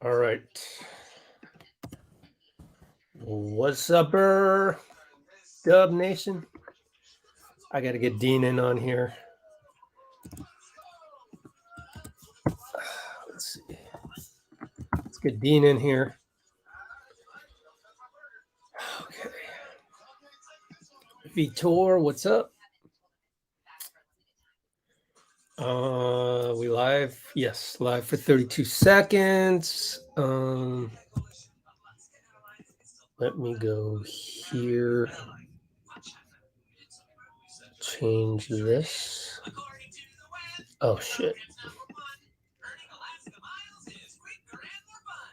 All right. What's upper Dub Nation? I got to get Dean in on here. Let's see. Let's get Dean in here. Okay. Vitor, what's up? We live? Yes, live for 32 seconds. Let me go here. Change this. Oh shit.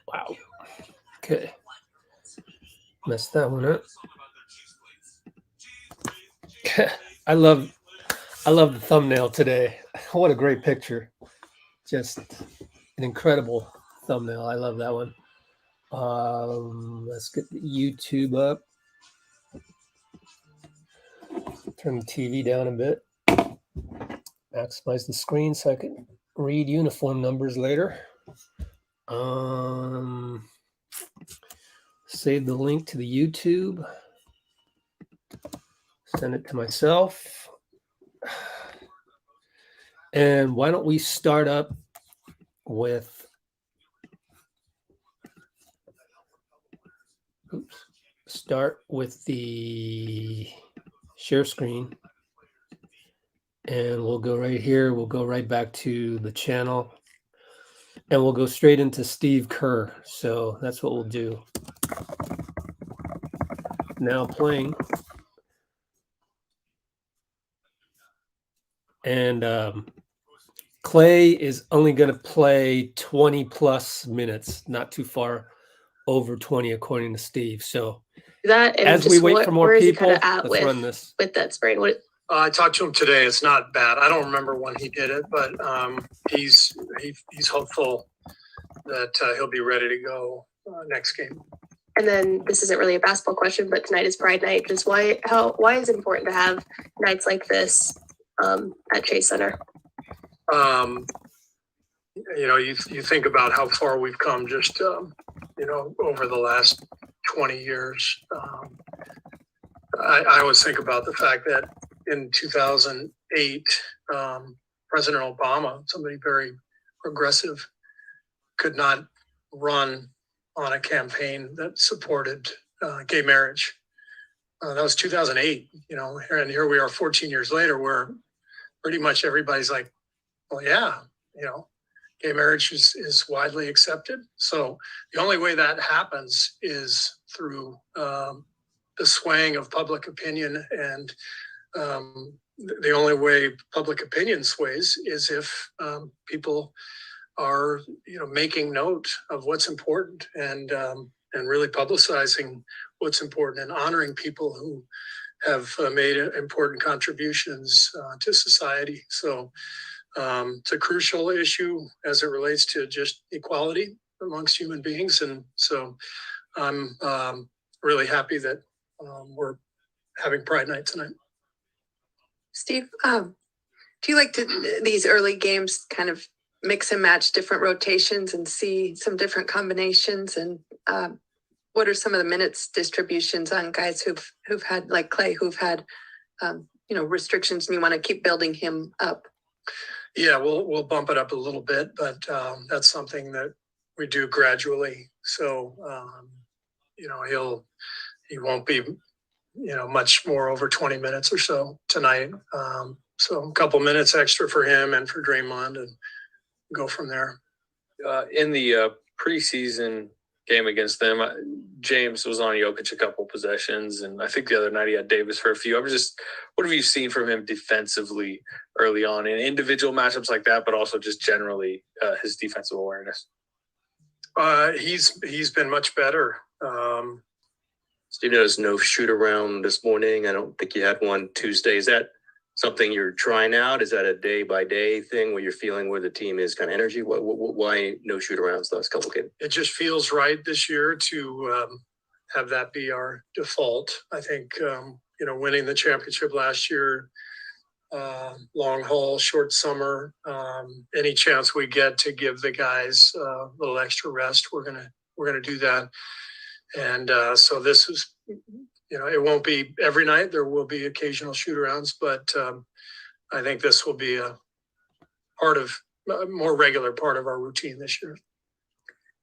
Wow. Okay. Messed that one up. I love the thumbnail today. What a great picture. Just an incredible thumbnail. I love that one. Let's get the YouTube up. Turn the TV down a bit. Maximize the screen so I can read uniform numbers later. Save the link to the YouTube. Send it to myself. And why don't we start up with the share screen. And we'll go right here. We'll go right back to the channel. And we'll go straight into Steve Kerr. So that's what we'll do. Now playing. And Klay is only going to play 20 plus minutes, not too far over 20, according to Steve. So that, and as we wait for more people, let's run this. With that sprain, I talked to him today. It's not bad. I don't remember when he did it, but he's hopeful that he'll be ready to go next game. And then this isn't really a basketball question, but tonight is Pride Night. Just why is it important to have nights like this at Chase Center? You think about how far we've come just over the last 20 years. I always think about the fact that in 2008, President Obama, somebody very progressive, could not run on a campaign that supported gay marriage. That was 2008, and here we are 14 years later where pretty much everybody's like, well, yeah, gay marriage is widely accepted. So the only way that happens is through the swaying of public opinion, and the only way public opinion sways is if people are making note of what's important and really publicizing what's important and honoring people who have made important contributions to society. So it's a crucial issue as it relates to just equality amongst human beings. And so I'm really happy that we're having Pride Night tonight. Steve, do you like these early games kind of mix and match different rotations and see some different combinations? And what are some of the minutes distributions on guys who've had, like Klay, who've had restrictions, and you want to keep building him up? Yeah, we'll bump it up a little bit, but that's something that we do gradually. So he won't be much more over 20 minutes or so tonight. So a couple minutes extra for him and for Draymond, and go from there. In the preseason game against them, James was on Jokic a couple possessions, and I think the other night he had Davis for a few. What have you seen from him defensively early on in individual matchups like that, but also just generally his defensive awareness? He's been much better. Steve, there's no shoot around this morning. I don't think you had one Tuesday. Is that something you're trying out? Is that a day-by-day thing where you're feeling where the team is kind of energy? Why no shoot-arounds the last couple of games? It just feels right this year to have that be our default. I think, winning the championship last year long haul, short summer. Any chance we get to give the guys a little extra rest, we're gonna do that. And so this is, it won't be every night. There will be occasional shoot arounds, but I think this will be a more regular part of our routine this year.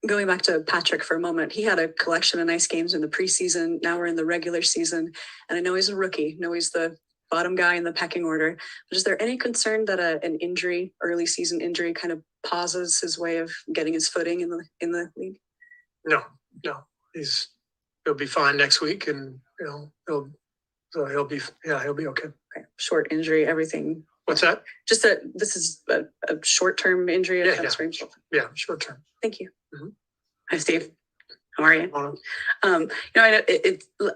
Going back to Patrick for a moment, he had a collection of nice games in the preseason. Now we're in the regular season, and I know he's a rookie. I know he's the bottom guy in the pecking order. But is there any concern that an injury, early season injury, kind of pauses his way of getting his footing in the league? No. He'll be fine next week, and he'll be okay. Okay. Short injury, everything. What's that? Just this is a short-term injury. Yeah, short term. Thank you. Mm-hmm. Hi, Steve. How are you? Uh, I know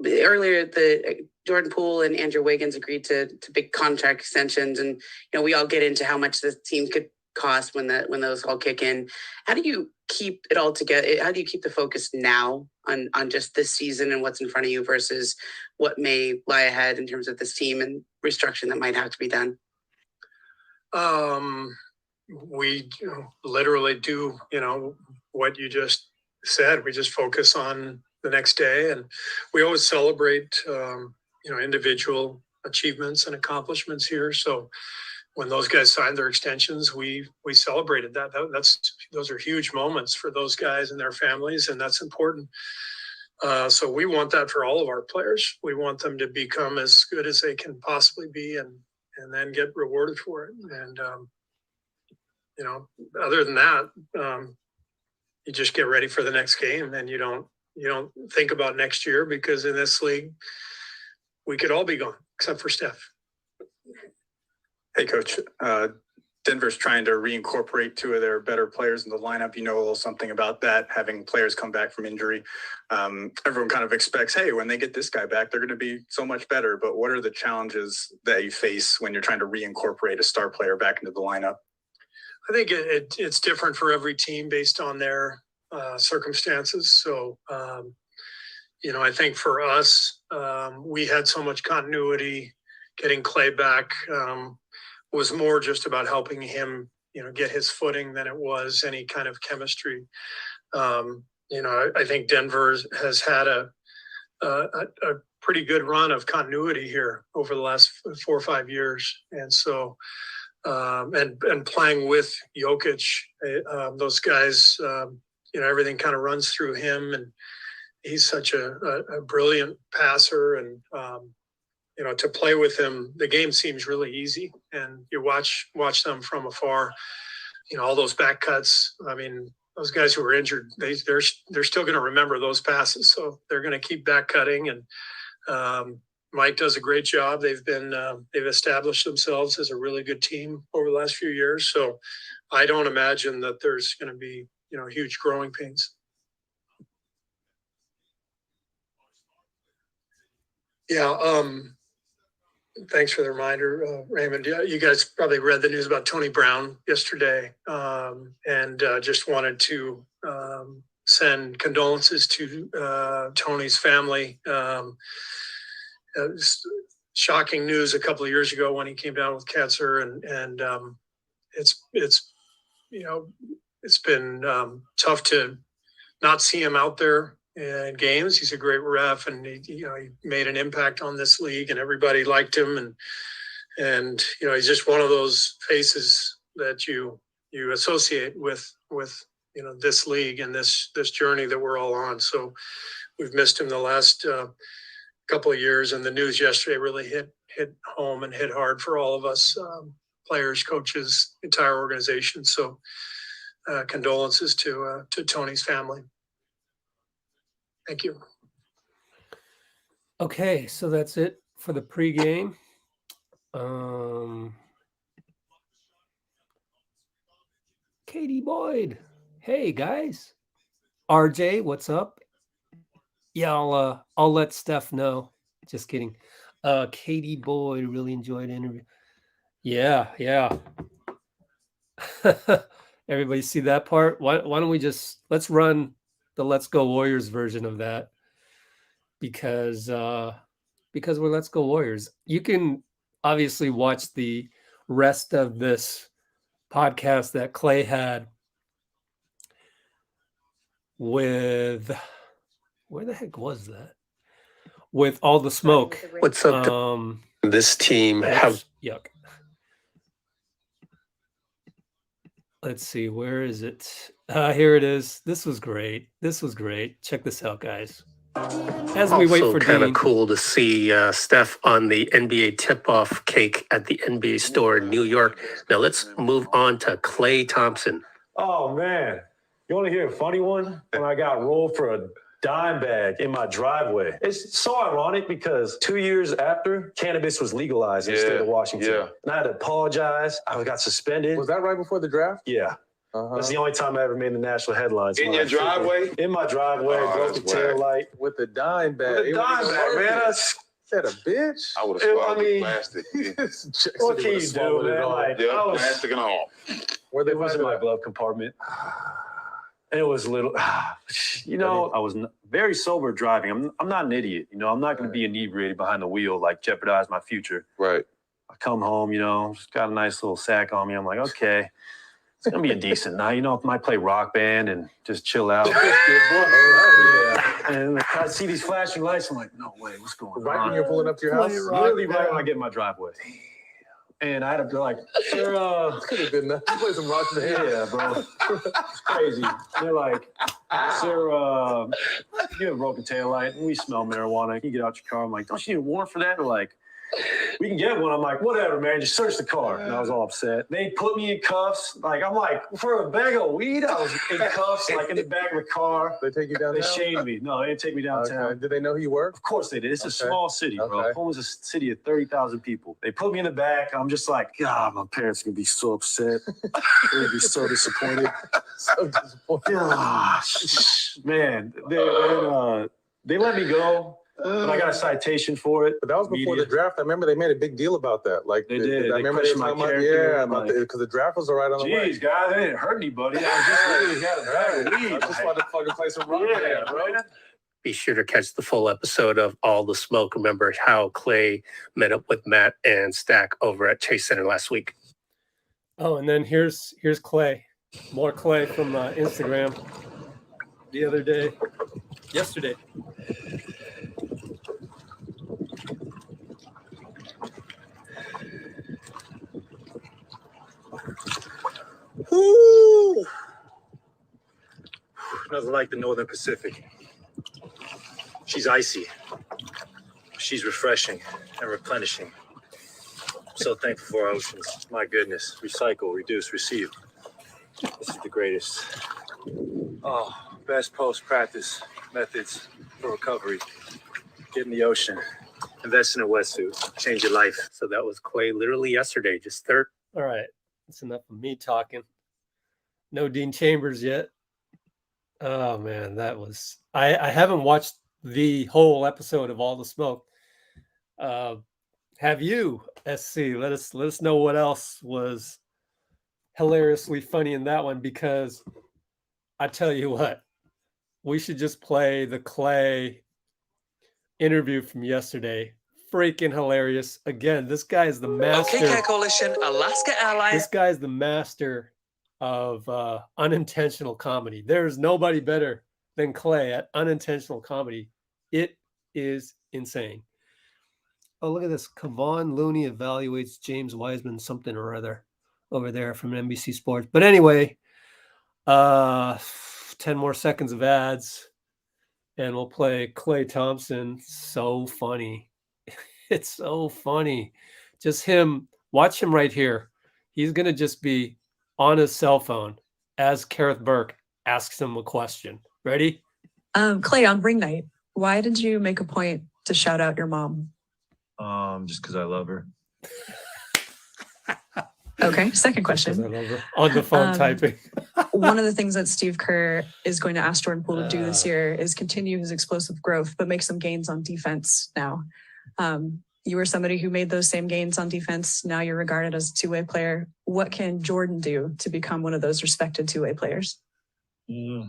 earlier the Jordan Poole and Andrew Wiggins agreed to big contract extensions, and we all get into how much the team could cost when those all kick in. How do you keep it all together? How do you keep the focus now on just this season and what's in front of you versus what may lie ahead in terms of this team and restructuring that might have to be done? We literally do, what you just said. We just focus on the next day, and we always celebrate, individual achievements and accomplishments here. So when those guys signed their extensions, we celebrated that. Those are huge moments for those guys and their families, and that's important. So we want that for all of our players. We want them to become as good as they can possibly be, and then get rewarded for it. And other than that, you just get ready for the next game, and you don't think about next year, because in this league, we could all be gone except for Steph. Hey, Coach. Denver's trying to reincorporate two of their better players in the lineup. You know a little something about that, having players come back from injury. Everyone kind of expects, hey, when they get this guy back, they're going to be so much better. But what are the challenges that you face when you're trying to reincorporate a star player back into the lineup? I think it's different for every team based on their circumstances. So, I think for us, we had so much continuity. Getting Klay back was more just about helping him, get his footing than it was any kind of chemistry. I think Denver has had a pretty good run of continuity here over the last 4 or 5 years. And so, and playing with Jokic, those guys, everything kind of runs through him, and he's such a brilliant passer. And, to play with him, the game seems really easy, and you watch them from afar, all those back cuts. I mean, those guys who were injured, they're still going to remember those passes. So they're going to keep back cutting, and Mike does a great job. They've established themselves as a really good team over the last few years. So I don't imagine that there's going to be, huge growing pains. Yeah. Thanks for the reminder, Raymond. Yeah, you guys probably read the news about Tony Brown yesterday, and just wanted to send condolences to Tony's family. Shocking news a couple of years ago when he came down with cancer, and it's been tough to not see him out there in games. He's a great ref, and he made an impact on this league, and everybody liked him. And he's just one of those faces that you associate with this league and this journey that we're all on. So we've missed him the last couple of years, and the news yesterday really hit home and hit hard for all of us, players, coaches, entire organization. So condolences to Tony's family. Thank you. Okay, so that's it for the pregame. Katie Boyd. Hey guys. RJ, what's up? Yeah, I'll let Steph know. Just kidding. Katie Boyd, really enjoyed the interview. Yeah. Everybody see that part? Why don't we let's run the Let's Go Warriors version of that, because we're Let's Go Warriors. You can obviously watched the rest of this podcast that Klay had with, where the heck was that? With All the Smoke. What's up? This team have yuck. Let's see, where is it? Here it is. This was great. Check this out, guys. As we wait for kind Dean. of cool to see Steph on the NBA tip-off cake at the NBA store in New York. Now let's move on to Klay Thompson. Oh man, you want to hear a funny one? When I got rolled for a dime bag in my driveway. It's so ironic because 2 years after, cannabis was legalized in the state of Washington. And I had to apologize. I got suspended. Was that right before the draft? Yeah. That's the only time I ever made the national headlines. In your driveway? In my driveway, broke the tail light. With the dime bag. With the dime bag, man. That a bitch? I would have swallowed the plastic. What can you do, man? Like, Plastic and all. Where they was in my glove compartment. And it was a little, you know, I was very sober driving. I'm not an idiot. You know, I'm not going to be inebriated behind the wheel, like jeopardize my future. Right. I come home, you know, just got a nice little sack on me. I'm like, okay, it's going to be a decent night. You know, I might play rock band and just chill out. And I see these flashing lights. I'm like, no way, what's going on? Right when you're pulling up to your house? Literally right when I get in my driveway. And I had to be like, sir, could have been that. You play some rock band. Yeah, bro. It's crazy. They're like, sir, you have a broken tail light and we smell marijuana. Can you get out your car? I'm like, don't you need a warrant for that? They're like, we can get one. I'm like, whatever, man. Just search the car. And I was all upset. They put me in cuffs. Like, I'm like, for a bag of weed, I was in cuffs, like in the back of the car. They take you downtown? They shamed me. No, they didn't take me downtown. Okay. Did they know who you were? Of course they did. It's a small city, bro. Okay. Home is a city of 30,000 people. They put me in the back. I'm just like, God, my parents are going to be so upset. They're going to be so disappointed. So disappointed. Gosh, man. They let me go. But I got a citation for it. But that was before the draft. I remember they made a big deal about that. Like They did. I remember They they questioned talking my about character, because the draft was right on the way. Jeez, guys, they didn't hurt anybody. I was just literally got a bag of weed. I just wanted to fucking play some rock band, bro. Be sure to catch the full episode of All the Smoke. Remember how Klay met up with Matt and Stack over at Chase Center last week. Oh, and then here's Klay. More Klay from Instagram the other day. Yesterday. Woo! Nothing like the Northern Pacific. She's icy. She's refreshing and replenishing. I'm so thankful for our oceans. My goodness. Recycle, reduce, receive. This is the greatest. Oh, best post-practice methods for recovery. Get in the ocean. Invest in a wetsuit. Change your life. So that was Klay literally yesterday, just All right. That's enough of me talking. No Dean Chambers yet. Oh man, that was I haven't watched the whole episode of All the Smoke. Have you, SC? Let us know what else was hilariously funny in that one, because I tell you what, we should just play the Klay interview from yesterday. Freaking hilarious. Again, this guy is the master. Okay, Coalition, Alaska Airlines. This guy is the master of unintentional comedy. There's nobody better than Klay at unintentional comedy. It is insane. Oh, look at this. Kevon Looney evaluates James Wiseman something or other over there from NBC Sports. But anyway, 10 more seconds of ads and we'll play Klay Thompson. So funny. It's so funny. Just him. Watch him right here. He's going to just be on his cell phone as Kareth Burke asks him a question. Ready? Klay, on ring night, why did you make a point to shout out your mom? Just because I love her. Okay, second question. I love her. On the phone typing. One of the things that Steve Kerr is going to ask Jordan Poole to do this year is continue his explosive growth, but make some gains on defense now. You were somebody who made those same gains on defense. Now you're regarded as a two-way player. What can Jordan do to become one of those respected two-way players? What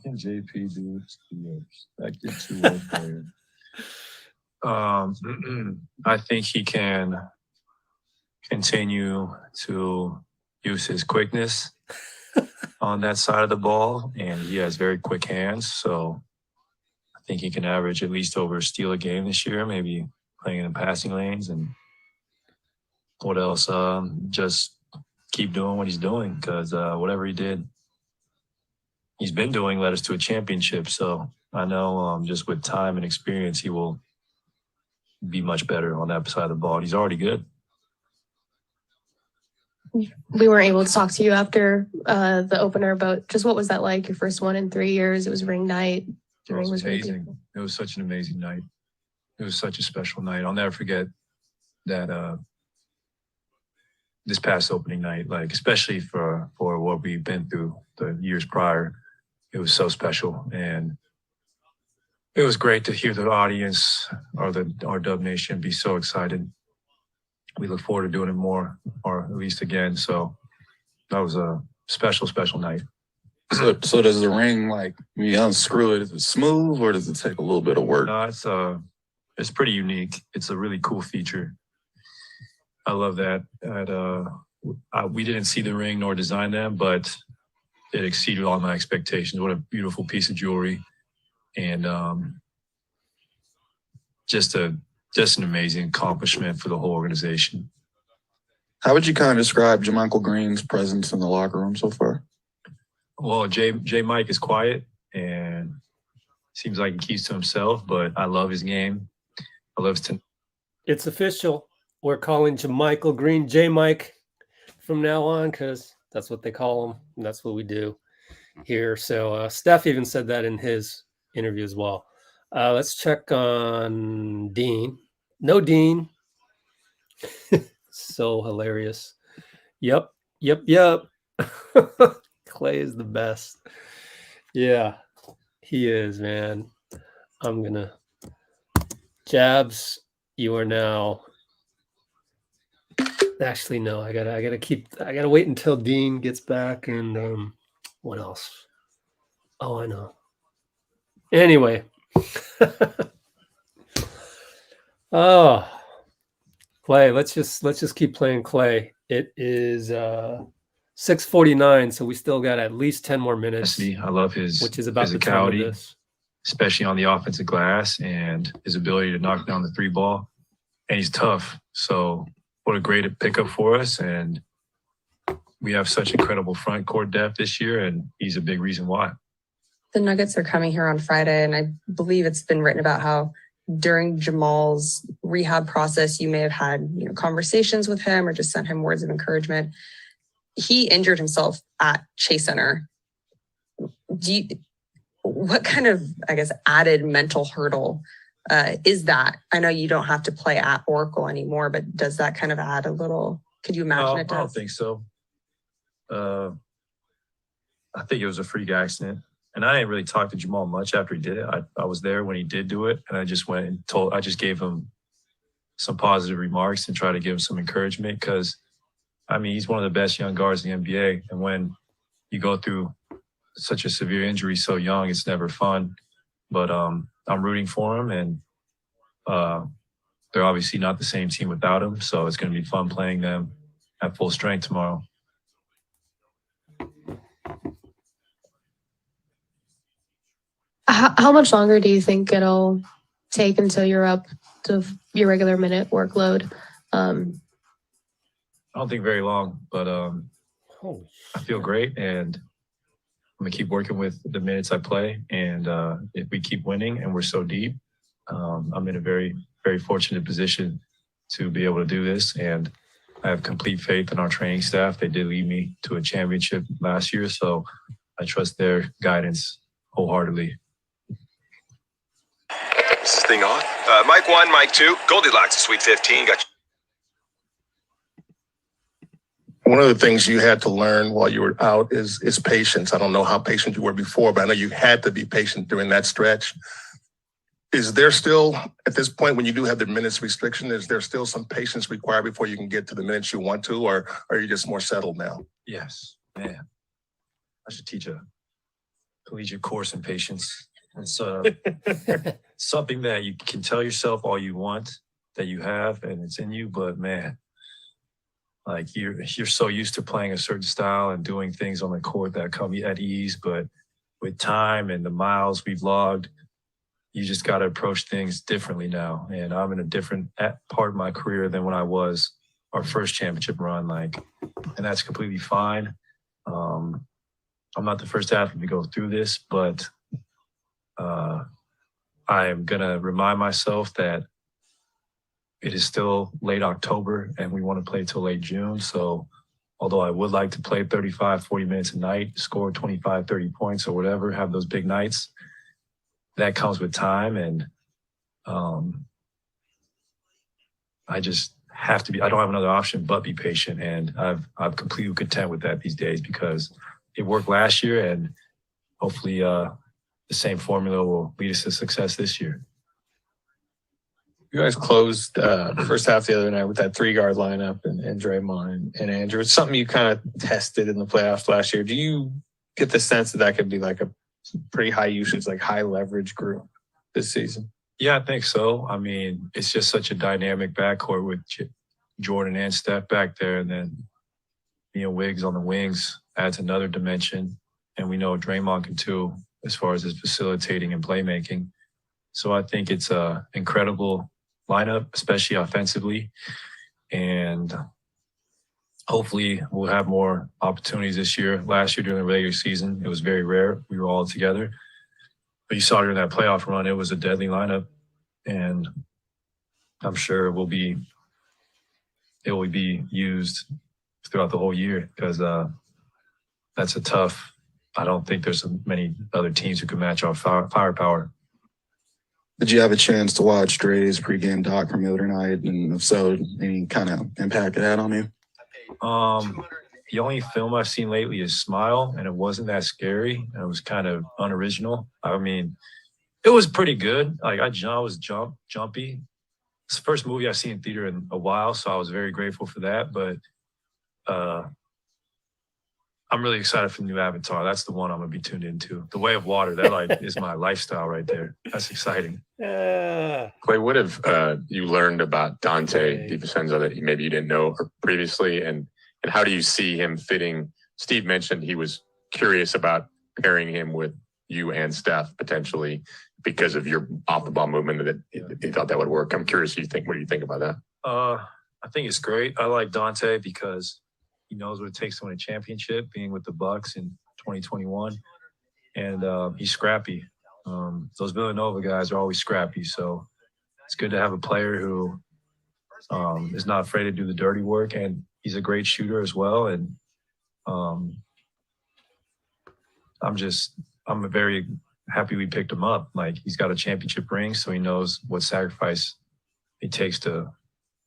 can JP do to be a respected two-way player? I think he can continue to use his quickness on that side of the ball, and he has very quick hands. So I think he can average at least over a steal a game this year, maybe playing in the passing lanes. And what else? Just keep doing what he's doing, because whatever he's been doing led us to a championship. So I know just with time and experience, he will be much better on that side of the ball. He's already good. We weren't able to talk to you after the opener, but just what was that like? Your first one in 3 years. It was ring night. It was amazing. It was such an amazing night. It was such a special night. I'll never forget that this past opening night, like especially for what we've been through the years prior. It was so special, and it was great to hear the audience or our Dub Nation be so excited. We look forward to doing it more, or at least again. So that was a special, special night. So does the ring, like, when you unscrew it, is it smooth or does it take a little bit of work? No, it's pretty unique. It's a really cool feature. I love that. We didn't see the ring nor design them, but it exceeded all my expectations. What a beautiful piece of jewelry. And just an amazing accomplishment for the whole organization. How would you kind of describe JaMychal Green's presence in the locker room so far? Well, J Mike is quiet and seems like he keeps to himself, but I love his game. I love his It's official. We're calling JaMychal Green J Mike from now on, because that's what they call him. And that's what we do here. So Steph even said that in his interview as well. Let's check on Dean. No Dean. So hilarious. Yep. Klay is the best. Yeah, he is, man. I'm gonna Jabs. You are now. Actually, no. I gotta wait until Dean gets back. And what else? Oh, I know. Anyway. Oh, Klay. Let's just keep playing Klay. It is 6:49, so we still got at least 10 more minutes. I love his which is about the time of physicality, this. especially on the offensive glass, and his ability to knock down the three ball. And he's tough. So what a great pickup for us. And we have such incredible front court depth this year, and he's a big reason why. The Nuggets are coming here on Friday, and I believe it's been written about how during Jamal's rehab process, you may have had conversations with him or just sent him words of encouragement. He injured himself at Chase Center. What kind of, added mental hurdle is that? I know you don't have to play at Oracle anymore, but does that kind of add a little? Could you imagine it does? I don't think so. I think it was a freak accident. And I didn't really talk to Jamal much after he did it. I was there when he did do it, and I just went and I just gave him some positive remarks and tried to give him some encouragement, because, he's one of the best young guards in the NBA. And when you go through such a severe injury so young, it's never fun. But I'm rooting for him, and they're obviously not the same team without him. So it's going to be fun playing them at full strength tomorrow. How much longer do you think it'll take until you're up to your regular minute workload? I don't think very long, but I feel great, and I'm going to keep working with the minutes I play. And if we keep winning and we're so deep, I'm in a very, very fortunate position to be able to do this. And I have complete faith in our training staff. They did lead me to a championship last year, so I trust their guidance wholeheartedly. Is this thing on? Mic 1, mic 2. Goldilocks, Sweet 15. Got you. One of the things you had to learn while you were out is patience. I don't know how patient you were before, but I know you had to be patient during that stretch. Is there still, at this point, when you do have the minutes restriction, is there still some patience required before you can get to the minutes you want to, or are you just more settled now? Yes, man. I should teach a collegiate course in patience. It's something that you can tell yourself all you want that you have and it's in you, but man, like you're so used to playing a certain style and doing things on the court that come at ease, but with time and the miles we've logged, you just got to approach things differently now. And I'm in a different part of my career than when I was our first championship run, and that's completely fine. I'm not the first athlete to go through this, but I am going to remind myself that it is still late October and we want to play till late June. So although I would like to play 35, 40 minutes a night, score 25, 30 points or whatever, have those big nights, that comes with time. And I just have to be, I don't have another option but be patient. And I'm completely content with that these days because it worked last year and hopefully the same formula will lead us to success this year. You guys closed the first half the other night with that 3-guard lineup and Draymond and Andrew. It's something you kind of tested in the playoffs last year. Do you get the sense that could be like a pretty high usage, like high leverage group this season? Yeah, I think so. I mean, it's just such a dynamic backcourt with Jordan and Steph back there. And then, Wiggs on the wings adds another dimension. And we know Draymond can too, as far as his facilitating and playmaking. So I think it's an incredible lineup, especially offensively. And hopefully we'll have more opportunities this year. Last year during the regular season, it was very rare. We were all together. But you saw during that playoff run, it was a deadly lineup. And I'm sure it will be used throughout the whole year because that's a tough, I don't think there's many other teams who can match our firepower. Did you have a chance to watch Dre's pregame doc from the other night? And if so, any kind of impact it had on you? The only film I've seen lately is Smile, and it wasn't that scary. And it was kind of unoriginal. I mean, it was pretty good. Like I was jumpy. It's the first movie I've seen in theater in a while, so I was very grateful for that. But I'm really excited for the new Avatar. That's the one I'm gonna be tuned into. The Way of Water. That is my lifestyle right there. That's exciting. Klay, what have you learned about Dante DiVincenzo that maybe you didn't know previously, and how do you see him fitting? Steve mentioned he was curious about pairing him with you and Steph potentially because of your off the ball movement, that he thought that would work. I'm curious. What do you think about that? I think it's great. I like Dante because he knows what it takes to win a championship, being with the Bucks in 2021, and he's scrappy. Those Villanova guys are always scrappy, so it's good to have a player who is not afraid to do the dirty work, and he's a great shooter as well. And I'm very happy we picked him up. Like, he's got a championship ring, so he knows what sacrifice it takes to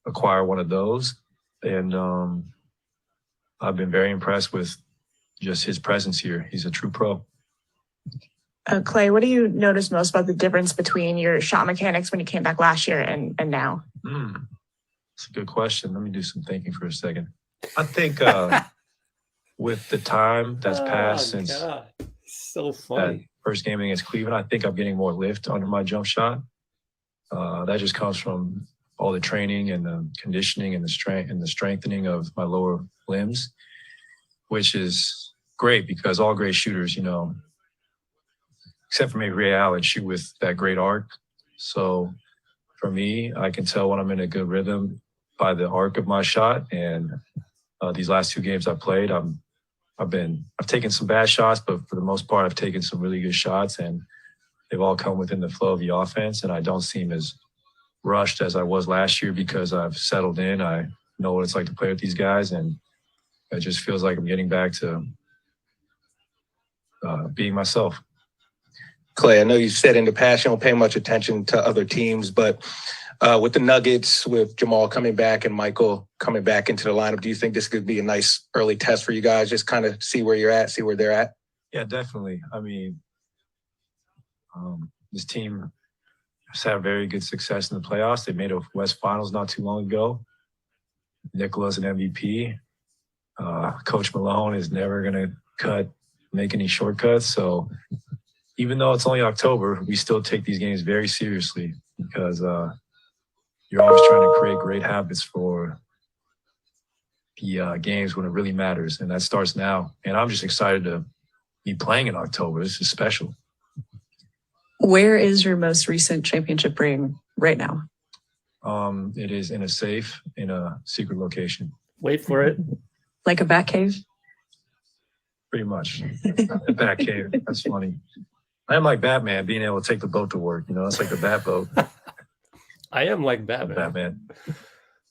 acquire one of those. And I've been very impressed with just his presence here. He's a true pro. Klay, what do you notice most about the difference between your shot mechanics when you came back last year and now? That's a good question. Let me do some thinking for a second. I think with the time that's passed since so funny. that first game against Cleveland, I think I'm getting more lift under my jump shot. That just comes from all the training and the conditioning and the strength and the strengthening of my lower limbs, which is great because all great shooters, except for maybe Ray Allen, shoot with that great arc. So for me, I can tell when I'm in a good rhythm by the arc of my shot. And these last 2 games I played, I've taken some bad shots, but for the most part, I've taken some really good shots, and they've all come within the flow of the offense. And I don't seem as rushed as I was last year because I've settled in. I know what it's like to play with these guys, and it just feels like I'm getting back to being myself. Klay, I know you said in the past you don't pay much attention to other teams, but with the Nuggets, with Jamal coming back and Michael coming back into the lineup, do you think this could be a nice early test for you guys? Just kind of see where you're at, see where they're at? Yeah, definitely. I mean, this team has had very good success in the playoffs. They made a West Finals not too long ago. Nicola's an MVP. Coach Malone is never going to make any shortcuts. So even though it's only October, we still take these games very seriously because you're always trying to create great habits for the games when it really matters. And that starts now. And I'm just excited to be playing in October. This is special. Where is your most recent championship ring right now? It is in a safe in a secret location. Wait for it. Like a bat cave? Pretty much. A bat cave. That's funny. I am like Batman, being able to take the boat to work. You know, it's like the bat boat. I am like Batman.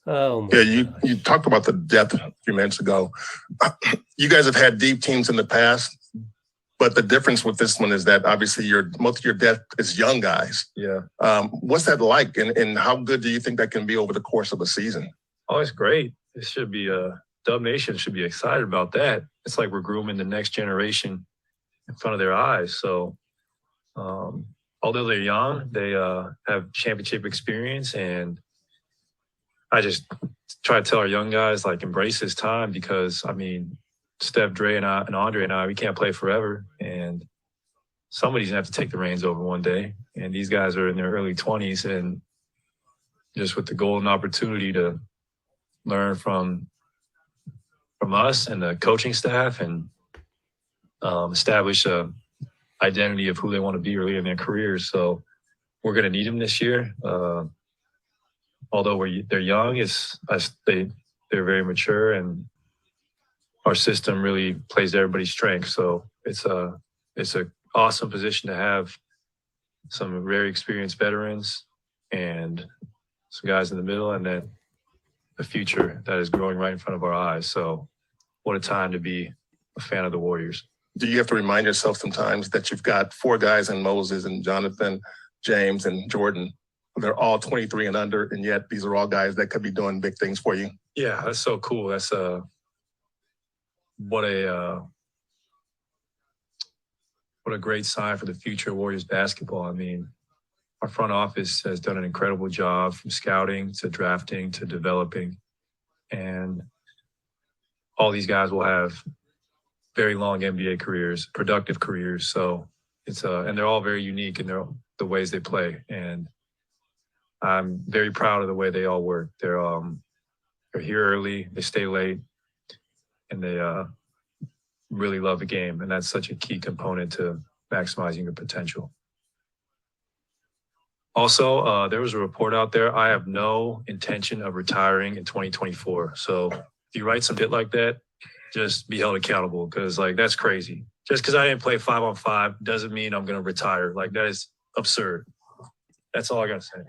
Oh, Yeah, you talked about the depth a few minutes ago. You guys have had deep teams in the past, but the difference with this one is that obviously most of your depth is young guys. Yeah. What's that like, and how good do you think that can be over the course of a season? Oh, it's great. It should be Dub Nation should be excited about that. It's like we're grooming the next generation in front of their eyes. So, although they're young, they have championship experience, and I just try to tell our young guys, like, embrace this time because, I mean, Steph, Dre, and Andre and I, we can't play forever. And somebody's going to have to take the reins over one day. And these guys are in their early 20s and just with the golden opportunity to learn from us and the coaching staff and establish a identity of who they want to be early in their careers. So we're going to need them this year. Although they're young, they're very mature, and our system really plays to everybody's strength. So it's a awesome position to have some very experienced veterans and some guys in the middle, and then a future that is growing right in front of our eyes. So what a time to be a fan of the Warriors. Do you have to remind yourself sometimes that you've got four guys in Moses and Jonathan, James, and Jordan? They're all 23 and under, and yet these are all guys that could be doing big things for you. Yeah, that's so cool. That's what a great sign for the future of Warriors basketball. I mean, our front office has done an incredible job from scouting to drafting to developing, and all these guys will have very long NBA careers, productive careers. So it's and they're all very unique in the ways they play, and I'm very proud of the way they all work. They're here early, they stay late, and they really love the game. And that's such a key component to maximizing your potential. Also, there was a report out there. I have no intention of retiring in 2024. So if you write some shit like that, just be held accountable, because like that's crazy. Just because I didn't play 5-on-5 doesn't mean I'm going to retire. Like, that is absurd. That's all I got to say.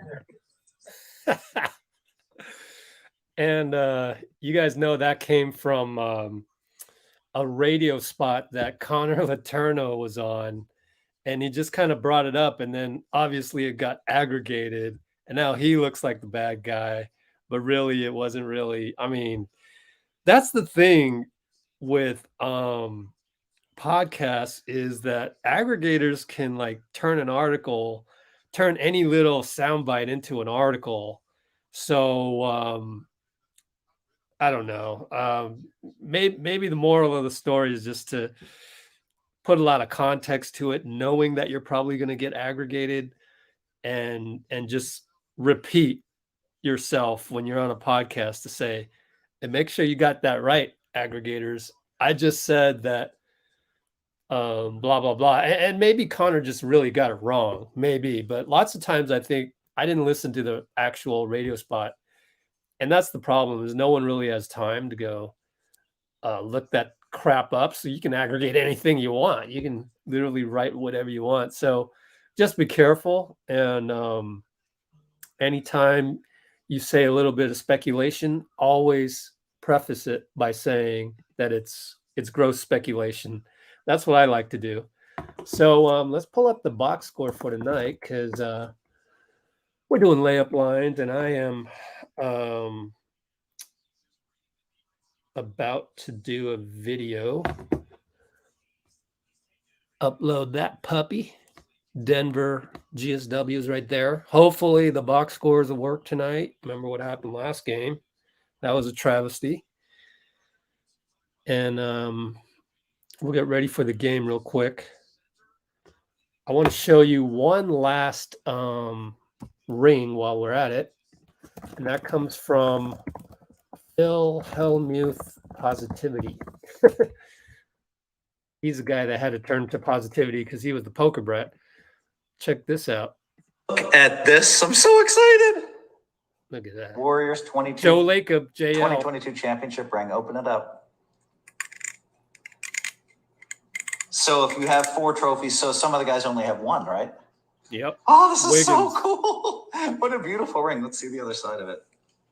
And you guys know that came from a radio spot that Connor Letourneau was on, and he just kind of brought it up, and then obviously it got aggregated, and now he looks like the bad guy, but really it wasn't really. I mean, that's the thing with podcasts, is that aggregators can like turn any little soundbite into an article. So I don't know. Maybe the moral of the story is just to put a lot of context to it, knowing that you're probably going to get aggregated, and just repeat yourself when you're on a podcast to say, and make sure you got that right, aggregators. I just said that blah, blah, blah. And maybe Connor just really got it wrong. Maybe. But lots of times I think I didn't listen to the actual radio spot. And that's the problem, is no one really has time to go look that crap up. So you can aggregate anything you want. You can literally write whatever you want. So just be careful. And anytime you say a little bit of speculation, always preface it by saying that it's gross speculation. That's what I like to do. So let's pull up the box score for tonight, because we're doing layup lines, and I am about to do a video. Upload that puppy. Denver GSW is right there. Hopefully the box scores will work tonight. Remember what happened last game? That was a travesty. And we'll get ready for the game real quick. I want to show you one last ring while we're at it, and that comes from Phil Hellmuth Positivity. He's a guy that had to turn to positivity because he was the poker brat. Check this out. Look at this. I'm so excited. Look at that. Warriors 22. Joe Lacob, JL. 2022 championship ring. Open it up. So if you have 4 trophies, so some of the guys only have 1, right? Yep. Oh, this is Wiggins. so cool. What a beautiful ring. Let's see the other side of it.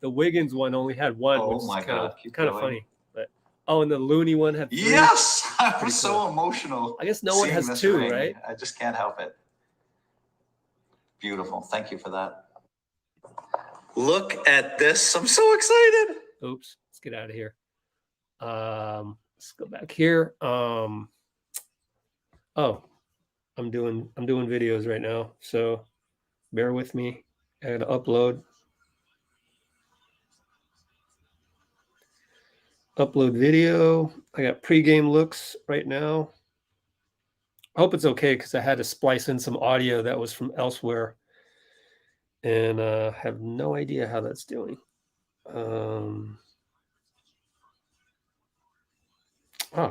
The Wiggins one only had 1, Oh which my is God. Keep kind of going. funny. But and the Looney one had 3. Yes. I Pretty was so emotional. I guess no one seeing has this 2, ring. right? I just can't help it. Beautiful. Thank you for that. Look at this. I'm so excited. Oops. Let's get out of here. Let's go back here. Oh, I'm doing videos right now, so bear with me. I gotta upload video. I got pregame looks right now. I hope it's okay because I had to splice in some audio that was from elsewhere, and have no idea how that's doing. Oh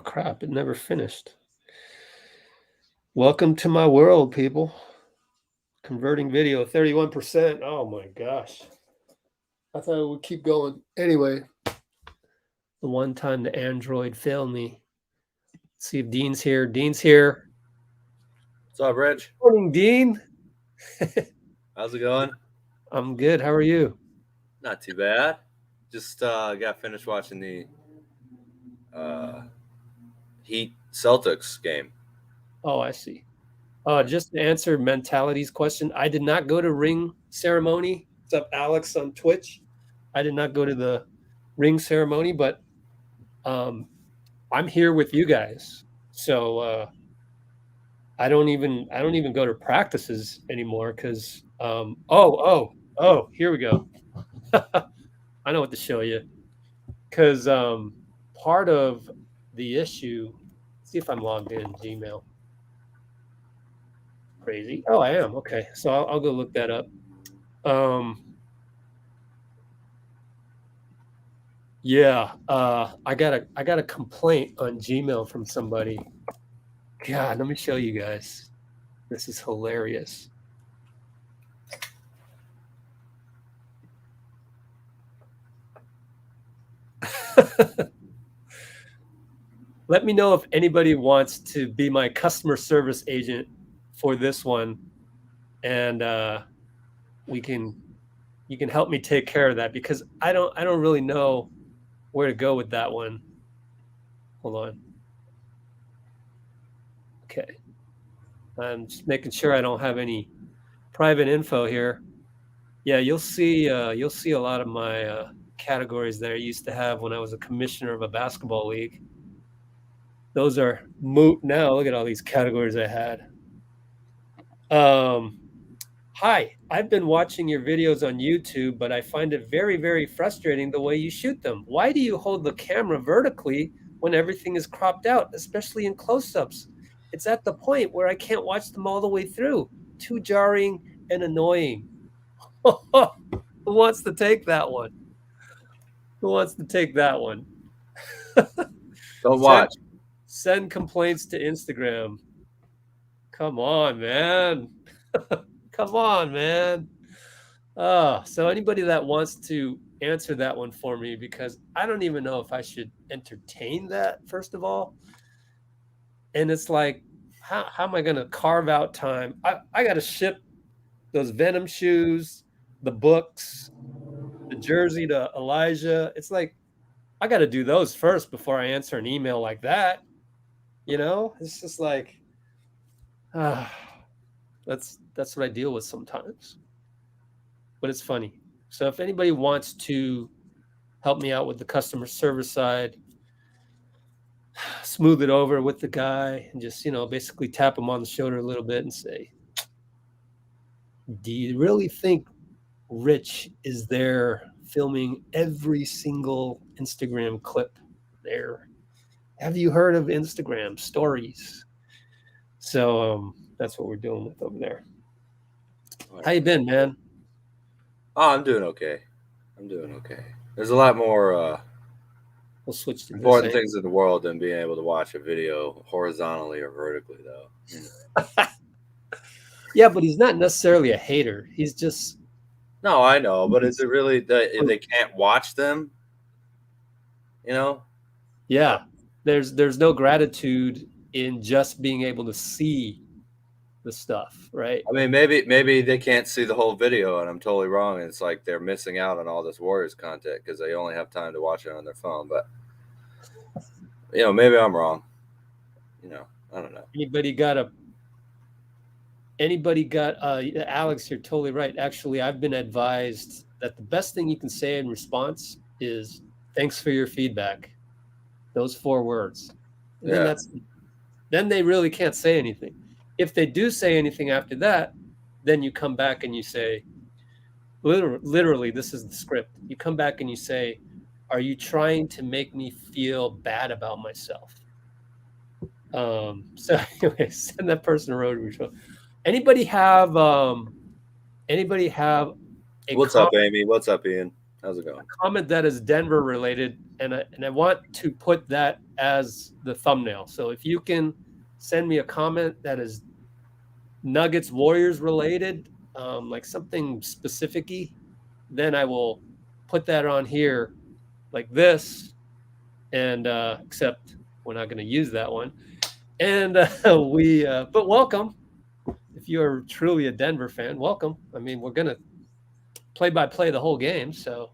crap! It never finished. Welcome to my world, people. Converting video 31%. Oh my gosh. I thought it would keep going. Anyway, the one time the Android failed me. Let's see if Dean's here. Dean's here. What's up, Rich? Morning, Dean. How's it going? I'm good. How are you? Not too bad. Just got finished watching the Heat Celtics game. Oh, I see. Just to answer Mentality's question, I did not go to ring ceremony. What's up, Alex on Twitch? I did not go to the ring ceremony, but I'm here with you guys. So I don't even go to practices anymore because here we go. I know what to show you. Because part of the issue, let's see if I'm logged in Gmail. Crazy. Oh, I am. Okay. So I'll go look that up. Yeah. I got a complaint on Gmail from somebody. God, let me show you guys. This is hilarious. Let me know if anybody wants to be my customer service agent for this one, and you can help me take care of that because I don't really know where to go with that one. Hold on. Okay. I'm just making sure I don't have any private info here. Yeah, you'll see a lot of my categories that I used to have when I was a commissioner of a basketball league. Those are moot now. Look at all these categories I had. Hi, I've been watching your videos on YouTube, but I find it very, very frustrating the way you shoot them. Why do you hold the camera vertically when everything is cropped out, especially in close-ups? It's at the point where I can't watch them all the way through. Too jarring and annoying. Who wants to take that one? Who wants to take that one? Don't watch. Send complaints to Instagram. Come on, man. Come on, man. So anybody that wants to answer that one for me, because I don't even know if I should entertain that, first of all. And it's like, how am I going to carve out time? I got to ship those Venom shoes, the books, the jersey to Elijah. It's like, I got to do those first before I answer an email like that. You know, it's just like, that's what I deal with sometimes. But it's funny. So if anybody wants to help me out with the customer service side, smooth it over with the guy and just, basically tap him on the shoulder a little bit and say, do you really think Rich is there filming every single Instagram clip there? Have you heard of Instagram stories? So That's what we're dealing with over there. How you been, man? Oh, I'm doing okay. There's a lot more we'll switch to important things in the world than being able to watch a video horizontally or vertically, though. Yeah, but he's not necessarily a hater. He's just no, I know, but is it really that if they can't watch them? You know? Yeah, there's no gratitude in just being able to see the stuff, right? I mean, maybe they can't see the whole video, and I'm totally wrong. And it's like they're missing out on all this Warriors content because they only have time to watch it on their phone. But maybe I'm wrong. I don't know. Anybody got Alex, you're totally right. Actually, I've been advised that the best thing you can say in response is thanks for your feedback. Those 4 words. And then they really can't say anything. If they do say anything after that, then you come back and you say, literally, this is the script. You come back and you say, are you trying to make me feel bad about myself? So anyway, send that person a road ritual. Anybody have What's up, Amy? What's up, Ian? How's it going? Comment that is Denver related, and I want to put that as the thumbnail. So if you can send me a comment that is Nuggets Warriors related, like something specific-y, then I will put that on here like this, and except we're not going to use that one. And but welcome. If you are truly a Denver fan, welcome. I mean, we're going to play-by-play the whole game, so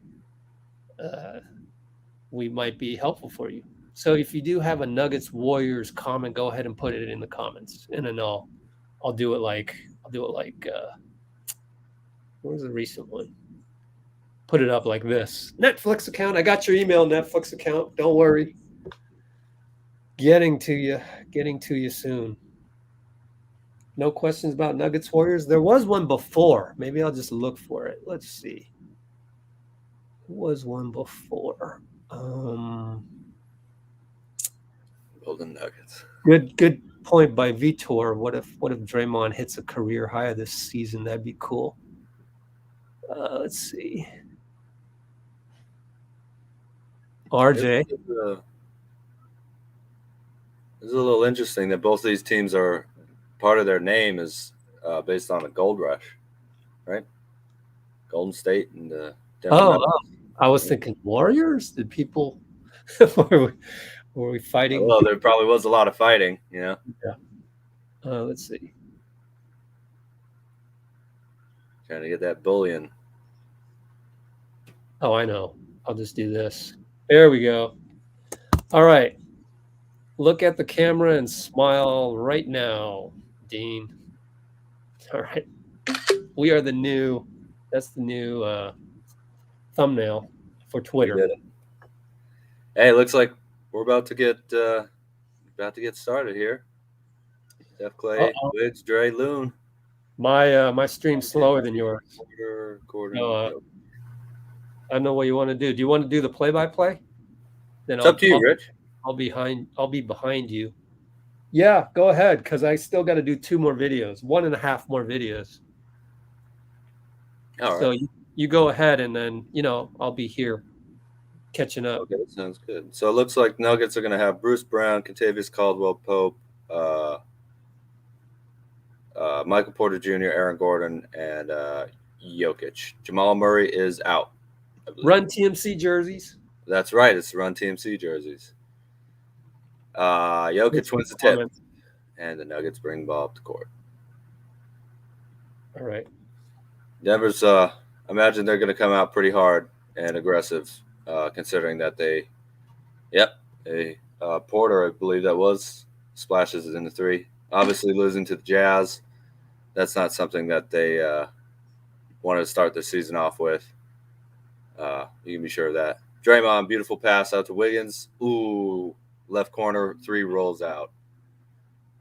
we might be helpful for you. So if you do have a Nuggets Warriors comment, go ahead and put it in the comments, and then I'll do it like where's the recent one? Put it up like this. Netflix account. I got your email, Netflix account. Don't worry. Getting to you soon. No questions about Nuggets Warriors. There was one before. Maybe I'll just look for it. Let's see. There was one before. Golden Nuggets. Good point by Vitor. What if Draymond hits a career high this season? That'd be cool. Let's see. RJ. It's a little interesting that both these teams are part of their name is based on a gold rush, right? Golden State and Denver Nuggets. I was thinking Warriors. Did people were we fighting? Well, there probably was a lot of fighting, Yeah. Let's see. Trying to get that bullion. Oh, I know. I'll just do this. There we go. All right. Look at the camera and smile right now, Dean. All right. We are that's the new thumbnail for Twitter. Hey, looks like we're about to get started here. Steph, Klay, Wiggs, Dre, Loon. My stream's slower than yours. Quarter. So, I don't know what you want to do. Do you want to do the play-by-play? Then It's up to you, Rich. I'll be behind you. Yeah, go ahead, because I still got to do 2 more videos, 1.5 more videos. All right. So you go ahead, and then I'll be here catching up. Okay, that sounds good. So it looks like Nuggets are going to have Bruce Brown, Kentavious Caldwell-Pope, Michael Porter Jr., Aaron Gordon, and Jokic. Jamal Murray is out. Run TMC jerseys. That's right. It's Run TMC jerseys. Jokic wins the tip, and the Nuggets bring the ball up the court. All right. Denver's, I imagine they're going to come out pretty hard and aggressive, considering that Porter, I believe that was, splashes it in the 3. Obviously losing to the Jazz. That's not something that they wanted to start the season off with. You can be sure of that. Draymond, beautiful pass out to Wiggins. Ooh, left corner, 3 rolls out.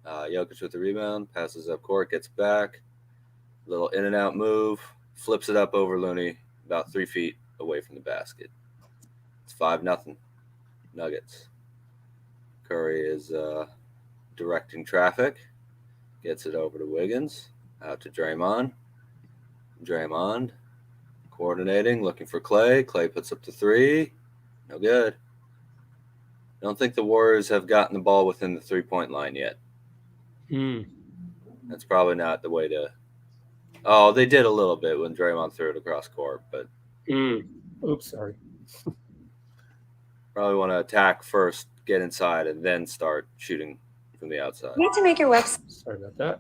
Jokic with the rebound, passes up court, gets back. Little in and out move, flips it up over Looney, about 3 feet away from the basket. It's 5-0 Nuggets. Curry is directing traffic. Gets it over to Wiggins. Out to Draymond. Draymond coordinating, looking for Klay. Klay puts up the three. No good. Don't think the Warriors have gotten the ball within the 3-point line yet. That's probably not the way to. Oh, they did a little bit when Draymond threw it across court, but. Oops, sorry. Probably want to attack first, get inside, and then start shooting from the outside. You need to make your website. Sorry about that.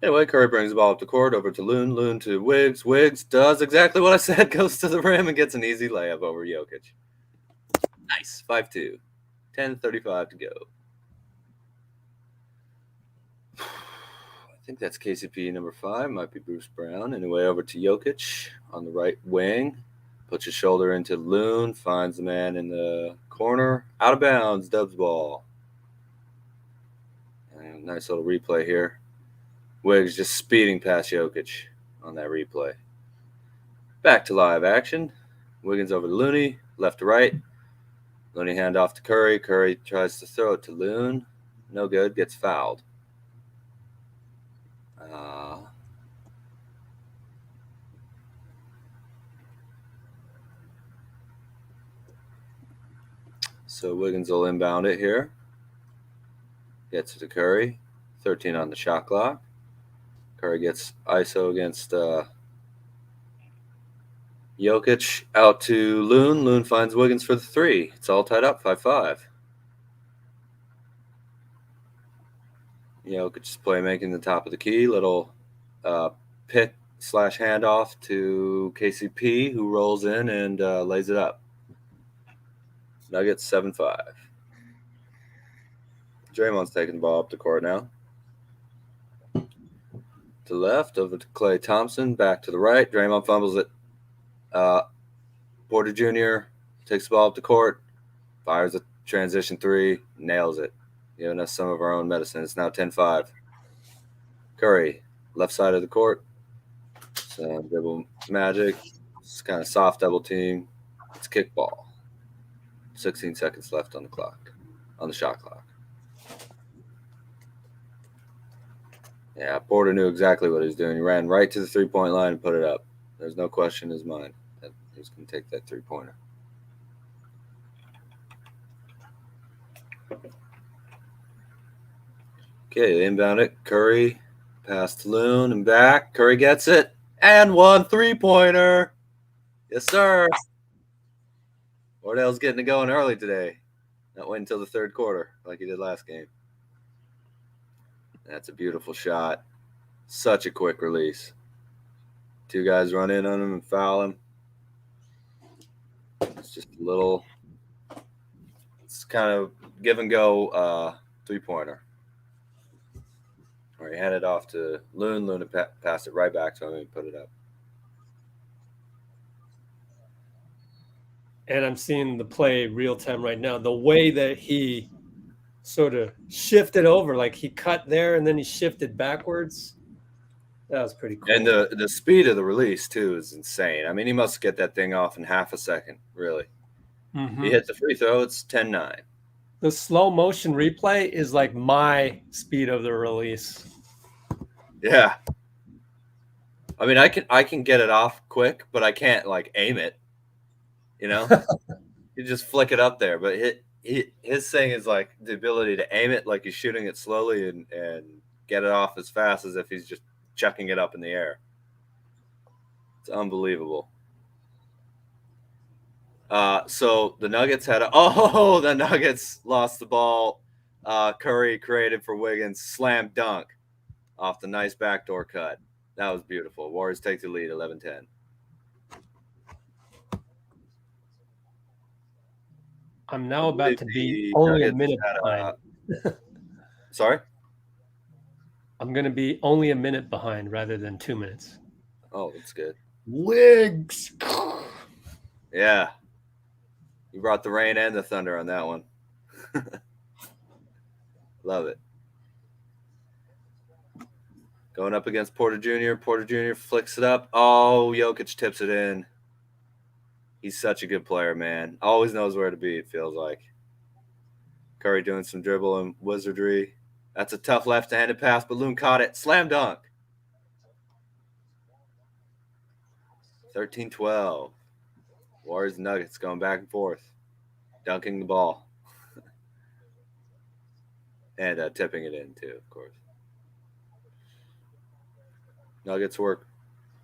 Anyway, Curry brings the ball up the court, over to Loon. Loon to Wiggs. Wiggs does exactly what I said, goes to the rim and gets an easy layup over Jokic. Nice. 5-2. 10:35 to go. I think that's KCP number 5. Might be Bruce Brown. Anyway, over to Jokic on the right wing. Puts his shoulder into Loon. Finds the man in the corner. Out of bounds. Dubs ball. And nice little replay here. Wiggs just speeding past Jokic on that replay. Back to live action. Wiggins over to Looney. Left to right. Looney handoff to Curry. Curry tries to throw it to Loon. No good. Gets fouled. So Wiggins will inbound it here. Gets it to Curry. 13 on the shot clock. Curry gets ISO against Jokic. Out to Loon. Loon finds Wiggins for the three. It's all tied up, 5-5. Jokic is playmaking the top of the key. Little pick / handoff to KCP, who rolls in and lays it up. Nuggets 7-5. Draymond's taking the ball up the court now. To the left, over to Klay Thompson. Back to the right. Draymond fumbles it. Porter Jr. takes the ball up the court. Fires a transition three. Nails it. Giving us some of our own medicine. It's now 10-5. Curry, left side of the court. Some dribble magic. It's kind of soft double team. It's kickball. 16 seconds left on the clock, on the shot clock. Yeah, Porter knew exactly what he was doing. He ran right to the 3-point line and put it up. There's no question in his mind that he was going to take that 3-pointer. Okay, they inbound it. Curry, pass to Loon and back. Curry gets it. And 1 3-pointer. Yes, sir. Wardell's getting it going early today. Not wait until the third quarter like he did last game. That's a beautiful shot. Such a quick release. 2 guys run in on him and foul him. It's just a little, it's kind of give and go 3-pointer. Or he handed it off to Loon. Loon passed it right back to him and put it up. And I'm seeing the play real time right now. The way that he sort of shifted over, like he cut there and then he shifted backwards. That was pretty cool. And the speed of the release, too, is insane. I mean, he must get that thing off in half a second, really. Mm-hmm. He hits the free throw, it's 10-9. The slow motion replay is like my speed of the release. Yeah. I mean, I can get it off quick, but I can't, like, aim it. You know? You just flick it up there. But his thing is, like, the ability to aim it like he's shooting it slowly and get it off as fast as if he's just chucking it up in the air. It's unbelievable. So the Nuggets the Nuggets lost the ball. Curry created for Wiggins, slam dunk off the nice backdoor cut. That was beautiful. Warriors take the lead, 11-10. I'm now about to be only a minute behind. Sorry? I'm going to be only a minute behind rather than 2 minutes. Oh, that's good. Wiggs. Yeah. You brought the rain and the thunder on that one. Love it. Going up against Porter Jr. Porter Jr. flicks it up. Oh, Jokic tips it in. He's such a good player, man. Always knows where to be, it feels like. Curry doing some dribble and wizardry. That's a tough left-handed pass. Balloon caught it. Slam dunk. 13-12. Warriors Nuggets going back and forth. Dunking the ball. And tipping it in, too, of course. Nuggets work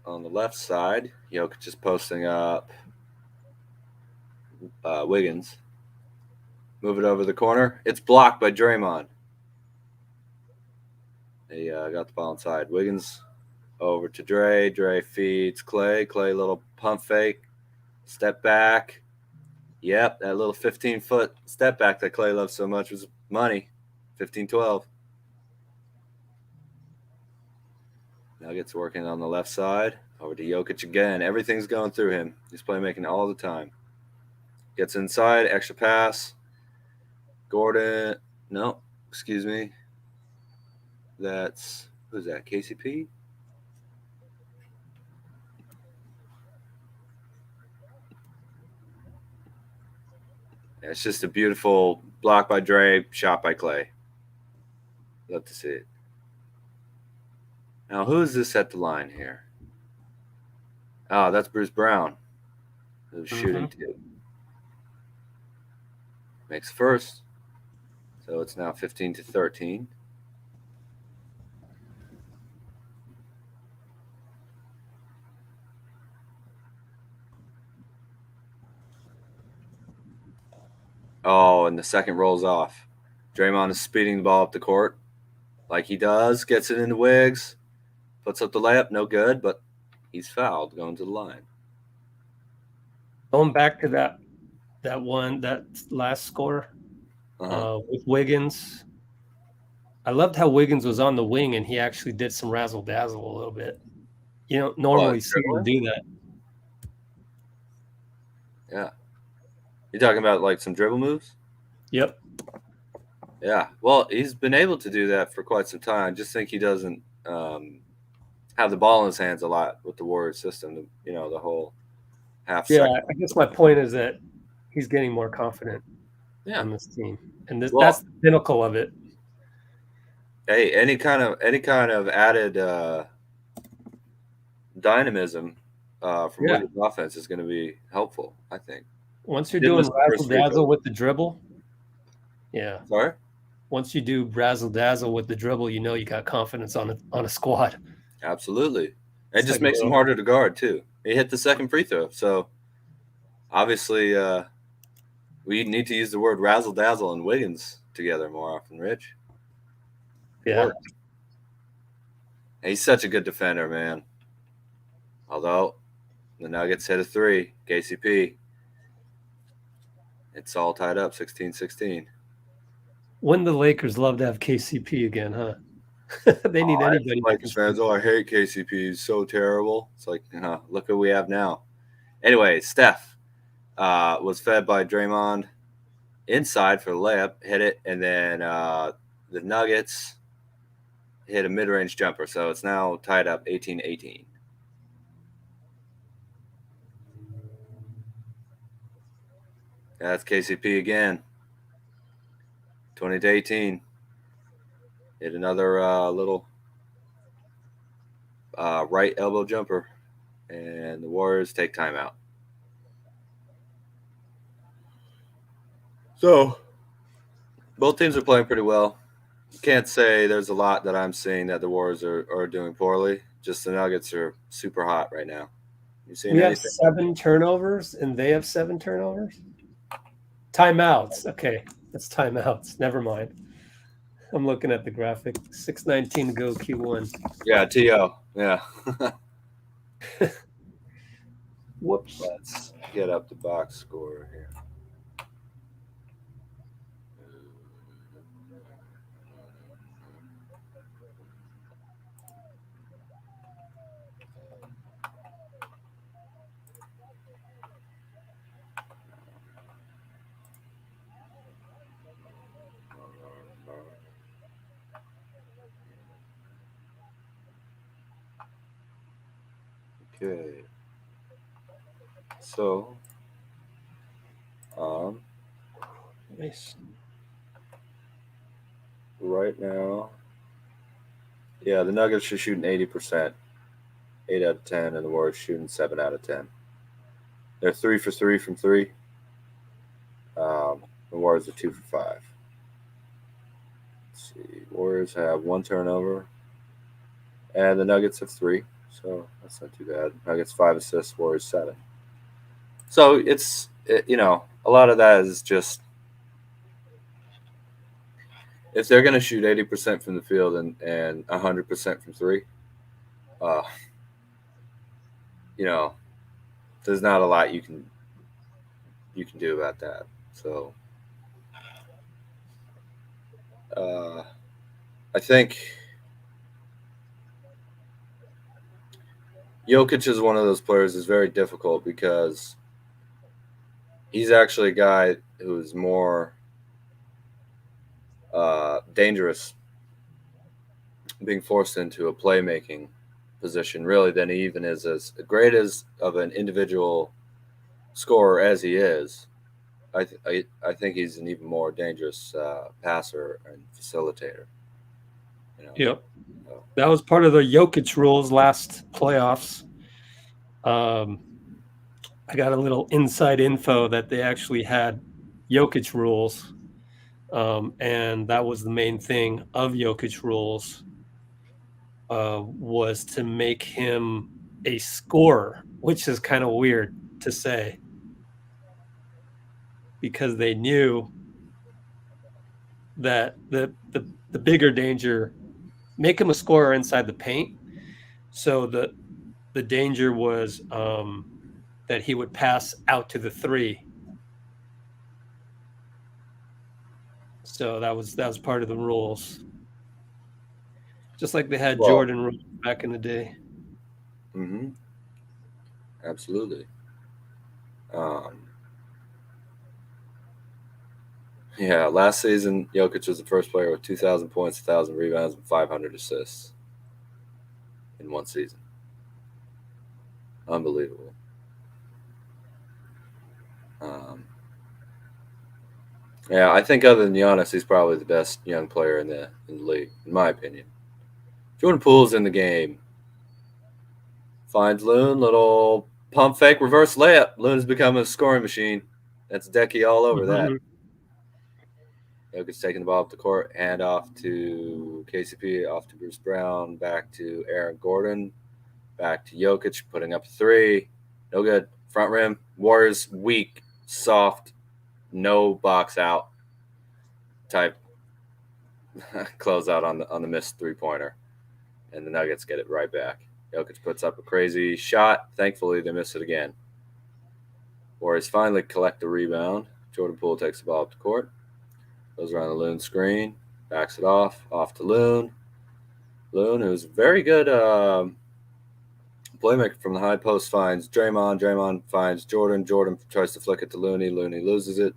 on the left side. Jokic is posting up Wiggins. Move it over the corner. It's blocked by Draymond. He got the ball inside. Wiggins over to Dre. Dre feeds Klay. Klay, little pump fake. Step back. Yep, that little 15-foot step back that Klay loves so much was money. 15-12. Nuggets working on the left side. Over to Jokic again. Everything's going through him. He's playmaking all the time. Gets inside. Extra pass. Gordon. No, excuse me. That's, who's that? KCP? Yeah, it's just a beautiful block by Dre, shot by Klay. Love to see it. Now, who is this at the line here? Oh, that's Bruce Brown, who's shooting too. Makes first. So it's now 15-13. Oh, and the second rolls off. Draymond is speeding the ball up the court like he does. Gets it into Wiggs. Puts up the layup. No good, but he's fouled going to the line. Going back to that last score with Wiggins. I loved how Wiggins was on the wing and he actually did some razzle dazzle a little bit. You don't normally see him do that. Yeah. You're talking about like some dribble moves? Yep. Yeah. Well, he's been able to do that for quite some time. I just think he doesn't have the ball in his hands a lot with the Warriors system, you know, the whole half second. I guess my point is that he's getting more confident on this team. And that's the pinnacle of it. Hey, any kind of added dynamism from Wiggins' offense is going to be helpful, I think. Once you're doing razzle dazzle with the dribble, Sorry? Once you do razzle dazzle with the dribble, you know you got confidence on a squad. Absolutely. It just makes him harder to guard too. He hit the second free throw, so obviously we need to use the word razzle dazzle and Wiggins together more often, Rich. Yeah. He's such a good defender, man. Although the Nuggets hit a three, KCP. It's all tied up, 16-16. Wouldn't the Lakers love to have KCP again, huh? They need anybody. Lakers fans, I hate KCP. He's so terrible. It's like, look what we have now. Anyway, Steph was fed by Draymond inside for the layup, hit it, and then the Nuggets hit a mid-range jumper. So it's now tied up 18-18. That's KCP again. 20-18. Hit another little right elbow jumper. And the Warriors take timeout. So, both teams are playing pretty well. Can't say there's a lot that I'm seeing that the Warriors are doing poorly. Just the Nuggets are super hot right now. You seeing We have anything? 7 turnovers, and they have 7 turnovers? Timeouts. Okay, that's timeouts. Never mind. I'm looking at the graphic. 6:19 to go, Q1. Yeah, TO. Yeah. Whoops. Let's get up the box score here. Okay. So, nice. right now. Yeah, the Nuggets are shooting 80%, 8 out of 10, and the Warriors shooting 7 out of 10. They're 3 for 3 from 3. The Warriors are 2 for 5. Let's see. Warriors have 1 turnover, and the Nuggets have 3. So that's not too bad. Nuggets 5 assists, Warriors 7. So it's a lot of that is just if they're going to shoot 80% from the field and 100% from 3, there's not a lot you can do about that. So I think Jokic is one of those players that's very difficult because he's actually a guy who is more dangerous being forced into a playmaking position really than he even is as great as of an individual scorer as he is. I think he's an even more dangerous passer and facilitator. Yep. That was part of the Jokic rules last playoffs. I got a little inside info that they actually had Jokic rules. And that was the main thing of Jokic rules was to make him a scorer, which is kind of weird to say because they knew that the bigger danger, make him a scorer inside the paint. So the danger was that he would pass out to the 3. So that was part of the rules. Just like they had Jordan rules back in the day. Mm-hmm. Absolutely. Yeah, last season, Jokic was the first player with 2,000 points, 1,000 rebounds, and 500 assists in one season. Unbelievable. Yeah, I think other than Giannis, he's probably the best young player in the league, in my opinion. Jordan Poole's in the game. Finds Loon, little pump fake, reverse layup. Loon's become a scoring machine. That's Decky all over that. Jokic taking the ball up the court, hand off to KCP, off to Bruce Brown, back to Aaron Gordon, back to Jokic, putting up a 3. No good. Front rim. Warriors weak, soft, no box out type close out on the missed 3-pointer. And the Nuggets get it right back. Jokic puts up a crazy shot. Thankfully, they miss it again. Warriors finally collect the rebound. Jordan Poole takes the ball up the court. Goes around the Loon screen. Backs it off to Loon. Loon, who's very good playmaker from the high post, finds Draymond. Draymond finds Jordan. Jordan tries to flick it to Looney. Looney loses it.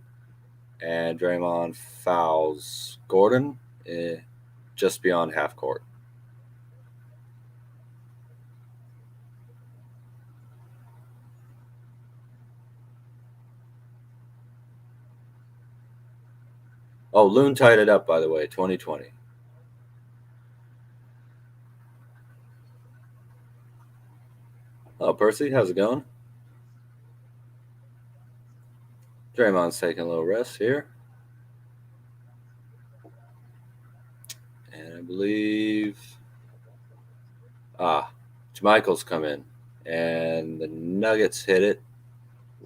And Draymond fouls Gordon just beyond half court. Oh, Loon tied it up, by the way, 2020. Oh, Percy, how's it going? Draymond's taking a little rest here. And I believe Jamichael's come in. And the Nuggets hit it.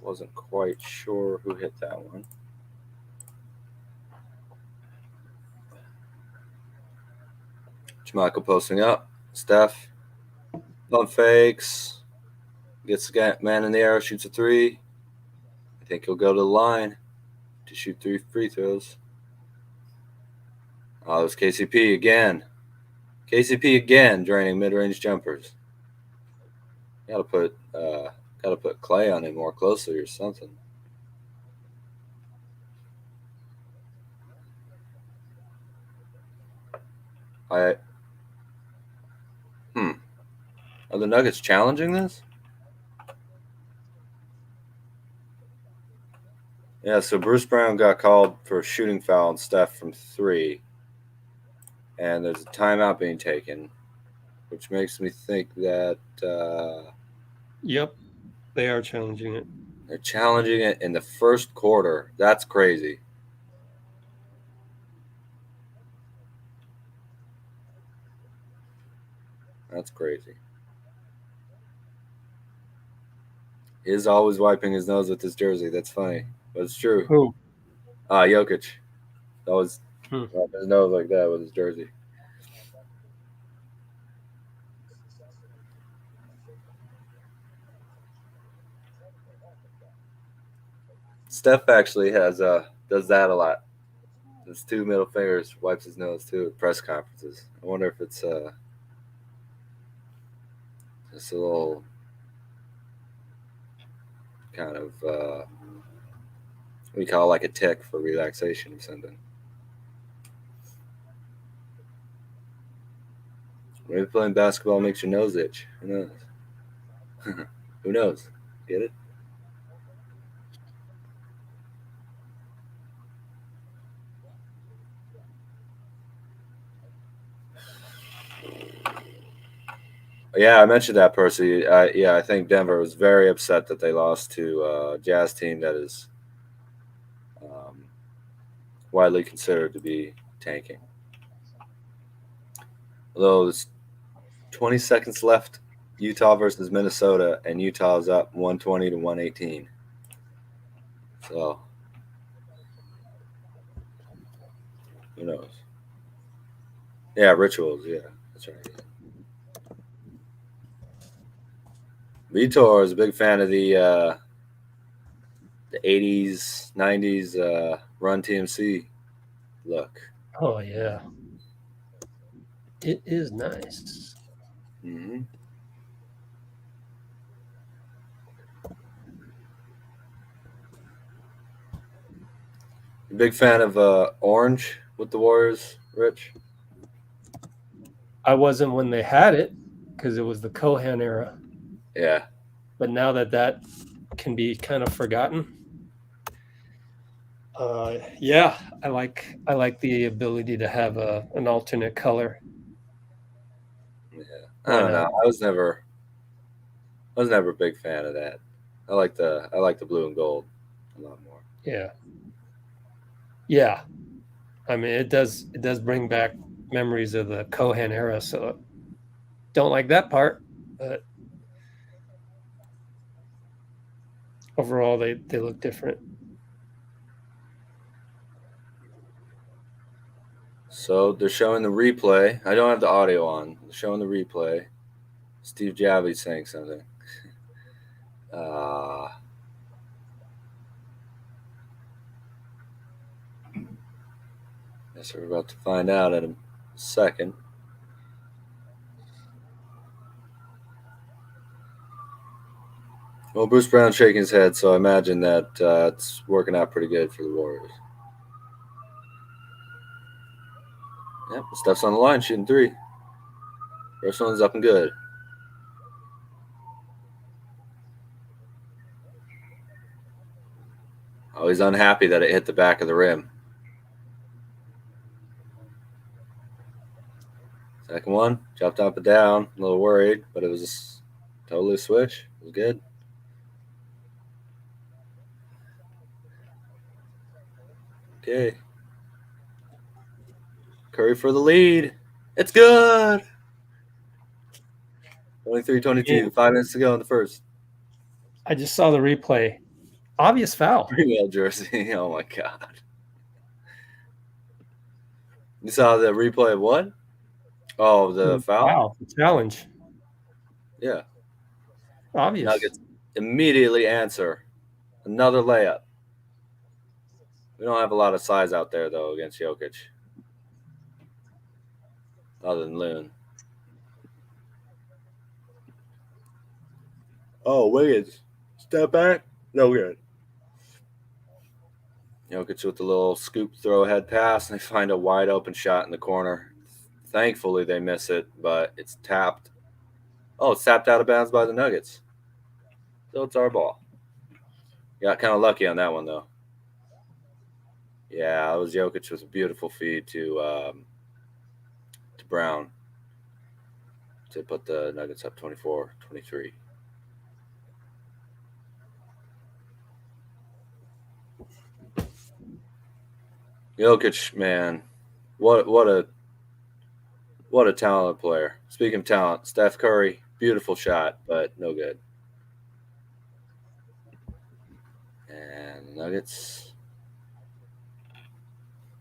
Wasn't quite sure who hit that one. Jamichael posting up. Steph. Pump fakes. Gets the man in the arrow, shoots a 3. I think he'll go to the line to shoot 3 free throws. Oh, it was KCP again. KCP again draining mid-range jumpers. Gotta put Klay on him more closely or something. Are the Nuggets challenging this? Yeah, so Bruce Brown got called for a shooting foul on Steph from 3. and there's a timeout being taken, which makes me think that Yep, they are challenging it. they're challenging it in the first quarter. That's crazy. That's crazy. He is always wiping his nose with his jersey. That's funny, but it's true. Who? Jokic. Always wiping his nose like that with his jersey. Steph actually does that a lot. His two middle fingers, wipes his nose too at press conferences. I wonder if it's just a little kind of what we call like a tick for relaxation or something. Maybe playing basketball makes your nose itch. Who knows? Who knows? Get it? Yeah, I mentioned that, Percy. I think Denver was very upset that they lost to a Jazz team that is widely considered to be tanking. Although there's 20 seconds left, Utah versus Minnesota, and Utah's up 120 to 118. So, who knows? Yeah, rituals. Yeah, that's right. Vitor is a big fan of the 80s, 90s Run TMC look. Oh yeah, it is nice. Mm-hmm. Big fan of orange with the Warriors, Rich? I wasn't when they had it because it was the Cohan era. Yeah. But now that can be kind of forgotten. Yeah, I like the ability to have an alternate color. Yeah. I don't know. I was never a big fan of that. I like the blue and gold a lot more. Yeah. Yeah. I mean, it does bring back memories of the Cohan era, so don't like that part, but overall they look different. So they're showing the replay. I don't have the audio on. They're showing the replay. Steve Javie's saying something. Guess we're about to find out in a second. Well, Bruce Brown's shaking his head, so I imagine that it's working out pretty good for the Warriors. Yep, Steph's on the line, shooting three. First one's up and good. Oh, he's unhappy that it hit the back of the rim. Second one, jumped up and down, a little worried, but it was totally a switch. It was good. Okay. Curry for the lead. It's good. 23-22, 5 minutes to go in the first. I just saw the replay. Obvious foul. Real jersey. Oh my God. You saw the replay of what? Oh, the foul? Wow, challenge. Yeah. Obvious. Nuggets immediately answer. Another layup. We don't have a lot of size out there, though, against Jokic. Other than Loon. Oh, Wiggins. Step back. No good. Jokic with the little scoop throw ahead pass, and they find a wide open shot in the corner. Thankfully, they miss it, but it's tapped. Oh, it's tapped out of bounds by the Nuggets. So it's our ball. Got kind of lucky on that one, though. Yeah, it was Jokic with a beautiful feed to Brown to put the Nuggets up 24-23. Jokic, man, what a talented player. Speaking of talent, Steph Curry, beautiful shot, but no good. And the Nuggets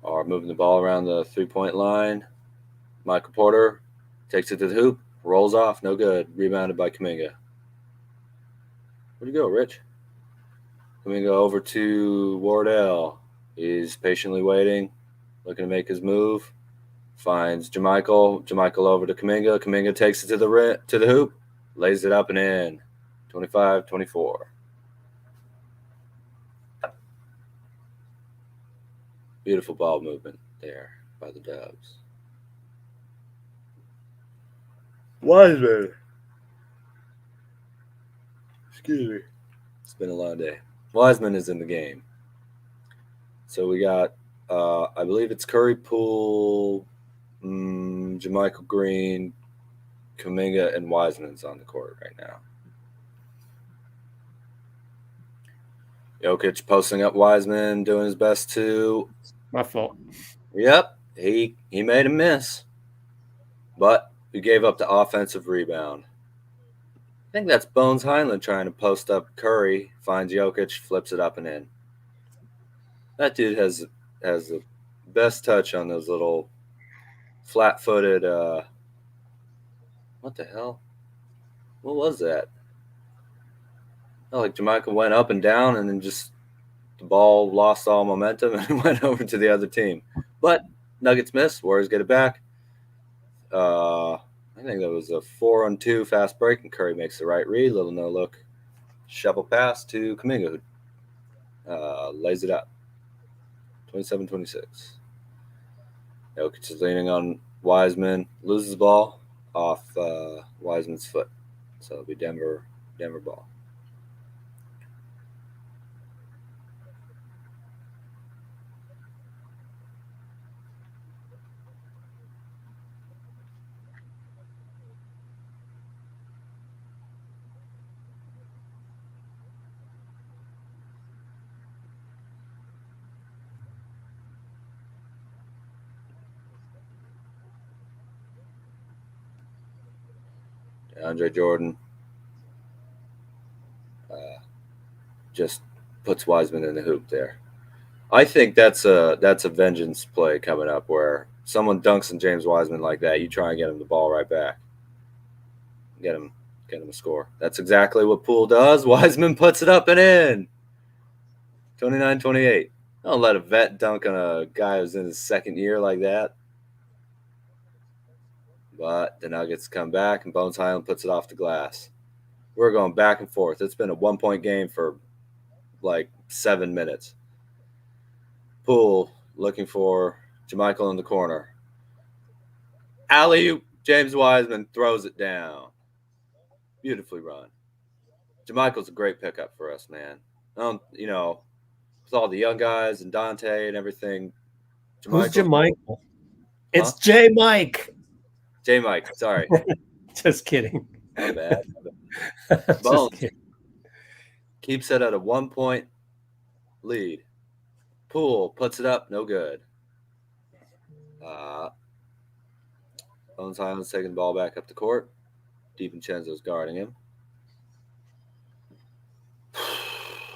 are moving the ball around the three-point line. Michael Porter takes it to the hoop, rolls off, no good. Rebounded by Kuminga. Where'd you go, Rich? Kuminga over to Wardell. He's patiently waiting, looking to make his move. Finds JaMychal. JaMychal over to Kuminga. Kuminga takes it to the hoop, lays it up and in. 25-24. Beautiful ball movement there by the Dubs. Wiseman. Excuse me. It's been a long day. Wiseman is in the game. So we got, I believe it's Curry, Poole, JaMychal Green, Kuminga, and Wiseman's on the court right now. Jokic posting up Wiseman, doing his best to. My fault. Yep, he made a miss, but we gave up the offensive rebound. I think that's Bones Heinlein trying to post up Curry, finds Jokic, flips it up and in. That dude has the best touch on those little flat-footed. What the hell? What was that? Oh, like JaMychal went up and down, and then just the ball lost all momentum and went over to the other team. But Nuggets missed. Warriors get it back. I think that was a 4-on-2 fast break, and Curry makes the right read. Little no-look shovel pass to Kuminga, who lays it up. 27-26. Jokic is leaning on Wiseman. Loses the ball off Wiseman's foot. So it'll be Denver ball. Andre Jordan just puts Wiseman in the hoop there. I think that's a vengeance play coming up where someone dunks on James Wiseman like that. You try and get him the ball right back. Get him a score. That's exactly what Poole does. Wiseman puts it up and in. 29-28. Don't let a vet dunk on a guy who's in his second year like that. But the Nuggets come back, and Bones Highland puts it off the glass. We're going back and forth. It's been a one-point game for like 7 minutes. Poole looking for JaMychal in the corner. Alley-oop. James Wiseman throws it down. Beautifully run. JaMychal's a great pickup for us, man. With all the young guys and Dante and everything. Who's JaMychal? It's J-Mike. J-Mike, sorry. Just kidding. My bad. Just kidding. Keeps it at a 1-point lead. Poole puts it up, no good. Bones Highland's taking the ball back up the court. DiVincenzo's guarding him.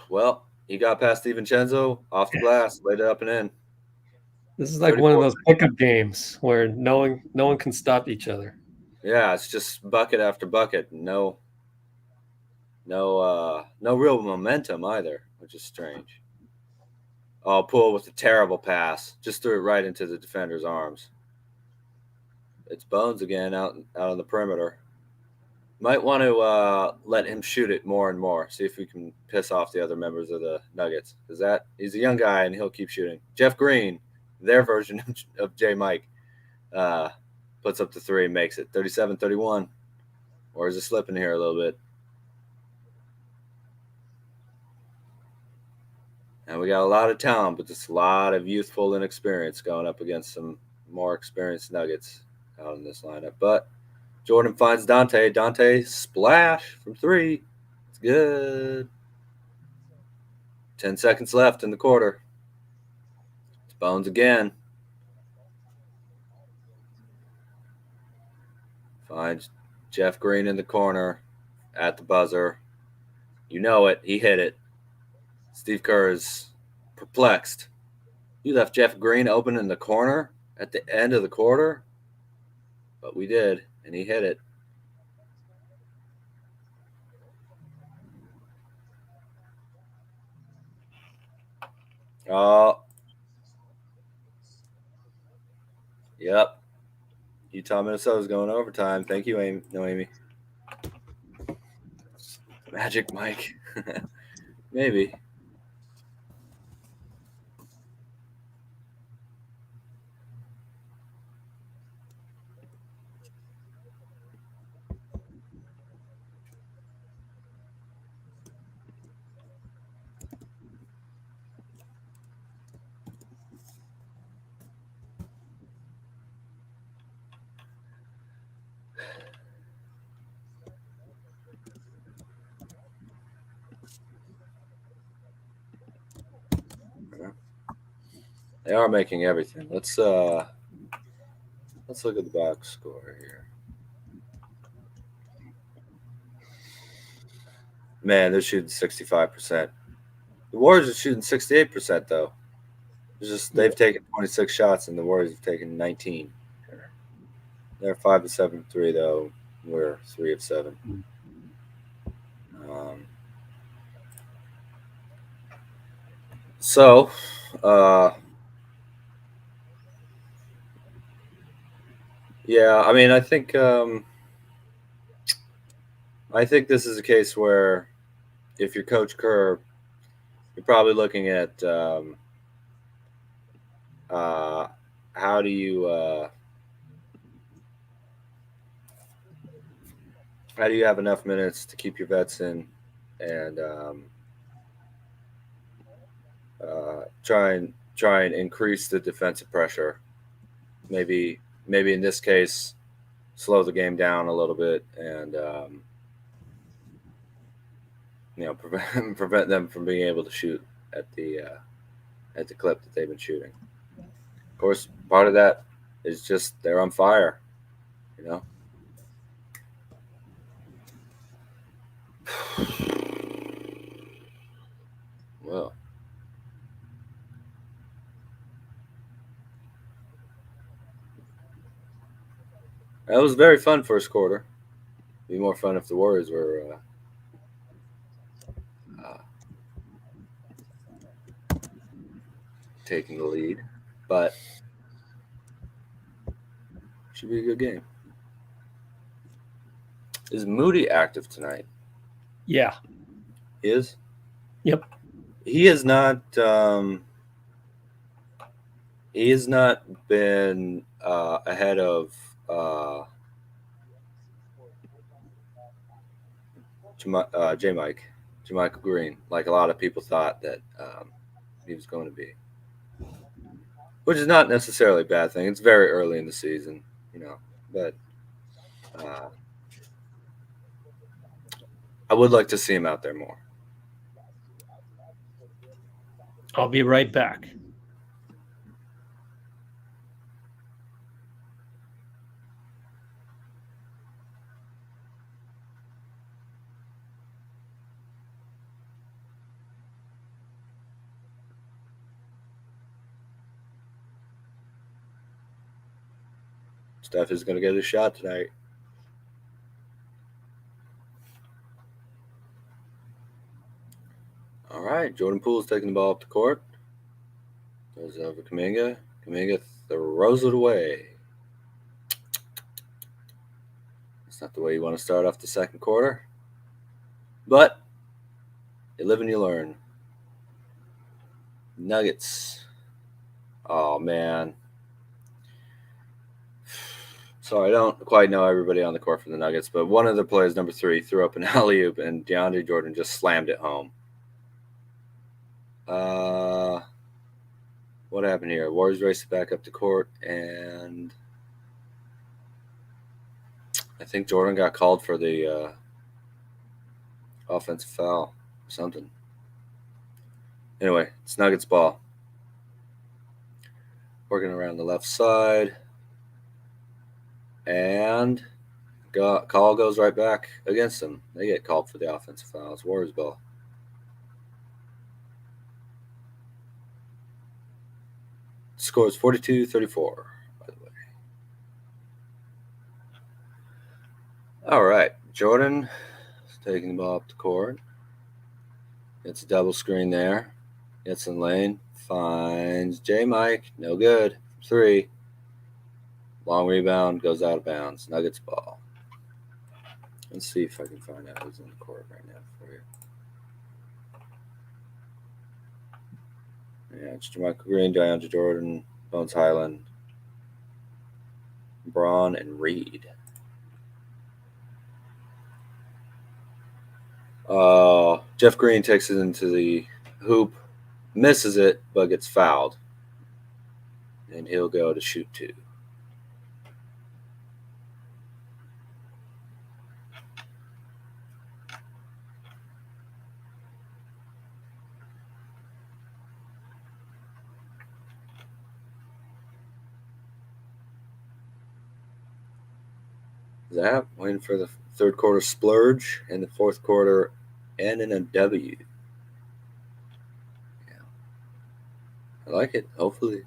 Well, he got past DiVincenzo, off the glass, laid it up and in. This is like one of those pickup games where no one can stop each other. Yeah, it's just bucket after bucket. No real momentum either, which is strange. Oh, Poole with a terrible pass. Just threw it right into the defender's arms. It's Bones again out on the perimeter. Might want to let him shoot it more and more. See if we can piss off the other members of the Nuggets. Because he's a young guy and he'll keep shooting. Jeff Green, their version of J. Mike, puts up the three and makes it 37-31. Or is it slipping here a little bit? And we got a lot of talent, but just a lot of youthful inexperience going up against some more experienced Nuggets. out in this lineup. But Jordan finds Dante. Dante splash from 3. It's good. 10 seconds left in the quarter. It's Bones again. Finds Jeff Green in the corner at the buzzer. You know it. He hit it. Steve Kerr is perplexed. You left Jeff Green open in the corner at the end of the quarter? But we did, and he hit it. Oh. Yep. Utah, Minnesota's going overtime. Thank you, Noemi. Magic Mike. Maybe. They are making everything. Let's look at the box score here. Man, they're shooting 65%. The Warriors are shooting 68%, though. It's just they've taken 26 shots, and the Warriors have taken 19. They're 5 of 7 from 3, though. We're 3 of 7. Yeah, I mean, I think this is a case where if you're Coach Kerr, you're probably looking at how do you have enough minutes to keep your vets in and try and increase the defensive pressure. Maybe in this case, slow the game down a little bit and prevent them from being able to shoot at the clip that they've been shooting. Of course, part of that is just they're on fire, you know. Well, that was very fun first quarter. It'd be more fun if the Warriors were taking the lead, but should be a good game. Is Moody active tonight? Yeah. He is? Yep. He has not been ahead of Michael Green, like a lot of people thought that he was going to be, which is not necessarily a bad thing. It's very early in the season, you know, but I would like to see him out there more. I'll be right back. Steph is going to get a shot tonight. All right, Jordan Poole's taking the ball up the court. Goes over Kuminga. Kuminga throws it away. It's not the way you want to start off the second quarter. But you live and you learn. Nuggets. Oh, man. So I don't quite know everybody on the court for the Nuggets, but one of the players, number 3, threw up an alley-oop, and DeAndre Jordan just slammed it home. What happened here? Warriors raced back up the court, and I think Jordan got called for the offensive foul or something. Anyway, it's Nuggets ball. Working around the left side. And call goes right back against them. They get called for the offensive foul. It's Warriors ball. Score is 42-34, by the way. All right. Jordan is taking the ball up the court. It's a double screen there. Gets in lane. Finds J. Mike. No good. 3. Long rebound. Goes out of bounds. Nuggets ball. Let's see if I can find out who's in the court right now for you. Yeah, it's Jermichael Green, DeAndre Jordan, Bones Highland, Braun, and Reed. Jeff Green takes it into the hoop, misses it, but gets fouled. And he'll go to shoot 2. Zap waiting for the third quarter splurge and the fourth quarter end in a W. Yeah. I like it. Hopefully.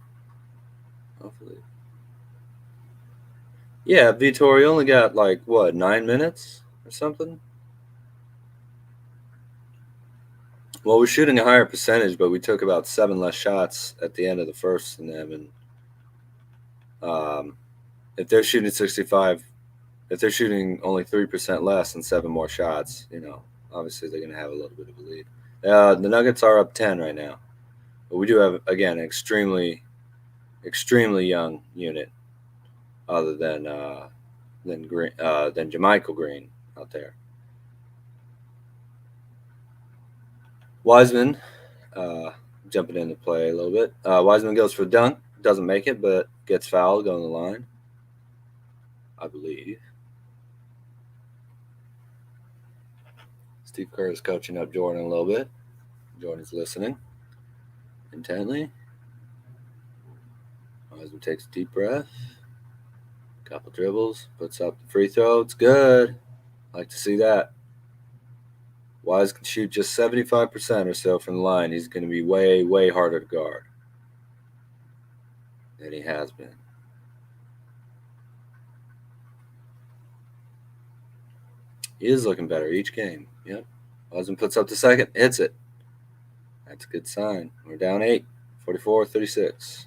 Yeah, Vitor, you only got 9 minutes or something? Well, we're shooting a higher percentage, but we took about 7 less shots at the end of the first than them. And if they're shooting 65, if they're shooting only 3% less and 7 more shots, obviously they're going to have a little bit of a lead. The Nuggets are up 10 right now. But we do have, again, an extremely young unit other than Jermichael Green out there. Wiseman jumping into play a little bit. Wiseman goes for a dunk. Doesn't make it, but gets fouled going to the line, I believe. Steve Kerr is coaching up Jordan a little bit. Jordan's listening intently. Wiseman takes a deep breath. Couple dribbles. Puts up the free throw. It's good. Like to see that. Wise can shoot just 75% or so from the line. He's going to be way, way harder to guard than he has been. He is looking better each game. Yep. Wiseman puts up the second, hits it. That's a good sign. We're down 8, 44-36.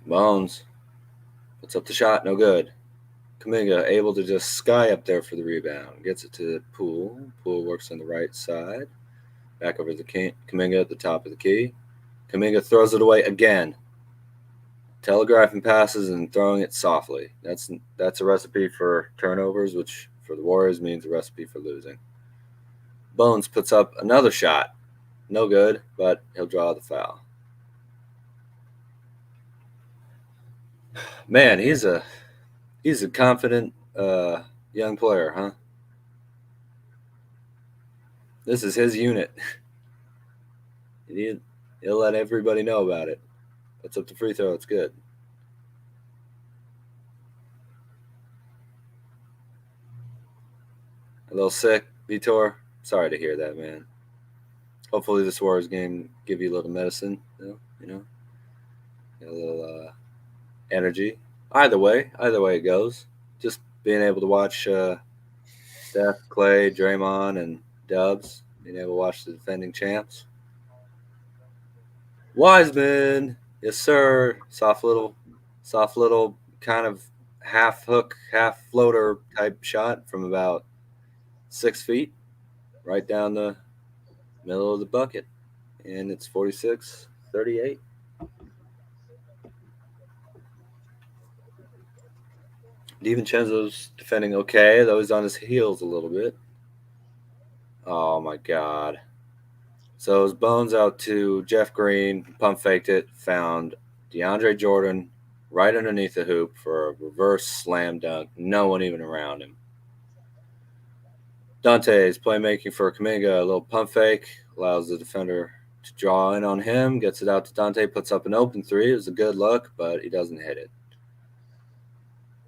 Bones puts up the shot, no good. Kuminga able to just sky up there for the rebound. Gets it to Poole. Poole works on the right side. Back over to Kuminga at the top of the key. Kuminga throws it away again. Telegraphing passes and throwing it softly. That's a recipe for turnovers, which for the Warriors means a recipe for losing. Bones puts up another shot. No good, but he'll draw the foul. Man, he's a confident young player, huh? This is his unit. He'll let everybody know about it. Puts up the free throw. It's good. A little sick, Vitor. Sorry to hear that, man. Hopefully this Warriors game give you a little medicine, a little energy. Either way it goes. Just being able to watch Steph, Klay, Draymond, and Dubs, being able to watch the defending champs. Wiseman, yes sir. Soft little kind of half hook, half floater type shot from about 6 feet, right down the middle of the bucket. And it's 46-38. DiVincenzo's defending okay, though he's on his heels a little bit. Oh my God. So it was Bones out to Jeff Green, pump faked it, found DeAndre Jordan right underneath the hoop for a reverse slam dunk. No one even around him. Dante's playmaking for Kuminga, a little pump fake, allows the defender to draw in on him, gets it out to Dante, puts up an open three. It was a good look, but he doesn't hit it.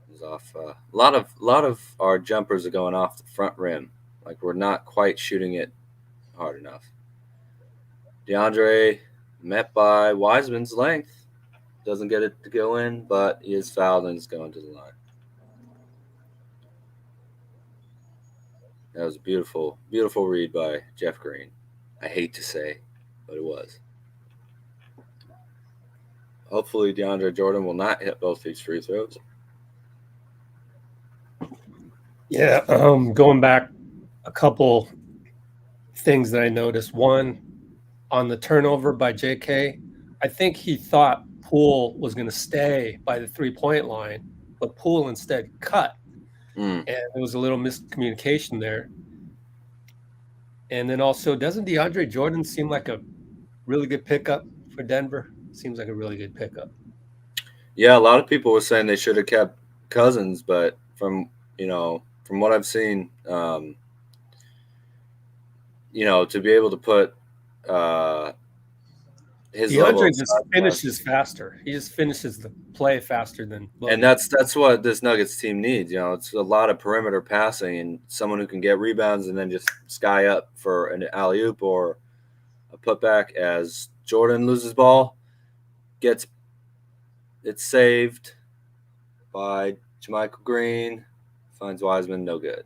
It was off. A lot of our jumpers are going off the front rim. Like we're not quite shooting it hard enough. DeAndre met by Wiseman's length. Doesn't get it to go in, but he is fouled and is going to the line. That was a beautiful, beautiful read by Jeff Green. I hate to say, but it was. Hopefully DeAndre Jordan will not hit both these free throws. Yeah, going back a couple things that I noticed. One, on the turnover by JK, I think he thought Poole was going to stay by the three-point line, but Poole instead cut. And there was a little miscommunication there. And then also, doesn't DeAndre Jordan seem like a really good pickup for Denver? Seems like a really good pickup. Yeah, a lot of people were saying they should have kept Cousins, but from what I've seen, to be able to put his DeAndre just finishes faster. He just finishes the play faster than. And that's what this Nuggets team needs. It's a lot of perimeter passing and someone who can get rebounds and then just sky up for an alley-oop or a putback. As Jordan loses ball, gets it saved by JaMychal Green, finds Wiseman, no good.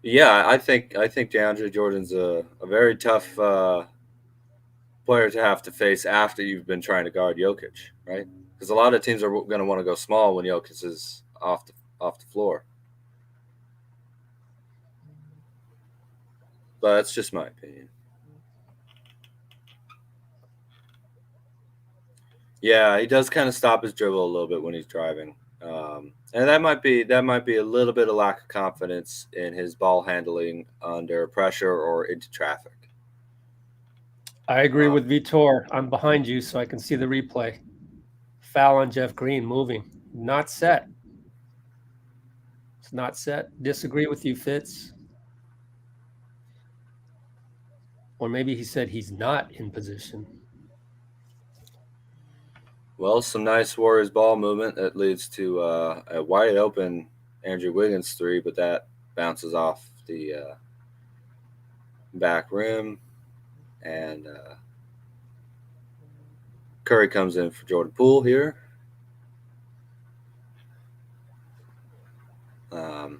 Yeah, I think DeAndre Jordan's a very tough player to have to face after you've been trying to guard Jokic, right? Because a lot of teams are going to want to go small when Jokic is off the floor. But that's just my opinion. Yeah, he does kind of stop his dribble a little bit when he's driving, and that might be a little bit of lack of confidence in his ball handling under pressure or into traffic. I agree with Vitor. I'm behind you, so I can see the replay. Foul on Jeff Green, moving, not set. It's not set. Disagree with you, Fitz. Or maybe he said he's not in position. Well, some nice Warriors ball movement that leads to a wide open Andrew Wiggins three, but that bounces off the back rim, and Curry comes in for Jordan Poole here. Kerr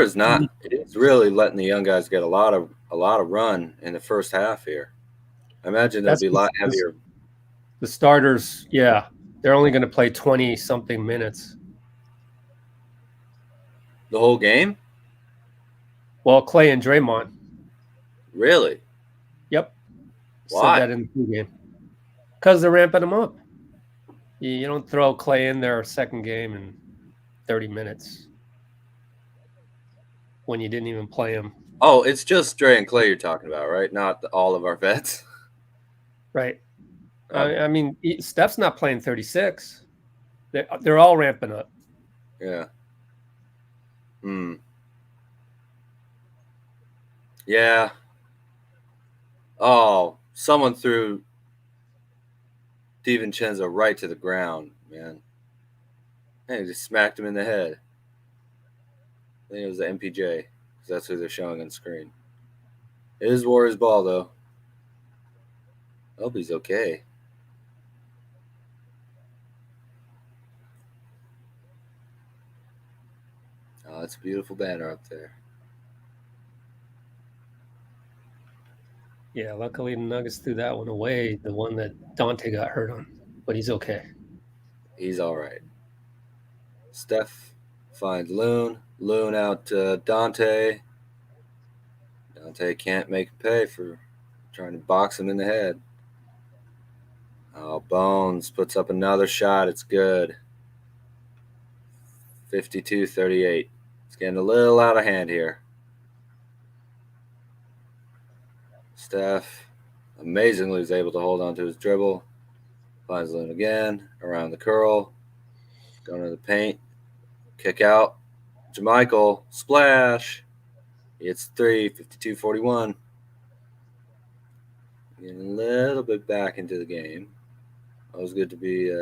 is not. It's really letting the young guys get a lot of run in the first half here. I imagine they'll be a lot heavier. The starters, yeah, they're only going to play 20-something minutes. The whole game? Well, Klay and Draymond. Really? Yep. Why? Said that in the pregame. Because they're ramping them up. You don't throw Klay in their second game in 30 minutes when you didn't even play him. Oh, it's just Dre and Klay you're talking about, right? Not all of our vets. Right. I mean, Steph's not playing 36. They're all ramping up. Yeah. Yeah. Oh, someone threw DiVincenzo right to the ground, man. Hey, just smacked him in the head. I think it was the MPJ, because that's who they're showing on screen. It is Warriors ball, though. I hope he's okay. Oh, that's a beautiful banner up there. Yeah, luckily the Nuggets threw that one away, the one that Dante got hurt on. But he's okay. He's all right. Steph finds Loon. Loon out to Dante. Dante can't make him pay for trying to box him in the head. Oh, Bones puts up another shot. It's good. 52-38. It's getting a little out of hand here. Steph amazingly is able to hold on to his dribble. Finds Lynn again around the curl. Going to the paint. Kick out. JaMychal. Splash. He hits 3, 52-41. Getting a little bit back into the game. Always good to be,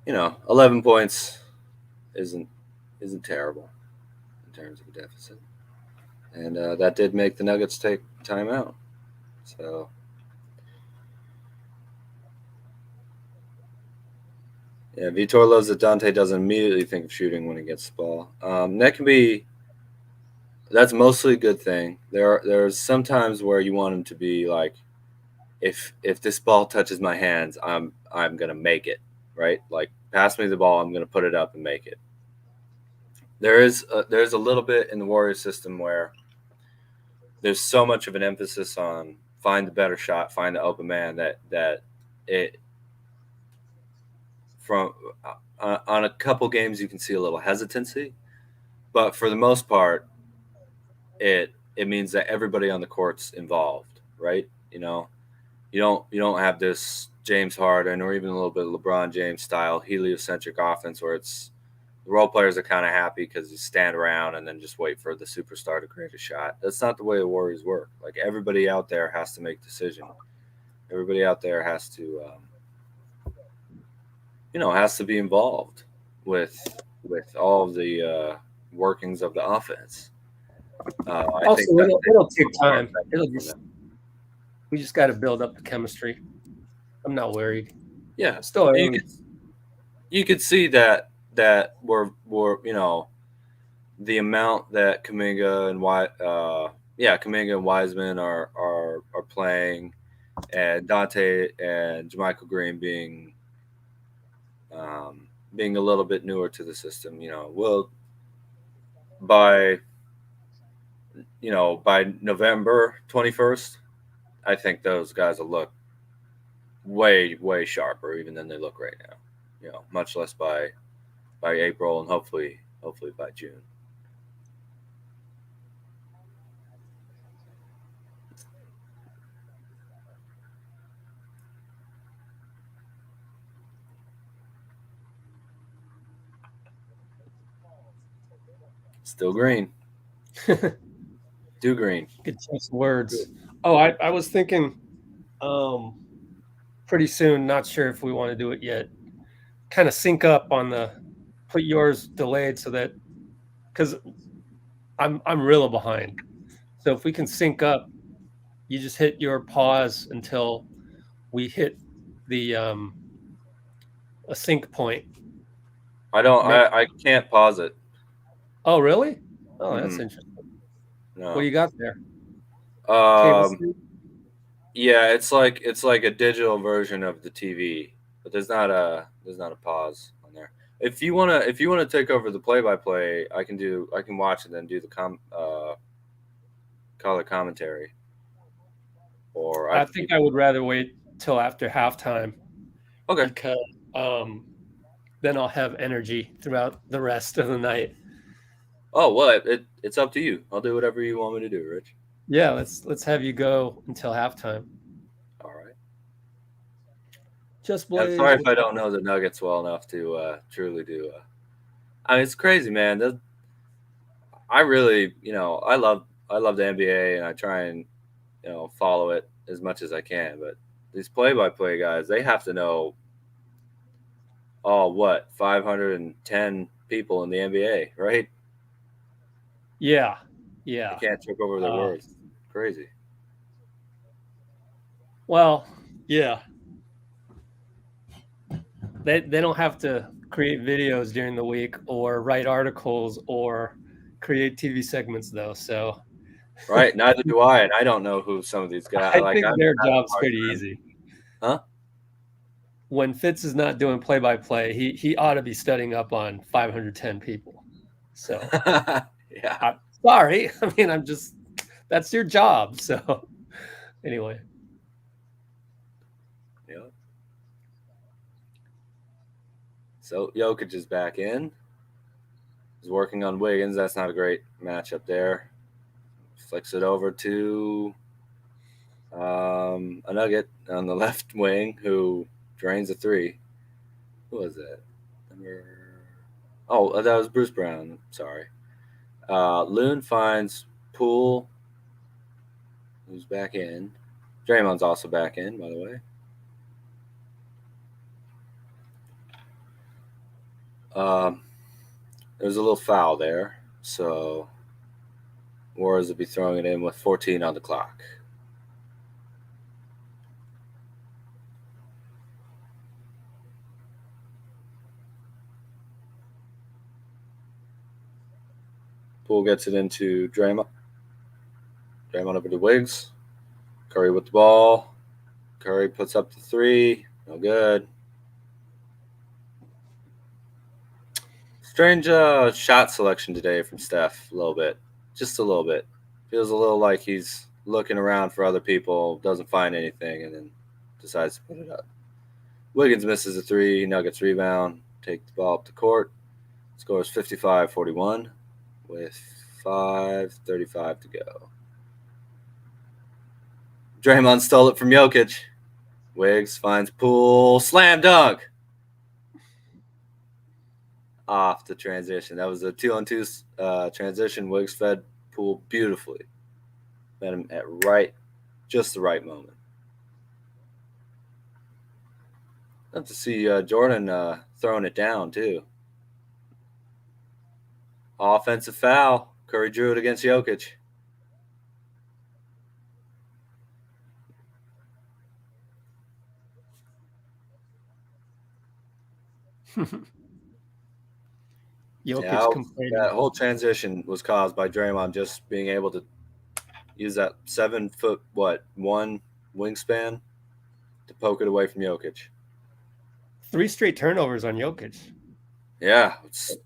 11 points isn't terrible in terms of a deficit. And that did make the Nuggets take timeout. So, yeah, Vitor loves that Dante doesn't immediately think of shooting when he gets the ball. That's mostly a good thing. There's some times where you want him to be like, if this ball touches my hands, I'm gonna make it, right? Like, pass me the ball, I'm gonna put it up and make it. There's a little bit in the Warriors system where there's so much of an emphasis on find the better shot, find the open man that it from on a couple games you can see a little hesitancy, but for the most part, it means that everybody on the court's involved, right? You don't have this James Harden or even a little bit of LeBron James style heliocentric offense where it's the role players are kind of happy because you stand around and then just wait for the superstar to create a shot. That's not the way the Warriors work. Like, everybody out there has to make decisions. Everybody out there has to, has to be involved with all of the workings of the offense. Also, it'll take time. We just got to build up the chemistry. I'm not worried. Yeah, still you could see that we're the amount that Kuminga and Wiseman are playing, and Dante and JaMychal Green being a little bit newer to the system. By November 21st, I think those guys will look way sharper even than they look right now. Much less by April, and hopefully by June. Still green. Do green. Good choice of words. Oh, I was thinking pretty soon, not sure if we want to do it yet, kind of sync up on put yours delayed so that, because I'm real behind. So if we can sync up, you just hit your pause until we hit the a sync point. I can't pause it. Oh, really? Oh, that's interesting. No. What do you got there? Yeah, it's like a digital version of the TV, but there's not a pause on there. If you wanna take over the play-by-play, I can watch and then do the color commentary. Or I think I would rather wait till after halftime. Okay. Because then I'll have energy throughout the rest of the night. Oh, well, it's up to you. I'll do whatever you want me to do, Rich. Yeah, let's have you go until halftime. All right. Just I'm sorry if I don't know the Nuggets well enough to truly do. It's crazy, man. I really, I love the NBA, and I try and follow it as much as I can. But these play-by-play guys, they have to know 510 people in the NBA, right? Yeah. I can't trip over their words. Crazy. Well, yeah. They don't have to create videos during the week or write articles or create TV segments, though. So, right, neither do I, and I don't know who some of these guys. I think their job's pretty easy. Huh? When Fitz is not doing play-by-play, he ought to be studying up on 510 people. So, yeah. I'm sorry. I mean, that's your job. So, anyway. Yeah. So Jokic is back in. He's working on Wiggins. That's not a great matchup there. Flicks it over to a Nugget on the left wing who drains a three. Who was that? Oh, that was Bruce Brown. Sorry. Loon finds Poole, who's back in. Draymond's also back in, by the way. There's a little foul there, so Warriors will be throwing it in with 14 on the clock. Poole gets it into Draymond. Draymond over to Wiggs. Curry with the ball. Curry puts up the three. No good. Strange shot selection today from Steph. A little bit. Just a little bit. Feels a little like he's looking around for other people, doesn't find anything, and then decides to put it up. Wiggins misses a three. Nuggets rebound. Take the ball up the court. Scores 55-41 with 5:35 to go. Draymond stole it from Jokic. Wiggs finds Poole. Slam dunk. Off the transition. That was a 2-on-2 transition. Wiggs fed Poole beautifully. Fed him at just the right moment. Love to see Jordan throwing it down too. Offensive foul. Curry drew it against Jokic. Jokic complaining. That whole transition was caused by Draymond just being able to use that 7'1" wingspan to poke it away from Jokic. 3 straight turnovers on Jokic. Yeah, it's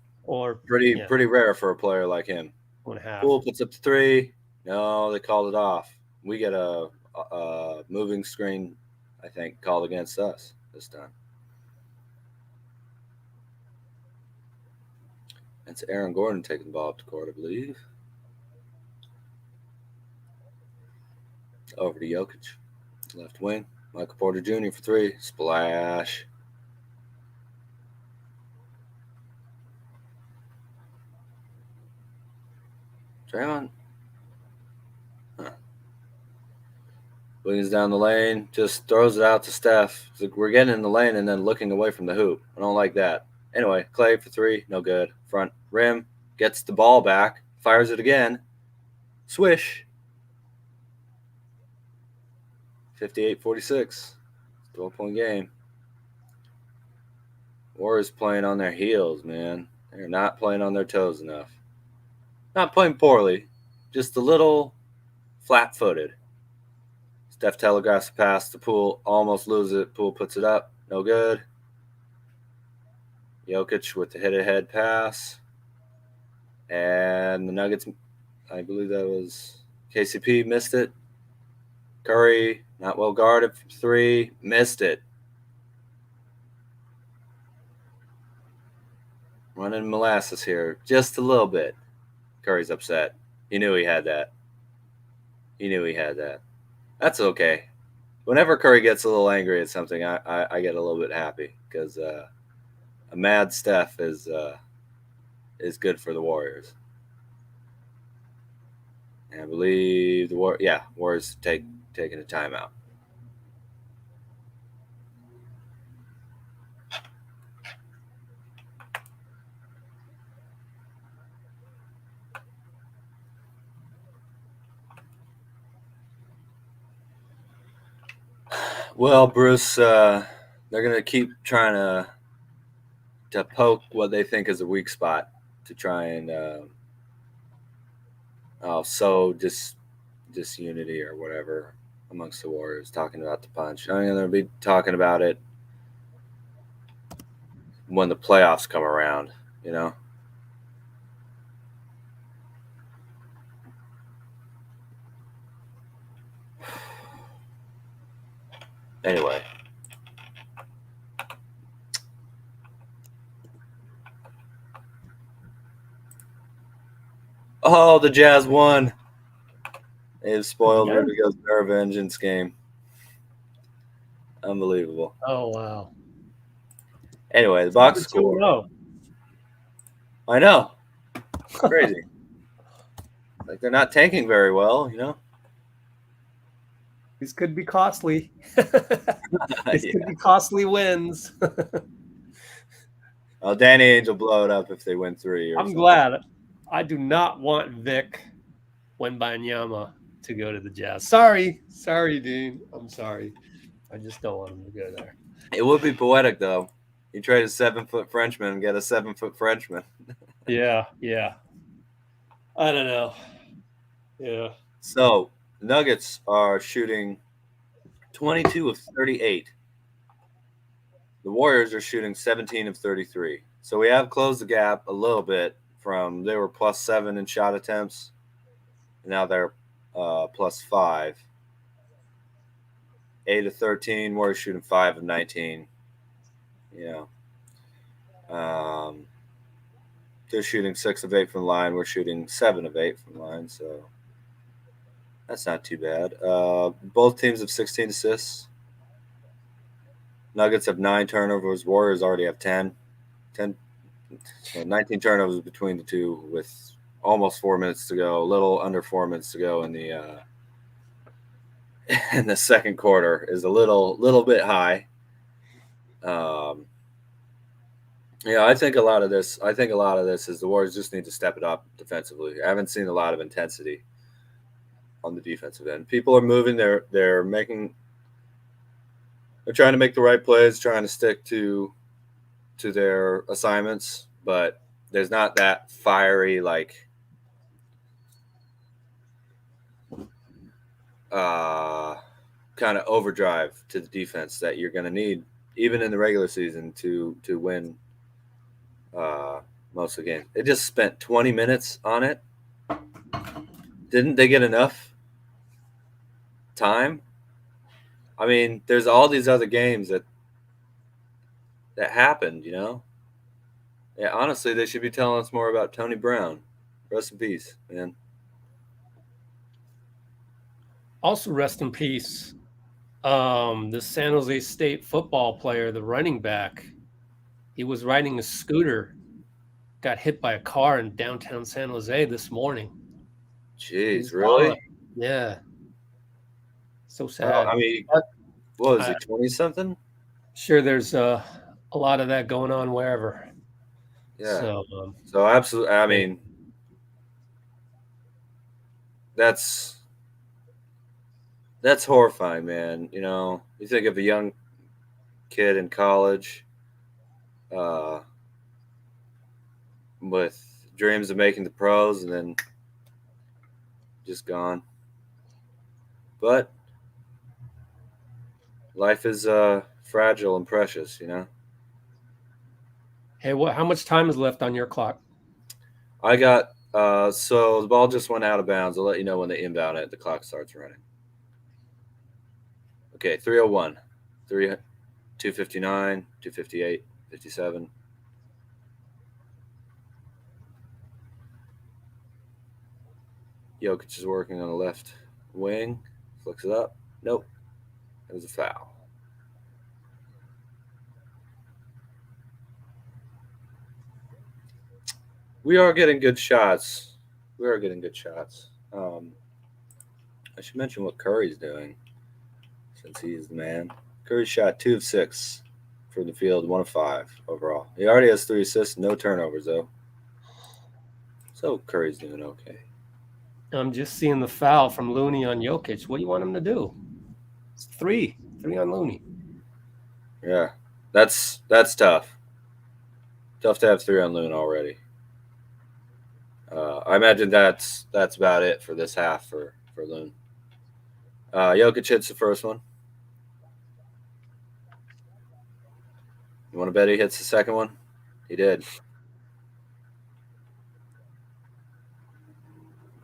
pretty rare for a player like him. 1.5. Poole puts up the three. No, they called it off. We get a moving screen, I think, called against us this time. It's Aaron Gordon taking the ball up the court, I believe. Over to Jokic. Left wing. Michael Porter Jr. for three. Splash. Draymond. Wiggins down the lane. Just throws it out to Steph. It's like we're getting in the lane and then looking away from the hoop. I don't like that. Anyway, Klay for three. No good. Front rim. Gets the ball back. Fires it again. Swish. 58-46. 12-point game. Warriors playing on their heels, man. They're not playing on their toes enough. Not playing poorly. Just a little flat-footed. Steph telegraphs the pass to Poole. Almost loses it. Poole puts it up. No good. Jokic with the hit-ahead pass. And the Nuggets, I believe that was KCP, missed it. Curry, not well guarded for three. Missed it. Running molasses here. Just a little bit. Curry's upset. He knew he had that. That's okay. Whenever Curry gets a little angry at something, I get a little bit happy because a mad Steph is good for the Warriors. And I believe the Warriors taking a timeout. Well, Bruce, they're going to keep trying to poke what they think is a weak spot to try and sow disunity or whatever amongst the Warriors, talking about the punch. I mean, they'll be talking about it when the playoffs come around, you know? Anyway. Oh, the Jazz won. They've spoiled Again? Rudy Gobert vengeance game. Unbelievable. Oh, wow. Anyway, the box score. 2-0. I know. Crazy. Like they're not tanking very well, you know? These could be costly. These could be costly wins. Oh, Danny Ainge will blow it up if they win 3. I'm glad. I do not want Vic Wembanyama to go to the Jazz. Sorry, Dean. I'm sorry. I just don't want him to go there. It would be poetic, though. You trade a 7-foot Frenchman and get a 7-foot Frenchman. Yeah. I don't know. Yeah. So, Nuggets are shooting 22 of 38. The Warriors are shooting 17 of 33. So we have closed the gap a little bit from they were +7 in shot attempts. Now they're +5. 8 of 13. Warriors shooting 5 of 19. You know, they're shooting 6 of 8 from the line. We're shooting 7 of 8 from the line. So that's not too bad. Both teams have 16 assists. Nuggets have 9 turnovers. Warriors already have 10. 19 turnovers between the two with almost 4 minutes to go, a little under 4 minutes to go in the second quarter is a little bit high. Yeah, I think a lot of this is the Warriors just need to step it up defensively. I haven't seen a lot of intensity on the defensive end. People are moving, they're trying to make the right plays, trying to stick to their assignments, but there's not that fiery kind of overdrive to the defense that you're going to need even in the regular season to win most of the game. They just spent 20 minutes on it. Didn't they get enough time? I mean, there's all these other games that happened, you know? Yeah, honestly, they should be telling us more about Tony Brown. Rest in peace, man. Also, rest in peace. The San Jose State football player, the running back, he was riding a scooter, got hit by a car in downtown San Jose this morning. Jeez, really? Gone. Yeah. So sad. I mean, what was he, 20-something? Sure, there's a lot of that going on wherever. Yeah. So absolutely, I mean, that's horrifying, man. You know, you think of a young kid in college with dreams of making the pros and then just gone. But life is fragile and precious, you know. Hey, how much time is left on your clock? I got so the ball just went out of bounds. I'll let you know when they inbound it. The clock starts running. Okay, 3:01, 2:59, 2:58, 57. Jokic is working on the left wing. Flicks it up. Nope. It was a foul. We are getting good shots. I should mention what Curry's doing since he's the man. Curry shot 2 of 6 from the field, 1 of 5 overall. He already has 3 assists, no turnovers, though. So Curry's doing okay. I'm just seeing the foul from Looney on Jokic. What do you want him to do? It's 3 on Looney. Yeah, that's tough. Tough to have 3 on Loon already. I imagine that's about it for this half for Loon. Jokic hits the first one. You want to bet he hits the second one? He did.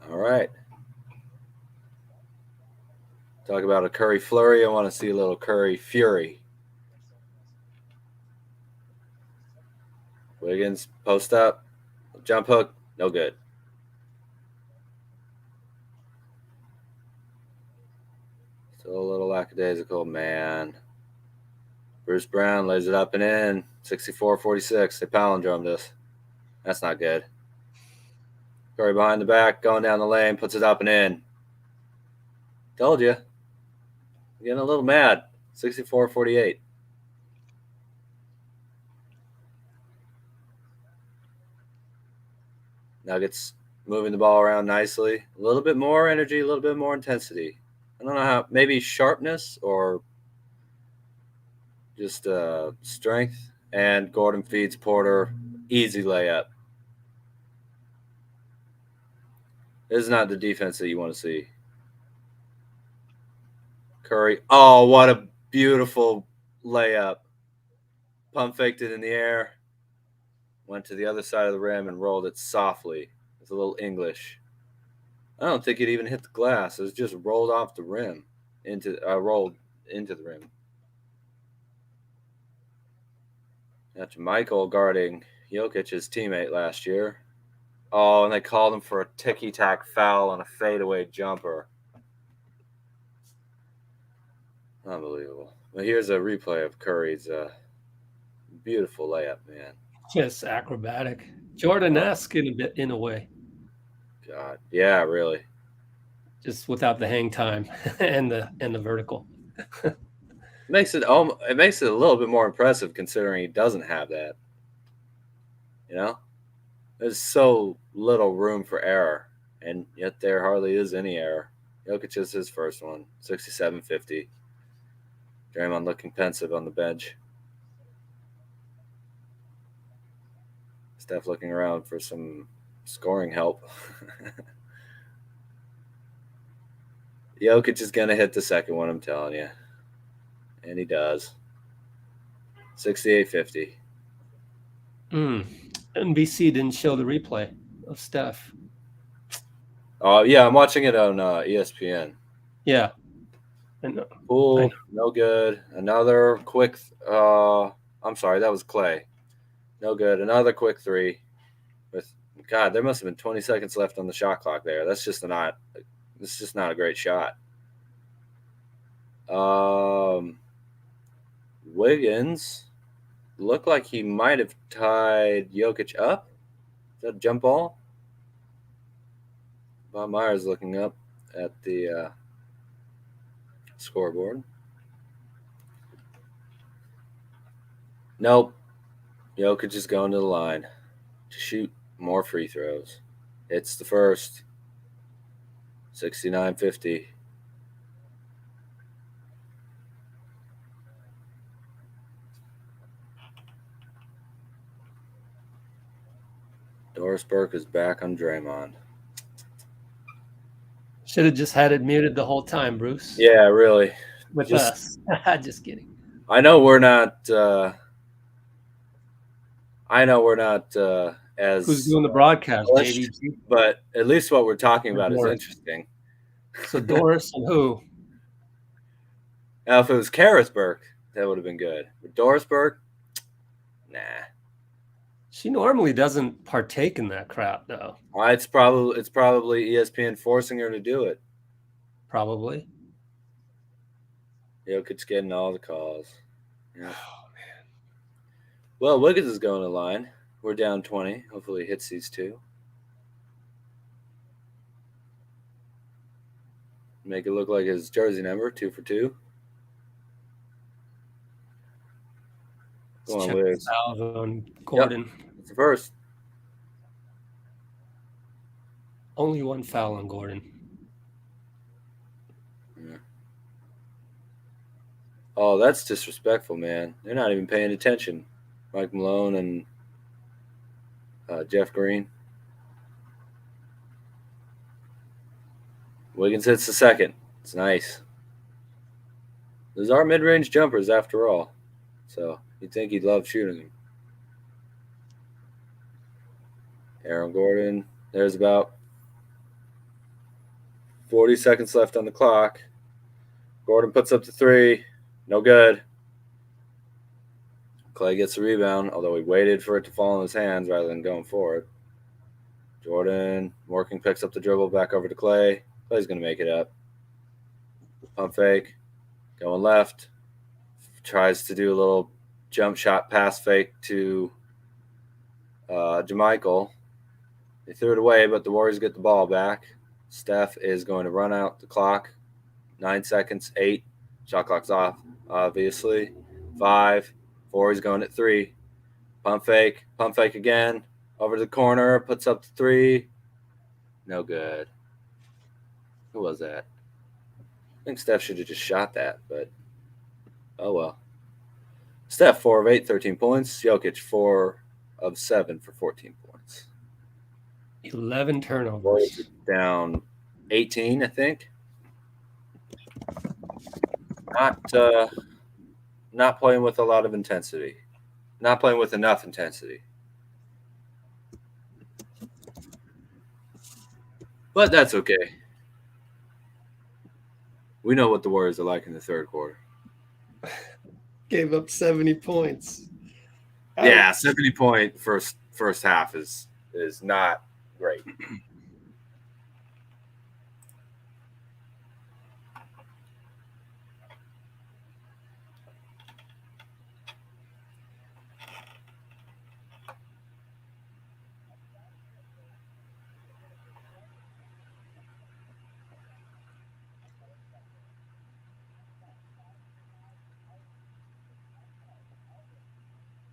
All right. Talk about a Curry flurry. I want to see a little Curry fury. Wiggins, post up, jump hook, no good. Still a little lackadaisical, man. Bruce Brown lays it up and in. 64-46. They palindromed this. That's not good. Curry behind the back, going down the lane, puts it up and in. Told you. Getting a little mad. 64-48. Nuggets moving the ball around nicely. A little bit more energy, a little bit more intensity. I don't know how, maybe sharpness or just strength. And Gordon feeds Porter. Easy layup. This is not the defense that you want to see. Curry. Oh, what a beautiful layup. Pump faked it in the air. Went to the other side of the rim and rolled it softly. It's a little English. I don't think it even hit the glass. It was just rolled off the rim. Rolled into the rim. That's Michael guarding Jokic's teammate last year. Oh, and they called him for a ticky-tack foul on a fadeaway jumper. Unbelievable. Well, here's a replay of Curry's beautiful layup, man. Just acrobatic. Jordan-esque in a way. God. Yeah, really. Just without the hang time and the vertical. It makes it a little bit more impressive considering he doesn't have that. You know? There's so little room for error, and yet there hardly is any error. Jokic is his first one, 67-50. Draymond looking pensive on the bench. Steph looking around for some scoring help. Jokic is going to hit the second one, I'm telling you. And he does. 68-50. NBC didn't show the replay of Steph. Oh, yeah, I'm watching it on ESPN. Yeah. Poole, no good. Another quick I'm sorry, that was Klay. No good. Another quick three. God, there must have been 20 seconds left on the shot clock there. This is just not a great shot. Wiggins looked like he might have tied Jokic up. Is that a jump ball? Bob Myers looking up at the scoreboard. Nope. Jokic is going to the line to shoot more free throws. It's the first. 69-50. Doris Burke is back on Draymond. Should have just had it muted the whole time, Bruce. Yeah, really. With us. Just kidding. I know we're not as who's doing the broadcast, JDG? But at least what we're talking about is interesting. So Doris and who? Now, if it was Karis Burke, that would have been good. But Doris Burke, nah. She normally doesn't partake in that crap, though. It's probably ESPN forcing her to do it. Probably. Jokic's getting all the calls. Yeah. Oh, man. Well, Wiggins is going to line. We're down 20. Hopefully he hits these two. Make it look like his jersey number, 2 for 2. Go on, Wiggins. On Gordon. Yep. It's the first. Only one foul on Gordon. Yeah. Oh, that's disrespectful, man. They're not even paying attention. Mike Malone and Jeff Green. Wiggins hits the second. It's nice. Those are mid-range jumpers after all. So you'd think he'd love shooting them. Aaron Gordon. There's about 40 seconds left on the clock. Gordon puts up the three. No good. Klay gets the rebound, although he waited for it to fall in his hands rather than going for it. Jordan working, picks up the dribble back over to Klay. Clay's going to make it up. Pump fake. Going left. Tries to do a little jump shot pass fake to JaMychal. They threw it away, but the Warriors get the ball back. Steph is going to run out the clock. 9 seconds, 8. Shot clock's off, obviously. 5, 4. He's going at 3. Pump fake again. Over to the corner, puts up the 3. No good. Who was that? I think Steph should have just shot that, but oh well. Steph, 4 of 8, 13 points. Jokic, 4 of 7 for 14 points. 11 turnovers. Warriors down 18, I think. Not playing with a lot of intensity. Not playing with enough intensity. But that's okay. We know what the Warriors are like in the third quarter. Gave up 70 points. Yeah, 70-point first half is not great.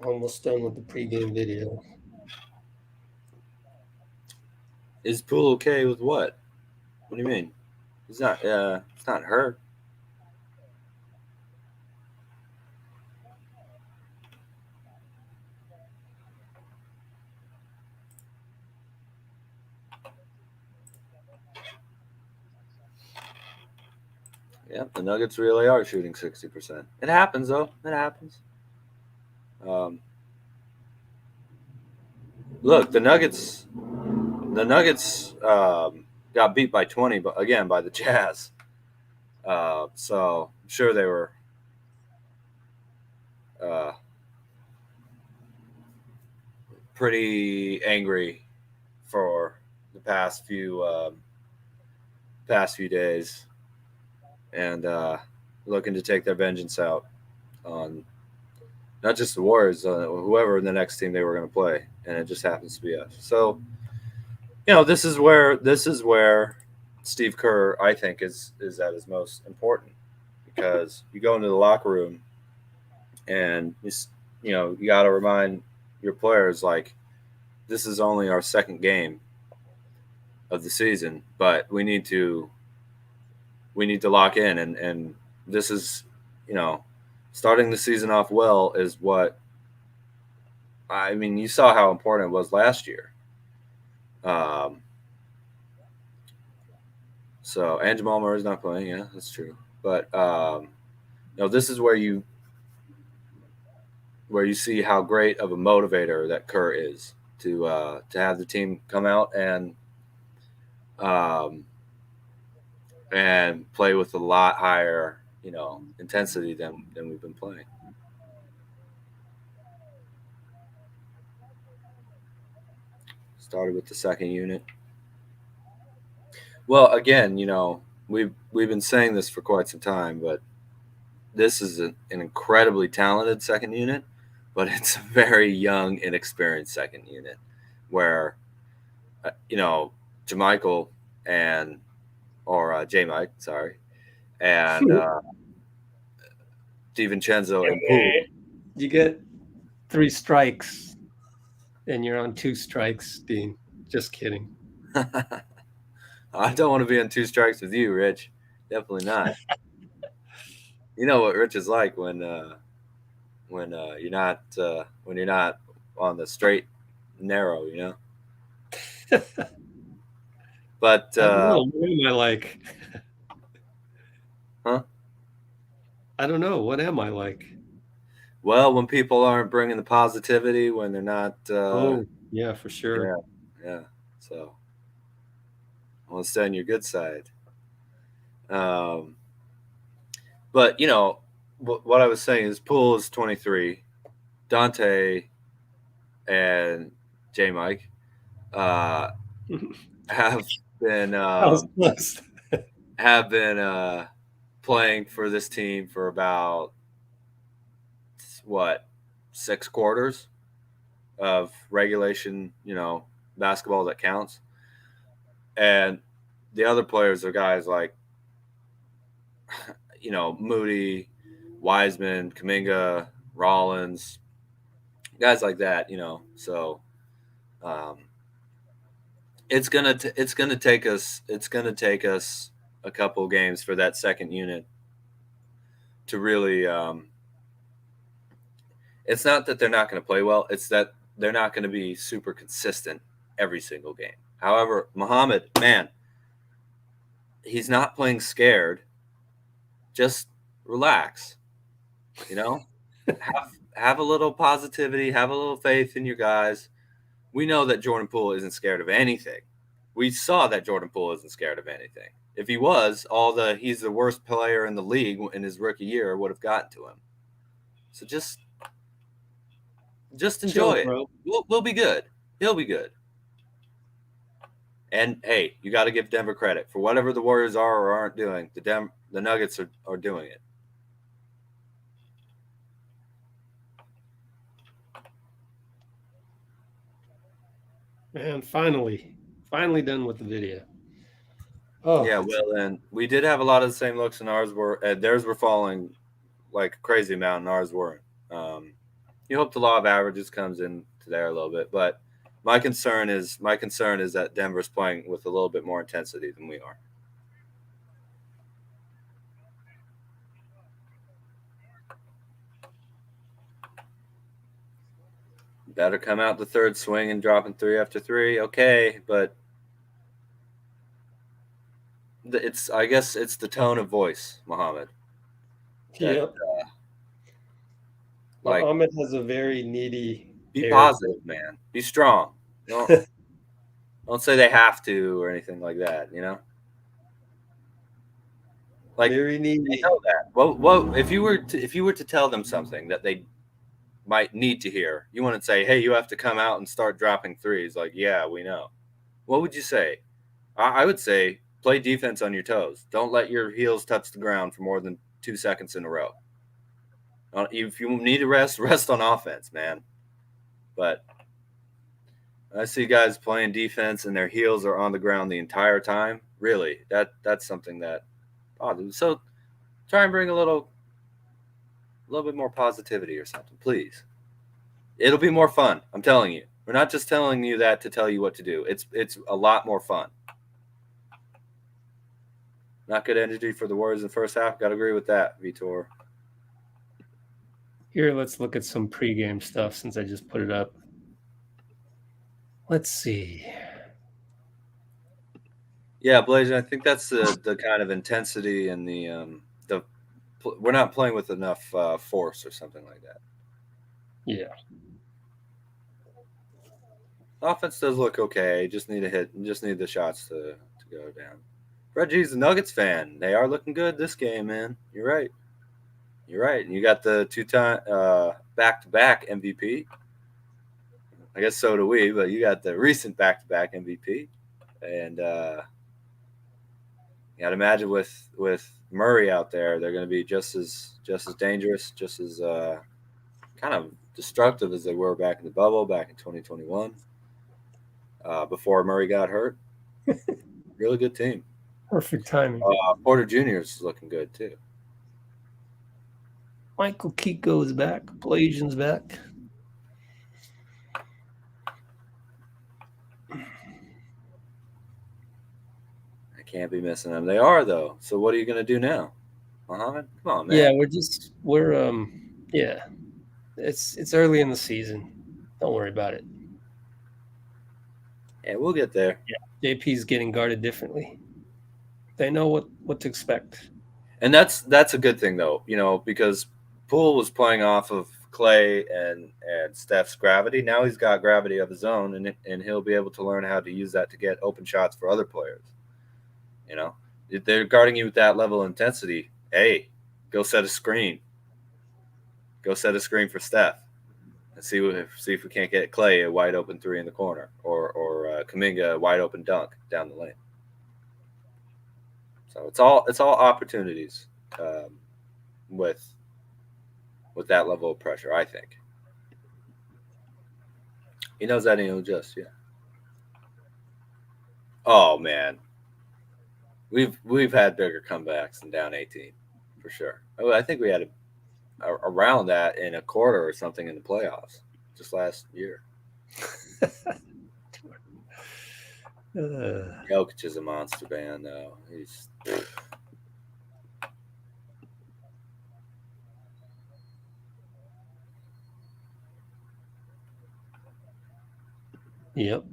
Almost done with the pregame video. Is Poole okay with what? What do you mean? He's not. It's not hurt. Yeah, the Nuggets really are shooting 60%. It happens, though. It happens. Look, the Nuggets got beat by 20, but again by the Jazz. So I'm sure they were pretty angry for the past few days, and looking to take their vengeance out on not just the Warriors, whoever the next team they were going to play, and it just happens to be us. So, this is where Steve Kerr, I think, is at his most important, because you go into the locker room and you got to remind your players, like, this is only our second game of the season, but we need to lock in, and this is, starting the season off well is what, I mean, you saw how important it was last year. So, and Jamal Murray's not playing. Yeah, that's true. But, this is where you see how great of a motivator that Kerr is to have the team come out and play with a lot higher, intensity than we've been playing. Started with the second unit. Well, again, we've been saying this for quite some time, but this is an incredibly talented second unit, but it's a very young, inexperienced second unit where, JaMychal and J-Mike, sorry, and DiVincenzo and Poole. You get 3 strikes, and you're on 2 strikes, Dean. Just kidding. I don't want to be on 2 strikes with you, Rich. Definitely not. You know what Rich is like when you're not on the straight and narrow, But I don't know. What am I like? Huh? I don't know. What am I like? Well, when people aren't bringing the positivity, when they're not. Oh, yeah, for sure. Yeah. So I want to stay on your good side. But what I was saying is Poole is 23, Dante and J-Mike have been playing for this team for about, 6 quarters of regulation, basketball that counts. And the other players are guys like, Moody, Wiseman, Kuminga, Rollins, guys like that, So it's gonna take us a couple games for that second unit to really. It's not that they're not going to play well; it's that they're not going to be super consistent every single game. However, Muhammad, man, he's not playing scared. Just relax, have a little positivity, have a little faith in your guys. We know that Jordan Poole isn't scared of anything. We saw that Jordan Poole isn't scared of anything. If he was, he's the worst player in the league in his rookie year would have gotten to him. So just enjoy it. Bro. We'll be good. He'll be good. And hey, you got to give Denver credit for whatever the Warriors are or aren't doing. The Nuggets are doing it. Man, finally done with the video. Oh yeah, well, and we did have a lot of the same looks, and theirs were falling like a crazy amount, and ours weren't. You hope the law of averages comes into there a little bit, but my concern is that Denver's playing with a little bit more intensity than we are. Better come out the third swing and dropping 3 after 3, okay, but I guess it's the tone of voice, Muhammad. Yep. Muhammad has a very needy. Be positive, man. Be strong. Don't say they have to or anything like that. Like very needy. They know that. Well, if you were to tell them something that they might need to hear, you wouldn't say, "Hey, you have to come out and start dropping threes." Like, yeah, we know. What would you say? I would say, play defense on your toes. Don't let your heels touch the ground for more than 2 seconds in a row. If you need to rest on offense, man. But I see guys playing defense and their heels are on the ground the entire time. Really, that's something that bothers. So try and bring a little bit more positivity or something, please. It'll be more fun. I'm telling you. We're not just telling you that to tell you what to do. It's a lot more fun. Not good energy for the Warriors in the first half. Got to agree with that, Vitor. Here, let's look at some pregame stuff since I just put it up. Let's see. Yeah, Blaze, I think that's the kind of intensity and we're not playing with enough force or something like that. Yeah. Offense does look okay. Just need a hit. Just need the shots to go down. Reggie's a Nuggets fan. They are looking good this game, man. You're right. And you got the 2-time back-to-back MVP. I guess so do we, but you got the recent back-to-back MVP. And you got to imagine with Murray out there, they're going to be just as dangerous, just as kind of destructive as they were back in the bubble, back in 2021, before Murray got hurt. Really good team. Perfect timing. Porter Jr. is looking good, too. Michael Kiko is back. Blasian's back. I can't be missing them. They are, though. So what are you going to do now? Muhammad? Come on, man. Yeah, yeah. It's early in the season. Don't worry about it. Yeah, we'll get there. Yeah, JP's getting guarded differently. They know what to expect. And that's a good thing, though, because Poole was playing off of Klay and Steph's gravity. Now he's got gravity of his own, and he'll be able to learn how to use that to get open shots for other players. If they're guarding you with that level of intensity, hey, go set a screen. Go set a screen for Steph, and see if we can't get Klay a wide open 3 in the corner, or Kuminga a wide open dunk down the lane. So it's all opportunities. with that level of pressure. I think he knows that, and he'll just Oh man, we've had bigger comebacks than down 18 for sure. I think we had around that in a quarter or something in the playoffs just last year. Jokic is a monster band, though. He's Yep.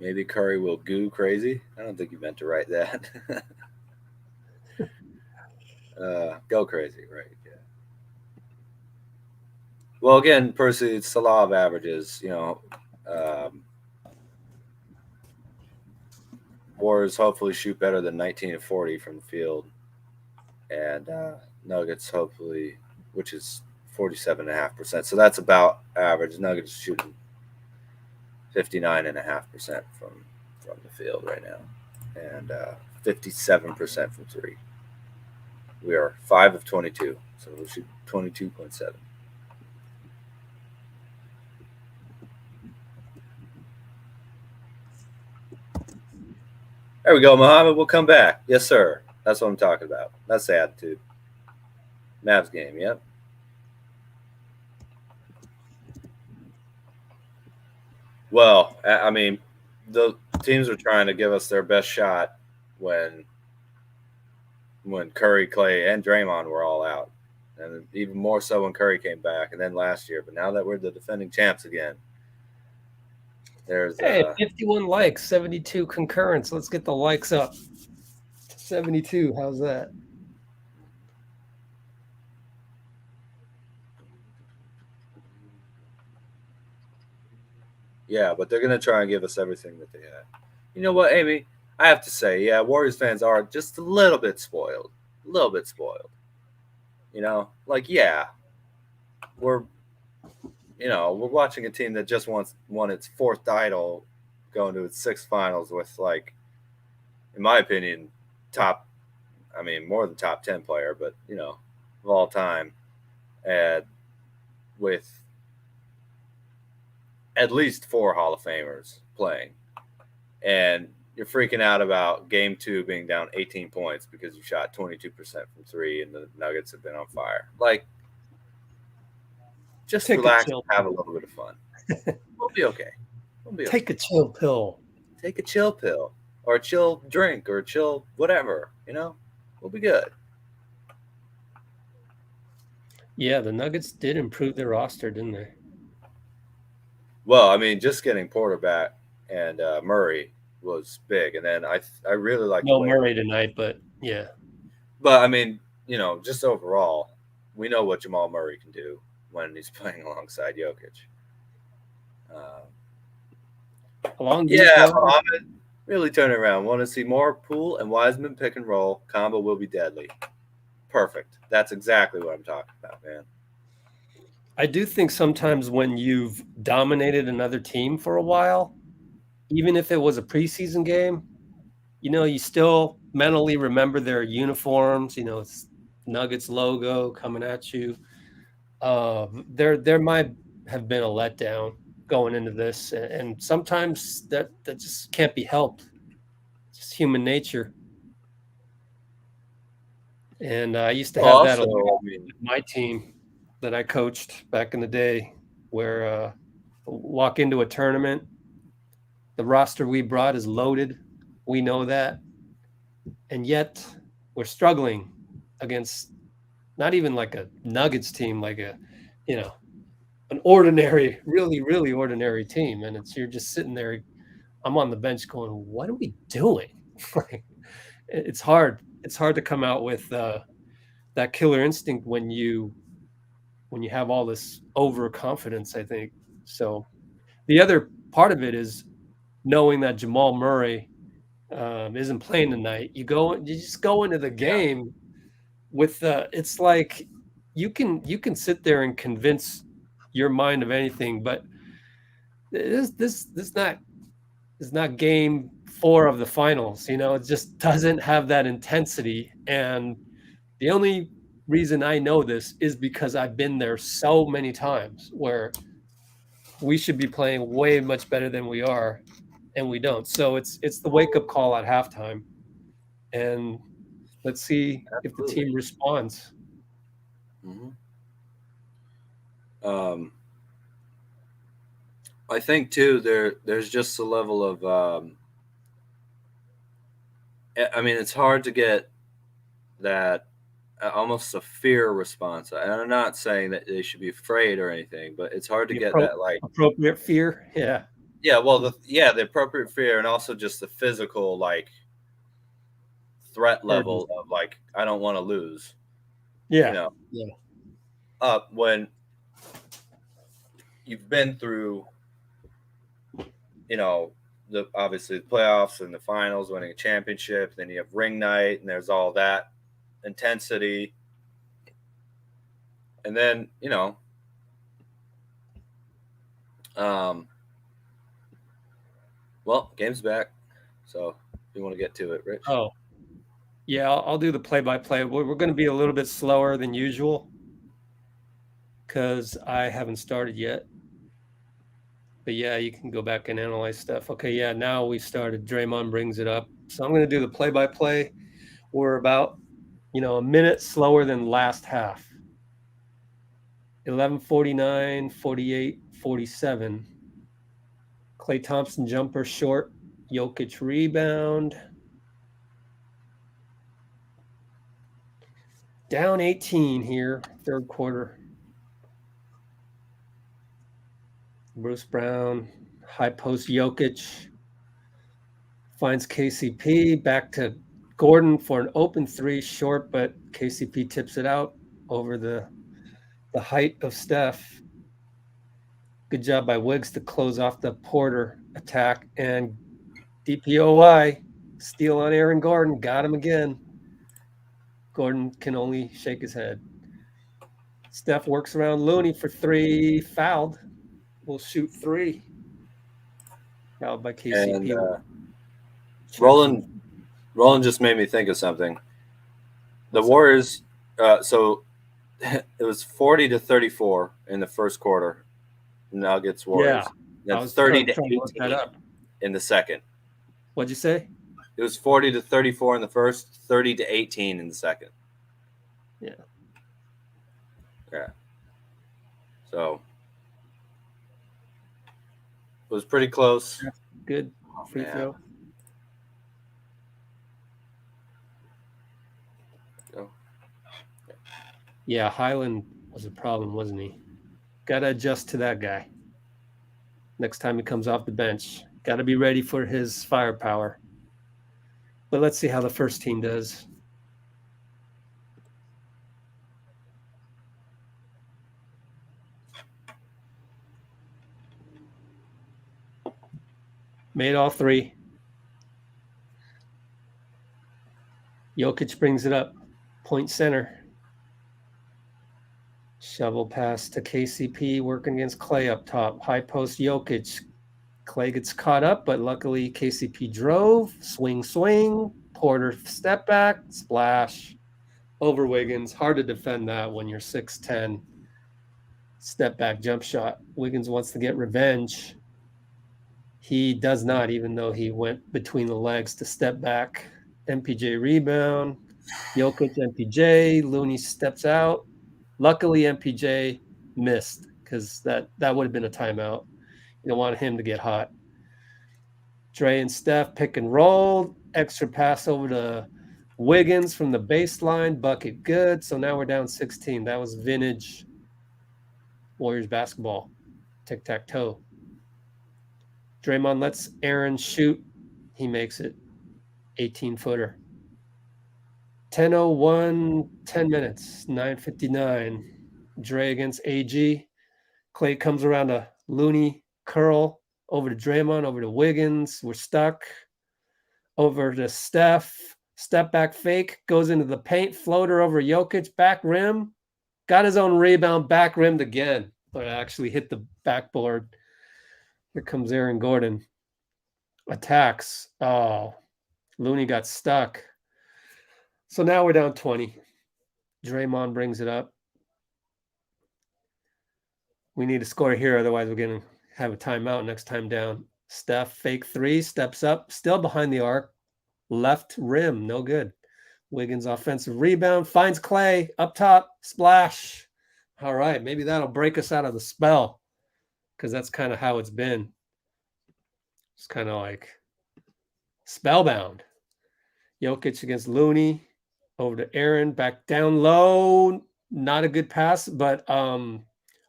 Maybe Curry will goo crazy. I don't think you meant to write that. Go crazy, right? Yeah. Well, again, Percy, it's the law of averages. Warriors hopefully shoot better than 19 of 40 from the field, and Nuggets hopefully, which is 47.5%. So that's about average. Nuggets shooting 59.5% from the field right now, and 57% from three. We are 5 of 22, so we'll shoot 22.7. There we go, Muhammad. We'll come back. Yes, sir. That's what I'm talking about. That's the attitude. Mavs game, yep. Well, I mean, the teams were trying to give us their best shot when Curry, Klay, and Draymond were all out. And even more so when Curry came back, and then last year. But now that we're the defending champs again, there's 51 likes, 72 concurrence. Let's get the likes up. 72. How's that? Yeah, but they're going to try and give us everything that they had. You know what, Amy? I have to say, yeah, Warriors fans are just a little bit spoiled. A little bit spoiled. Yeah, we're watching a team that just won its fourth title, going to its sixth finals with, in my opinion, more than top 10 player, but, of all time, and with at least 4 Hall of Famers playing. And you're freaking out about game 2 being down 18 points because you shot 22% from 3 and the Nuggets have been on fire. Just relax and have a little bit of fun. We'll be okay. Take a chill pill. Take a chill pill or a chill drink or a chill whatever, We'll be good. Yeah, the Nuggets did improve their roster, didn't they? Well, I mean, just getting Porter back and Murray was big. And then I really like Murray tonight, but yeah. But I mean, just overall, we know what Jamal Murray can do when he's playing alongside Jokic. Mohammed, really turn it around. Want to see more Poole and Wiseman pick and roll. Combo will be deadly. Perfect. That's exactly what I'm talking about, man. I do think sometimes when you've dominated another team for a while, even if it was a preseason game, you still mentally remember their uniforms, it's Nuggets logo coming at you. There might have been a letdown going into this, and sometimes that just can't be helped. It's just human nature. And I used to have that a lot with my team that I coached back in the day, where walk into a tournament, the roster we brought is loaded. We know that. And yet we're struggling against not even like a Nuggets team, like an ordinary, really, really ordinary team. And you're just sitting there. I'm on the bench going, what are we doing? It's hard. It's hard to come out with that killer instinct when you have all this overconfidence, I think. So the other part of it is knowing that Jamal Murray isn't playing tonight. You just go into the game with it's like you can sit there and convince your mind of anything, but this is not game 4 of the finals. It just doesn't have that intensity, and The only reason I know this is because I've been there so many times where we should be playing way much better than we are, and we don't. So it's the wake-up call at halftime. And let's see if the team responds. I think too there's just a level of I mean, it's hard to get that almost a fear response. And I'm not saying that they should be afraid or anything, but it's hard to get that like appropriate fear. Yeah. Yeah, well, the appropriate fear, and also just the physical like threat level of like I don't want to lose. Yeah. You know. Yeah. When you've been through, you know, obviously the playoffs and the finals, winning a championship, then you have ring night, and there's all that intensity, and then you know, well, game's back, so if you want to get to it, Rich. Oh, yeah, I'll do the play-by-play. We're going to be a little bit slower than usual because I haven't started yet. But yeah, you can go back and analyze stuff. Okay, yeah, now we started. Draymond brings it up. So I'm going to do the play-by-play. We're about, a minute slower than last half. 11:49, 48, 47. Klay Thompson jumper short. Jokic rebound. Down 18 here, third quarter. Bruce Brown, high post Jokic. Finds KCP, back to Gordon for an open three, short, but KCP tips it out over the height of Steph. Good job by Wiggs to close off the Porter attack, and DPOY, steal on Aaron Gordon, got him again. Gordon can only shake his head. Steph works around Looney for three, fouled. Will shoot three. Fouled by KCP. And Roland just made me think of something. The Warriors, so it was 40-34 in the first quarter. Nuggets Warriors. Yeah, Then 30-18 in the second. What'd you say? It was 40-34 in the first, 30-18 in the second. Yeah. Yeah. So it was pretty close. Good free throw. Yeah, Highland was a problem, wasn't he? Got to adjust to that guy. Next time he comes off the bench, got to be ready for his firepower. But let's see how the first team does. Made all three. Jokic brings it up. Point center. Shovel pass to KCP, working against Klay up top. High post Jokic. Klay gets caught up, but luckily KCP drove. Swing. Porter step back, splash. Over Wiggins. Hard to defend that when you're 6'10". Step back jump shot. Wiggins wants to get revenge. He does not, even though he went between the legs to step back. MPJ rebound. Jokic, MPJ. Looney steps out. Luckily, MPJ missed because that would have been a timeout. You don't want him to get hot. Dre and Steph pick and roll. Extra pass over to Wiggins from the baseline. Bucket good. So now we're down 16. That was vintage Warriors basketball. Tic-tac-toe. Draymond lets Aaron shoot. He makes it. 18-footer. 10:01, 10 minutes, 9:59. Dre against AG. Klay comes around to Looney, curl, over to Draymond, over to Wiggins. We're stuck. Over to Steph. Step back fake, goes into the paint, floater over Jokic, back rim. Got his own rebound, back rimmed again. But actually hit the backboard. Here comes Aaron Gordon. Attacks. Oh, Looney got stuck. So now we're down 20. Draymond brings it up. We need to score here, otherwise we're going to have a timeout next time down. Steph, fake three, steps up, still behind the arc. Left rim, no good. Wiggins offensive rebound, finds Klay, up top, splash. All right, maybe that'll break us out of the spell, because that's kind of how it's been. It's kind of like spellbound. Jokic against Looney, over to Aaron, back down low. Not a good pass, but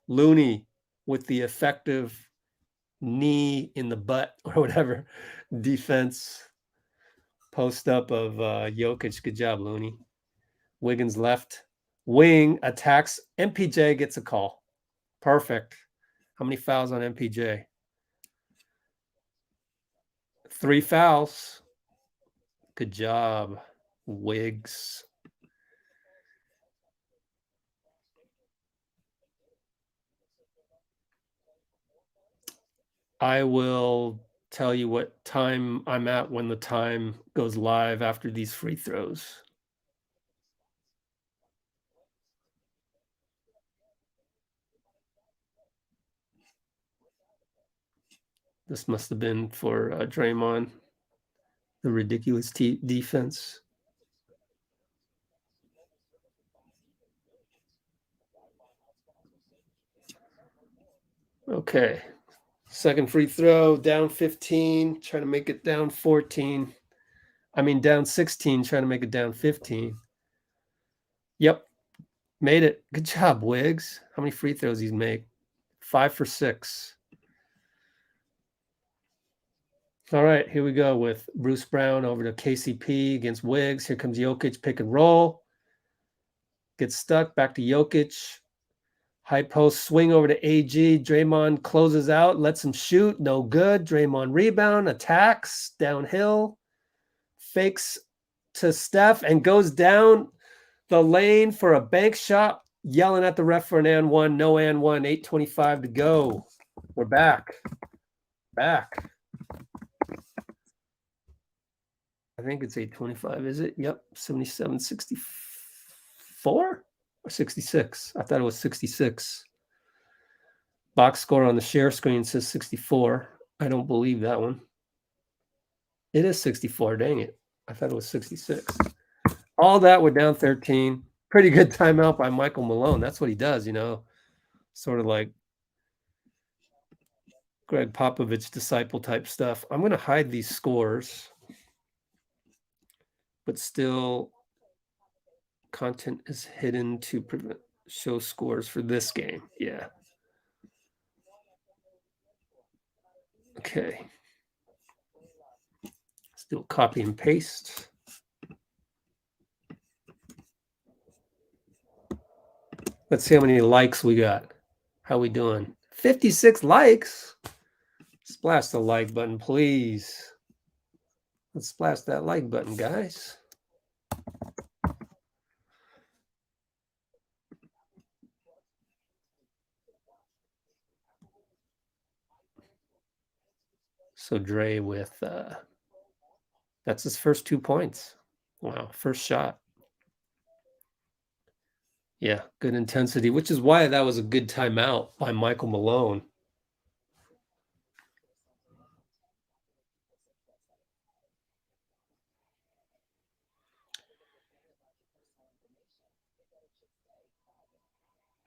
Looney with the effective knee in the butt or whatever defense post up of Jokic. Good job, Looney. Wiggins left wing attacks. MPJ gets a call. Perfect. How many fouls on MPJ? 3 fouls. Good job, Wiggs. I will tell you what time I'm at when the time goes live after these free throws. This must have been for Draymond, the ridiculous defense. Okay. Second free throw, down 15, trying to make it down 14. I mean, down 16, trying to make it down 15. Yep. Made it. Good job, Wiggs. How many free throws he's make? 5 for 6. All right, here we go with Bruce Brown over to KCP against Wiggs. Here comes Jokic, pick and roll. Gets stuck, back to Jokic. High post, swing over to AG. Draymond closes out, lets him shoot. No good. Draymond rebound, attacks, downhill. Fakes to Steph and goes down the lane for a bank shot. Yelling at the ref for an and one. No and one. 8:25 to go. We're back. Back. I think it's 8:25, is it? Yep. 77-64 or 66. I thought it was 66. Box score on the share screen says 64. I don't believe that one. It is 64. Dang it. I thought it was 66. All that, we're down 13. Pretty good timeout by Michael Malone. That's what he does, you know, sort of like Greg Popovich disciple type stuff. I'm going to hide these scores, but still content is hidden to show scores for this game. Yeah. Okay. Still copy and paste. Let's see how many likes we got. How we doing? 56 likes. Splash the like button, please. Let's splash that like button, guys. So Dre with, that's his first 2 points. Wow, first shot. Yeah, good intensity, which is why that was a good timeout by Michael Malone.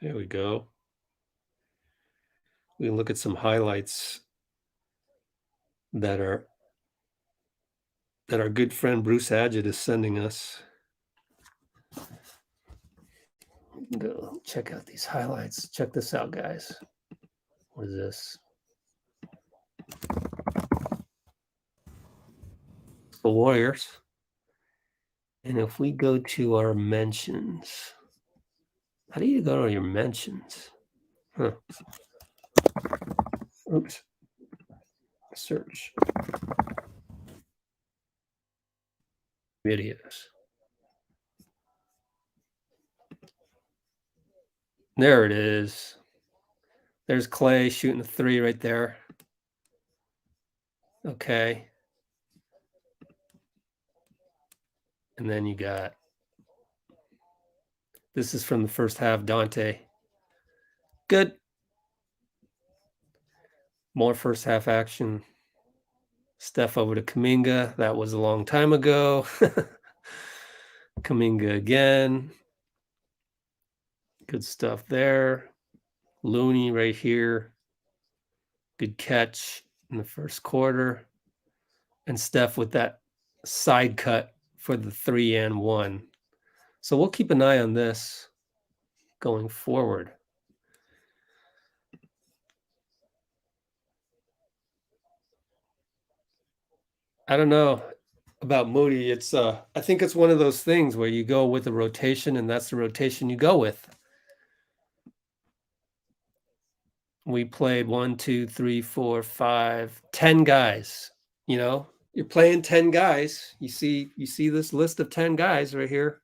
There we go. We can look at some highlights that our good friend Bruce Adjett is sending us. Go check out these highlights. Check this out, guys. What is this? The Warriors. And if we go to our mentions, how do you go to your mentions? Huh. Oops. Search. Videos. There it is. There's Klay shooting the 3 right there. Okay. And then you got This is from the first half. Dante. Good. More first half action. Steph over to Kuminga. That was a long time ago. Kuminga again. Good stuff there. Looney right here. Good catch in the first quarter. And Steph with that side cut for the 3-and-1. So we'll keep an eye on this going forward. I don't know about Moody. It's I think it's one of those things where you go with a rotation and that's the rotation you go with. We played 1, 2, 3, 4, 5, 10 guys. You know, you're playing 10 guys. You see this list of 10 guys right here.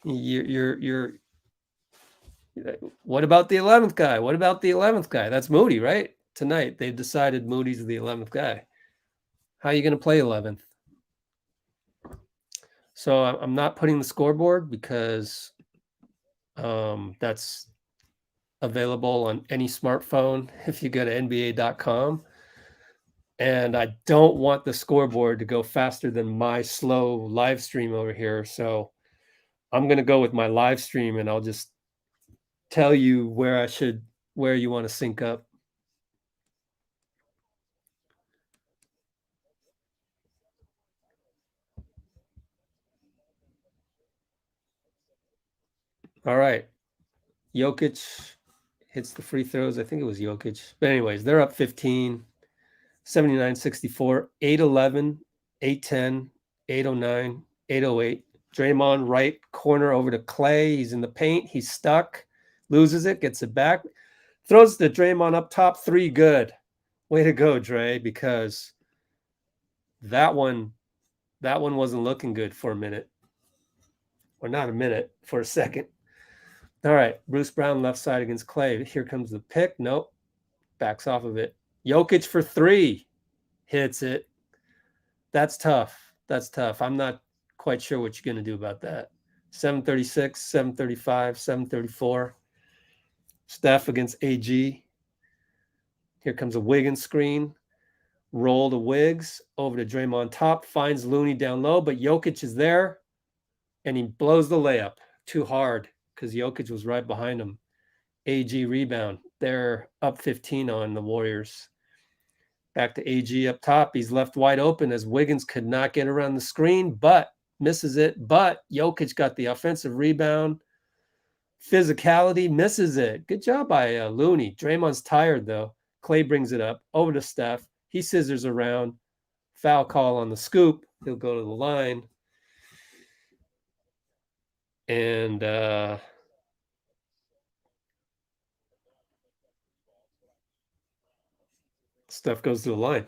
You're what about the 11th guy? What about the 11th guy? That's Moody, right? Tonight they've decided Moody's the 11th guy. How are you going to play 11th? So I'm not putting the scoreboard because that's available on any smartphone if you go to NBA.com. And I don't want the scoreboard to go faster than my slow live stream over here. So I'm going to go with my live stream and I'll just tell you where you want to sync up. All right. Jokic hits the free throws. I think it was Jokic. But anyways, they're up 15, 79-64, 8-11, 8-10, 8-09, 8-08. Draymond right corner over to Klay. He's in the paint. He's stuck. Loses it. Gets it back. Throws the Draymond up top. 3 good. Way to go, Dre, because that one wasn't looking good for a minute. Or not a minute, for a second. All right, Bruce Brown left side against Klay. Here comes the pick. Nope. Backs off of it. Jokic for 3. Hits it. That's tough. That's tough. I'm not quite sure what you're going to do about that. 736, 735, 734. Steph against AG. Here comes a Wiggins screen. Roll to Wiggs. Over to Draymond top. Finds Looney down low, but Jokic is there. And he blows the layup. Too hard because Jokic was right behind him. AG rebound. They're up 15 on the Warriors. Back to AG up top. He's left wide open as Wiggins could not get around the screen, but misses it. But Jokic got the offensive rebound. Physicality, misses it. Good job by Looney. Draymond's tired, though. Klay brings it up. Over to Steph. He scissors around. Foul call on the scoop. He'll go to the line. And Steph goes to the line.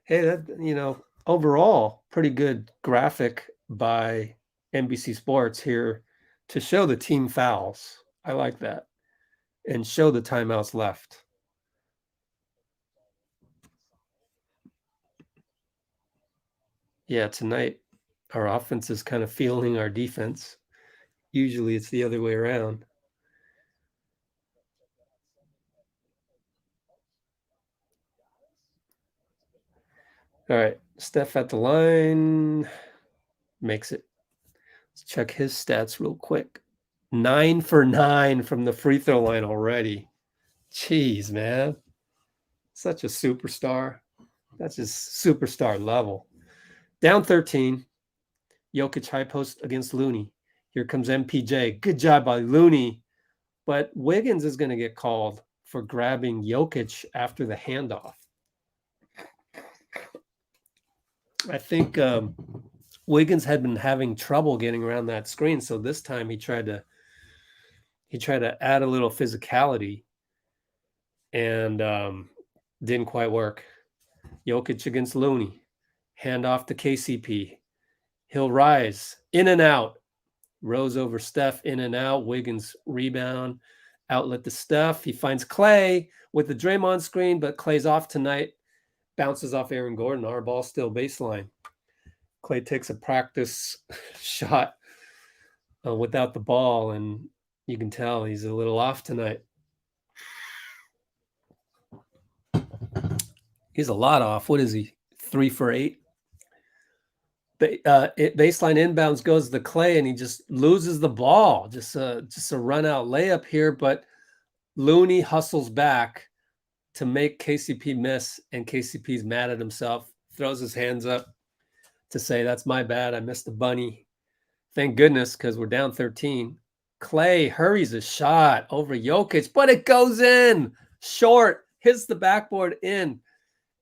Hey, that, overall, pretty good graphic by NBC Sports here to show the team fouls. I like that. And show the timeouts left. Yeah, tonight our offense is kind of feeling our defense. Usually it's the other way around. All right, Steph at the line. Makes it. Let's check his stats real quick. 9 for 9 from the free throw line already. Jeez, man. Such a superstar. That's just superstar level. Down 13. Jokic high post against Looney. Here comes MPJ. Good job by Looney. But Wiggins is going to get called for grabbing Jokic after the handoff. I think Wiggins had been having trouble getting around that screen, so this time he tried to add a little physicality and didn't quite work. Jokic against Looney. Hand off to KCP. He'll rise. In and out. Rose over Steph. In and out. Wiggins rebound. Outlet to Steph. He finds Klay with the Draymond screen, but Klay's off tonight. Bounces off Aaron Gordon. Our ball still baseline. Klay takes a practice shot without the ball, and you can tell he's a little off tonight. He's a lot off. What is he? 3 for 8. Baseline inbounds goes to Klay, and he just loses the ball. Just a run out layup here, but Looney hustles back to make KCP miss, and KCP's mad at himself, throws his hands up to say, that's my bad. I missed the bunny. Thank goodness, because we're down 13. Klay hurries a shot over Jokic, but it goes in short, hits the backboard in.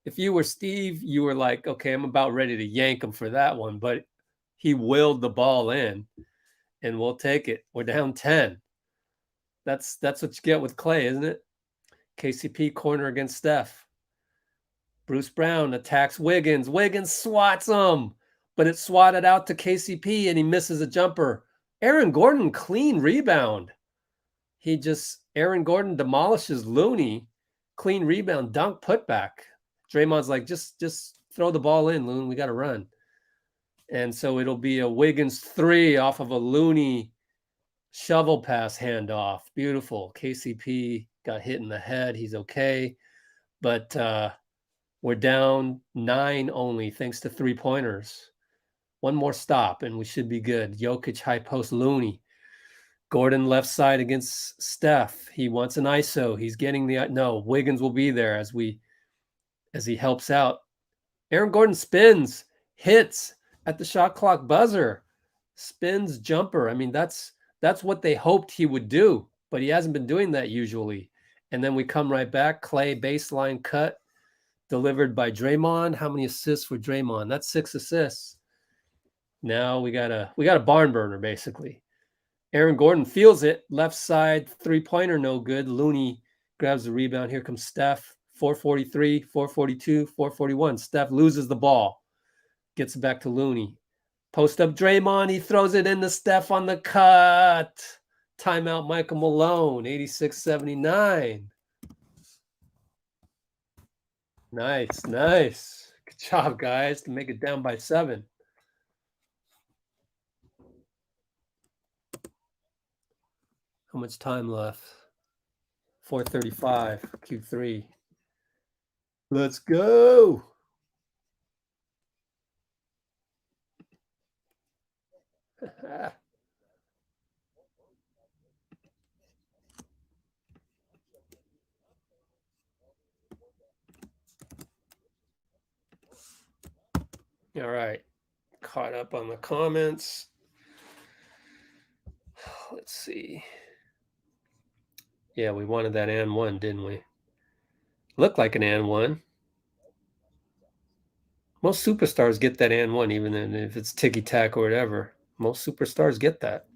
If you were Steve, you were like, okay, I'm about ready to yank him for that one, but he willed the ball in, and we'll take it. We're down 10. That's what you get with Klay, isn't it? KCP corner against Steph. Bruce Brown attacks Wiggins. Wiggins swats him, but it's swatted out to KCP, and he misses a jumper. Aaron Gordon, clean rebound. Aaron Gordon demolishes Looney. Clean rebound, dunk, putback. Draymond's like, just throw the ball in, Loon. We got to run. And so it'll be a Wiggins 3 off of a Looney shovel pass handoff. Beautiful. KCP got hit in the head. He's okay. But we're down 9 only thanks to 3-pointers. One more stop, and we should be good. Jokic high post Looney. Gordon left side against Steph. He wants an ISO. He's getting no, Wiggins will be there as he helps out. Aaron Gordon spins, hits at the shot clock buzzer, spins jumper. I mean, that's what they hoped he would do, but he hasn't been doing that usually. And then we come right back. Klay baseline cut delivered by Draymond. How many assists for Draymond? That's 6 assists. Now we got a barn burner basically. Aaron Gordon feels it. Left side 3-pointer, no good. Looney grabs the rebound. Here comes Steph. 443, 442, 441. Steph loses the ball. Gets it back to Looney. Post up Draymond. He throws it into Steph on the cut. Timeout Michael Malone. 86-79. Nice. Good job, guys, to make it down by 7. How much time left? 4:35, Q3. Let's go. All right. Caught up on the comments. Let's see. Yeah, we wanted that and one, didn't we? Looked like an and one. Most superstars get that and one, even if it's ticky-tack or whatever. Most superstars get that.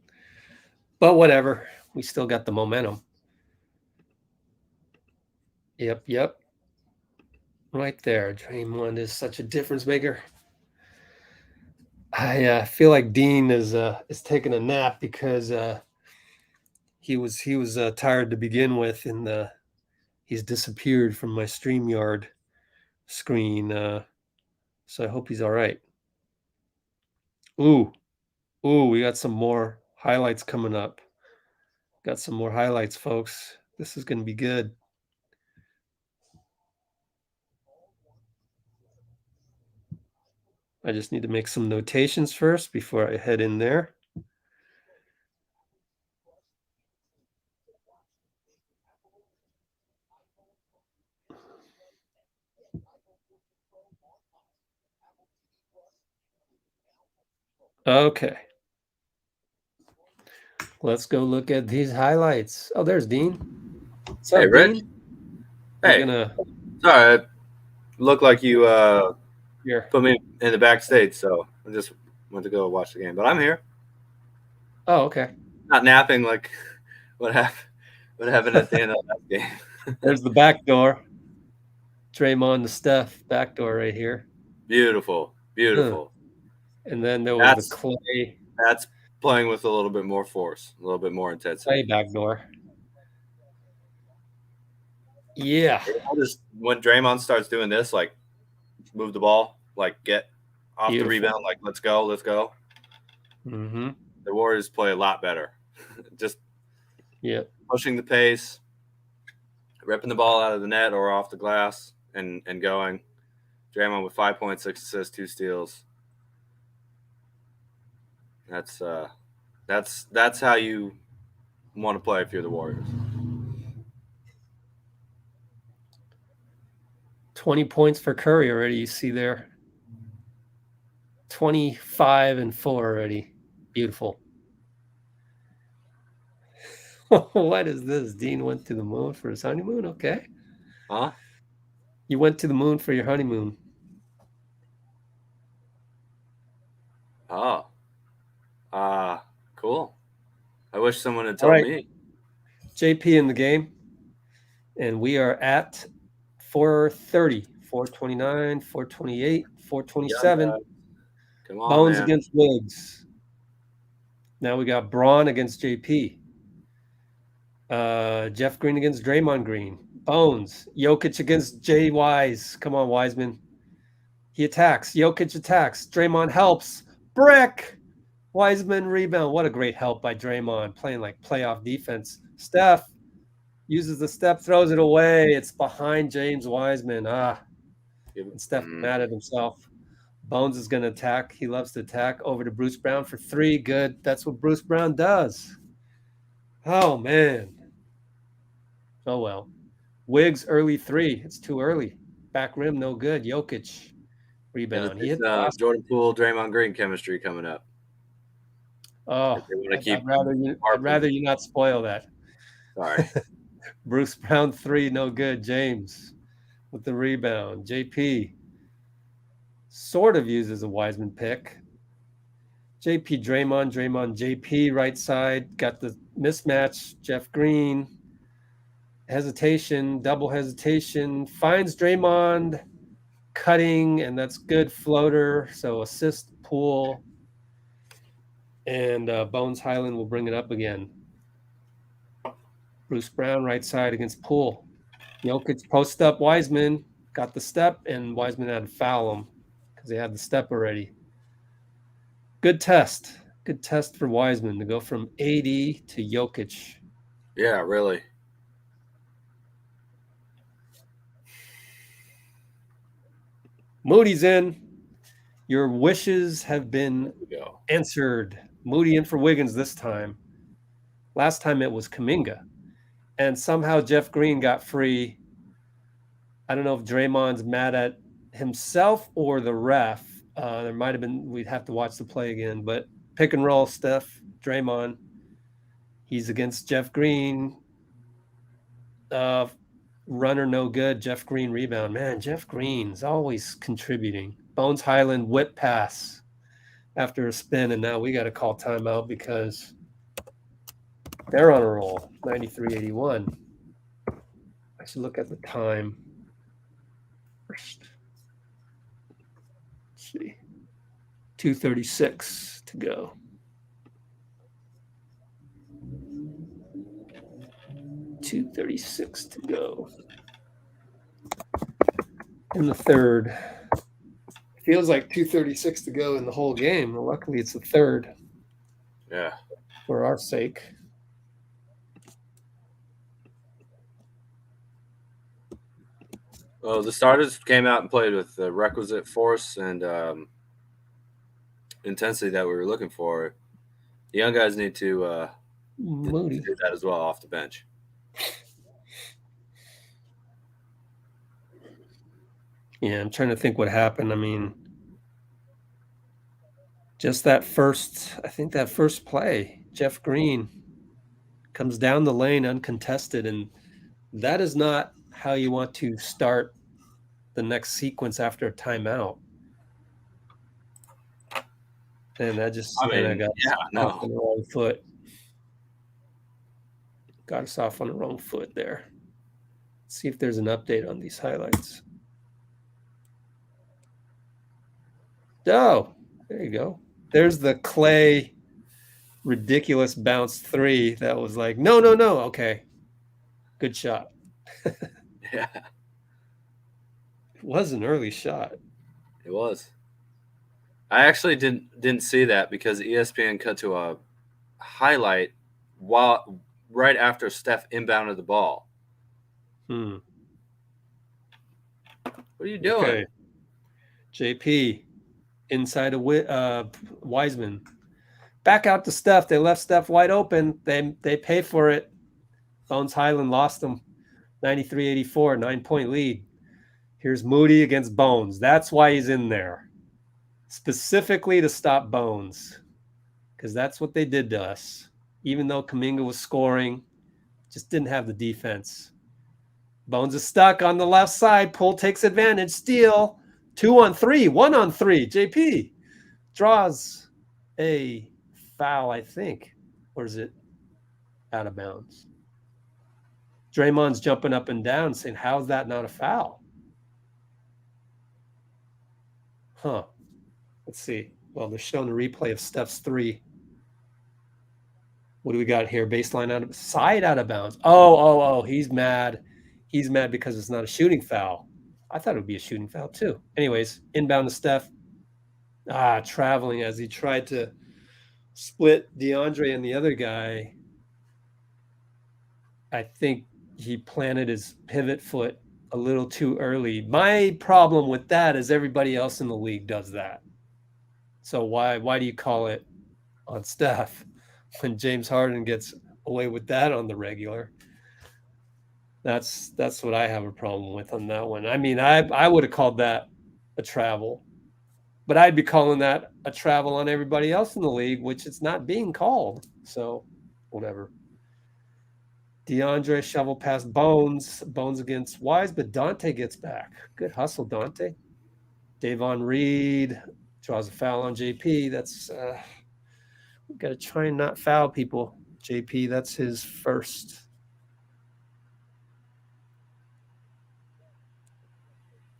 But whatever. We still got the momentum. Yep. Right there. Draymond is such a difference maker. I feel like Dean is taking a nap because he was tired to begin with, and he's disappeared from my StreamYard screen. So I hope he's all right. Ooh, we got some more highlights coming up. Got some more highlights, folks. This is going to be good. I just need to make some notations first before I head in there. Okay. Let's go look at these highlights. Oh, there's Dean. What's up, Rich. Dean? Hey, it's all right. Looked like you put me in the backstage, so I just went to go watch the game. But I'm here. Oh, okay. Not napping like what happened at the end of that game. There's the back door. Draymond to Steph, back door right here. Beautiful. And then there was the Klay. That's playing with a little bit more force, a little bit more intensity. Klay back door. Yeah. When Draymond starts doing this, like move the ball, like get off the Beautiful. rebound, like let's go. Mm-hmm. The Warriors play a lot better. Just pushing the pace, ripping the ball out of the net or off the glass, and going. Draymond with 5.6 assists, 2 steals. That's how you want to play if you're the Warriors. 20 points for Curry already. You see there. 25 and 4 already. Beautiful. What is this? Dean went to the moon for his honeymoon? Okay. Huh? You went to the moon for your honeymoon. Oh. Cool. I wish someone had told me. JP in the game. And we are at 430, 429, 428, 427. Come on, Bones man. against Wiggs. Now we got Braun against JP. Jeff Green against Draymond Green. Bones. Jokic against Jay Wise. Come on, Wiseman. He attacks. Jokic attacks. Draymond helps. Brick. Wiseman rebound. What a great help by Draymond, playing like playoff defense. Steph uses the step, throws it away. It's behind James Wiseman. And Steph mad at himself. Bones is going to attack. He loves to attack. Over to Bruce Brown for 3. Good. That's what Bruce Brown does. Oh, man. Oh, well. Wiggs early 3. It's too early. Back rim, no good. Jokic rebound. He hit the last Jordan Poole, Draymond Green chemistry coming up. Oh, I'd rather you not spoil that. Sorry. Bruce Brown 3, no good. James with the rebound. JP sort of uses a Wiseman pick. JP Draymond, JP right side. Got the mismatch. Jeff Green. Hesitation, double hesitation. Finds Draymond cutting, and that's good floater. So assist Poole. And Bones Highland will bring it up again. Bruce Brown right side against Poole. Jokic post up Wiseman. Got the step, and Wiseman had to foul him because he had the step already. Good test. Good test for Wiseman to go from AD to Jokic. Yeah, really. Moody's in. Your wishes have been answered. Moody in for Wiggins this time. Last time it was Kuminga. And somehow Jeff Green got free. I don't know if Draymond's mad at himself or the ref. There might have been, we'd have to watch the play again. But pick and roll, Steph, Draymond. He's against Jeff Green. Runner no good. Jeff Green rebound. Man, Jeff Green's always contributing. Bones Highland whip pass after a spin, and now we got to call timeout because they're on a roll. 93-81. I should look at the time first. Let's see. 2:36 to go. .236 to go in the third. Feels like 2:36 to go in the whole game. Well, luckily, it's the third. Yeah. For our sake. Well, the starters came out and played with the requisite force and intensity that we were looking for. The young guys need to Moody. do that as well off the bench. Yeah, I'm trying to think what happened. I mean, just that first play, Jeff Green comes down the lane uncontested, and that is not how you want to start the next sequence after a timeout. And that just got off on the wrong foot. Got us off on the wrong foot there. Let's see if there's an update on these highlights. Oh, there you go. There's the Klay ridiculous bounce 3 that was like, no. Okay. Good shot. Yeah. It was an early shot. It was. I actually didn't see that because ESPN cut to a highlight right after Steph inbounded the ball. Hmm. What are you doing? Okay. JP inside of Wiseman. Back out to Steph. They left Steph wide open. They pay for it. Bones Highland lost them 93-84, 9-point lead. Here's Moody against Bones. That's why he's in there. Specifically to stop Bones. Because that's what they did to us. Even though Kuminga was scoring, just didn't have the defense. Bones is stuck on the left side. Poole takes advantage. Steal. 2-on-3. 1-on-3. JP draws a foul, I think. Or is it out of bounds? Draymond's jumping up and down saying, how's that not a foul? Huh. Let's see. Well, they're showing the replay of Steph's 3. What do we got here? Baseline out of bounds. Oh, he's mad. He's mad because it's not a shooting foul. I thought it would be a shooting foul too. Anyways, inbound to Steph. Traveling as he tried to split DeAndre and the other guy. I think he planted his pivot foot a little too early. My problem with that is everybody else in the league does that. So why do you call it on Steph when James Harden gets away with that on the regular? That's what I have a problem with on that one. I mean, I would have called that a travel, but I'd be calling that a travel on everybody else in the league, which it's not being called. So whatever. DeAndre shovel past Bones against Wise, but Dante gets back. Good hustle, Dante. Davon Reed draws a foul on JP. That's we've got to try and not foul people. JP, that's his first.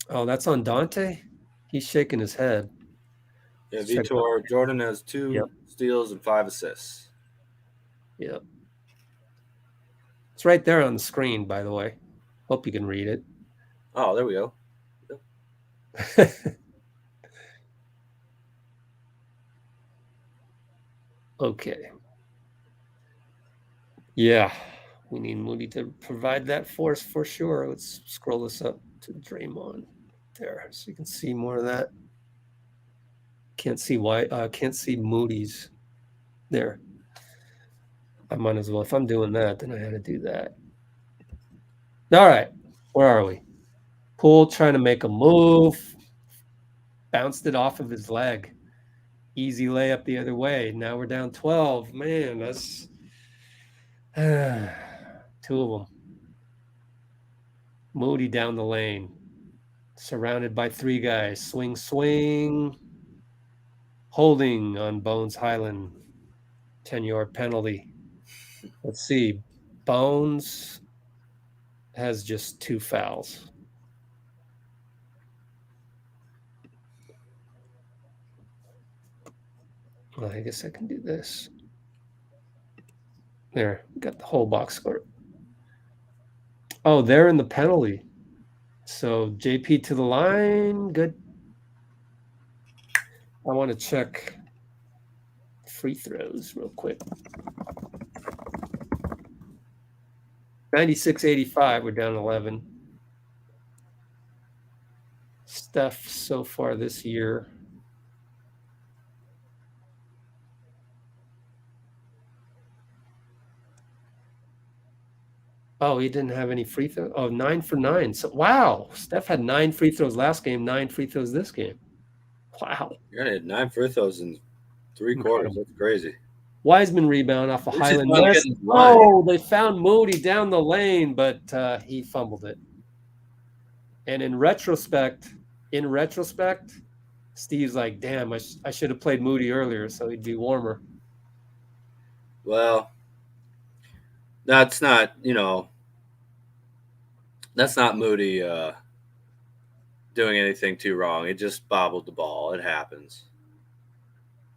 Oh, that's on Dante? He's shaking his head. Yeah, Vitor Jordan has 2 steals and 5 assists. Yep. It's right there on the screen, by the way. Hope you can read it. Oh, there we go. Okay. Yeah, we need Moody to provide that for us for sure. Let's scroll this up to Draymond there so you can see more of that. Can't see Moody's there. I might as well. If I'm doing that, then I had to do that. All right. Where are we? Poole trying to make a move. Bounced it off of his leg. Easy layup the other way. Now we're down 12. Man, that's 2 of them. Moody down the lane. Surrounded by 3 guys. Swing. Holding on Bones Highland. 10-yard penalty. Let's see. Bones has just 2 fouls. Well, I guess I can do this. There, got the whole box score. Oh, they're in the penalty. So JP to the line. Good. I want to check free throws real quick. 96-85. We're down 11. Steph so far this year. Oh, he didn't have any free throws. Oh, 9 for 9. So wow, Steph had 9 free throws last game, 9 free throws this game. Wow. You're gonna hit 9 free throws in 3 quarters. That's crazy. Wiseman rebound off a Highland finally miss. getting his line. Oh, they found Moody down the lane, but he fumbled it. And in retrospect, Steve's like, damn, I should have played Moody earlier so he'd be warmer. Well, that's not Moody doing anything too wrong. It just bobbled the ball. It happens.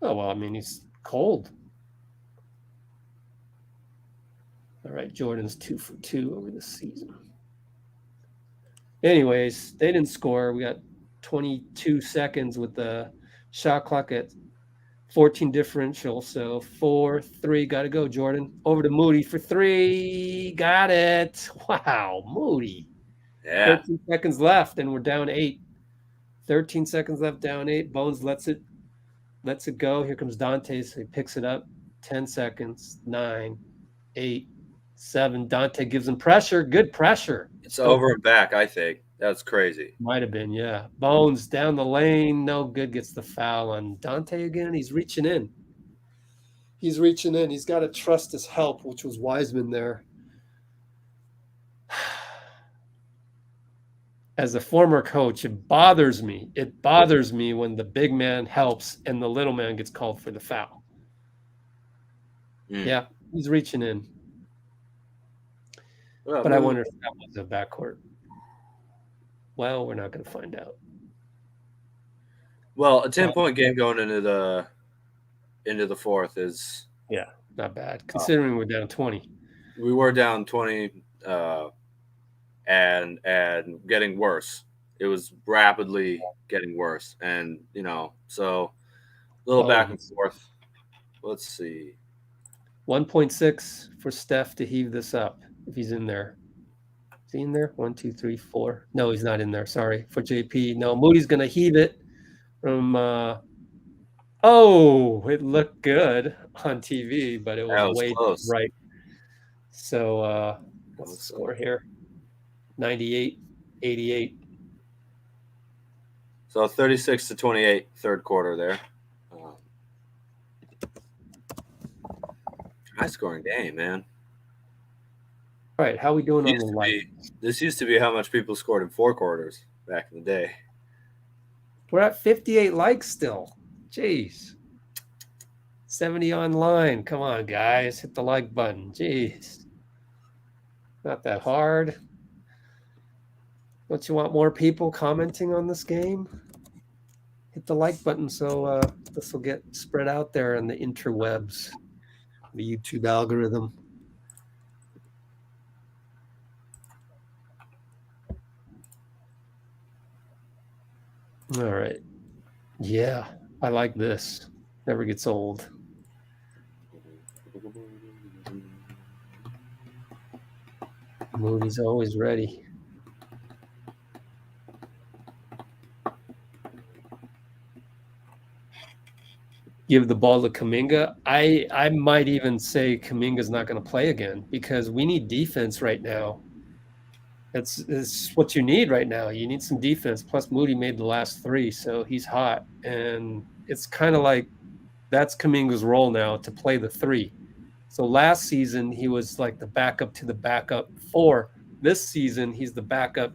Oh, well, I mean, he's cold. All right, Jordan's 2 for 2 over the season. Anyways, they didn't score. We got 22 seconds with the Shot clock at 14 differential. So 4-3. Got to go, Jordan. Over to Moody for 3. Got it. Wow, Moody. Yeah. 13 seconds left, and we're down 8. 13 seconds left, down 8. Bones lets it go. Here comes Dante, so he picks it up. 10 seconds. 9, 8, 7. Dante gives him pressure. Good pressure. It's over and back, I think. That's crazy. Might have been, yeah. Bones down the lane. No good. Gets the foul on Dante again. He's reaching in. He's got to trust his help, which was Wiseman there. As a former coach, it bothers me. It bothers me when the big man helps and the little man gets called for the foul. Yeah, he's reaching in. Well, but I wonder if that was a backcourt. Well, we're not going to find out. Well, a 10-point game going into the fourth is not bad considering we're down 20. We were down 20, and getting worse. It was rapidly getting worse, and so a little back and forth. Let's see. 1.6 for Steph to heave this up if he's in there. Is he in there? 1, 2, 3, 4. No, he's not in there. Sorry for JP. No, Moody's going to heave it from. It looked good on TV, but it was way close. Right. So what's the score here? 98-88. So 36-28, third quarter there. High scoring game, man. All right, how are we doing on the light? This used to be how much people scored in 4 quarters back in the day. We're at 58 likes still. Jeez. 70 online. Come on, guys. Hit the like button. Jeez. Not that hard. Don't you want more people commenting on this game? Hit the like button so this will get spread out there in the interwebs, the YouTube algorithm. All right. Yeah, I like this. Never gets old. Moody's always ready. Give the ball to Kuminga. I might even say Kuminga's not going to play again because we need defense right now. It's what you need right now. You need some defense. Plus, Moody made the last 3, so he's hot. And it's kind of like that's Kuminga's role now to play the 3. So last season, he was like the backup to the backup 4. This season, he's the backup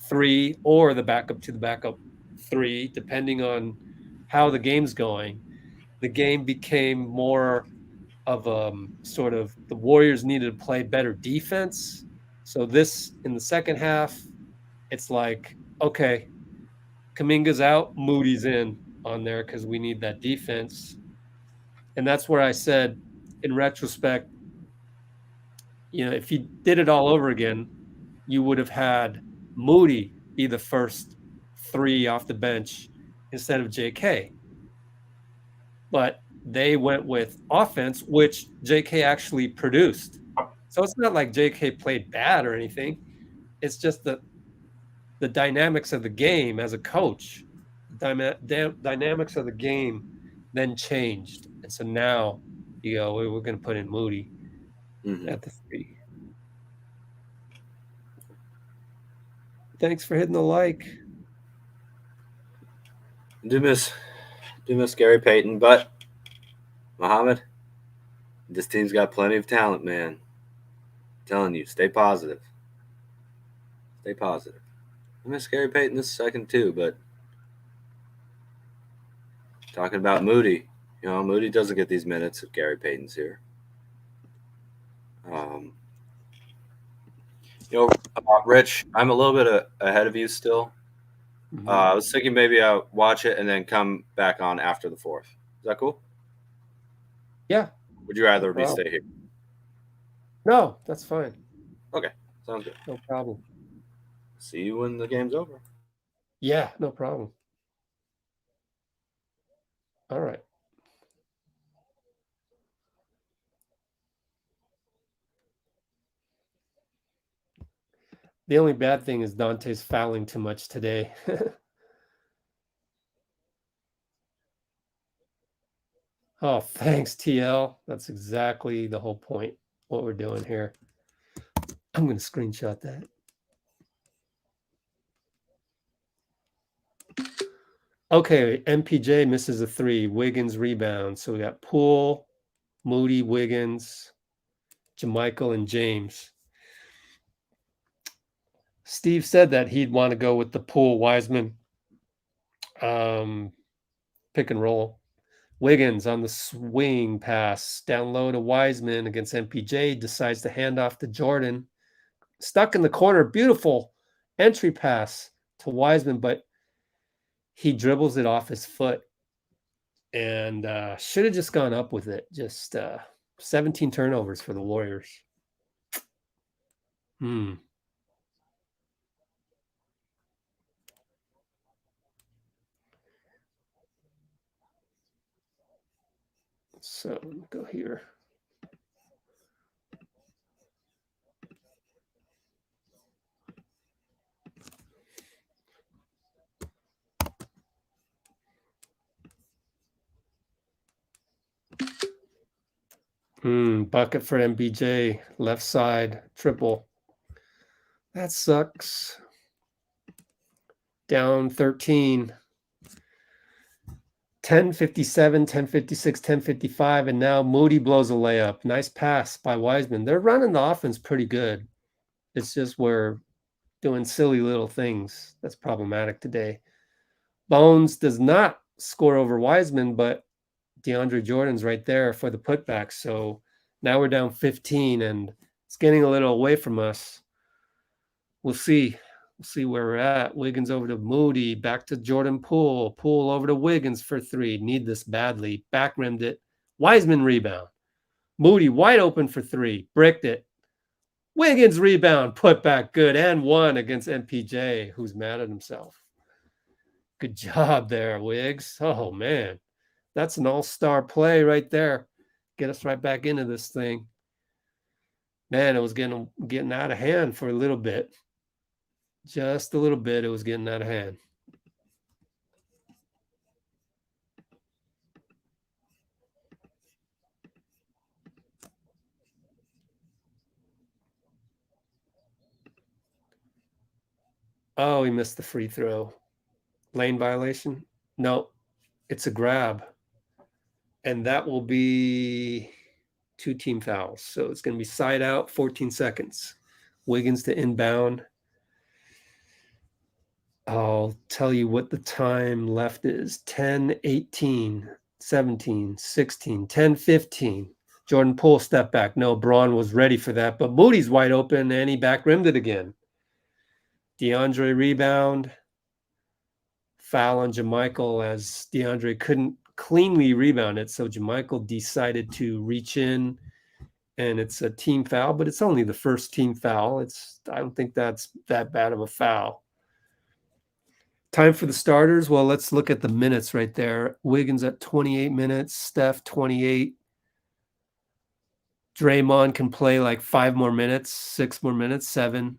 3 or the backup to the backup 3, depending on how the game's going. The game became more of sort of the Warriors needed to play better defense. So this, in the second half, it's like, okay, Kuminga's out, Moody's in on there because we need that defense. And that's where I said, in retrospect, if you did it all over again, you would have had Moody be the first 3 off the bench instead of JK. But they went with offense, which JK actually produced. So it's not like JK played bad or anything. It's just the dynamics of the game as a coach. Dynamics of the game then changed. And so now you go, we're going to put in Moody at the 3. Thanks for hitting the like. Do miss Gary Payton, but Muhammad, this team's got plenty of talent, man. I'm telling you, stay positive. Stay positive. I miss Gary Payton this second too, but talking about Moody, Moody doesn't get these minutes if Gary Payton's here. Rich, I'm a little bit ahead of you still. I was thinking maybe I'll watch it and then come back on after the fourth. Is that cool? Yeah. Would you rather me stay here? No, that's fine. Okay, sounds good. No problem. See you when the game's over. Yeah, no problem. All right. The only bad thing is Dante's fouling too much today. Oh, thanks, TL. That's exactly the whole point, what we're doing here. I'm going to screenshot that. Okay, MPJ misses a 3. Wiggins rebound. So we got Poole, Moody, Wiggins, Jermichael, and James. Steve said that he'd want to go with the Poole Wiseman pick and roll. Wiggins on the swing pass, down low to Wiseman against MPJ, decides to hand off to Jordan. Stuck in the corner, beautiful entry pass to Wiseman, but he dribbles it off his foot and should have just gone up with it. Just 17 turnovers for the Warriors. So let me go here. Bucket for MPJ, left side, triple. That sucks. Down 13. 10:57, 10:56, 10:55, and now Moody blows a layup. Nice pass by Wiseman. They're running the offense pretty good. It's just we're doing silly little things. That's problematic today. Bones does not score over Wiseman, but DeAndre Jordan's right there for the putback. So now we're down 15, and it's getting a little away from us. We'll see. We'll see where we're at. Wiggins over to Moody, back to Jordan Poole. Poole over to Wiggins for 3. Need this badly. Back rimmed it. Wiseman rebound. Moody wide open for 3. Bricked it. Wiggins rebound. Put back good. And 1 against MPJ, who's mad at himself. Good job there, Wiggs. Oh, man. That's an all-star play right there. Get us right back into this thing. Man, it was getting out of hand for a little bit. Just a little bit, it was getting out of hand. Oh, he missed the free throw. Lane violation? No, it's a grab. And that will be 2 team fouls. So it's going to be side out, 14 seconds. Wiggins to inbound. I'll tell you what the time left is. 10, 18, 17, 16, 10, 15. Jordan Poole step back. No, Braun was ready for that, but Moody's wide open and he back rimmed it again. DeAndre rebound. Foul on Jermichael as DeAndre couldn't cleanly rebound it. So Jermichael decided to reach in, and it's a team foul, but it's only the first team foul. I don't think that's that bad of a foul. Time for the starters. Well, let's look at the minutes right there. Wiggins at 28 minutes, Steph 28. Draymond can play like 5 more minutes, 6 more minutes, 7.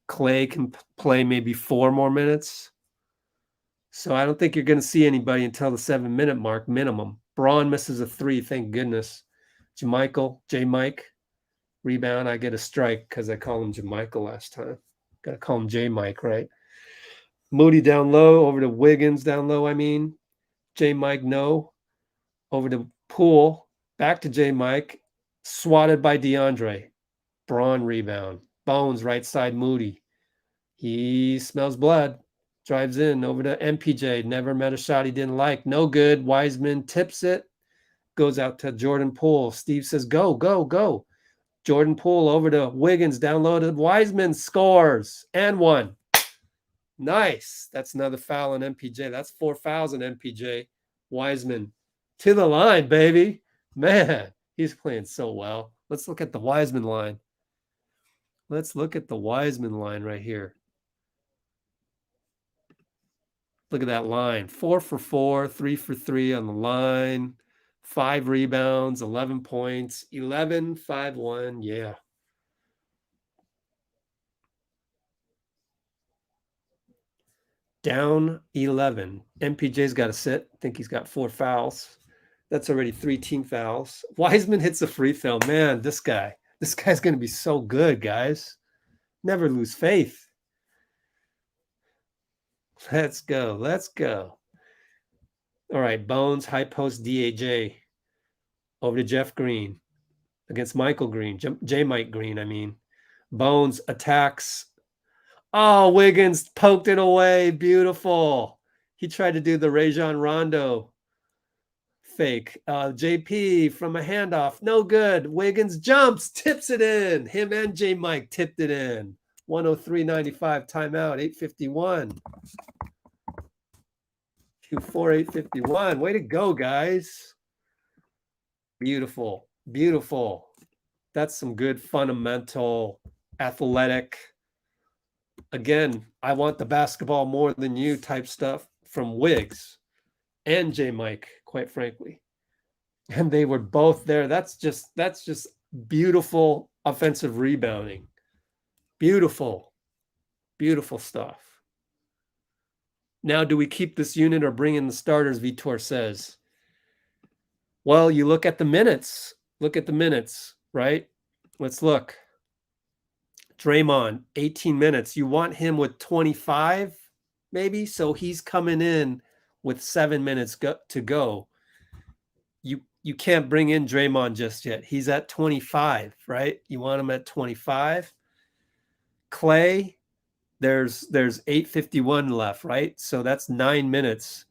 Klay can play maybe 4 more minutes. So I don't think you're going to see anybody until the 7-minute mark minimum. Braun misses a 3, thank goodness. J-Mike, rebound. I get a strike because I called him Jermichael last time. Got to call him J-Mike, right? Moody down low, over to Wiggins down low, J-Mike, no. Over to Poole, back to J-Mike. Swatted by DeAndre. Braun rebound. Bones right side, Moody. He smells blood. Drives in over to MPJ. Never met a shot he didn't like. No good. Wiseman tips it. Goes out to Jordan Poole. Steve says, go, go, go. Jordan Poole over to Wiggins. Down low to Wiseman. Scores. And 1. Nice. That's another foul on MPJ. That's 4 fouls on MPJ. Wiseman to the line, baby. Man, he's playing so well. Let's look at the Wiseman line. Let's look at the Wiseman line right here. Look at that line. 4 for 4, 3 for 3 on the line. 5 rebounds, 11 points, 11, 5, 1. Yeah. Down 11. MPJ's got to sit. I think he's got 4 fouls. That's already 3 team fouls. Wiseman hits a free throw. Man, this guy's going to be so good, guys. Never lose faith. Let's go. Let's go. All right, Bones, high post DAJ. Over to Jeff Green against Michael Green. J. Mike Green, I mean. Bones attacks. Oh, Wiggins poked it away. Beautiful. He tried to do the Rajon Rondo fake. JP from a handoff. No good. Wiggins jumps, tips it in. Him and J. Mike tipped it in. 103.95 timeout, 8:51. Q4, 8:51. Way to go, guys. Beautiful. Beautiful. That's some good fundamental athletic. Again, I want the basketball more than you type stuff from Wiggs and J. Mike, quite frankly. And they were both there. That's just beautiful offensive rebounding. Beautiful. Beautiful stuff. Now, do we keep this unit or bring in the starters? Vitor says. Well, you look at the minutes. Look at the minutes, right? Let's look. Draymond, 18 minutes. You want him with 25, maybe? So he's coming in with 7 minutes to go. You can't bring in Draymond just yet. He's at 25, right? You want him at 25. Klay, there's 8:51 left, right? So that's 9 minutes.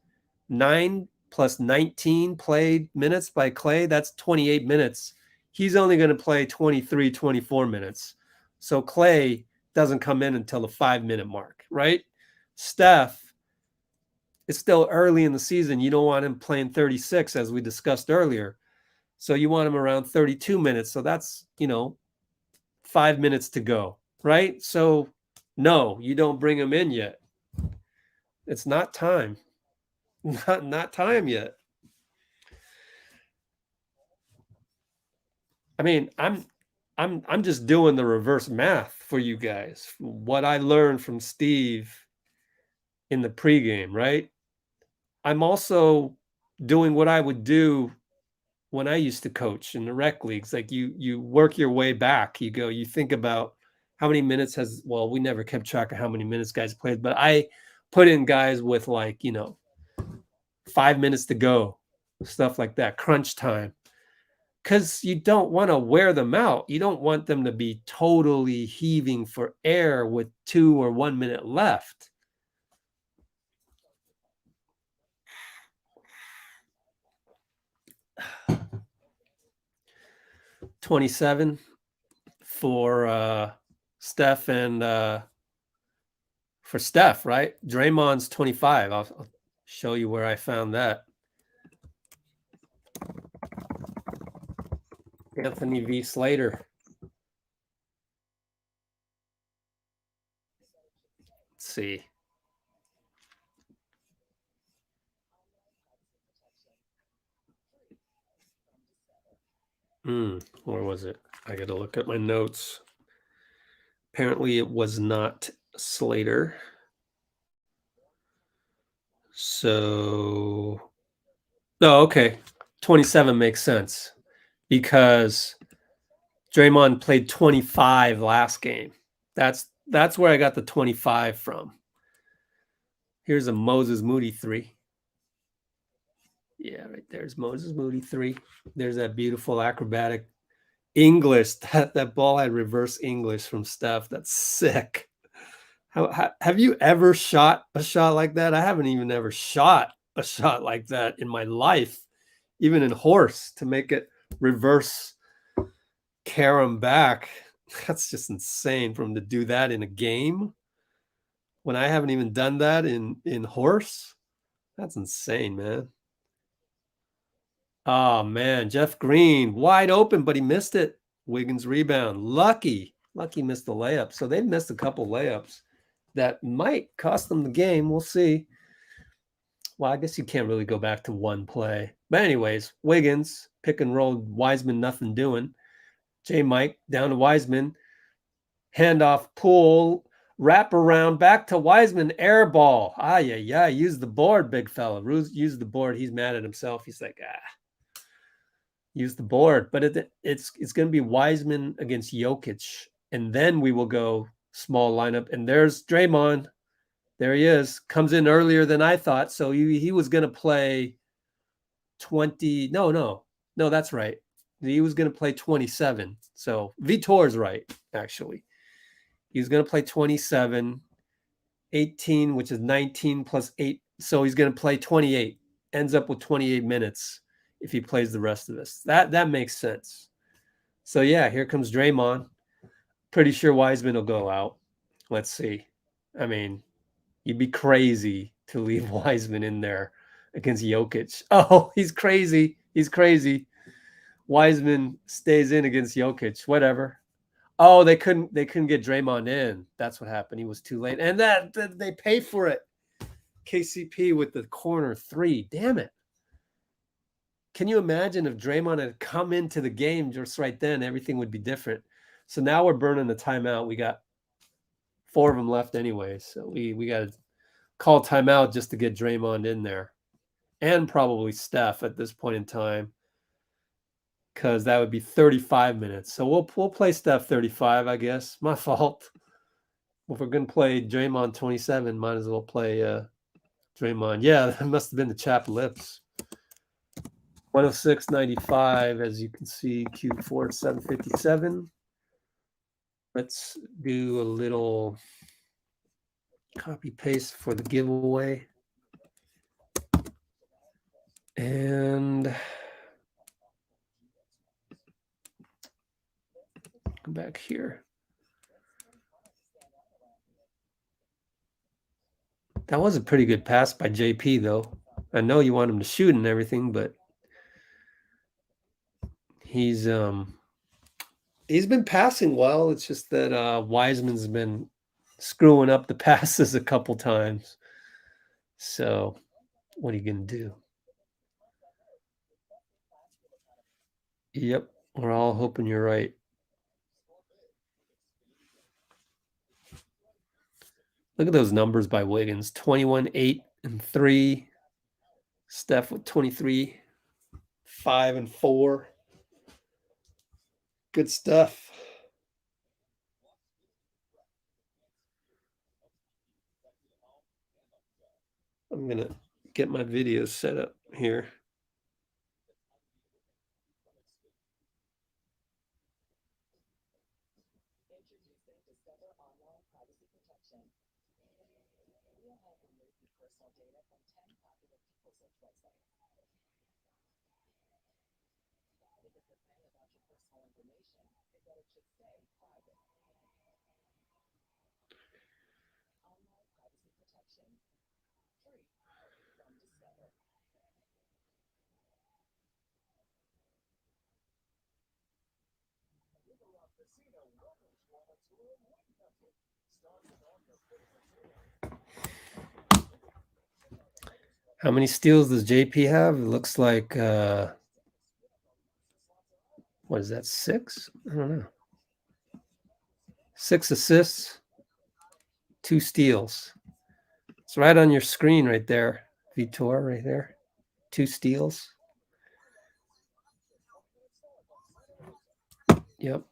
9 plus 19 played minutes by Klay, that's 28 minutes. He's only going to play 23, 24 minutes. So Klay doesn't come in until the 5-minute mark, right? Steph, it's still early in the season. You don't want him playing 36, as we discussed earlier. So you want him around 32 minutes. So that's, 5 minutes to go, right? So no, you don't bring him in yet. It's not time. Not time yet. I mean, I'm just doing the reverse math for you guys. What I learned from Steve in the pregame, right? I'm also doing what I would do when I used to coach in the rec leagues. Like you work your way back. You think about how many minutes we never kept track of how many minutes guys played, but I put in guys with 5 minutes to go, stuff like that, crunch time. Because you don't want to wear them out. You don't want them to be totally heaving for air with 2 or 1 minute left. $27 for Steph and for Steph, right? Draymond's 25. I'll show you where I found that. Anthony V. Slater. Let's see. Where was it? I got to look at my notes. Apparently it was not Slater. So, okay. 27 makes sense because Draymond played 25 last game. That's where I got the 25 from. Here's a Moses Moody 3. Yeah, right there's Moses Moody 3. There's that beautiful acrobatic English. That ball had reverse English from Steph. That's sick. How have you ever shot a shot like that? I haven't even ever shot a shot like that in my life, even in horse, to make it reverse carom back. That's just insane for him to do that in a game when I haven't even done that in horse. That's insane, man. Oh, man. Jeff Green, wide open, but he missed it. Wiggins rebound. Lucky missed the layup. So they've missed a couple layups that might cost them the game. We'll see. Well, I guess you can't really go back to one play. But anyways, Wiggins, pick and roll, Wiseman, nothing doing. J. Mike down to Wiseman. Handoff, Poole, wrap around, back to Wiseman, air ball. Yeah. Use the board, big fella. Use the board. He's mad at himself. He's like, use the board. But it's going to be Wiseman against Jokic. And then we will go small lineup. And there's Draymond. There he is. Comes in earlier than I thought. So he was going to play 20. No, that's right. He was going to play 27. So Vitor's right, actually. He's going to play 27, 18, which is 19 plus 8. So he's going to play 28. Ends up with 28 minutes if he plays the rest of this. That makes sense. So, yeah, here comes Draymond. Pretty sure Wiseman will go out. Let's see. I mean, you'd be crazy to leave Wiseman in there against Jokic. Oh, he's crazy. He's crazy. Wiseman stays in against Jokic. Whatever. Oh, they couldn't get Draymond in. That's what happened. He was too late. And that they pay for it. KCP with the corner 3. Damn it. Can you imagine if Draymond had come into the game just right then, everything would be different. So now we're burning the timeout. We got 4 of them left anyway. So we got to call timeout just to get Draymond in there. And probably Steph at this point in time. Because that would be 35 minutes. So we'll play Steph 35, I guess. My fault. If we're going to play Draymond 27, might as well play Draymond. Yeah, that must have been the chapped lips. 106.95, as you can see, Q4 757. Let's do a little copy paste for the giveaway. And come back here. That was a pretty good pass by JP, though. I know you want him to shoot and everything, but he's been passing well. It's just that Wiseman's been screwing up the passes a couple times. So what are you going to do? Yep, we're all hoping you're right. Look at those numbers by Wiggins. 21, 8, and 3. Steph with 23, 5, and 4. Good stuff. I'm going to get my videos set up here. How many steals does JP have? It looks like, what is that, 6? I don't know. 6 assists, 2 steals. It's right on your screen right there, Vitor, right there. 2 steals. Yep.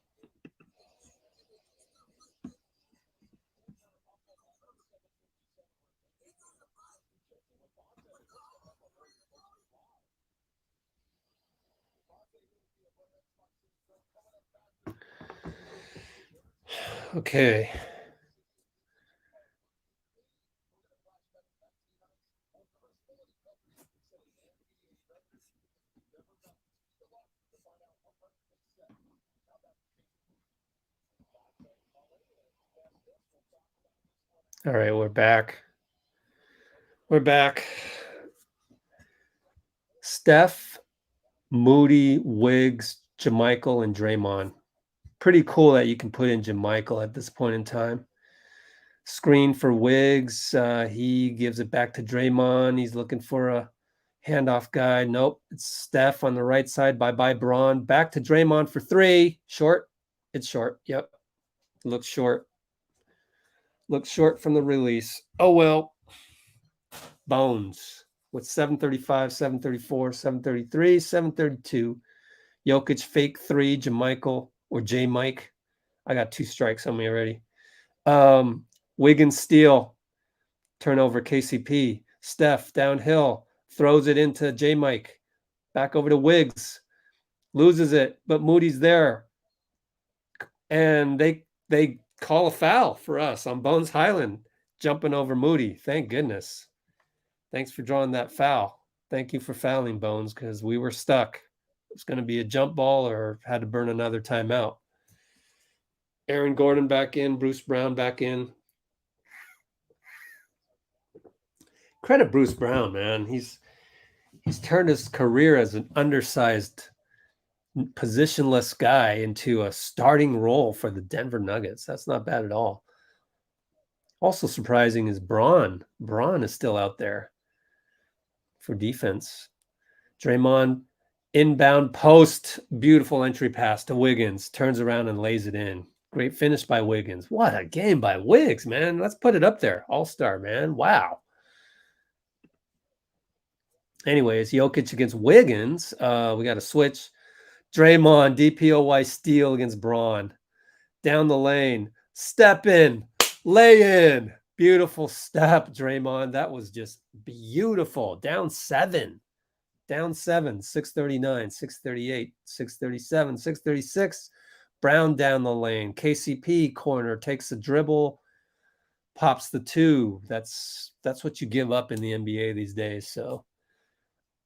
Okay. All right, we're back. We're back. Steph, Moody, Wiggs, Jamichael, and Draymond. Pretty cool that you can put in Jamichael at this point in time. Screen for Wiggs. He gives it back to Draymond. He's looking for a handoff guy. Nope. It's Steph on the right side. Bye-bye, Braun. Back to Draymond for 3. Short. It's short. Yep. Looks short. Looks short from the release. Oh, well. Bones with 735, 734, 733, 732. Jokic fake 3. Jamichael or J Mike. I got 2 strikes on me already. Wiggins steal. Turnover KCP. Steph downhill. Throws it into J Mike. Back over to Wiggs. Loses it, but Moody's there. And they call a foul for us on Bones Highland, jumping over Moody. Thank goodness. Thanks for drawing that foul. Thank you for fouling, Bones, because we were stuck. It was going to be a jump ball or had to burn another timeout. Aaron Gordon back in. Bruce Brown back in. Credit Bruce Brown, man. He's turned his career as an undersized, positionless guy into a starting role for the Denver Nuggets. That's not bad at all. Also surprising is Braun. Braun is still out there for defense. Draymond inbound post. Beautiful entry pass to Wiggins. Turns around and lays it in. Great finish by Wiggins. What a game by Wiggs, man. Let's put it up there. All-star, man. Wow. Anyways, Jokic against Wiggins. We got a switch. Draymond, DPOY steal against Braun. Down the lane. Step in. Lay in. Beautiful step, Draymond. That was just beautiful. Down 7. Down 7. 639, 638, 637, 636. Brown down the lane. KCP corner. Takes a dribble. Pops the 2. That's what you give up in the NBA these days. So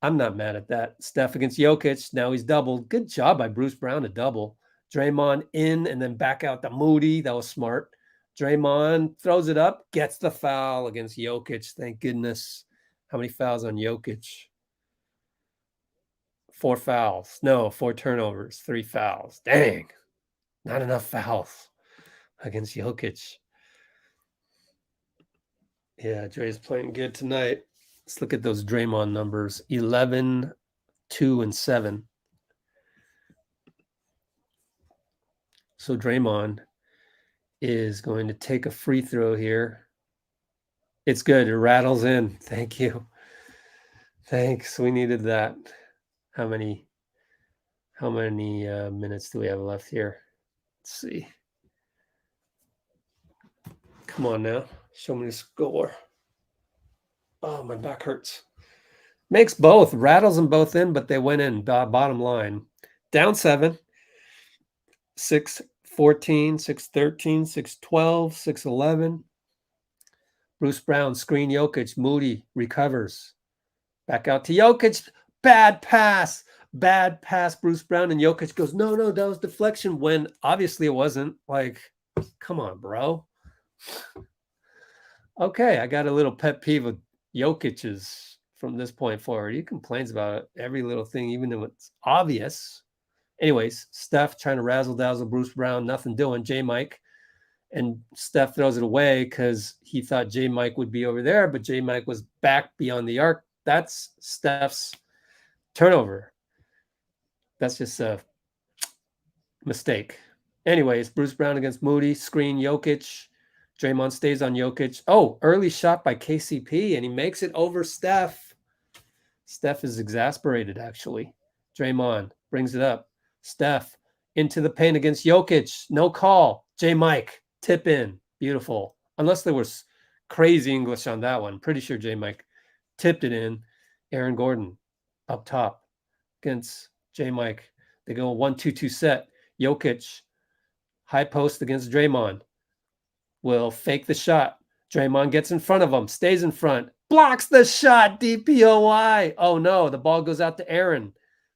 I'm not mad at that. Steph against Jokic. Now he's doubled. Good job by Bruce Brown to double. Draymond in and then back out to Moody. That was smart. Draymond throws it up, gets the foul against Jokic. Thank goodness. How many fouls on Jokic? 4 fouls. No, 4 turnovers, 3 fouls. Dang. Not enough fouls against Jokic. Yeah, Dre's playing good tonight. Let's look at those Draymond numbers. 11, 2, and 7. So Draymond is going to take a free throw here. It's good. It rattles in. Thank you. Thanks. We needed that. How many minutes do we have left here? Let's see. Come on now. Show me the score. Oh, my back hurts. Makes both. Rattles them both in, but they went in. Bottom line. Down 7. 6-14, 6-13, 6-12, 6-11. Bruce Brown, screen Jokic. Moody recovers. Back out to Jokic. Bad pass. Bad pass, Bruce Brown. And Jokic goes, no, that was deflection, when obviously it wasn't. Like, come on, bro. Okay, I got a little pet peeve with Jokic's from this point forward. He complains about every little thing, even though it's obvious. Anyways, Steph trying to razzle-dazzle Bruce Brown, nothing doing. J-Mike. And Steph throws it away because he thought J-Mike would be over there, but J-Mike was back beyond the arc. That's Steph's turnover. That's just a mistake. Anyways, Bruce Brown against Moody. Screen Jokic. Draymond stays on Jokic. Oh, early shot by KCP, and he makes it over Steph. Steph is exasperated, actually. Draymond brings it up. Steph into the paint against Jokic. No call. J-Mike, tip in. Beautiful. Unless there was crazy English on that one. Pretty sure J-Mike tipped it in. Aaron Gordon up top against J-Mike. They go 1-2-2 set. Jokic, high post against Draymond. Will fake the shot. Draymond gets in front of him. Stays in front. Blocks the shot. DPOY. Oh, no. The ball goes out to Aaron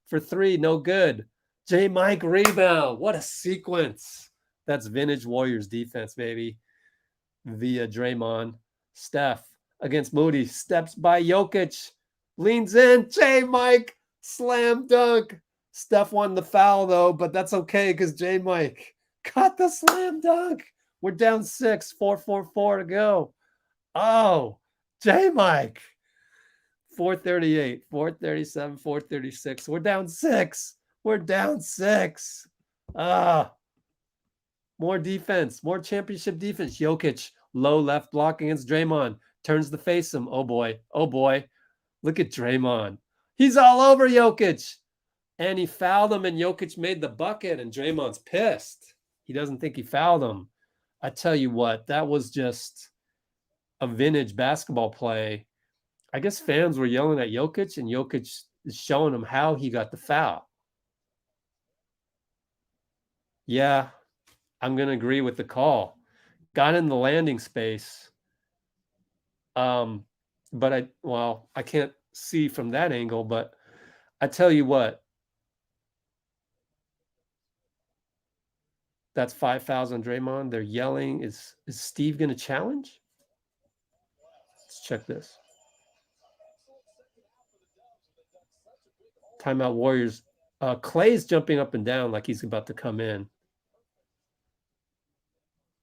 for 3. No good. J-Mike rebound. What a sequence. That's vintage Warriors defense, baby. Via Draymond. Steph against Moody. Steps by Jokic. Leans in. J-Mike. Slam dunk. Steph won the foul, though, but that's okay because J-Mike got the slam dunk. We're down 6, 4:44 to go. Oh, J-Mike. 438, 437, 436. We're down 6. We're down 6. More defense, more championship defense. Jokic, low left block against Draymond. Turns to face him. Oh boy. Oh boy. Look at Draymond. He's all over Jokic. And he fouled him, and Jokic made the bucket, and Draymond's pissed. He doesn't think he fouled him. I tell you what, that was just a vintage basketball play. I guess fans were yelling at Jokic, and Jokic is showing him how he got the foul. Yeah, I'm going to agree with the call. Got in the landing space. But I can't see from that angle, but I tell you what, that's 5 fouls on Draymond. They're yelling. Is Steve going to challenge? Let's check this. Timeout Warriors. Klay's jumping up and down like he's about to come in.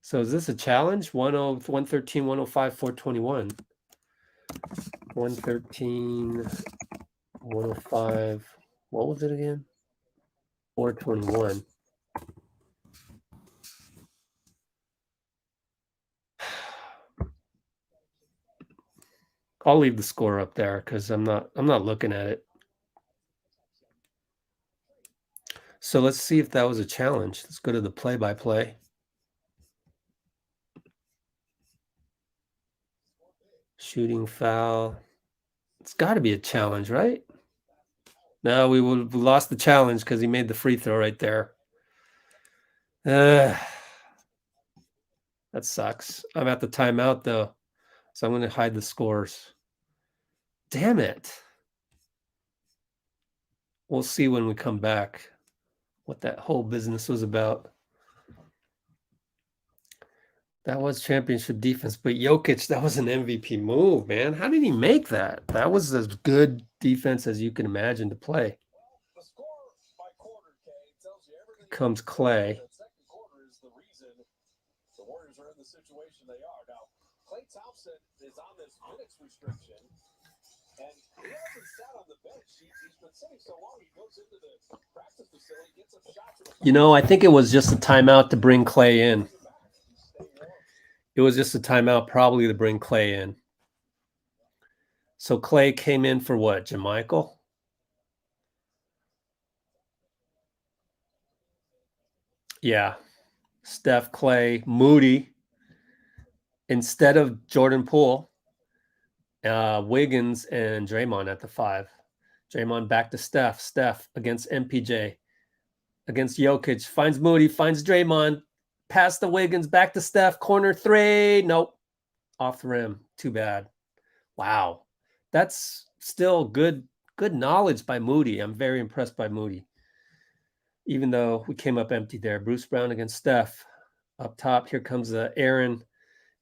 So is this a challenge? 113, 105, 421. 113, 105. What was it again? 421. I'll leave the score up there because I'm not looking at it. So let's see if that was a challenge. Let's go to the play-by-play. Shooting foul. It's got to be a challenge, right? No, we lost the challenge because he made the free throw right there. That sucks. I'm at the timeout, though, so I'm going to hide the scores. Damn it. We'll see when we come back what that whole business was about. That was championship defense, but Jokic, that was an MVP move, man. How did he make that? That was as good defense as you can imagine to play. Comes Klay. You know, I think it was just a timeout to bring Klay in. It was just a timeout probably to bring Klay in. So Klay came in for what, JaMychal? Yeah. Steph, Klay, Moody. Instead of Jordan Poole, Wiggins and Draymond at the 5. Draymond back to Steph. Steph against MPJ. Against Jokic. Finds Moody, finds Draymond. Pass to Wiggins, back to Steph. Corner 3. Nope. Off the rim. Too bad. Wow. That's still good knowledge by Moody. I'm very impressed by Moody. Even though we came up empty there. Bruce Brown against Steph. Up top, here comes the Aaron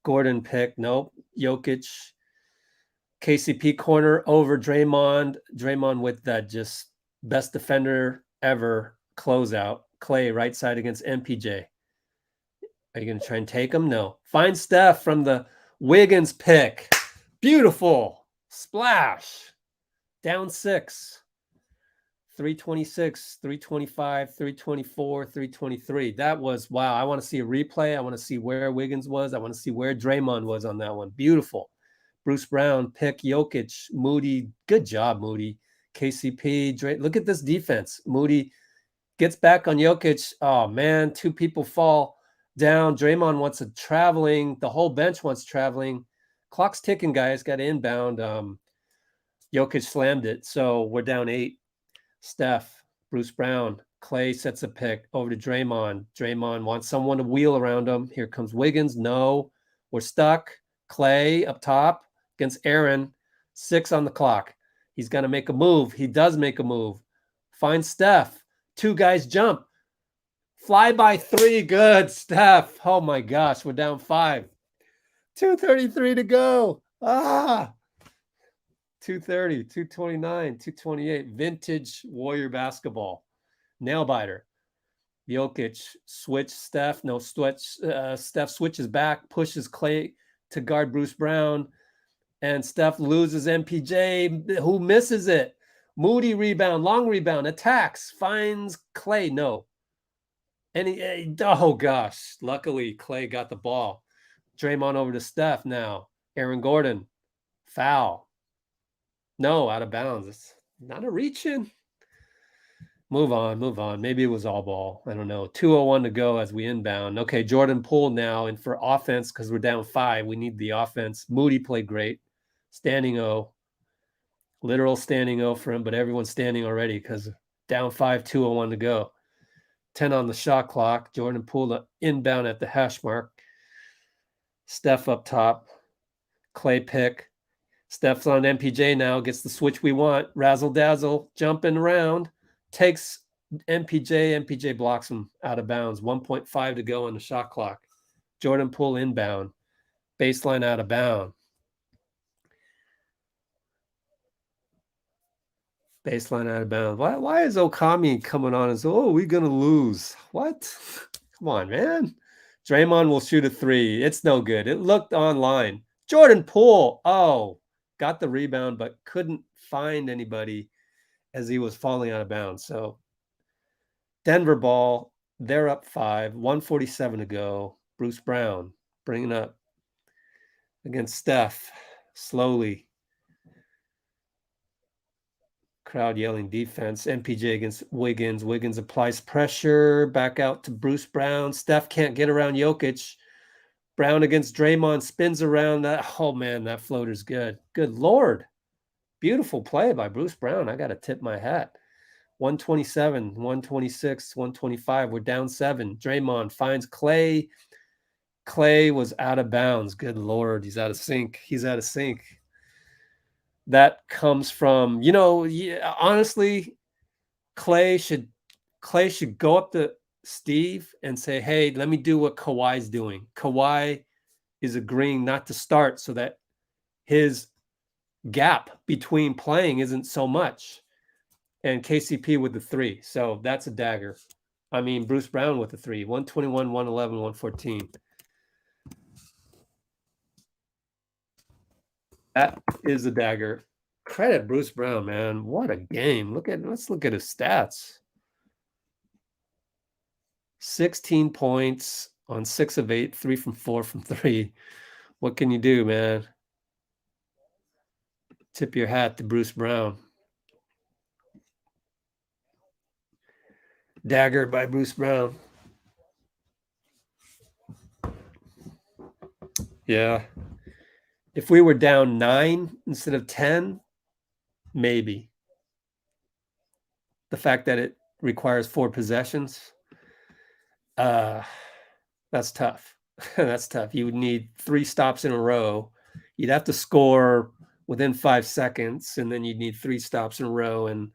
Gordon pick. Nope. Jokic. KCP corner over Draymond. Draymond with that just best defender ever closeout. Klay right side against MPJ. Are you going to try and take him? No. Find Steph from the Wiggins pick. Beautiful. Splash. Down 6. 326, 325, 324, 323. That was, wow. I want to see a replay. I want to see where Wiggins was. I want to see where Draymond was on that one. Beautiful. Bruce Brown, pick Jokic, Moody. Good job, Moody. KCP, look at this defense. Moody gets back on Jokic. Oh, man, 2 people fall down. Draymond wants a traveling. The whole bench wants traveling. Clock's ticking, guys. Got inbound. Jokic slammed it. So we're down 8. Steph, Bruce Brown, Klay sets a pick over to Draymond. Draymond wants someone to wheel around him. Here comes Wiggins. No, we're stuck. Klay up top against Aaron. 6 on the clock. He's going to make a move. He does make a move. Finds Steph. 2 guys jump. Fly by 3. Good, Steph. Oh, my gosh. We're down 5. 2:33 to go. 2:30, 2:29, 2:28. Vintage Warrior basketball. Nail biter. Jokic, switch Steph. No, switch. Steph switches back, pushes Klay to guard Bruce Brown. And Steph loses MPJ, who misses it. Moody rebound, long rebound, attacks, finds Klay. No. Oh gosh. Luckily, Klay got the ball. Draymond over to Steph now. Aaron Gordon, foul. No, out of bounds. It's not a reach in. Move on. Maybe it was all ball. I don't know. 2:01 to go as we inbound. Okay, Jordan Poole now. And for offense, because we're down 5, we need the offense. Moody played great. Standing O. Literal standing O for him, but everyone's standing already because down 5, 2:01 to go. 10 on the shot clock. Jordan Poole inbound at the hash mark. Steph up top. Klay pick. Steph's on MPJ now. Gets the switch we want. Razzle dazzle. Jumping around. Takes MPJ. MPJ blocks him out of bounds. 1.5 to go on the shot clock. Jordan Poole inbound. Baseline out of bounds. Baseline out of bounds. Why is Okami coming on as, oh, we're going to lose? What? Come on, man. Draymond will shoot a 3. It's no good. It looked online. Jordan Poole. Oh, got the rebound, but couldn't find anybody as he was falling out of bounds. So Denver ball. They're up 5. 1:47 to go. Bruce Brown bringing up against Steph. Slowly. Crowd yelling defense. MPJ against Wiggins. Wiggins applies pressure. Back out to Bruce Brown. Steph can't get around Jokic. Brown against Draymond. Spins around. Oh, man, that floater's good. Good Lord. Beautiful play by Bruce Brown. I got to tip my hat. 127, 126, 125. We're down 7. Draymond finds Klay. Klay was out of bounds. Good Lord. He's out of sync. That comes from, honestly, Klay should go up to Steve and say, hey, let me do what Kawhi's doing. Kawhi is agreeing not to start so that his gap between playing isn't so much. And KCP with the 3. So that's a dagger. I mean, Bruce Brown with the 3. 121, 111, 114. That is a dagger. Credit Bruce Brown, man. What a game. Let's look at his stats. 16 points on 6 of 8, 3 from 4 from 3. What can you do, man? Tip your hat to Bruce Brown. Dagger by Bruce Brown. Yeah. If we were down 9 instead of 10, maybe. The fact that it requires 4 possessions, that's tough. That's tough. You would need 3 stops in a row. You'd have to score within 5 seconds, and then you'd need 3 stops in a row. And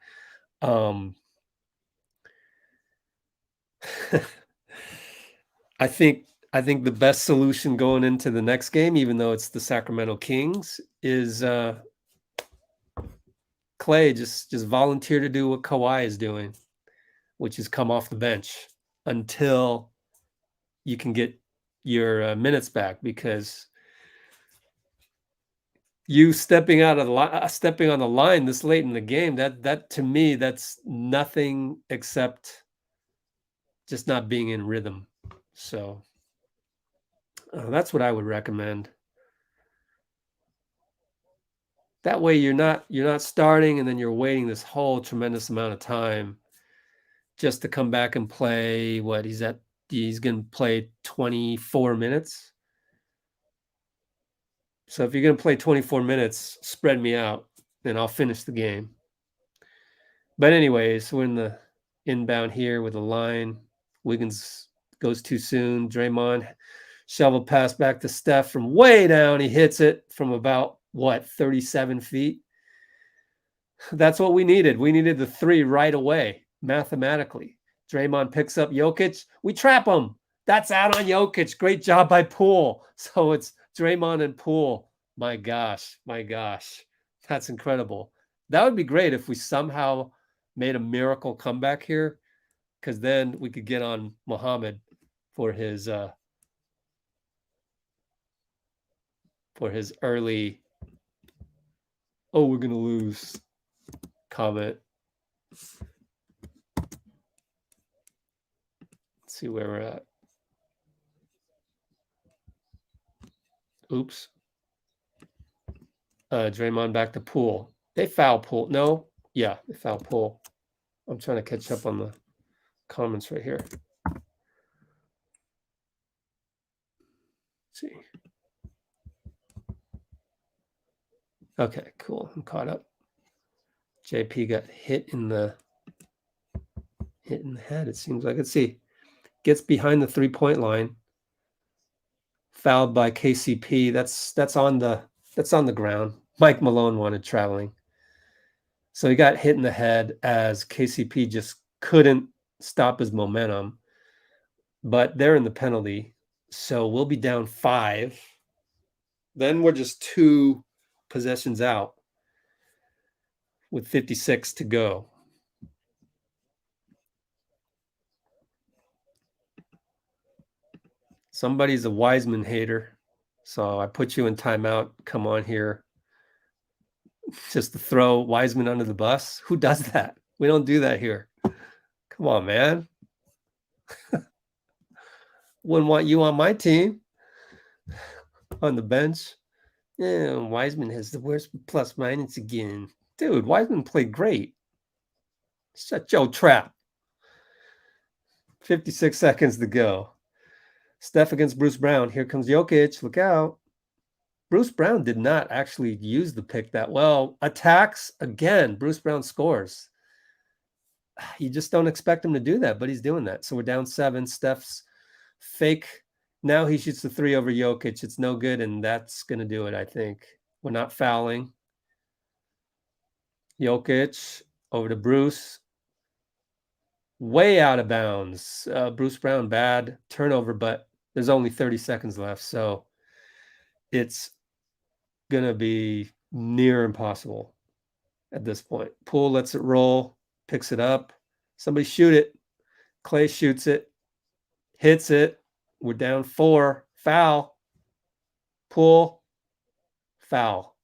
I think the best solution going into the next game, even though it's the Sacramento Kings, is Klay just volunteer to do what Kawhi is doing, which is come off the bench until you can get your minutes back, because you stepping on the line this late in the game, that to me, that's nothing except just not being in rhythm. So that's what I would recommend. That way you're not starting and then you're waiting this whole tremendous amount of time just to come back and play. He's going to play 24 minutes. So if you're going to play 24 minutes, spread me out and I'll finish the game. But anyways, we're in the inbound here with a line. Wiggins goes too soon. Draymond shovel pass back to Steph from way down. He hits it from about 37 feet. That's what we needed. We needed the 3 right away, mathematically. Draymond picks up Jokic. We trap him. That's out on Jokic. Great job by Poole. So it's Draymond and Poole. My gosh. That's incredible. That would be great if we somehow made a miracle comeback here, because then we could get on Muhammad for his early, oh, we're gonna lose comment. Let's see where we're at. Oops. Draymond back to Poole. They foul Poole. No, yeah, they foul Poole. I'm trying to catch up on the comments right here. Let's see. Okay, cool. I'm caught up. JP got hit in the head. It seems like. Let's see. Gets behind the 3-point line. Fouled by KCP. That's on the ground. Mike Malone wanted traveling. So he got hit in the head as KCP just couldn't stop his momentum. But they're in the penalty. So we'll be down 5. Then we're just 2 possessions out with 56 to go. Somebody's a Wiseman hater. So I put you in timeout. Come on here. Just to throw Wiseman under the bus. Who does that? We don't do that here. Come on, man. Wouldn't want you on my team. On the bench. Yeah, Wiseman has the worst plus minus again. Dude, Wiseman played great. Shut your trap. 56 seconds to go. Steph against Bruce Brown. Here comes Jokic. Look out. Bruce Brown did not actually use the pick that well. Attacks again. Bruce Brown scores. You just don't expect him to do that, but he's doing that. So we're down 7. Steph's fake. Now he shoots the 3 over Jokic. It's no good, and that's going to do it, I think. We're not fouling. Jokic over to Bruce. Way out of bounds. Bruce Brown, bad turnover, but there's only 30 seconds left, so it's going to be near impossible at this point. Poole lets it roll, picks it up. Somebody shoot it. Klay shoots it, hits it. We're down 4. Foul. Poole. Foul.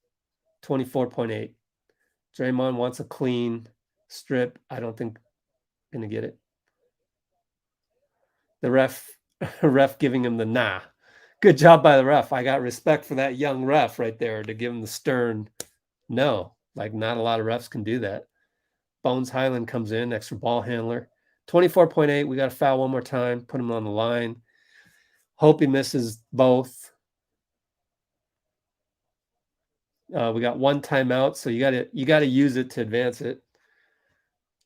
24.8. Draymond wants a clean strip. I don't think going to get it. The ref giving him the nah. Good job by the ref. I got respect for that young ref right there to give him the stern no. Like, not a lot of refs can do that. Bones Highland comes in, extra ball handler. 24.8. We got to foul one more time. Put him on the line. Hope he misses both. We got 1 timeout, so you got to use it to advance it.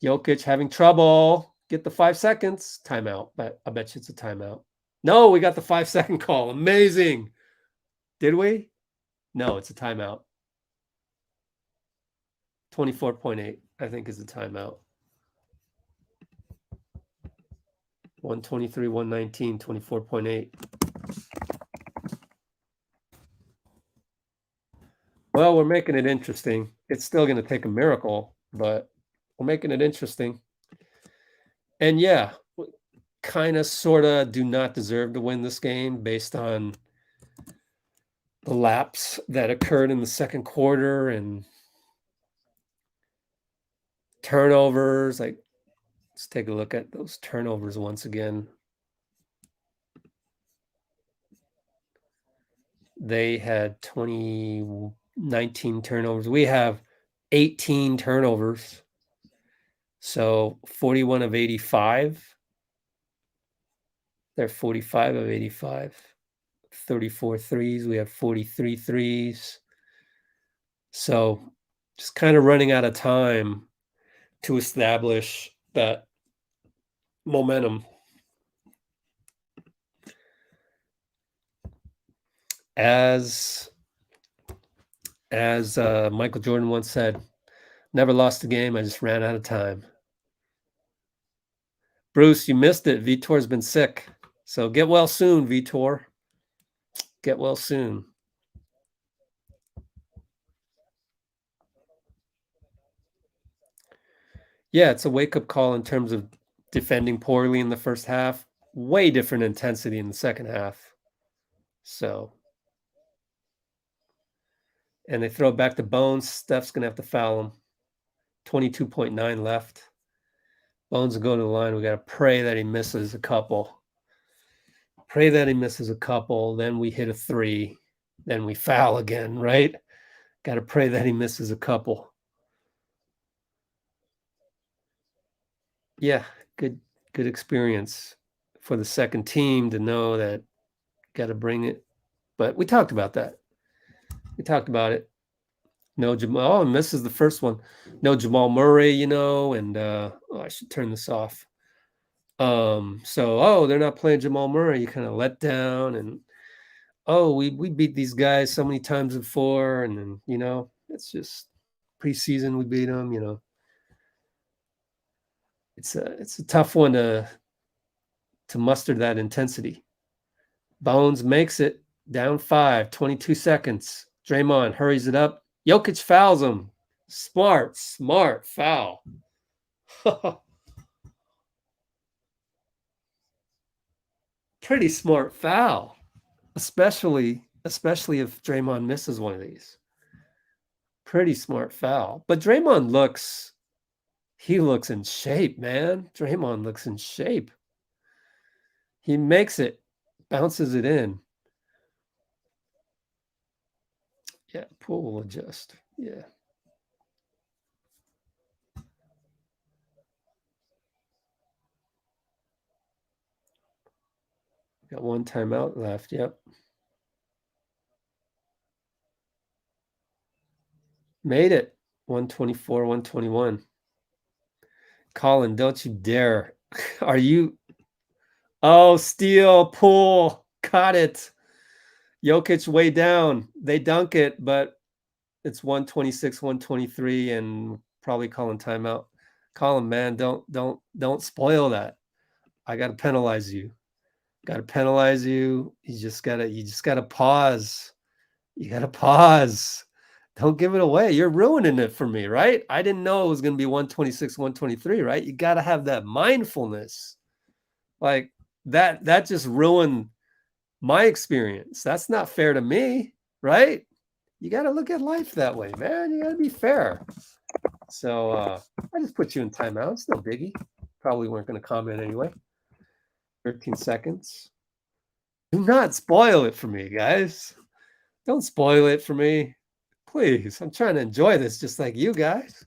Jokic having trouble. Get the 5 seconds. Timeout. But I bet you it's a timeout. No, we got the 5-second call. Amazing. Did we? No, it's a timeout. 24.8, I think, is the timeout. 123, 119, 24.8. Well, we're making it interesting. It's still going to take a miracle, but we're making it interesting. And yeah, kind of, sort of do not deserve to win this game based on the lapse that occurred in the second quarter and turnovers. Like, let's take a look at those turnovers once again. They had 19 turnovers. We have 18 turnovers. So 41 of 85. They're 45 of 85. 34 threes. We have 43 threes. So just kind of running out of time to establish that momentum. As Michael Jordan once said, never lost a game, I just ran out of time. Bruce, you missed it. Vitor's been sick. So get well soon, Vitor. Get well soon. Yeah, it's a wake-up call in terms of defending poorly in the first half. Way different intensity in the second half. So, and they throw it back to Bones. Steph's going to have to foul him. 22.9 left. Bones will go to the line. We got to pray that he misses a couple. Pray that he misses a couple. Then we hit a three. Then we foul again, right? Got to pray that he misses a couple. Yeah, good experience for the second team to know that got to bring it. But we talked about that. We talked about it. No Jamal. Oh, misses the first one. No Jamal Murray, and I should turn this off. So they're not playing Jamal Murray. You kind of let down, and we beat these guys so many times before, and then it's just preseason we beat them. It's a tough one to muster that intensity. Bones makes it down 5, 22 seconds. Draymond hurries it up. Jokic fouls him. Smart foul. Pretty smart foul, especially if Draymond misses one of these. Pretty smart foul. But Draymond looks in shape, man. Draymond looks in shape. He makes it, bounces it in. Yeah, Poole will adjust. Yeah. Got one timeout left. Yep. Made it. 124, 121. Colin, don't you dare. Are you? Oh, steal, Poole. Caught it. Jokic way down. They dunk it, but it's 126, 123, and probably calling timeout. Colin, man, don't spoil that. I gotta penalize you. You just gotta pause. You gotta pause. Don't give it away. You're ruining it for me, right? I didn't know it was gonna be 126, 123, right? You gotta have that mindfulness. Like that just ruined my experience. That's not fair to me, right? You got to look at life that way, man. You got to be fair. So I just put you in timeout. It's no biggie. Probably weren't going to comment anyway. 13 seconds. Do not spoil it for me, guys. Don't spoil it for me. Please. I'm trying to enjoy this just like you guys.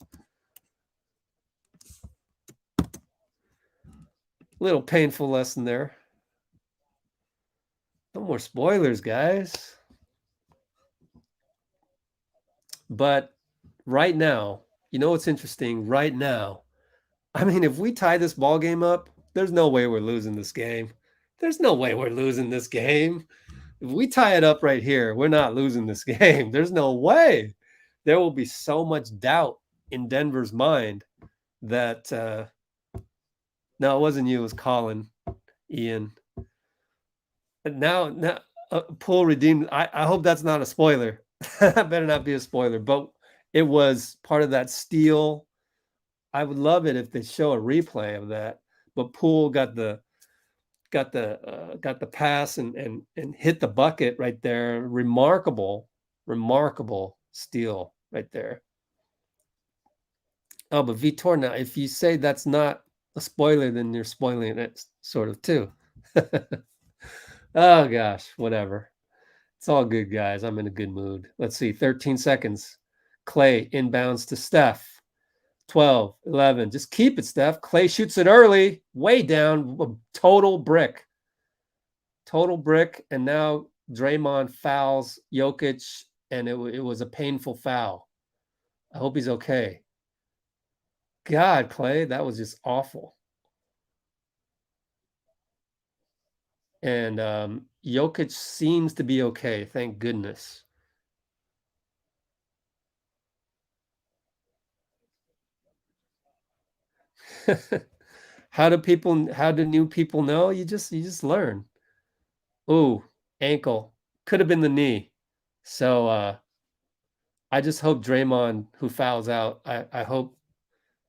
Little painful lesson there. No more spoilers, guys. But right now, what's interesting? Right now, I mean, if we tie this ball game up, there's no way we're losing this game. There's no way we're losing this game. If we tie it up right here, we're not losing this game. There's no way. There will be so much doubt in Denver's mind that no, it wasn't you, it was Colin, Ian. Now Poole redeemed. I hope that's not a spoiler. That better not be a spoiler, but it was part of that steal. I would love it if they show a replay of that. But Poole got the pass and hit the bucket right there. Remarkable steal right there. Oh, but Vitor, now if you say that's not a spoiler, then you're spoiling it sort of too. Oh gosh, whatever. It's all good, guys. I'm in a good mood. Let's see. 13 seconds. Klay inbounds to Steph. 12, 11. Just keep it, Steph. Klay shoots it early. Way down. Total brick. And now Draymond fouls Jokic, and it was a painful foul. I hope he's okay. God, Klay, that was just awful. And Jokic seems to be okay. Thank goodness. How do new people know? You just learn. Ooh, ankle. Could have been the knee. So I just hope Draymond, who fouls out, I hope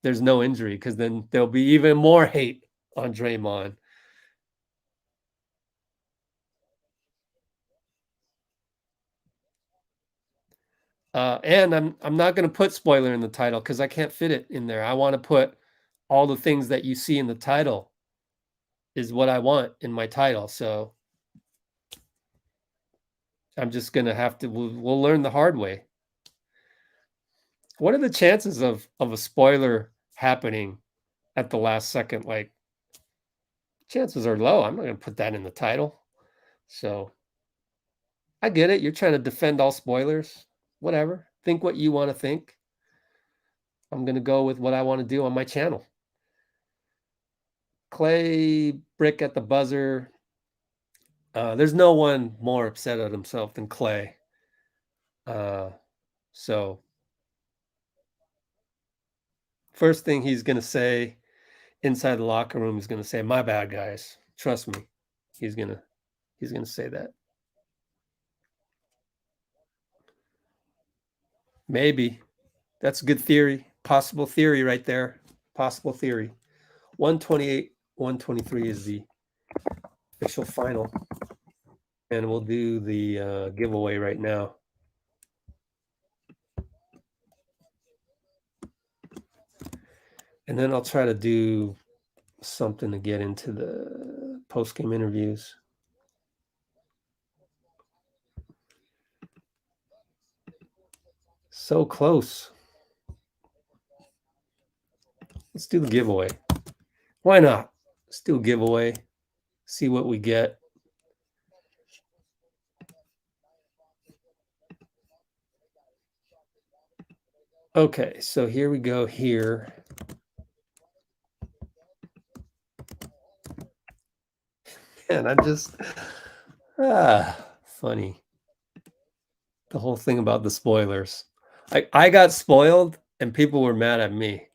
there's no injury, because then there'll be even more hate on Draymond. And I'm not going to put spoiler in the title because I can't fit it in there. I want to put all the things that you see in the title is what I want in my title. So I'm just going to have to, we'll learn the hard way. What are the chances of a spoiler happening at the last second? Like, chances are low. I'm not going to put that in the title. So I get it. You're trying to defend all spoilers. Whatever. Think what you want to think. I'm going to go with what I want to do on my channel. Klay, brick at the buzzer. There's no one more upset at himself than Klay. So first thing he's going to say inside the locker room is going to say, "My bad, guys. Trust me." He's going to say that. Maybe. That's a good theory. Possible theory right there. Possible theory. 128, 123 is the official final. And we'll do the giveaway right now. And then I'll try to do something to get into the post-game interviews. So close. Let's do the giveaway. Why not? Let's do a giveaway. See what we get. Okay, so here we go here. And I'm just funny. The whole thing about the spoilers. I got spoiled and people were mad at me.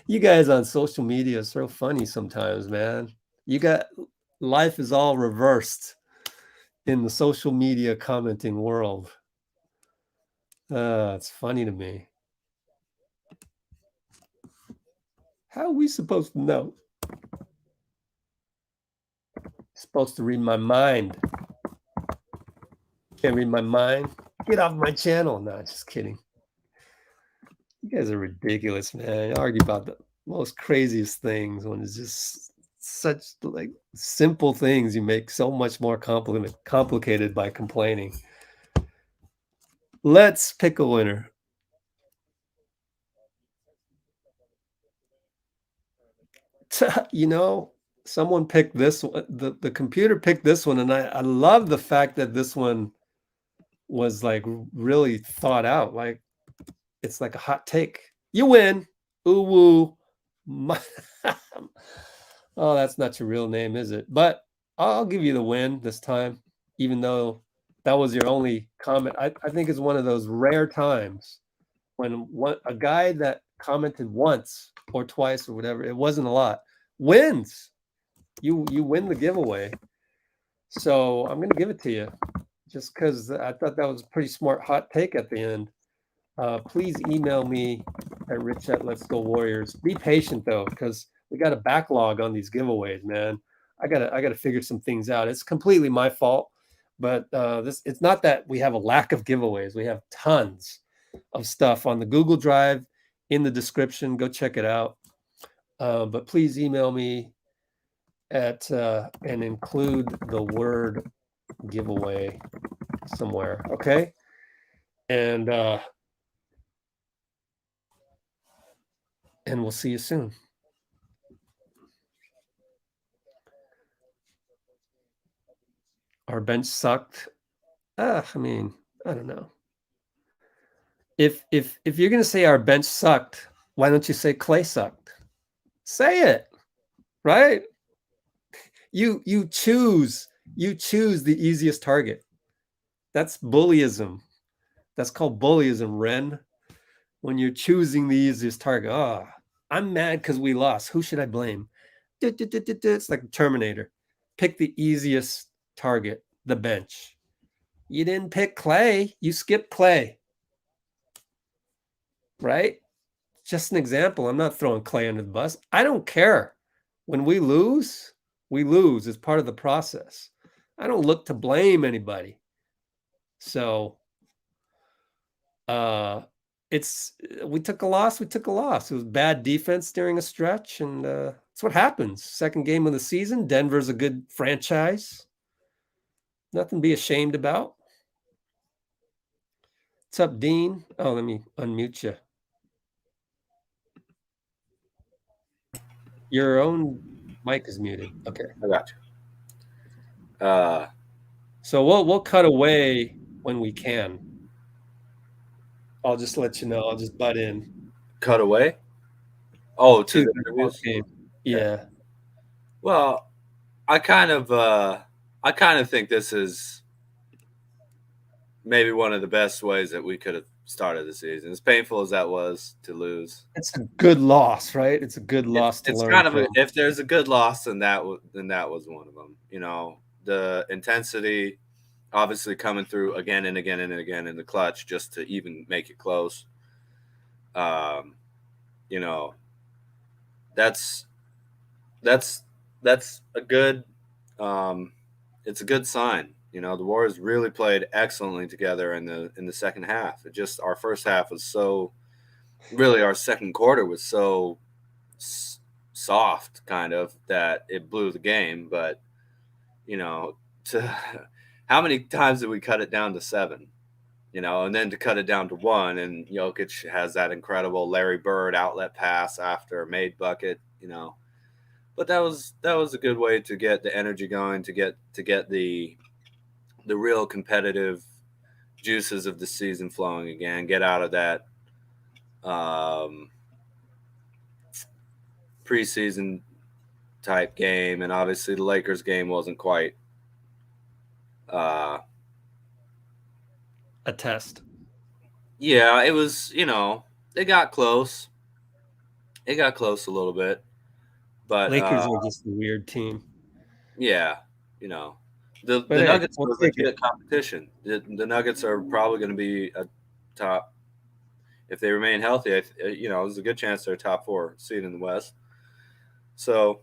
You guys on social media are so funny sometimes, man. Life is all reversed in the social media commenting world. It's funny to me. How are we supposed to know? Supposed to read my mind. Can't read my mind. Get off my channel. No, just kidding. You guys are ridiculous, man. You argue about the most craziest things when it's just such like simple things you make so much more complicated by complaining. Let's pick a winner. You know, someone picked this one. The computer picked this one, and I love the fact that this one was like really thought out. Like it's like a hot take. You win. Ooh woo. Oh, that's not your real name, is it? But I'll give you the win this time, even though that was your only comment. I think it's one of those rare times when a guy that commented once or twice or whatever, it wasn't a lot, wins. You win the giveaway. So I'm going to give it to you just because I thought that was a pretty smart hot take at the end. Please email me at rich@letsgowarriors. Be patient though, because we got a backlog on these giveaways, man. I gotta figure some things out. It's completely my fault, but it's not that we have a lack of giveaways. We have tons of stuff on the Google Drive in the description. Go check it out. But please email me at and include the word giveaway somewhere, okay? And we'll see you soon. Our bench sucked. I mean, I don't know. If you're gonna say our bench sucked, why don't you say Klay sucked? Say it, right? You choose the easiest target. That's bullyism. That's called bullyism, Ren. When you're choosing the easiest target. Oh, I'm mad because we lost. Who should I blame? It's like Terminator. Pick the easiest target, the bench. You didn't pick Klay. You skipped Klay. Right? just an example. I'm not throwing Klay under the bus. I don't care. When we lose, we lose. It's part of the process. I don't look to blame anybody. So we took a loss. We took a loss. It was bad defense during a stretch, and that's what happens. Second game of the season. Denver's a good franchise. Nothing to be ashamed about. What's up, Dean? Oh, let me unmute you. Your own mic is muted. Okay, I got you. So we'll cut away when we can. I'll just let you know. I'll just butt in. Cut away? Oh, to the interviews game. Yeah. Well, I kind of think this is maybe one of the best ways that we could have started the season. As painful as that was to lose, it's a good loss, right? It's a good loss to learn. It's kind of if there's a good loss, then that was one of them. You know, the intensity, obviously coming through again and again and again in the clutch just to even make it close. You know, that's a good. It's a good sign. You know, the Warriors really played excellently together in the second half. It just our first half was so really our second quarter was so soft kind of that it blew the game. But you know, how many times did we cut it down to 7? You know, and then to cut it down to 1, and Jokic has that incredible Larry Bird outlet pass after a made bucket. You know, but that was a good way to get the energy going, to get the real competitive juices of the season flowing again, get out of that preseason type game. And obviously the Lakers game wasn't quite a test. Yeah, it was, you know, it got close. It got close a little bit. But Lakers are just a weird team. Yeah, you know. The Nuggets are legit competition. The Nuggets are probably going to be a top, if they remain healthy. You know, there's a good chance they're a top 4 seed in the West. So,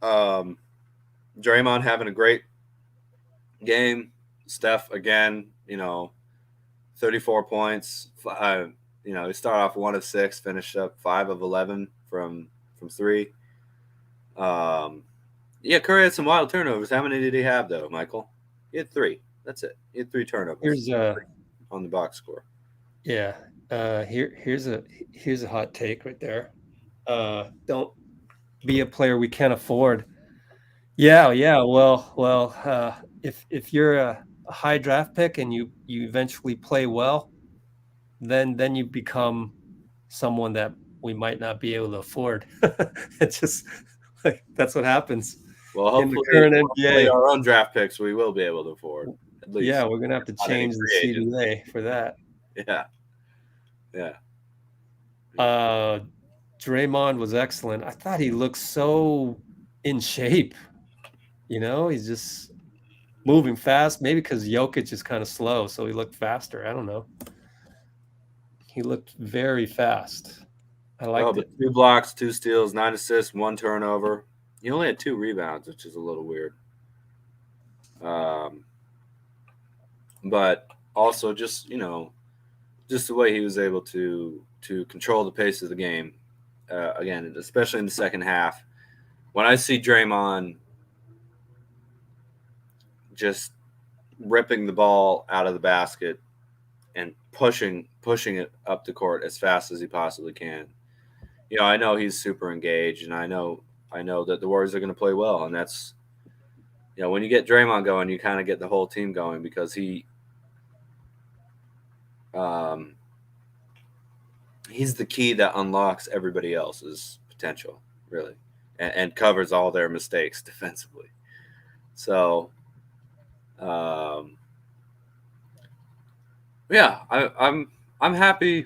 Draymond having a great game. Steph again, you know, 34 points. You know, he started off 1 of 6, finished up 5 of 11 from 3. Yeah, Curry had some wild turnovers. How many did he have, though, Michael? He had 3. That's it. He had 3 turnovers. Here's on the box score. Yeah. Here's a hot take right there. Don't be a player we can't afford. Yeah. Well. If you're a high draft pick and you eventually play well, then you become someone that we might not be able to afford. It's just like that's what happens. Well, hopefully, in the current NBA, our own draft picks we will be able to afford. At least. Yeah, we're gonna have to change the CBA for that. Yeah. Draymond was excellent. I thought he looked so in shape. You know, he's just moving fast. Maybe because Jokic is kind of slow, so he looked faster. I don't know. He looked very fast. I liked it. 2 blocks, 2 steals, 9 assists, 1 turnover. He only had 2 rebounds, which is a little weird. But also just, you know, just the way he was able to control the pace of the game. Again, especially in the second half. When I see Draymond just ripping the ball out of the basket and pushing it up the court as fast as he possibly can. You know, I know he's super engaged, and I know that the Warriors are going to play well, and that's, you know, when you get Draymond going, you kind of get the whole team going because he's the key that unlocks everybody else's potential, really, and covers all their mistakes defensively. So, yeah, I'm happy.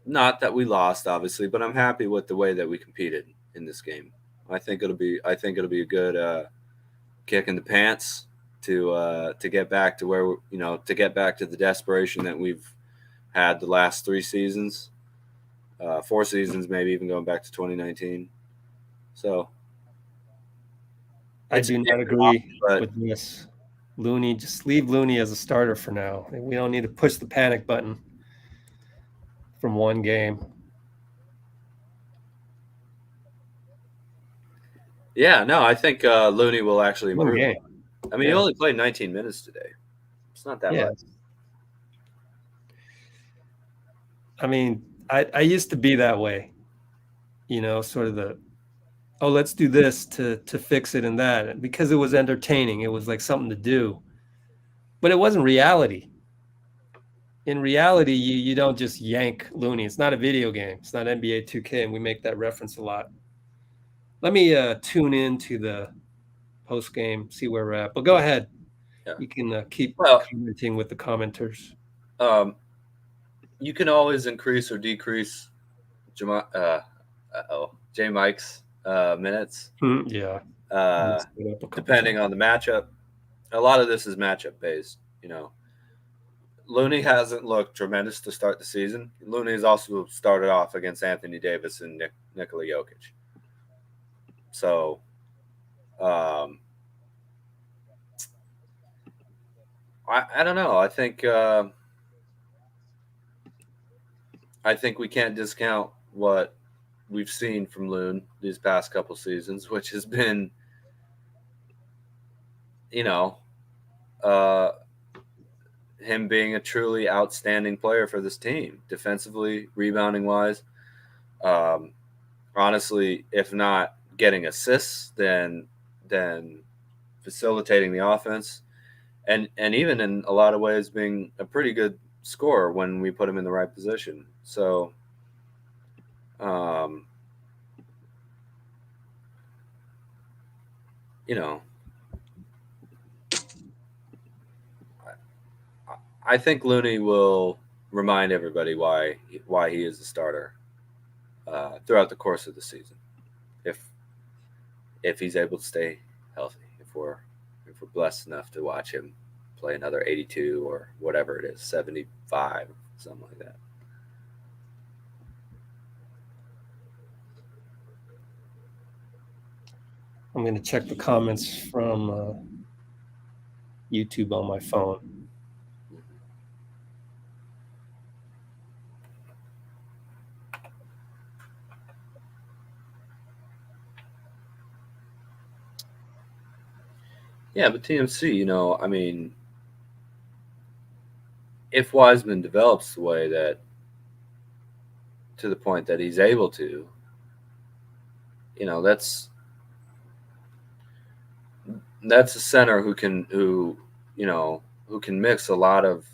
Not that we lost, obviously, but I'm happy with the way that we competed in this game. I think it'll be a good kick in the pants to get back to where to get back to the desperation that we've had the last 3 seasons. 4 seasons, maybe even going back to 2019. So I do not agree with this. Looney, just leave Looney as a starter for now. We don't need to push the panic button from one game. Yeah, no, I think Looney will actually One improve. game. I mean, he only played 19 minutes today. It's not that much. I mean, I used to be that way, sort of let's do this to fix it and that, because it was entertaining. It was like something to do, but it wasn't reality. In reality, you don't just yank Looney. It's not a video game. It's not NBA 2K, and we make that reference a lot. Let me tune in to the post game, see where we're at. But go ahead. Yeah. You can keep commenting with the commenters. You can always increase or decrease J Mike's minutes. Yeah. Depending on the matchup. A lot of this is matchup based, Looney hasn't looked tremendous to start the season. Looney has also started off against Anthony Davis and Nikola Jokic. So, I don't know. I think we can't discount what we've seen from Loon these past couple seasons, which has been, him being a truly outstanding player for this team, defensively, rebounding wise. Honestly, if not getting assists, then facilitating the offense, and even in a lot of ways being a pretty good scorer when we put him in the right position. So, I think Looney will remind everybody why he is the starter throughout the course of the season, if he's able to stay healthy. If we're blessed enough to watch him play another 82 or whatever it is, 75, something like that. I'm going to check the comments from YouTube on my phone. Yeah, but TMC, I mean, if Wiseman develops the way that, to the point that he's able to, that's a center who can mix a lot of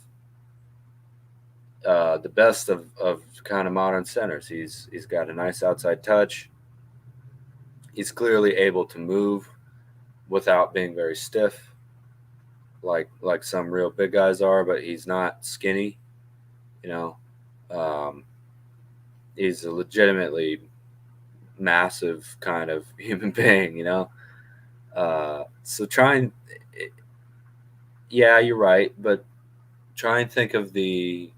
the best of kind of modern centers. He's got a nice outside touch. He's clearly able to move without being very stiff, like some real big guys are, but he's not skinny. He's a legitimately massive kind of human being. So yeah, you're right, but try and think of the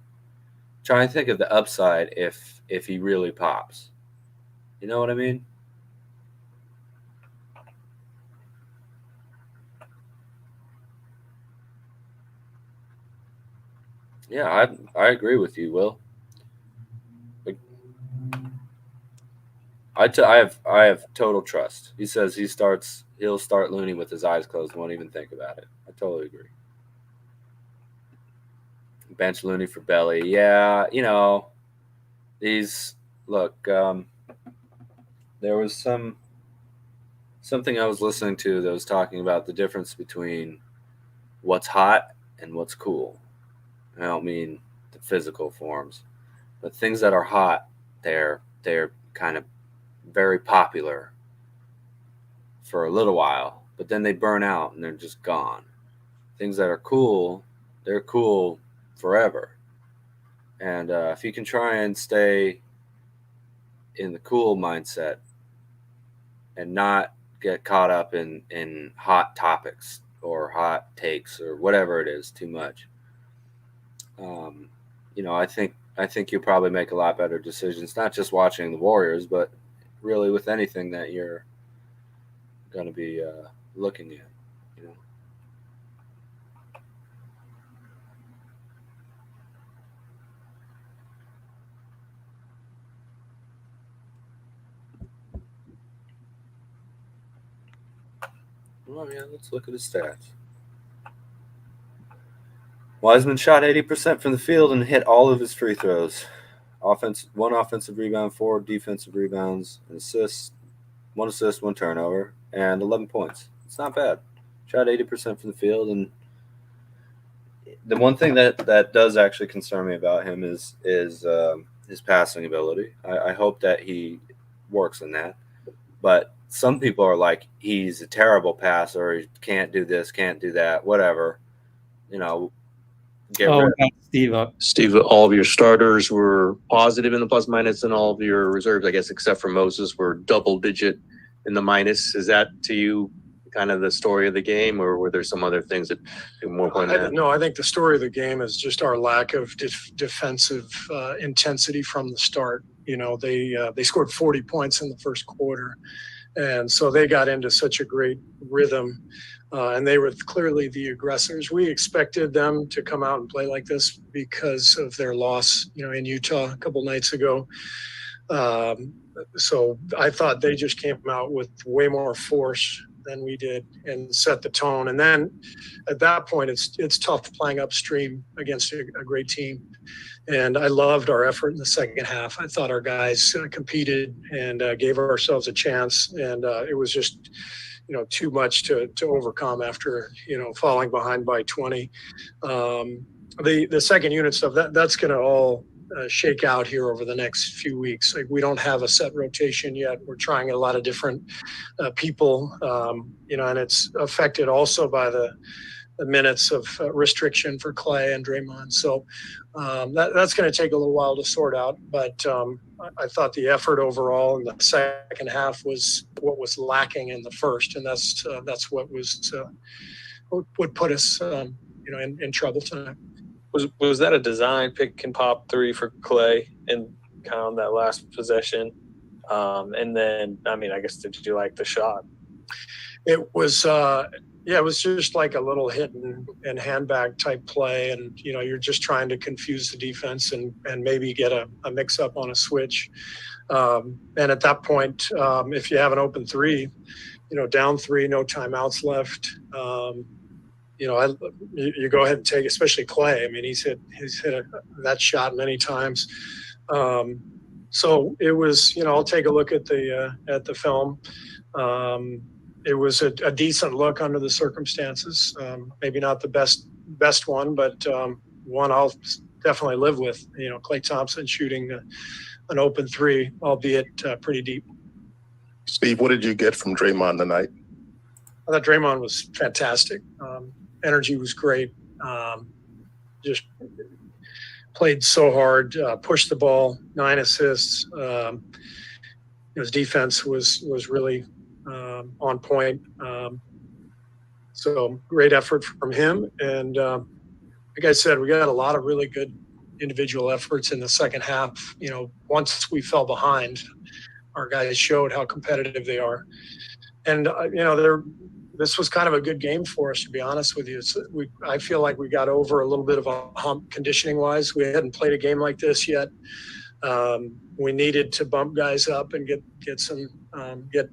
upside if he really pops. You know what I mean? Yeah, I agree with you, Will. I have total trust. He says he'll start Looney with his eyes closed, won't even think about it. I totally agree. Bench Looney for Belly. Yeah, there was something I was listening to that was talking about the difference between what's hot and what's cool. I don't mean the physical forms, but things that are hot, they're kind of very popular for a little while, but then they burn out and they're just gone. Things that are cool, they're cool forever. And if you can try and stay in the cool mindset and not get caught up in hot topics or hot takes or whatever it is too much, I think you'll probably make a lot better decisions, not just watching the Warriors, but really with anything that you're going to be looking at. You know? Oh, yeah, let's look at his stats. Wiseman shot 80% from the field and hit all of his free throws. One offensive rebound, 4 defensive rebounds, an assist, 1 assist, 1 turnover, and 11 points. It's not bad. Shot 80% from the field, and the one thing that does actually concern me about him is his passing ability. I hope that he works on that. But some people are like, he's a terrible passer. He can't do this, can't do that, whatever. You know, get rid of him. Steve up. Steve, all of your starters were positive in the plus minus, and all of your reserves, I guess, except for Moses, were double digit in the minus. Is that to you kind of the story of the game, or were there some other things that are more important? No, I think the story of the game is just our lack of defensive intensity from the start. You know, they scored 40 points in the first quarter, and so they got into such a great rhythm. And they were clearly the aggressors. We expected them to come out and play like this because of their loss, you know, in Utah a couple nights ago. So I thought they just came out with way more force than we did and set the tone. And then at that point, it's tough playing upstream against a great team. And I loved our effort in the second half. I thought our guys competed and gave ourselves a chance. And it was just, you know, too much to overcome after, you know, falling behind by 20. The second unit stuff, that's going to all shake out here over the next few weeks. Like, we don't have a set rotation yet. We're trying a lot of different people, you know, and it's affected also by the minutes of restriction for Klay and Draymond. So that's going to take a little while to sort out. But I thought the effort overall in the second half was what was lacking in the first, and that's what was would put us, you know, in trouble tonight. Was that a design pick and pop 3 for Klay and kind of on that last possession? And then, I mean, I guess, did you like the shot? It was, it was just like a little hit and handbag type play. And, you know, you're just trying to confuse the defense and maybe get a mix up on a switch. And at that point, if you have an open 3, you know, down 3, no timeouts left, you know, you go ahead and take, especially Klay. I mean, he's hit that shot many times. So it was, you know, I'll take a look at the film. It was a decent look under the circumstances. Maybe not the best one, but one I'll definitely live with. You know, Klay Thompson shooting an open 3, albeit pretty deep. Steve, what did you get from Draymond tonight? I thought Draymond was fantastic. Energy was great. Just played so hard, pushed the ball, 9 assists. His defense was really on point. So great effort from him. And like I said, we got a lot of really good individual efforts in the second half. You know, once we fell behind, our guys showed how competitive they are. And, you know, this was kind of a good game for us, to be honest with you. I feel like we got over a little bit of a hump conditioning-wise. We hadn't played a game like this yet. We needed to bump guys up and get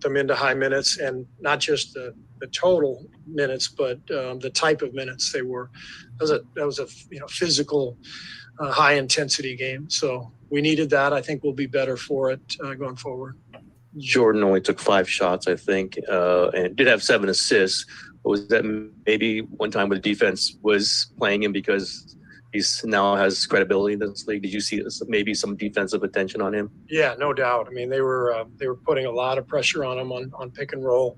them into high minutes, and not just the total minutes, but the type of minutes they were. That was a you know, physical, high-intensity game. So we needed that. I think we'll be better for it going forward. Jordan only took 5 shots, I think, and did have 7 assists. But was that maybe one time where the defense was playing him because he's now has credibility in this league? Did you see maybe some defensive attention on him? Yeah, no doubt. I mean, they were putting a lot of pressure on him on pick and roll.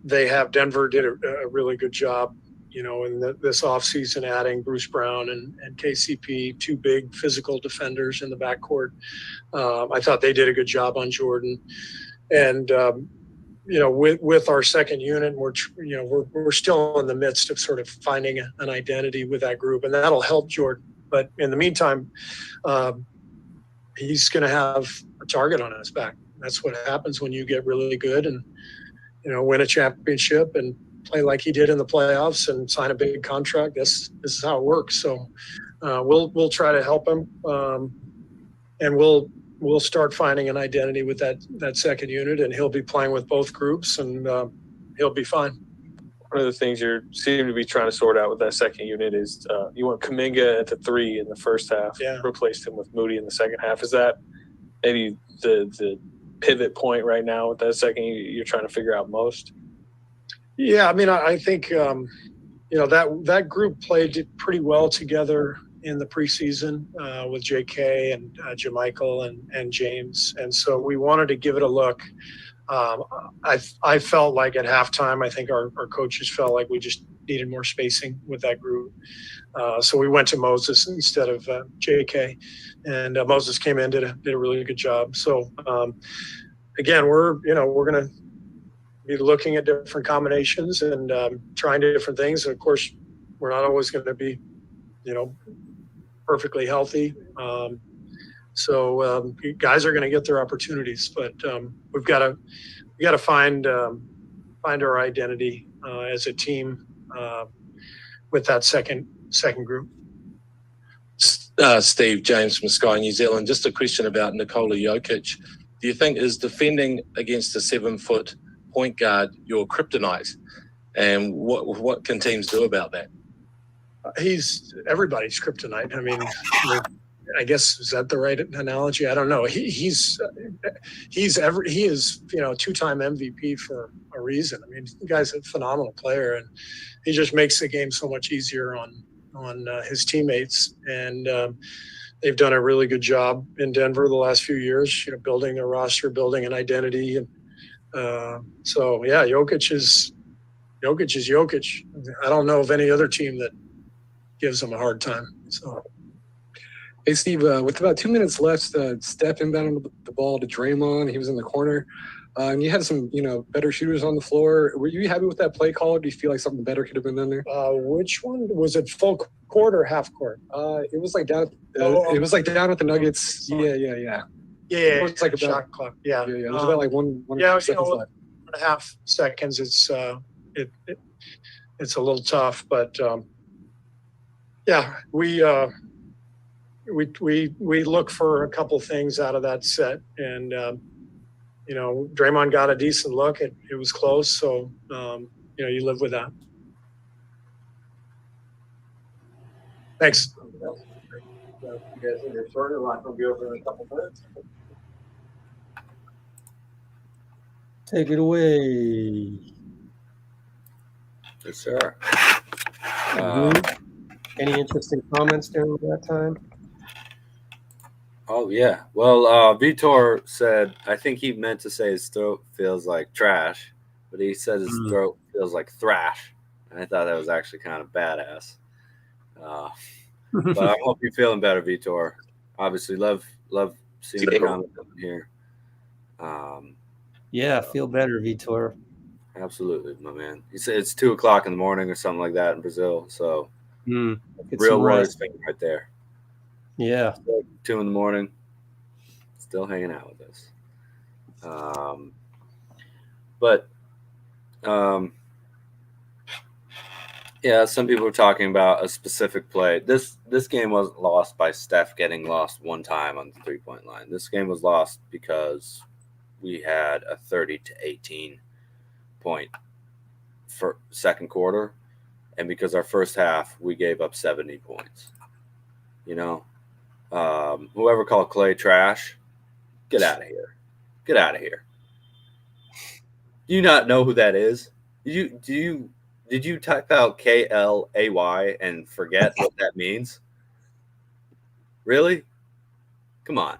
Denver did a really good job, you know, in this offseason, adding Bruce Brown and KCP, 2 big physical defenders in the backcourt. I thought they did a good job on Jordan. And, you know, with our second unit, we're still in the midst of sort of finding an identity with that group, and that'll help Jordan. But in the meantime, he's going to have a target on his back. That's what happens when you get really good and, win a championship and play like he did in the playoffs and sign a big contract. This is how it works. So we'll try to help him, and we'll start finding an identity with that second unit, and he'll be playing with both groups, and he'll be fine. One of the things you seem to be trying to sort out with that second unit is you want Kuminga at the 3 in the first half, replaced him with Moody in the second half. Is that maybe the pivot point right now with that second you're trying to figure out most? Yeah, I mean, I think that group played pretty well together in the preseason with JK and Jermichael and James, and so we wanted to give it a look. I felt like at halftime, I think our coaches felt like we just needed more spacing with that group. So we went to Moses instead of JK, and Moses came in, did a really good job. So again, we're going to be looking at different combinations and trying different things. And of course, we're not always going to be, perfectly healthy. So guys are going to get their opportunities, but we've got to find our identity as a team with that second group. Steve James from Sky New Zealand. Just a question about Nikola Jokic. Do you think is defending against a 7-foot point guard your kryptonite? And what can teams do about that? He's everybody's kryptonite. I mean, I guess, is that the right analogy? I don't know. He is 2-time MVP for a reason. I mean, the guy's a phenomenal player, and he just makes the game so much easier on his teammates. And they've done a really good job in Denver the last few years, building their roster, building an identity. And so, yeah, Jokic is Jokic. I don't know of any other team that gives him a hard time. So. Hey, Steve, with about 2 minutes left, Steph inbounded the ball to Draymond. He was in the corner. And you had some, better shooters on the floor. Were you happy with that play call, or do you feel like something better could have been done there? Which one? Was it full court or half court? It was like down. It was like down at the Nuggets. Yeah. Yeah, it was like about, shot clock. Yeah. It was about like one seconds left. 1.5 seconds. It's it's a little tough, but yeah, we look for a couple things out of that set, and Draymond got a decent look. It was close, so you live with that. Thanks. You guys in your shorter line will be over in a couple minutes. Take it away. Yes, sir. Any interesting comments during that time? Oh, yeah. Well, Vitor said, I think he meant to say his throat feels like trash, but he said his throat feels like thrash. And I thought that was actually kind of badass. But I hope you're feeling better, Vitor. Obviously, love seeing the comment here. Yeah, feel better, Vitor. Absolutely, my man. He said it's 2:00 in the morning or something like that in Brazil. So real Warriors fan right there. Yeah. Still 2 in the morning, still hanging out with us. Yeah, some people are talking about a specific play. This game wasn't lost by Steph getting lost one time on the 3-point line. This game was lost because we had a 30-18 point for second quarter, and because our first half we gave up 70 points. Whoever called Klay trash, get out of here. Get out of here. Do you not know who that is? Did you type out KLAY and forget what that means? Really? Come on.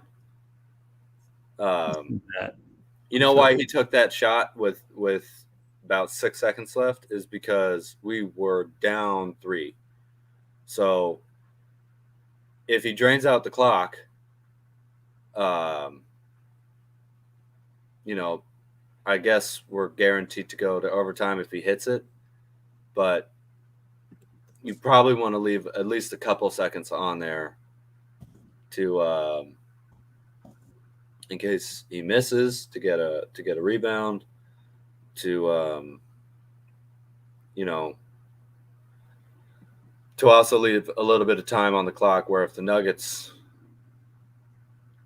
You know why he took that shot with about 6 seconds left is because we were down 3. So if he drains out the clock, I guess we're guaranteed to go to overtime if he hits it. But, you probably want to leave at least a couple seconds on there to in case he misses to get a rebound, to to also leave a little bit of time on the clock where if the Nuggets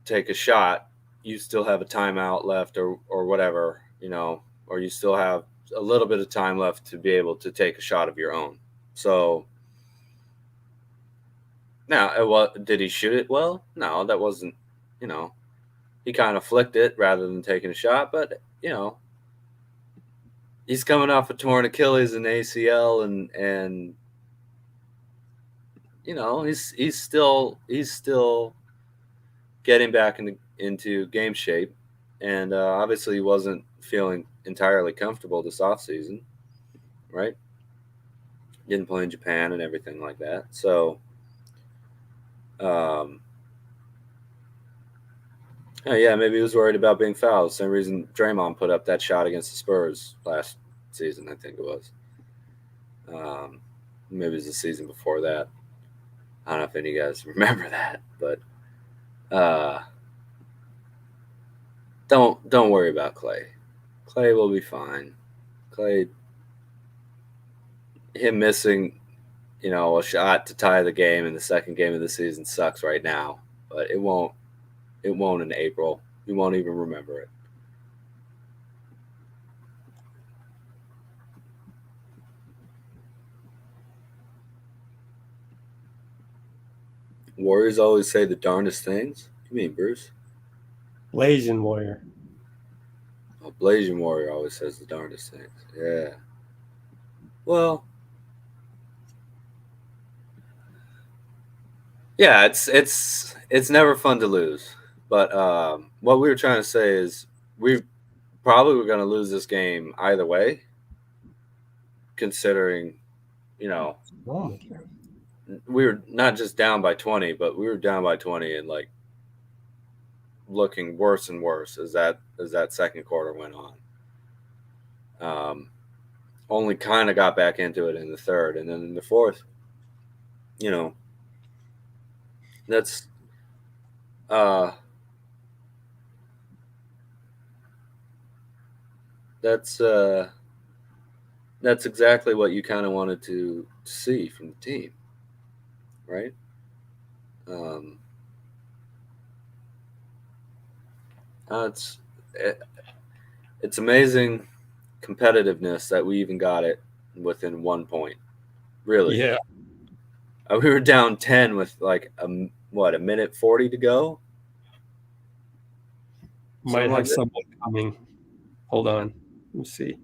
take a shot, you still have a timeout left or whatever, or you still have a little bit of time left to be able to take a shot of your own. So now, did he shoot it well? No, that wasn't, he kind of flicked it rather than taking a shot, but, he's coming off a torn Achilles and ACL and he's still getting back into game shape, and obviously he wasn't feeling entirely comfortable this offseason, right? Didn't play in Japan and everything like that. So, yeah, maybe he was worried about being fouled. Same reason Draymond put up that shot against the Spurs last season, I think it was. Maybe it was the season before that. I don't know if any of you guys remember that, but don't worry about Klay. Klay will be fine. Klay, him missing, a shot to tie the game in the second game of the season sucks right now, but it won't in April. You won't even remember it. Warriors always say the darndest things. What do you mean, Bruce? Blasian Warrior. Oh, Blasian Warrior always says the darndest things. Yeah. Well, yeah, it's never fun to lose. But what we were trying to say is we probably were going to lose this game either way, considering, we were not just down by 20, but we were down by 20 and like looking worse and worse as that second quarter went on. Only kind of got back into it in the third, and then in the fourth, that's exactly what you kind of wanted to see from the team, right? It's amazing competitiveness that we even got it within 1 point. Really? Yeah. We were down 10 with like a minute 40 to go. Might have someone coming. Hold on. Let me see.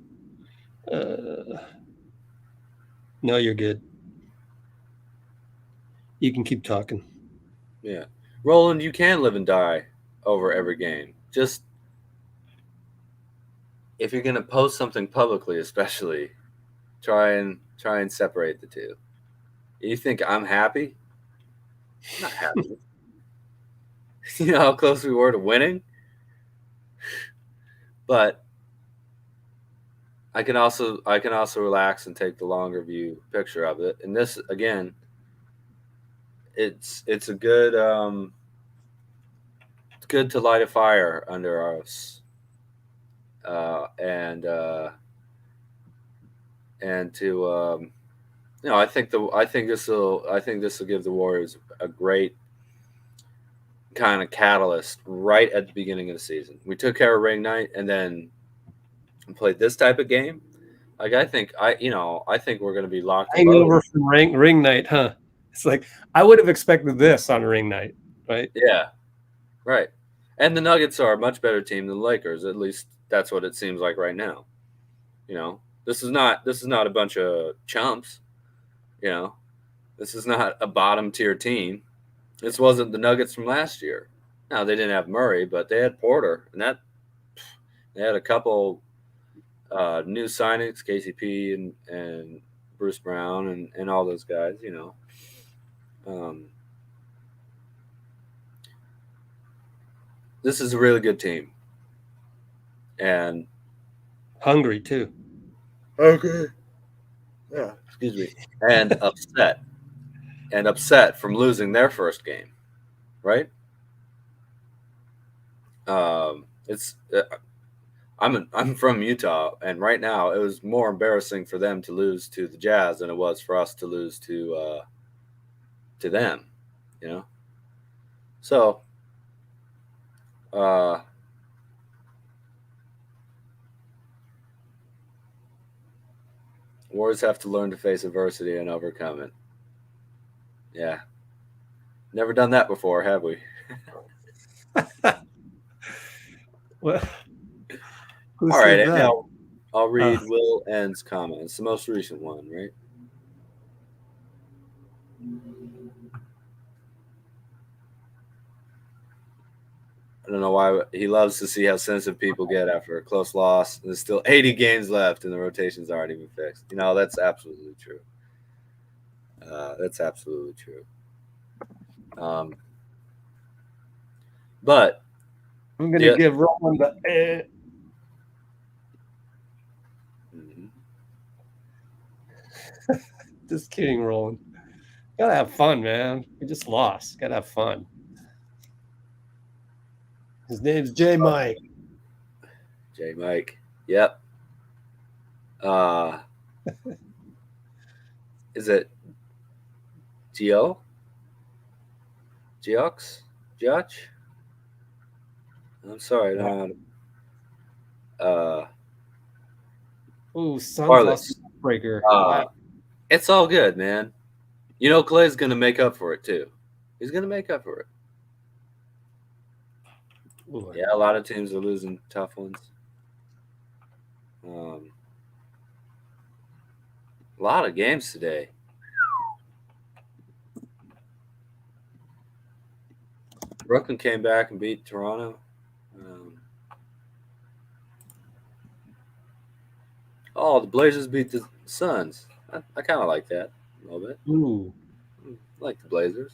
No, you're good. You can keep talking. Yeah. Roland, you can live and die over every game. Just if you're going to post something publicly, especially, try and separate the two. You think I'm happy? I'm not happy. You know how close we were to winning? But I can also relax and take the longer view picture of it. And this, again, it's a good it's good to light a fire under us, and to I think this will give the Warriors a great kind of catalyst right at the beginning of the season. We took care of ring night and then played this type of game. Like I think we're going to be locked over from ring night, huh? It's like I would have expected this on ring night, right? Yeah, right. And the Nuggets are a much better team than the Lakers. At least that's what it seems like right now. This is not a bunch of chumps. This is not a bottom tier team. This wasn't the Nuggets from last year. Now they didn't have Murray, but they had Porter, and they had a couple new signings, KCP and Bruce Brown and all those guys. This is a really good team, and hungry too. Okay. Yeah, excuse me. And upset from losing their first game, right? I'm from Utah, and right now it was more embarrassing for them to lose to the Jazz than it was for us to lose to them, you know. So, Warriors have to learn to face adversity and overcome it. Yeah, never done that before, have we? What? All right, and now I'll read Will N's comment. It's the most recent one, right? I don't know why he loves to see how sensitive people get after a close loss. There's still 80 games left, and the rotations aren't even fixed. You know, that's absolutely true. That's absolutely true. But I'm going to give Roland the. Just kidding, Roland. Gotta have fun, man. We just lost. Gotta have fun. His name's J Mike. J Mike. Yep. Is it Gio? Geox? Geoch? I'm sorry. Ooh, Suns lost breaker. It's all good, man. You know, Klay's going to make up for it, too. He's going to make up for it. Ooh. Yeah, a lot of teams are losing tough ones. A lot of games today. Brooklyn came back and beat Toronto. The Blazers beat the Suns. I kind of like that a little bit. Ooh. I like the Blazers.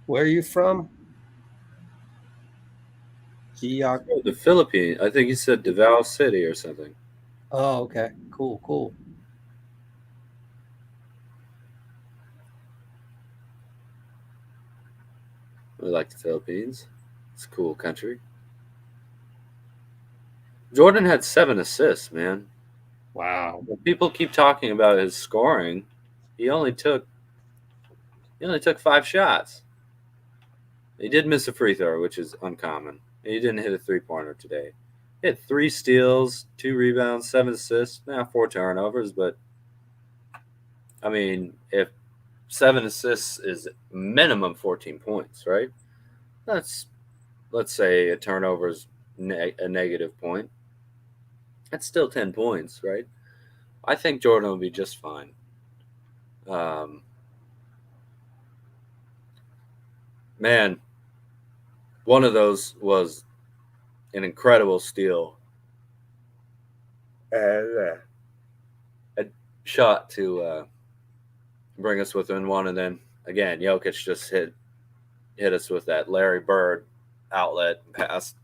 Where are you from? The Philippines. I think he said Davao City or something. Oh, okay. Cool. We like the Philippines. It's a cool country. Jordan had 7 assists, man. Wow. When people keep talking about his scoring, he only took 5 shots. He did miss a free throw, which is uncommon. He didn't hit a 3-pointer today. He had 3 steals, 2 rebounds, 7 assists, 4 turnovers, but I mean, if 7 assists is minimum 14 points, right? Let's say a turnover is a negative point. That's still 10 points, right? I think Jordan will be just fine. Man, one of those was an incredible steal. And a shot to bring us within one, and then again, Jokic just hit us with that Larry Bird outlet pass,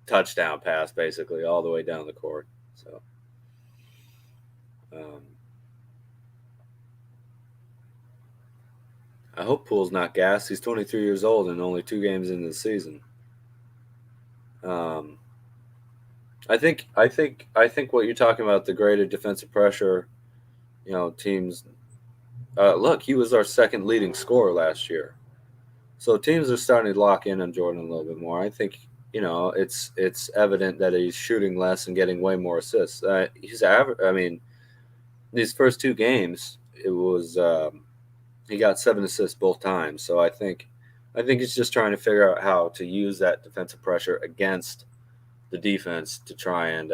touchdown pass, basically all the way down the court. So, I hope Poole's not gassed. He's 23 years old and only 2 games into the season. I think what you're talking about, the greater defensive pressure, you know, teams. Look, he was our second leading scorer last year, so teams are starting to lock in on Jordan a little bit more. I think, you know, it's evident that he's shooting less and getting way more assists. He's average. I mean, these first 2 games, it was he got 7 assists both times. So I think he's just trying to figure out how to use that defensive pressure against the defense to try and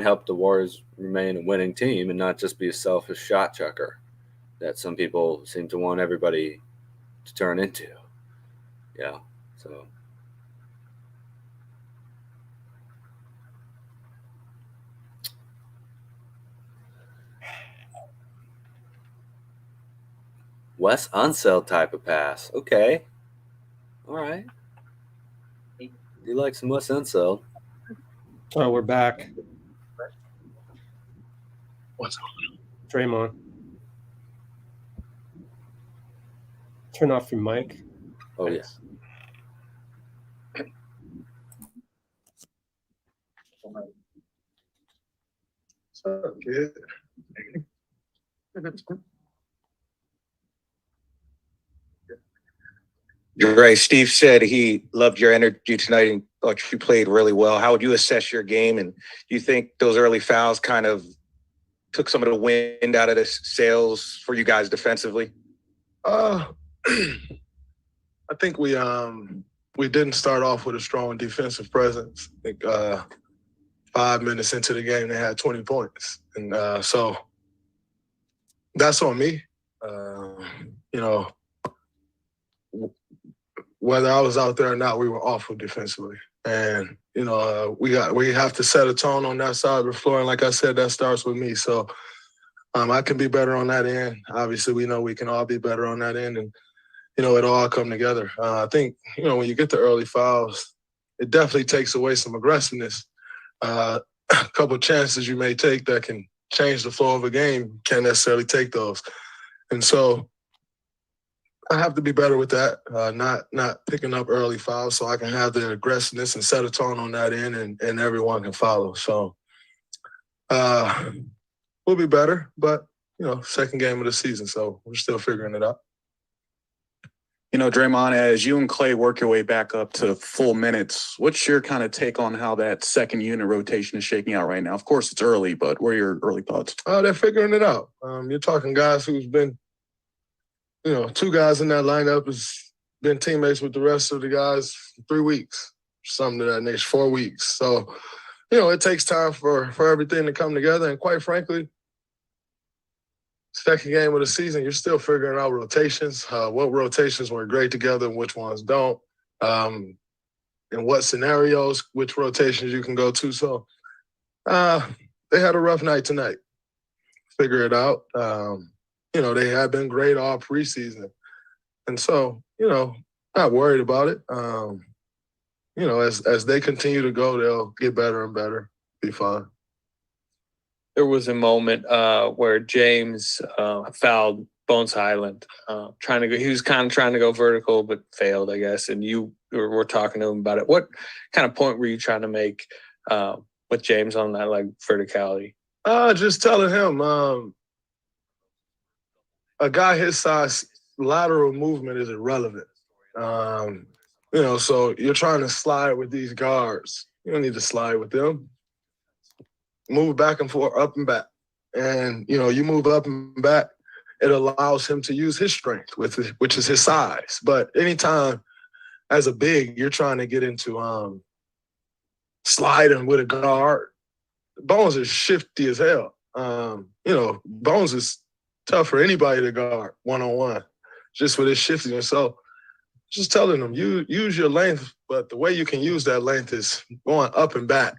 help the Warriors remain a winning team and not just be a selfish shot chucker that some people seem to want everybody to turn into. Yeah, so. Wes Unseld type of pass. Okay. All right. You like some Wes Unseld. Oh, we're back. What's Draymond. Turn off your mic. Oh, yes. So good. Dre, Steve said he loved your energy tonight and thought you played really well. How would you assess your game? And do you think those early fouls kind of took some of the wind out of the sails for you guys defensively? I think we didn't start off with a strong defensive presence. I think 5 minutes into the game, they had 20 points. And so that's on me. You know, whether I was out there or not, we were awful defensively. And, you know, we have to set a tone on that side of the floor. And like I said, that starts with me. So I can be better on that end. Obviously, we know we can all be better on that end. And, you know, it'll all come together. I think, you know, when you get the early fouls, it definitely takes away some aggressiveness. A couple chances you may take that can change the flow of a game, can't necessarily take those. And so I have to be better with that, not picking up early fouls so I can have the aggressiveness and set a tone on that end and everyone can follow. So we'll be better, but, you know, second game of the season, so we're still figuring it out. You know, Draymond, as you and Klay work your way back up to full minutes, what's your kind of take on how that second unit rotation is shaking out right now? Of course, it's early, but what are your early thoughts? They're figuring it out. You're talking guys who's been, you know, 2 guys in that lineup has been teammates with the rest of the guys for 3 weeks, something of that nature, 4 weeks. So, you know, it takes time for everything to come together. And quite frankly, second game of the season, you're still figuring out rotations, what rotations work great together and which ones don't, in what scenarios, which rotations you can go to. So they had a rough night tonight. Figure it out. You know, they have been great all preseason. And so, you know, not worried about it. You know, as they continue to go, they'll get better and better, be fine. There was a moment where James fouled Bones Highland, he was kind of trying to go vertical, but failed, I guess. And you were talking to him about it. What kind of point were you trying to make with James on that, like, verticality? Just telling him, a guy his size, lateral movement is irrelevant. You know, so you're trying to slide with these guards. You don't need to slide with them. Move back and forth, up and back. And, you know, you move up and back, it allows him to use his strength, which is his size. But anytime as a big, you're trying to get into sliding with a guard, Bones is shifty as hell. You know, Bones is tough for anybody to guard one-on-one, just with his shiftiness. So just telling them, use your length, but the way you can use that length is going up and back,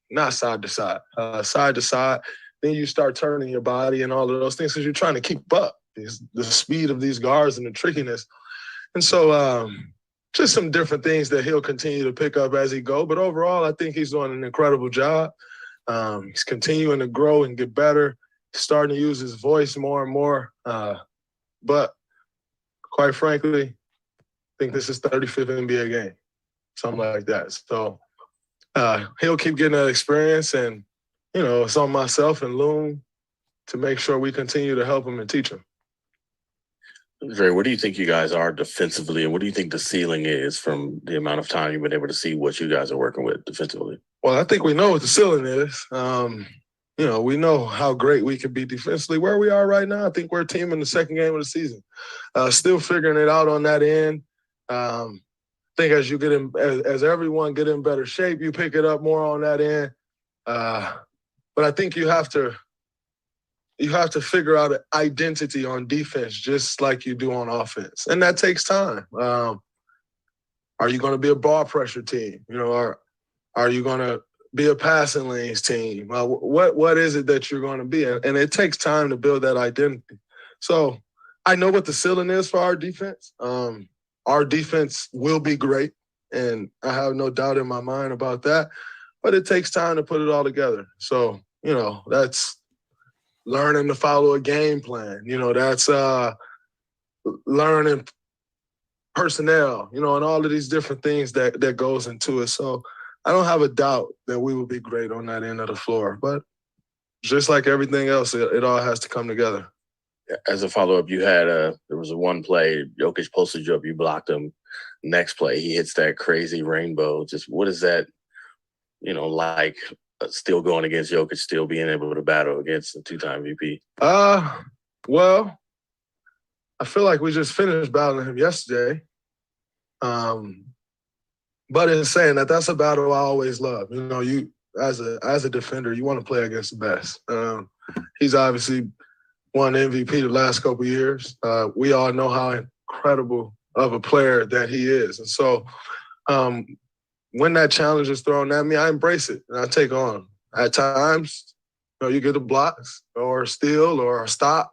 not side to side. Side to side, then you start turning your body and all of those things because you're trying to keep up the speed of these guards and the trickiness. And so just some different things that he'll continue to pick up as he goes. But overall, I think he's doing an incredible job. He's continuing to grow and get better, starting to use his voice more and more. But quite frankly, I think this is 35th NBA game, something like that. So he'll keep getting that experience, and, you know, it's on myself and Loon to make sure we continue to help him and teach him. Dre, where do you think you guys are defensively, and what do you think the ceiling is from the amount of time you've been able to see what you guys are working with defensively? Well, I think we know what the ceiling is. You know, we know how great we can be defensively. Where we are right now, I think we're a team in the second game of the season. Still figuring it out on that end. I think as you get in, as everyone get in better shape, you pick it up more on that end. But I think you have to figure out an identity on defense just like you do on offense, and that takes time. Are you going to be a ball pressure team? You know, or are you going to be a passing lanes team? What is it that you're going to be? And it takes time to build that identity. So I know what the ceiling is for our defense. Our defense will be great, and I have no doubt in my mind about that. But it takes time to put it all together. So, that's learning to follow a game plan. That's learning personnel, and all of these different things that goes into it. So I don't have a doubt that we will be great on that end of the floor. But just like everything else, it all has to come together. As a follow-up, you had there was a one play, Jokic posted you up, you blocked him. Next play, he hits that crazy rainbow. Just what is that, like still going against Jokic, still being able to battle against the two-time MVP? Well, I feel like we just finished battling him yesterday. But in saying that, that's a battle I always love. You as a defender, you want to play against the best. He's obviously won MVP the last couple of years. We all know how incredible of a player that he is. And so when that challenge is thrown at me, I embrace it and I take on. At times, you get a blocks or a steal or a stop.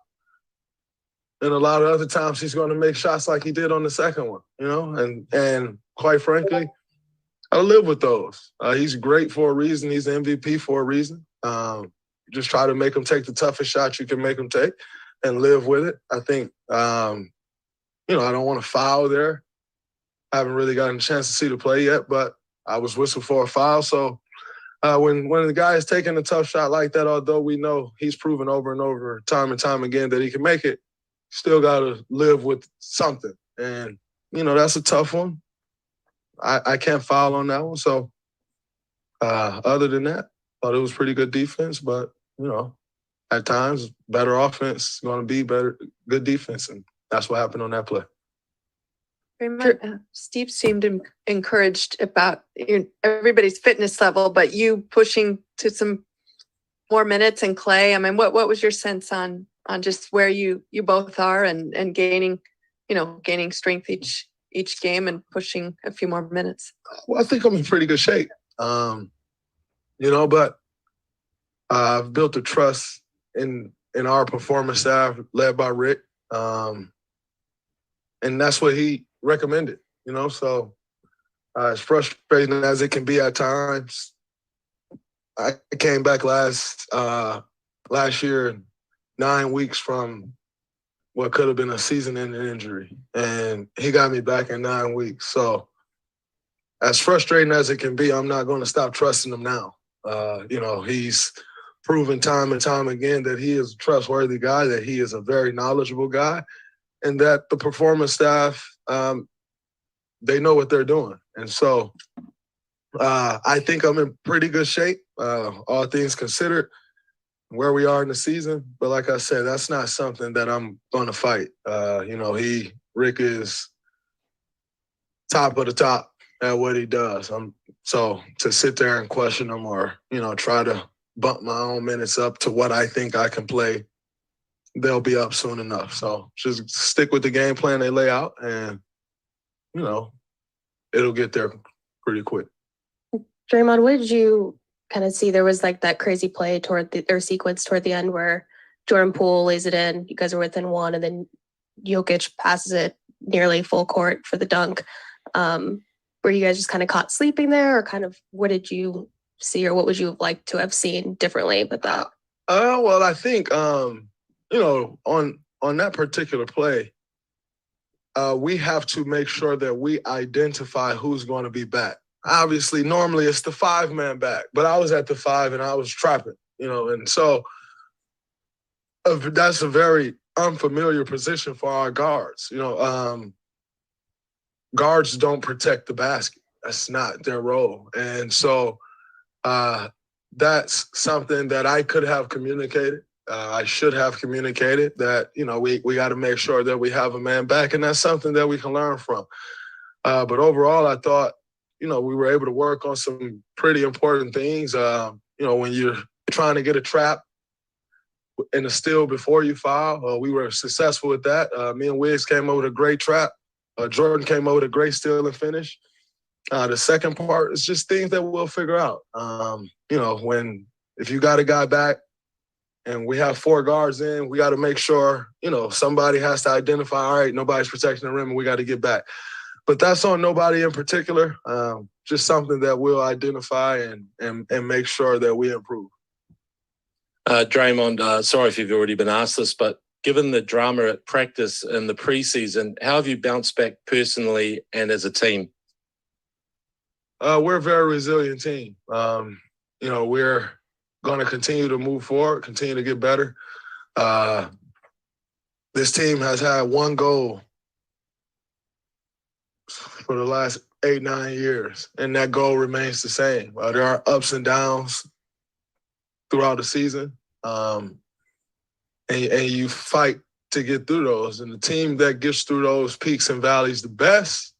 And a lot of other times he's going to make shots like he did on the second one, and quite frankly, I live with those. He's great for a reason. He's the MVP for a reason. Just try to make him take the toughest shot you can make him take and live with it. I think, I don't want to foul there. I haven't really gotten a chance to see the play yet, but I was whistled for a foul. So when the guy is taking a tough shot like that, although we know he's proven over and over, time and time again, that he can make it, still got to live with something. And, that's a tough one. I can't foul on that one. So other than that, thought it was pretty good defense. But, at times, better offense is going to be good defense. And that's what happened on that play. Steve seemed encouraged about everybody's fitness level, but you pushing to some more minutes and Klay. I mean, what was your sense on just where you both are and gaining strength each game and pushing a few more minutes? Well, I think I'm in pretty good shape. But I've built a trust in our performance staff led by Rick. And that's what he recommended, so as frustrating as it can be at times, I came back last year 9 weeks from what could have been a season-ending injury, and he got me back in 9 weeks. So as frustrating as it can be, I'm not going to stop trusting him now. He's proven time and time again that he is a trustworthy guy, that he is a very knowledgeable guy, and that the performance staff, they know what they're doing. And so I think I'm in pretty good shape, all things considered, where we are in the season. But like I said, that's not something that I'm going to fight. Rick is top of the top at what he does. So to sit there and question him or, try to bump my own minutes up to what I think I can play, they'll be up soon enough. So just stick with the game plan they lay out and, it'll get there pretty quick. Draymond, what did you kind of see? There was like that crazy play sequence toward the end where Jordan Poole lays it in. You guys are within one, and then Jokic passes it nearly full court for the dunk. Were you guys just kind of caught sleeping there, or kind of what did you see, or what would you have liked to have seen differently with that? Well, I think on that particular play, we have to make sure that we identify who's going to be back. Obviously, normally it's the 5-man back, but I was at the 5 and I was trapping, and so that's a very unfamiliar position for our guards. Guards don't protect the basket. That's not their role. And so that's something that I could have communicated. I should have communicated that, we got to make sure that we have a man back, and that's something that we can learn from. But overall, I thought, we were able to work on some pretty important things. When you're trying to get a trap and a steal before you foul, we were successful with that. Me and Wiggs came over with a great trap. Jordan came over with a great steal and finish. The second part is just things that we'll figure out. If you got a guy back, and we have 4 guards in, we got to make sure, somebody has to identify, all right, nobody's protecting the rim and we got to get back. But that's on nobody in particular, just something that we'll identify and make sure that we improve. Draymond, sorry if you've already been asked this, but given the drama at practice in the preseason, how have you bounced back personally and as a team? We're a very resilient team. We're going to continue to move forward, continue to get better. This team has had one goal for the last 8-9 years, and that goal remains the same. There are ups and downs throughout the season, and you fight to get through those. And the team that gets through those peaks and valleys the best,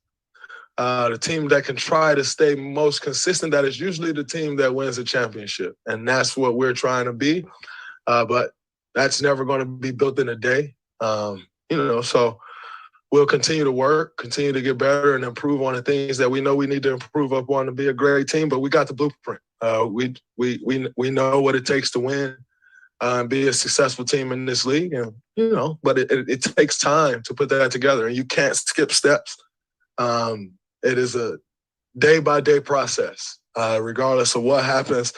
the team that can try to stay most consistent, that is usually the team that wins a championship. And that's what we're trying to be. But that's never going to be built in a day. So we'll continue to work, continue to get better and improve on the things that we know we need to improve upon to be a great team. But we got the blueprint. We know what it takes to win and be a successful team in this league. And, but it takes time to put that together, and you can't skip steps. It is a day-by-day process. Regardless of what happens,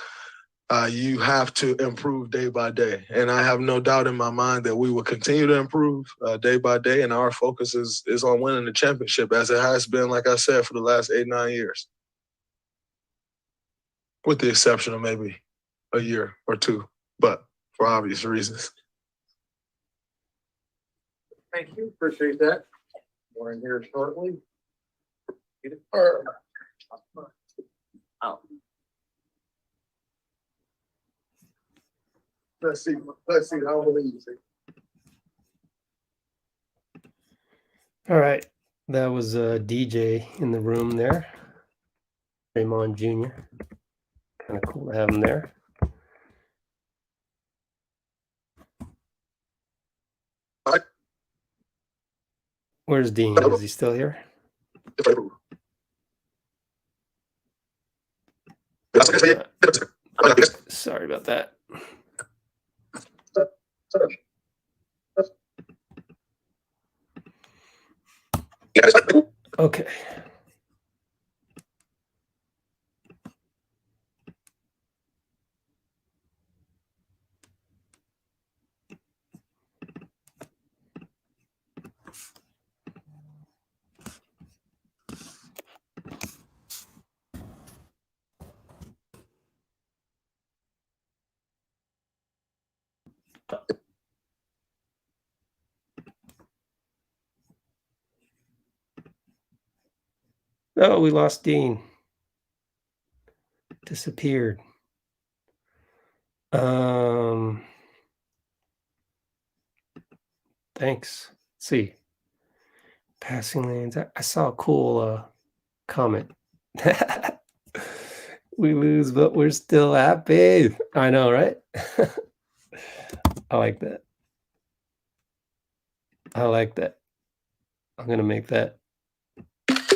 you have to improve day by day. And I have no doubt in my mind that we will continue to improve day by day, and our focus is on winning the championship, as it has been, like I said, for the last 8-9 years, with the exception of maybe a year or two, but for obvious reasons. Thank you. Appreciate that. More in here shortly. Let's see how easy. All right. That was a DJ in the room there. Draymond Jr. Kind of cool to have him there. Where's Dean? Is he still here? Sorry about that. Okay. Oh, we lost Dean. Disappeared. Thanks. Let's see. Passing lanes. I saw a cool comment. We lose, but we're still happy. I know, right? I like that. I like that. I'm going to make that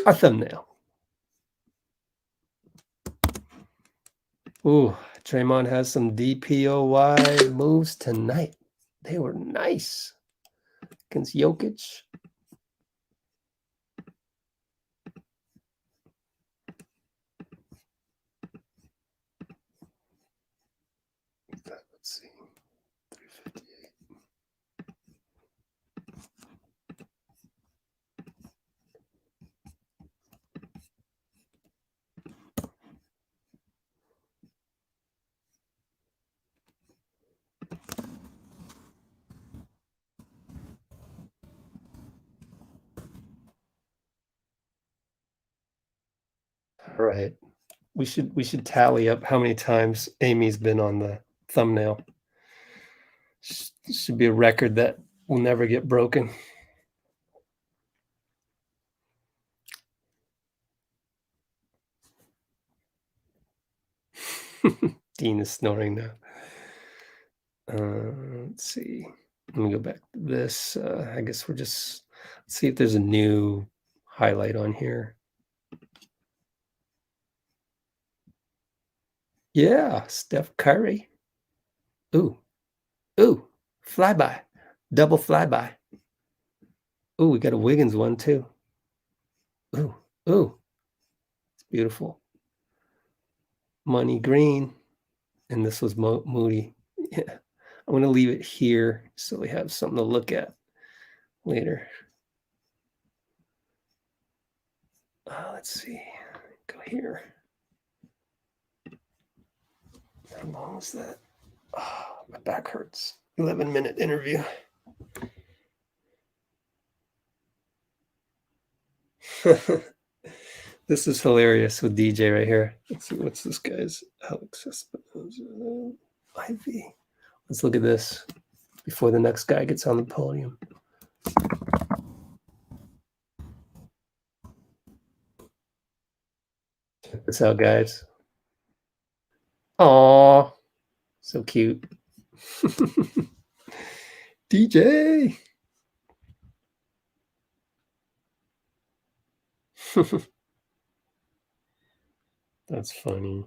a thumbnail. Ooh, Draymond has some DPOY moves tonight. They were nice against Jokic. Let's see. 358. All right. We should tally up how many times Amy's been on the thumbnail. Should be a record that will never get broken. Dean is snoring now. Let's see. Let me go back to this. I guess let's see if there's a new highlight on here. Yeah, Steph Curry. Ooh, Ooh, flyby. Double flyby. Ooh, we got a Wiggins one too. Ooh, ooh. It's beautiful. Money green. And this was Moody. Yeah. I'm going to leave it here so we have something to look at later. Let's see. Go here. How long was that? Oh, my back hurts. 11-minute interview. This is hilarious with DJ right here. Let's see, what's this guy's Alex Espinosa, Ivy. Let's look at this before the next guy gets on the podium. Check this out, guys. Aw, so cute. DJ. That's funny.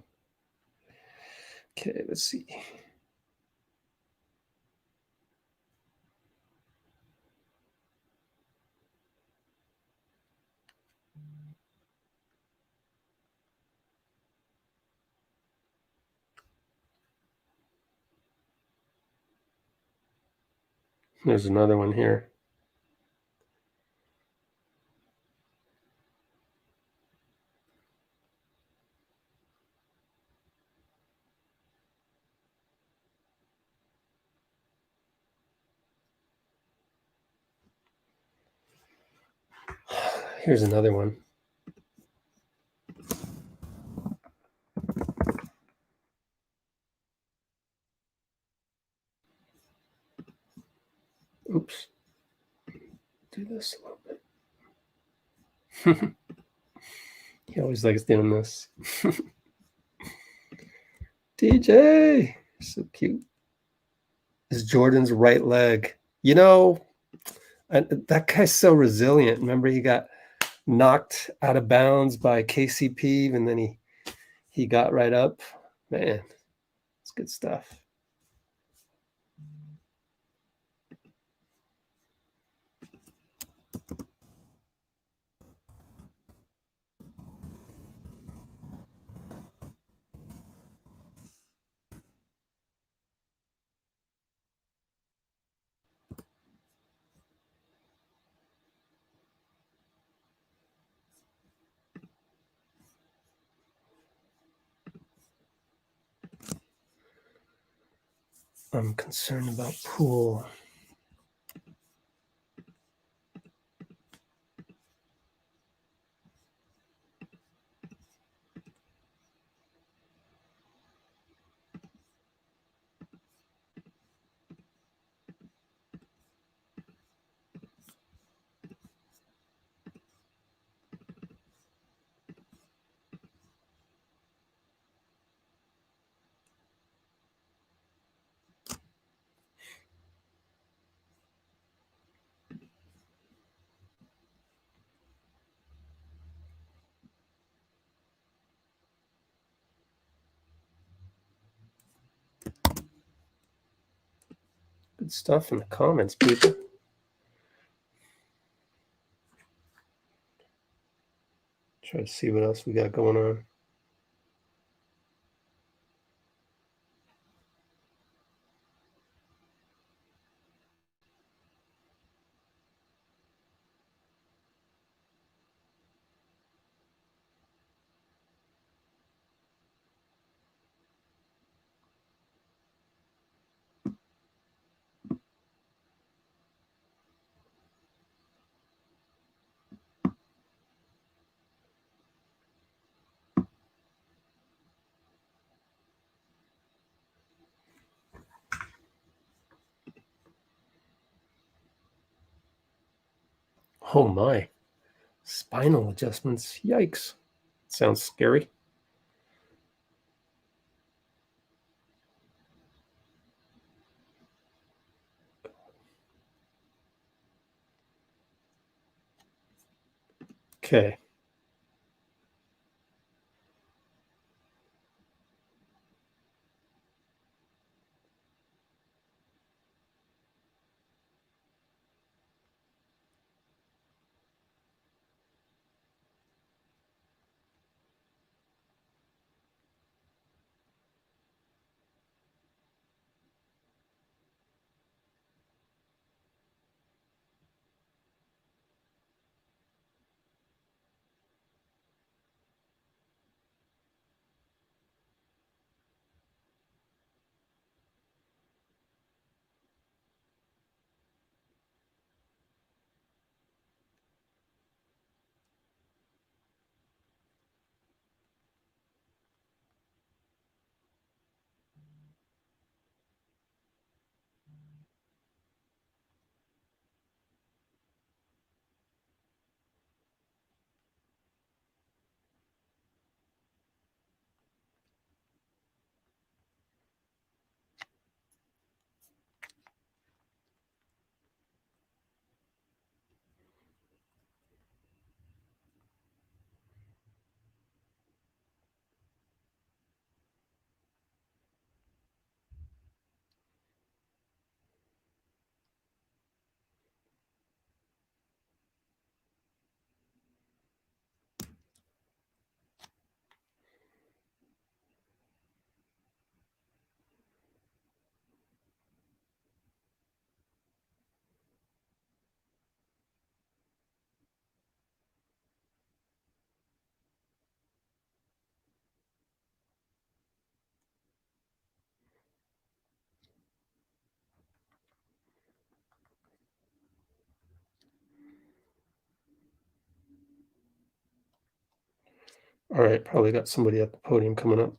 Okay, let's see. There's another one here. Here's another one. Oops. Do this a little bit. He always likes doing this. DJ, so cute. Is Jordan's right leg. You know, that guy's so resilient. Remember, he got knocked out of bounds by KCP, and then he got right up. Man, it's good stuff. I'm concerned about Poole. Good stuff in the comments, people. Try to see what else we got going on. Oh my. Spinal adjustments. Yikes. Sounds scary. Okay. All right, probably got somebody at the podium coming up.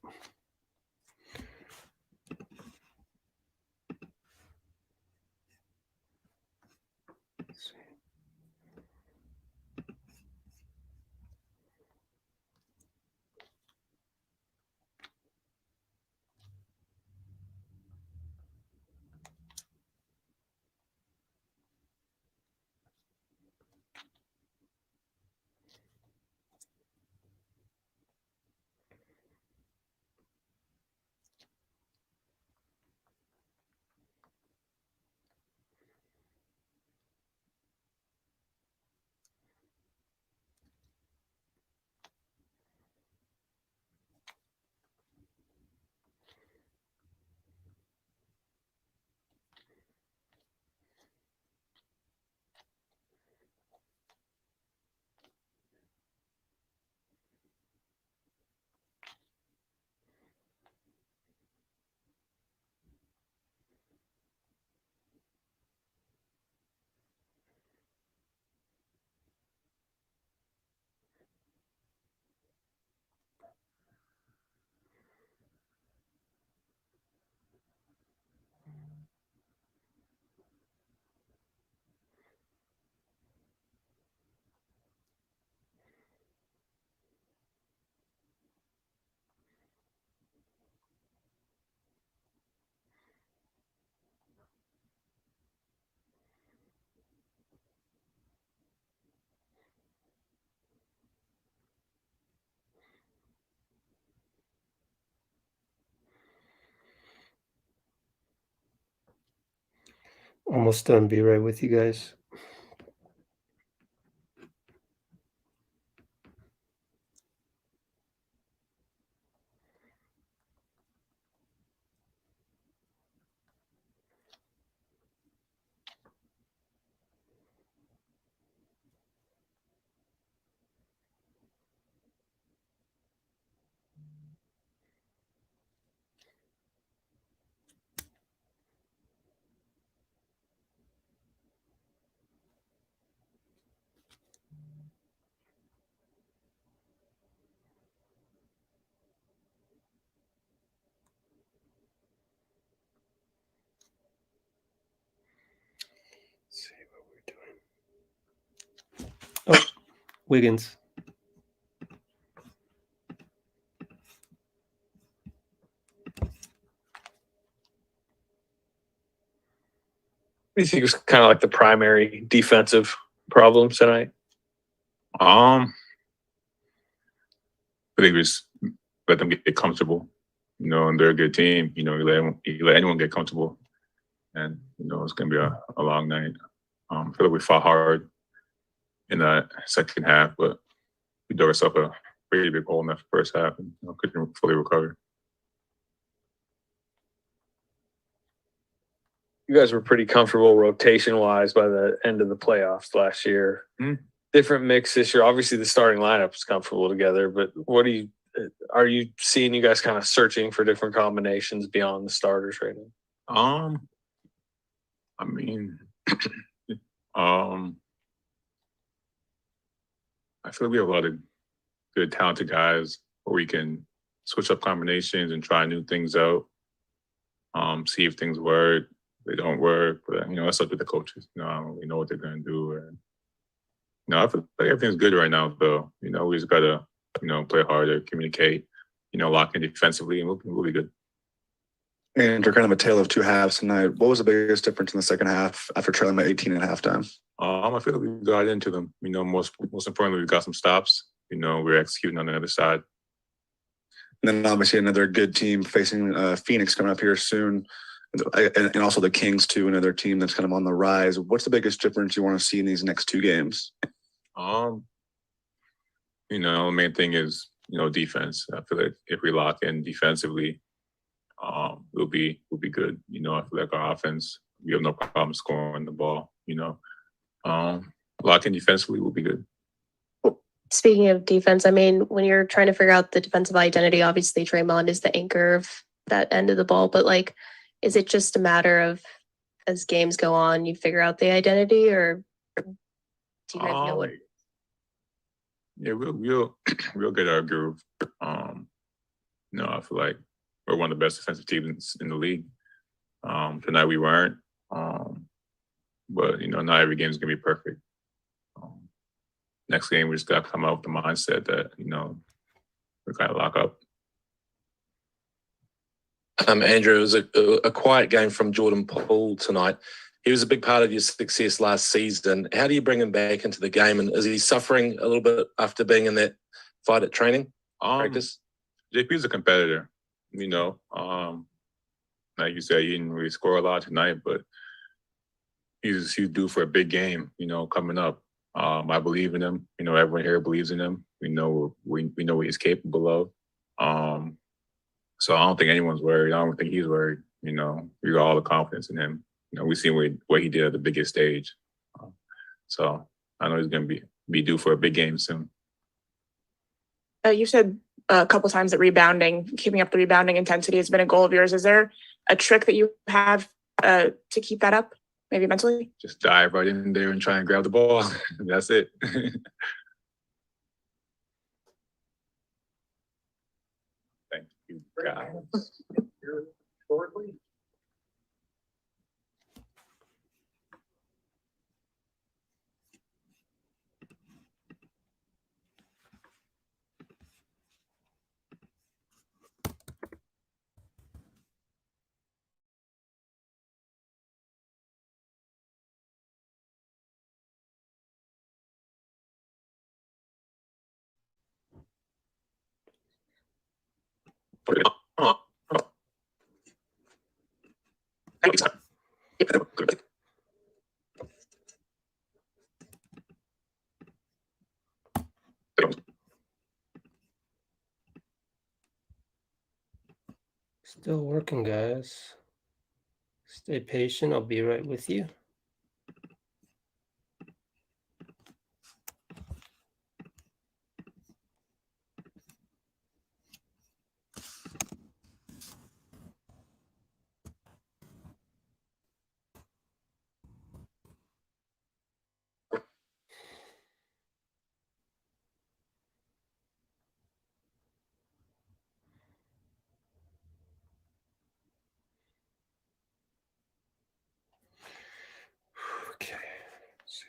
Almost done. Be right with you guys. Let's see what we're doing. Oh, Wiggins. What do you think was kind of like the primary defensive problems tonight? I think we just let them get comfortable, and they're a good team. You let anyone get comfortable, and it's gonna be a long night. I feel like we fought hard in that second half, but we dug ourselves a pretty big hole in that first half and couldn't fully recover. You guys were pretty comfortable rotation-wise by the end of the playoffs last year. Different mix this year. Obviously, the starting lineup is comfortable together, but are you seeing you guys kind of searching for different combinations beyond the starters right now? I mean, I feel like we have a lot of good, talented guys where we can switch up combinations and try new things out. See if things work. They don't work, but that's up to the coaches. We know what they're gonna do. And I feel like everything's good right now. Though we just gotta play harder, communicate, lock in defensively, and we'll be good. And you're kind of a tale of two halves tonight. What was the biggest difference in the second half after trailing by 18 at halftime? I feel like we got into them. Most importantly, we got some stops. We're executing on the other side. And then obviously another good team facing Phoenix coming up here soon. And also the Kings too, another team that's kind of on the rise. What's the biggest difference you want to see in these next two games? The main thing is, defense. I feel like if we lock in defensively, we'll be good. I feel like our offense, we have no problem scoring the ball. Lock in defensively, we'll be good. Speaking of defense, when you're trying to figure out the defensive identity, obviously Draymond is the anchor of that end of the ball, but is it just a matter of as games go on, you figure out the identity, or do you guys know what it is? Yeah, real real good at our groove. I feel like we're one of the best defensive teams in the league. Tonight we weren't, but not every game is gonna be perfect. Next game we just got to come out with the mindset that we're gonna lock up. Andrew, it was a quiet game from Jordan Poole tonight. He was a big part of your success last season. How do you bring him back into the game? And is he suffering a little bit after being in that fight at training practice? JP's a competitor, like you said, he didn't really score a lot tonight, but he's due for a big game, coming up. I believe in him. Everyone here believes in him. We know what he's capable of. So I don't think anyone's worried. I don't think he's worried. We got all the confidence in him. We see what he did at the biggest stage. So I know he's going to be due for a big game soon. You said a couple times that keeping up the rebounding intensity has been a goal of yours. Is there a trick that you have to keep that up, maybe mentally? Just dive right in there and try and grab the ball. That's it. Thank you, guys. Shortly. Still working, guys. Stay patient. I'll be right with you. Okay. Let's see.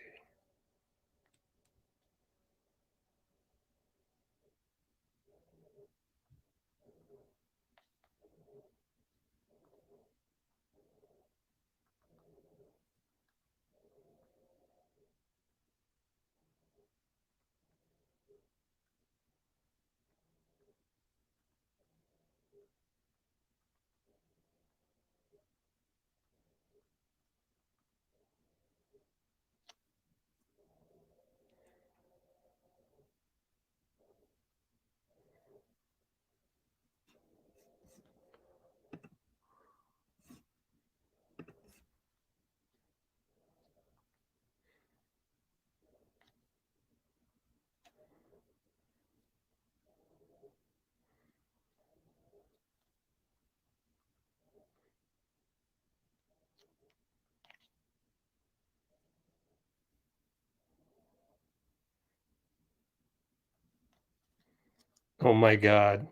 Oh my God.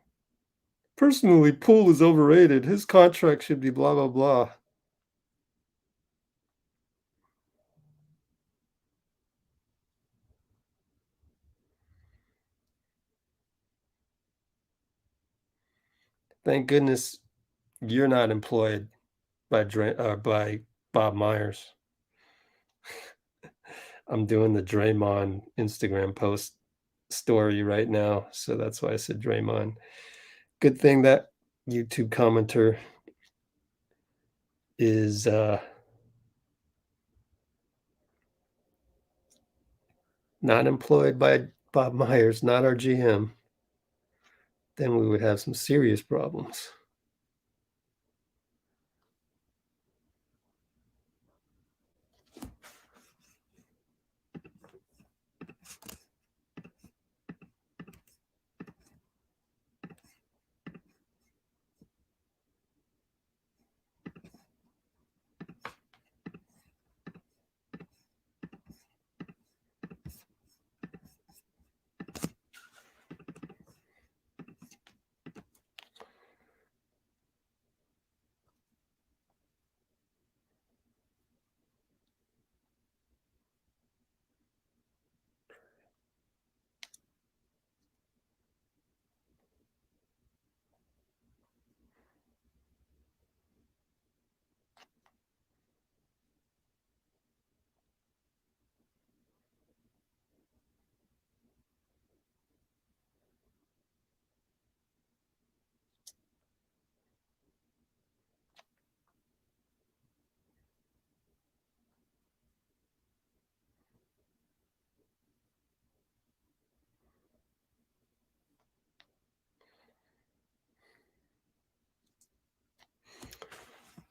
Personally, Poole is overrated. His contract should be blah, blah, blah. Thank goodness you're not employed by Bob Myers. I'm doing the Draymond Instagram post story right now, so that's why I said Draymond. Good thing that YouTube commenter is not employed by Bob Myers, not our GM. Then we would have some serious problems.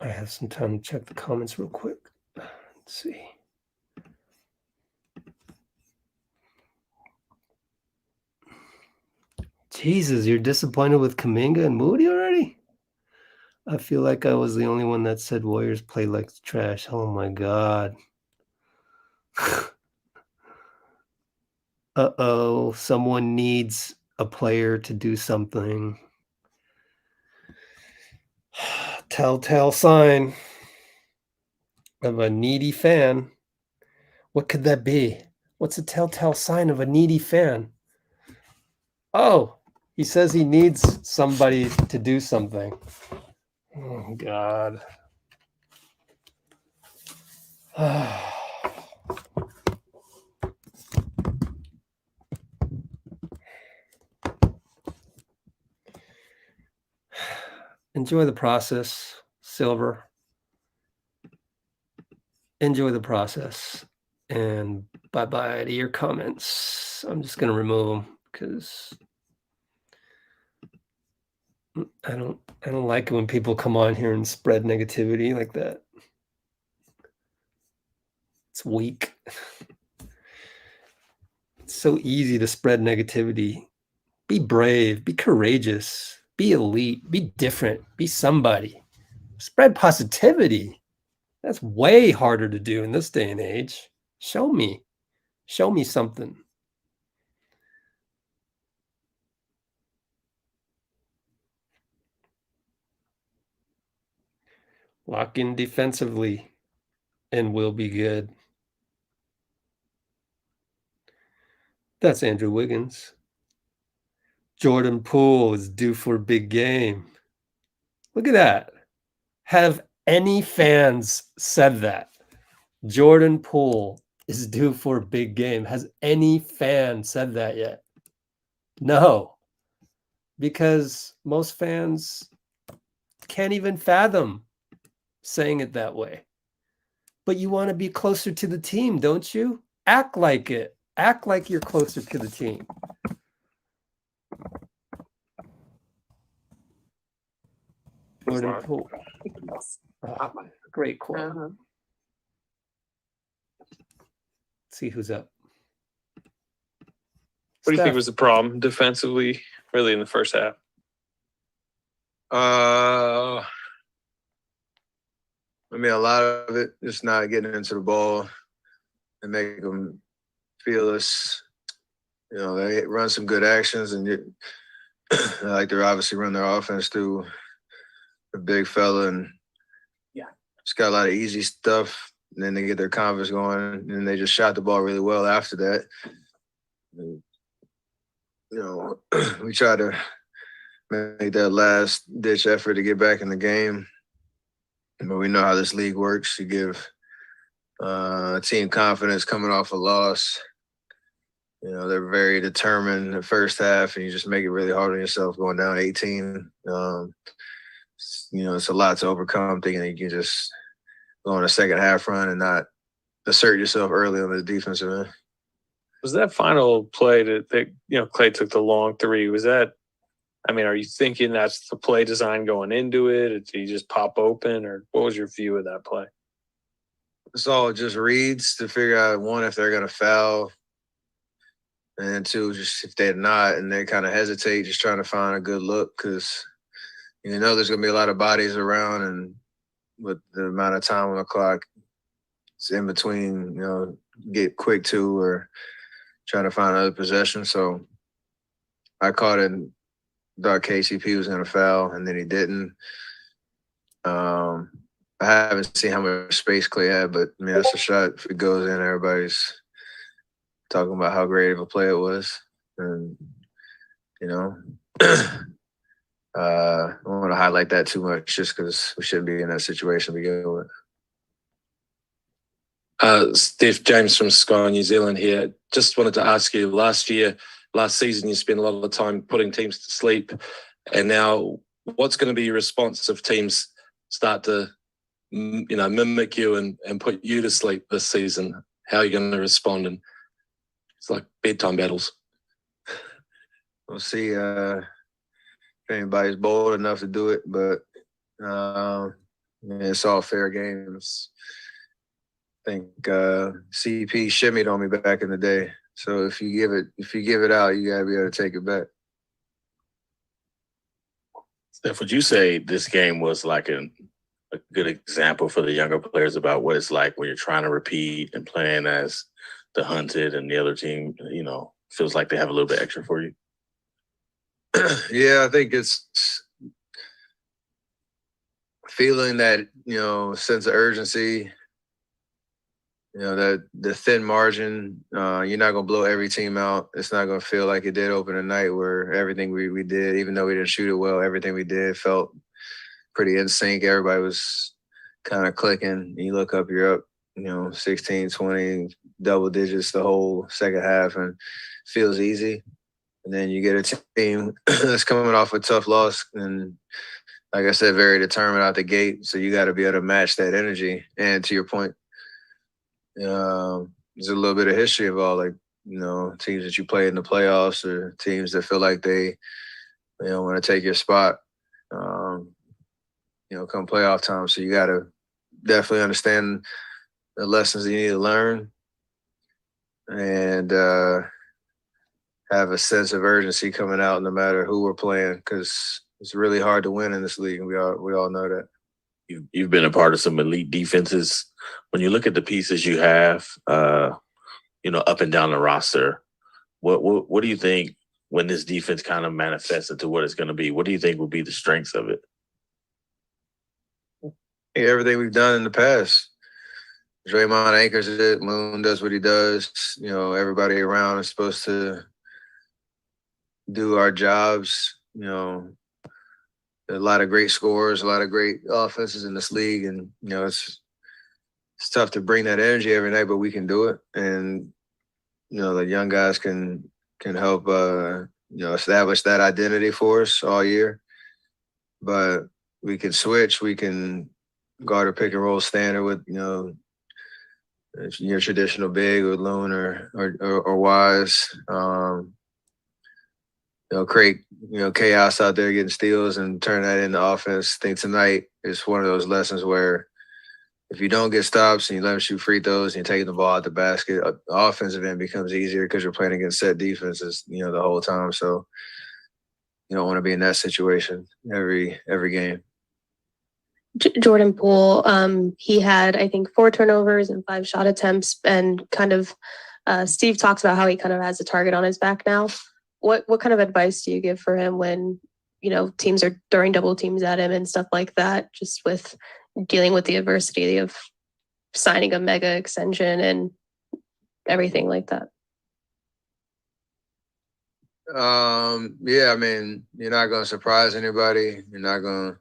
I have some time to check the comments real quick. Let's see. Jesus, you're disappointed with Kuminga and Moody already? I feel like I was the only one that said Warriors play like trash. Oh my God. Uh-oh, someone needs a player to do something. Telltale sign of a needy fan. What could that be? What's a telltale sign of a needy fan? Oh, he says he needs somebody to do something. Oh, God. Enjoy the process, Silver. Enjoy the process. And bye-bye to your comments. I'm just going to remove them because I don't like it when people come on here and spread negativity like that. It's weak. It's so easy to spread negativity. Be brave, be courageous, be elite, be different, be somebody. Spread positivity. That's way harder to do in this day and age. Show me something. Lock in defensively and we'll be good. That's Andrew Wiggins. Jordan Poole is due for a big game. Look at that. Have any fans said that? Jordan Poole is due for a big game. Has any fan said that yet? No. Because most fans can't even fathom saying it that way. But you want to be closer to the team, don't you? Act like it. Act like you're closer to the team. Jordan Poole. Oh, great quote. Let's see who's up. What do you think was the problem defensively, really, in the first half? I mean, a lot of it just not getting into the ball and make them feel us. You know, they run some good actions, and like they're obviously run their offense through a big fella, and it's got a lot of easy stuff. And then they get their confidence going, and they just shot the ball really well after that. And, you know, we try to make that last ditch effort to get back in the game. But we know how this league works. You give a team confidence coming off a loss. You know, they're very determined in the first half, and you just make it really hard on yourself going down 18. You know, it's a lot to overcome thinking that you can just go on a second half run and not assert yourself early on the defensive end. Was that final play that Klay took the long three? Was that, I mean, are you thinking that's the play design going into it? Did he just pop open, or what was your view of that play? It's all just reads to figure out, one, if they're going to foul, and then two, just if they're not, and they kind of hesitate, just trying to find a good look, because you know there's going to be a lot of bodies around, and with the amount of time on the clock, it's in between, you know, get quick to or trying to find another possession. So I caught it. Thought KCP was going to foul, and then he didn't. I haven't seen how much space Klay had, but I mean, that's a shot. If it goes in, everybody's talking about how great of a play it was. And, you know, I don't want to highlight that too much just because we shouldn't be in that situation to begin with. Steph, James from Sky New Zealand here. Just wanted to ask you, last season, you spent a lot of time putting teams to sleep. And now what's going to be your response if teams start to, mimic you and put you to sleep this season? How are you going to respond? And it's like bedtime battles. We'll see if anybody's bold enough to do it. But it's all fair games. I think CP shimmied on me back in the day. So if you give it out, you gotta be able to take it back. Steph, would you say this game was like a good example for the younger players about what it's like when you're trying to repeat and playing as the hunted and the other team, feels like they have a little bit extra for you? Yeah, I think it's feeling that, sense of urgency, that the thin margin, you're not going to blow every team out. It's not going to feel like it did open night where everything we did, even though we didn't shoot it well, everything we did felt pretty in sync. Everybody was kind of clicking. You look up, you're up, 16, 20, double digits the whole second half, and feels easy. And then you get a team that's coming off a tough loss and, like I said, very determined out the gate. So you got to be able to match that energy. And to your point, there's a little bit of history involved, like, teams that you play in the playoffs or teams that feel like they, want to take your spot, come playoff time. So you got to definitely understand the lessons you need to learn and have a sense of urgency coming out no matter who we're playing, because it's really hard to win in this league. We all know that. You've been a part of some elite defenses. When you look at the pieces you have, up and down the roster, what do you think when this defense kind of manifests into what it's going to be? What do you think will be the strengths of it? Everything we've done in the past. Draymond anchors it. Moon does what he does. Everybody around is supposed to do our jobs. A lot of great scorers, a lot of great offenses in this league, and it's tough to bring that energy every night, but we can do it. And the young guys can help establish that identity for us all year. But we can switch. We can guard a pick and roll standard with your traditional big with Loon or Wise. Create chaos out there getting steals and turn that into offense. I think tonight is one of those lessons where if you don't get stops and you let them shoot free throws and you're taking the ball out the basket, the offensive end becomes easier because you're playing against set defenses, the whole time. So you don't want to be in that situation every game. Jordan Poole, he had, I think, 4 turnovers and 5 shot attempts, and kind of Steve talks about how he kind of has a target on his back now. What kind of advice do you give for him when, teams are throwing double teams at him and stuff like that, just with dealing with the adversity of signing a mega extension and everything like that? Yeah, I mean, you're not going to surprise anybody. You're going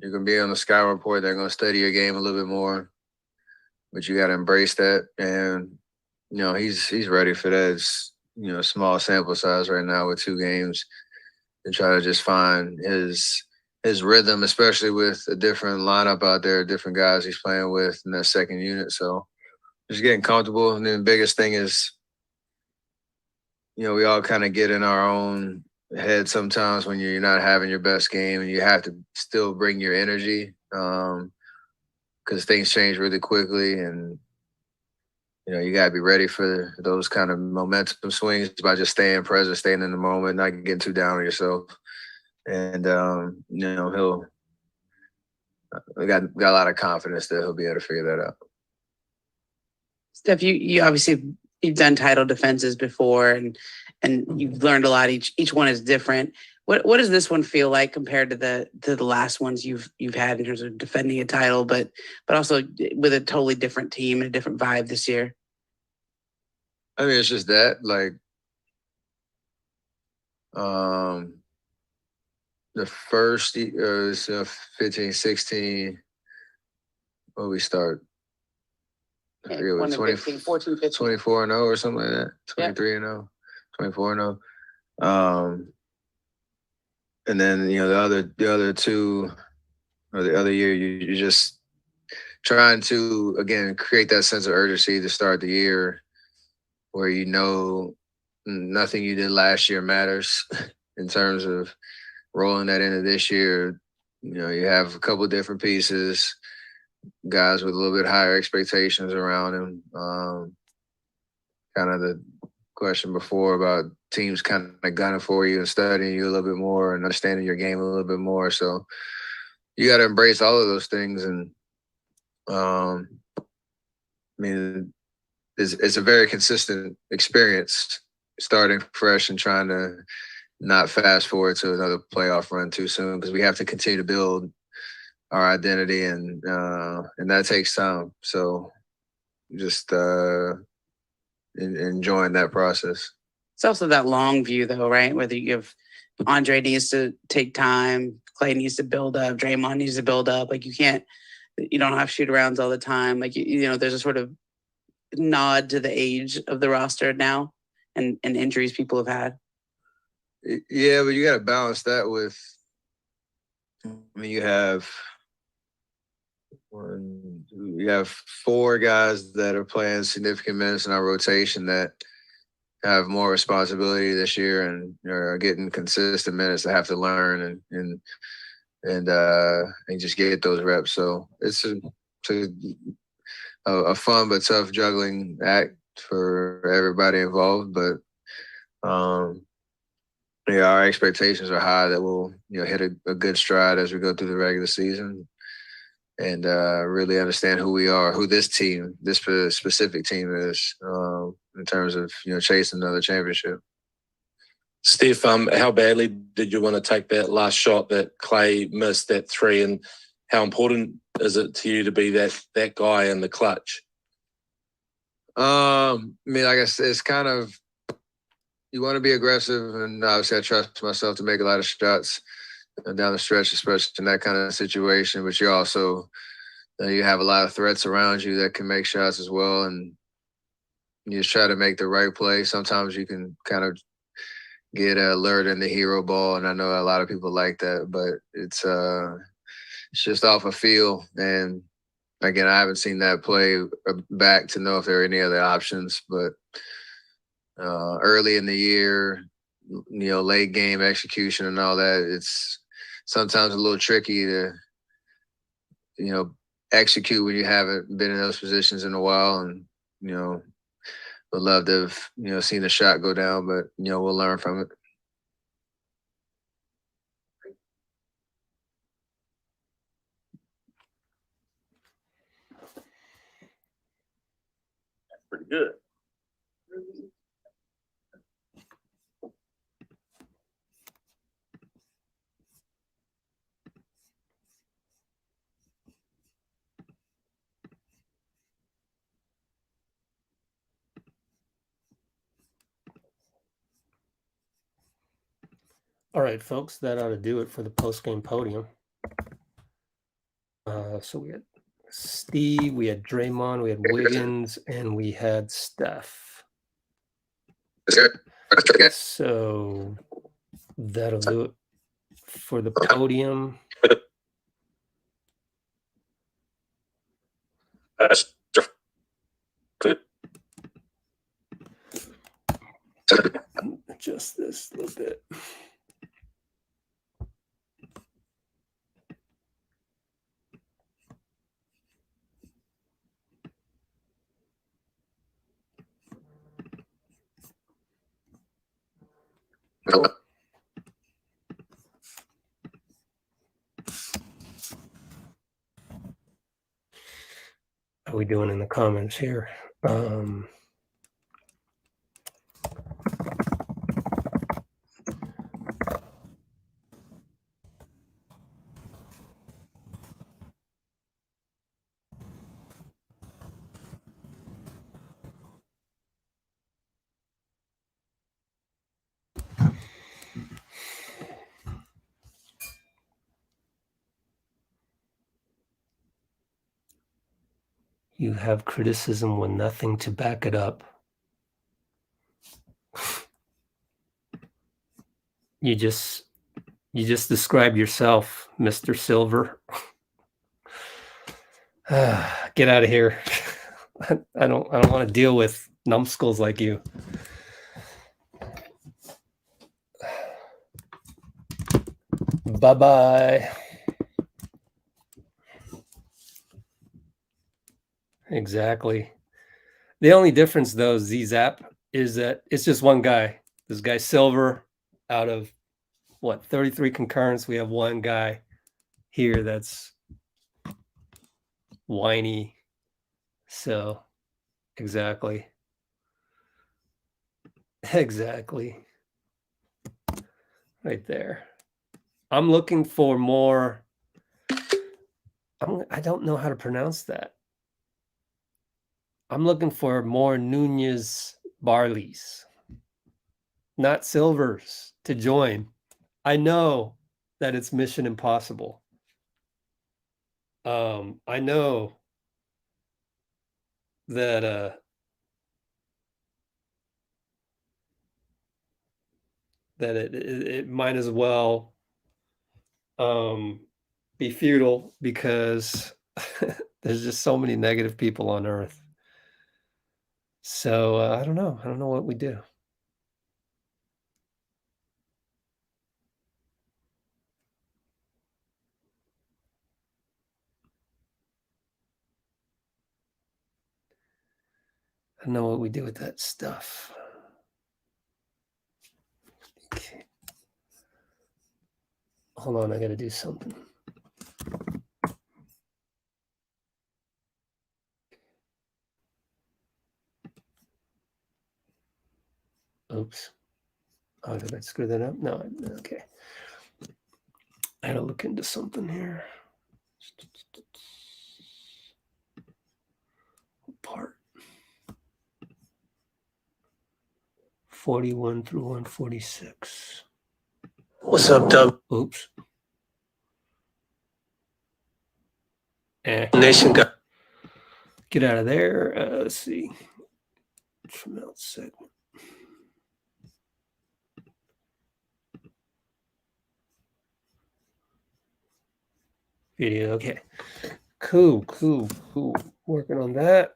to be on the scout report. They're going to study your game a little bit more, but you got to embrace that. And, he's ready for that. It's, small sample size right now with 2 games, and try to just find his rhythm, especially with a different lineup out there, different guys he's playing with in that second unit. So just getting comfortable. And then the biggest thing is, we all kind of get in our own head sometimes when you're not having your best game, and you have to still bring your energy because things change really quickly, and you got to be ready for those kind of momentum swings by just staying present, staying in the moment, not getting too down on yourself. And, he'll got a lot of confidence that he'll be able to figure that out. Steph, you obviously, you've done title defenses before, and you've learned a lot. Each one is different. What does this one feel like compared to the last ones you've had in terms of defending a title, but also with a totally different team and a different vibe this year? I mean, it's just that, like, the first 15, 16, when we start, I forget what, 14, 15. 24 and 0 or something like that, 23 and 0, 24 and 0. And then, the other 2, or the other year, you're just trying to, again, create that sense of urgency to start the year where nothing you did last year matters in terms of rolling that into this year. You have a couple of different pieces. guys with a little bit higher expectations around him. Kind of the question before about teams kind of gunning for you and studying you a little bit more and understanding your game a little bit more. So you got to embrace all of those things. And I mean, it's a very consistent experience starting fresh and trying to not fast forward to another playoff run too soon, because we have to continue to build our identity, and that takes time. So just enjoying that process. It's also that long view, though, right? Whether you give Andre needs to take time, Klay needs to build up, Draymond needs to build up. Like you don't have shoot arounds all the time. Like there's a sort of nod to the age of the roster now and injuries people have had. Yeah, but you got to balance that with. I mean, you have 4 guys that are playing significant minutes in our rotation that have more responsibility this year and are getting consistent minutes. That have to learn and just get those reps. So it's a fun but tough juggling act for everybody involved. But our expectations are high that we'll hit a good stride as we go through the regular season. And really understand who we are, who this specific team is, in terms of chasing another championship. Steph, how badly did you want to take that last shot that Klay missed, that 3, and how important is it to you to be that guy in the clutch? I mean, I guess it's kind of, you want to be aggressive, and obviously I trust myself to make a lot of shots down the stretch, especially in that kind of situation. But you also, you have a lot of threats around you that can make shots as well, and you just try to make the right play. Sometimes you can kind of get lured in the hero ball, and I know a lot of people like that, but it's just off a feel. And again, I haven't seen that play back to know if there are any other options, but early in the year, late game execution and all that, it's sometimes a little tricky to, execute when you haven't been in those positions in a while. And, would love to have, seen the shot go down, but, we'll learn from it. Pretty good. All right, folks, that ought to do it for the post-game podium. So we had Steve, we had Draymond, we had Wiggins, and we had Steph. So that'll do it for the podium. Adjust this a little bit. How are we doing in the comments here? You have criticism with nothing to back it up. You just described yourself, Mr. Silver. Get out of here. I don't want to deal with numbskulls like you. Bye-bye. Exactly. The only difference, though, Z-Zap, is that it's just one guy. This guy Silver, out of what, 33 concurrents, we have one guy here that's whiny. So, exactly. Exactly. Right there. I'm looking for more. I don't know how to pronounce that. I'm looking for more Nunez Barleys, not Silvers, to join. I know that it's mission impossible. I know that that it might as well be futile because there's just so many negative people on Earth. So I don't know. I don't know what we do. I don't know what we do with that stuff. Okay. Hold on, I got to do something. Oops. Oh, did I screw that up? No, okay. I gotta look into something here. Part 41 through 146. What's up, Dub? Oops. Nation got. Get out of there. Let's see. From out segment. Video. Okay. Cool. Working on that.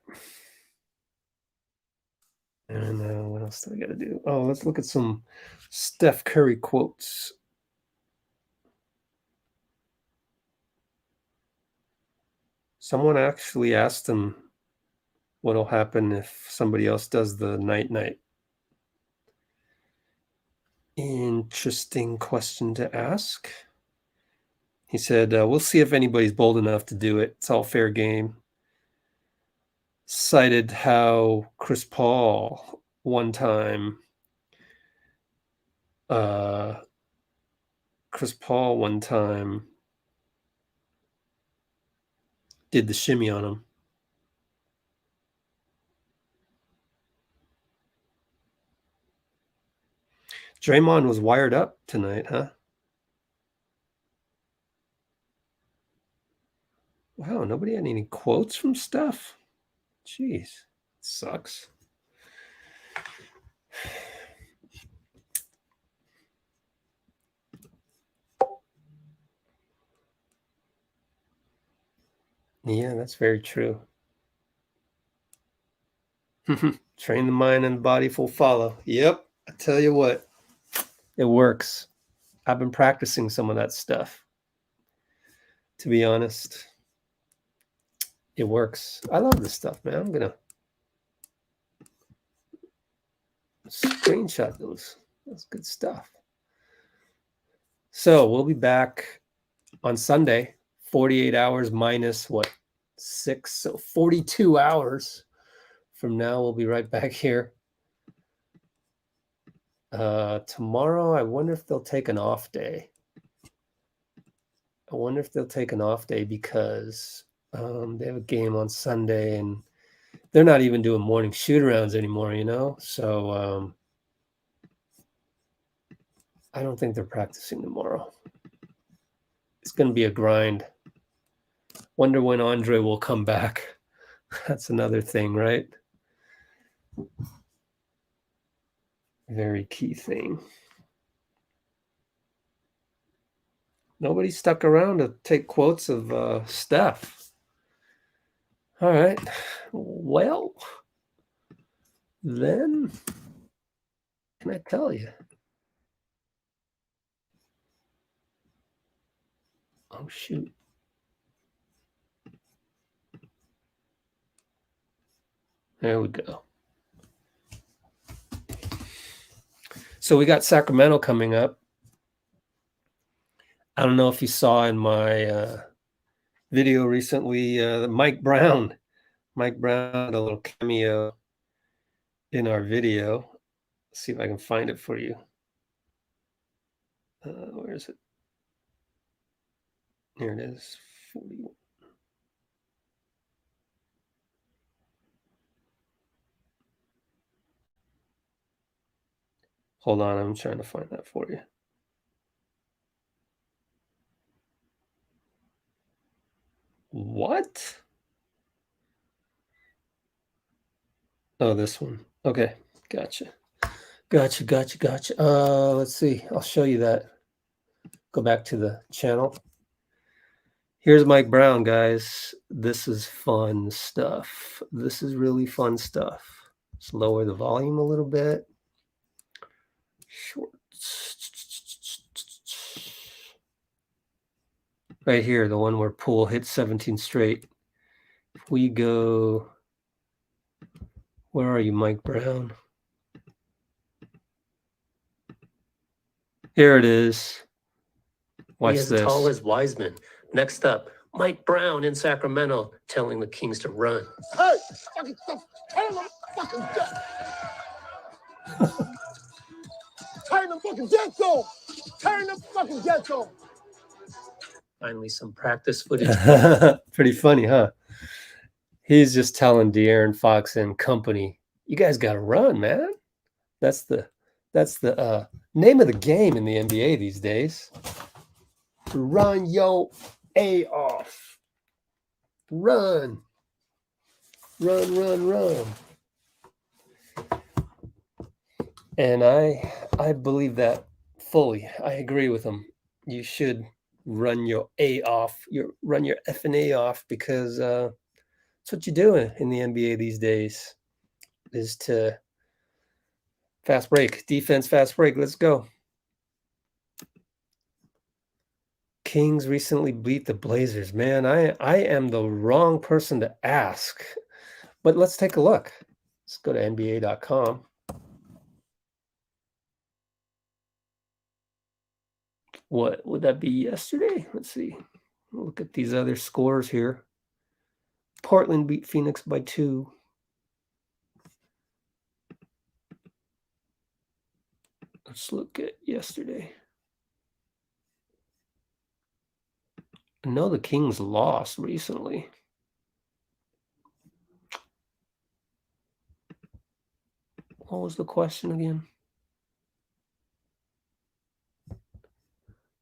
And what else do I got to do? Oh, let's look at some Steph Curry quotes. Someone actually asked him what'll happen if somebody else does the night-night. Interesting question to ask. He said, we'll see if anybody's bold enough to do it. It's all fair game. Cited how Chris Paul one time did the shimmy on him. Draymond was wired up tonight, huh? Wow, nobody had any quotes from Steph? Jeez, sucks. Yeah, that's very true. Train the mind and the body will follow. Yep, I tell you what, it works. I've been practicing some of that stuff. To be honest, it works. I love this stuff, man. I'm gonna screenshot those. That's good stuff. So we'll be back on Sunday, 48 hours minus what, 6? So 42 hours from now, we'll be right back here. Tomorrow, I wonder if they'll take an off day. Because they have a game on Sunday and they're not even doing morning shoot-arounds anymore, you know? So I don't think they're practicing tomorrow. It's going to be a grind. Wonder when Andre will come back. That's another thing, right? Very key thing. Nobody stuck around to take quotes of Steph. All right. Well, then, can I tell you? Oh, shoot. There we go. So we got Sacramento coming up. I don't know if you saw in my video recently, Mike Brown had a little cameo in our video. Let's see if I can find it for you. Where is it? Here it is. 41. Hold on, I'm trying to find that for you. What? Oh, this one. Okay, gotcha. Let's see. I'll show you that. Go back to the channel. Here's Mike Brown, guys. This is fun stuff. This is really fun stuff. Let's lower the volume a little bit. Right here, the one where Poole hit 17 straight. If we go, where are you, Mike Brown? Here it is. Watch He is this. as tall as Wiseman. Next up, Mike Brown in Sacramento telling the Kings to run. Hey, fucking stuff. Turn the fucking death. Turn the fucking death zone. Turn the fucking death zone. Finally, some practice footage. Pretty funny, huh? He's just telling De'Aaron Fox and company, you guys got to run, man. That's the name of the game in the NBA these days. Run your A off. Run. And I believe that fully. I agree with him. You should run your A off. Run your effing A off, because that's what you're doing in the NBA these days, is to fast break. Defense, fast break. Let's go. Kings recently beat the Blazers. Man, I am the wrong person to ask. But let's take a look. Let's go to NBA.com. What would that be yesterday? Let's see. Look at these other scores here. Portland beat Phoenix by 2. Let's look at yesterday. I know the Kings lost recently. What was the question again?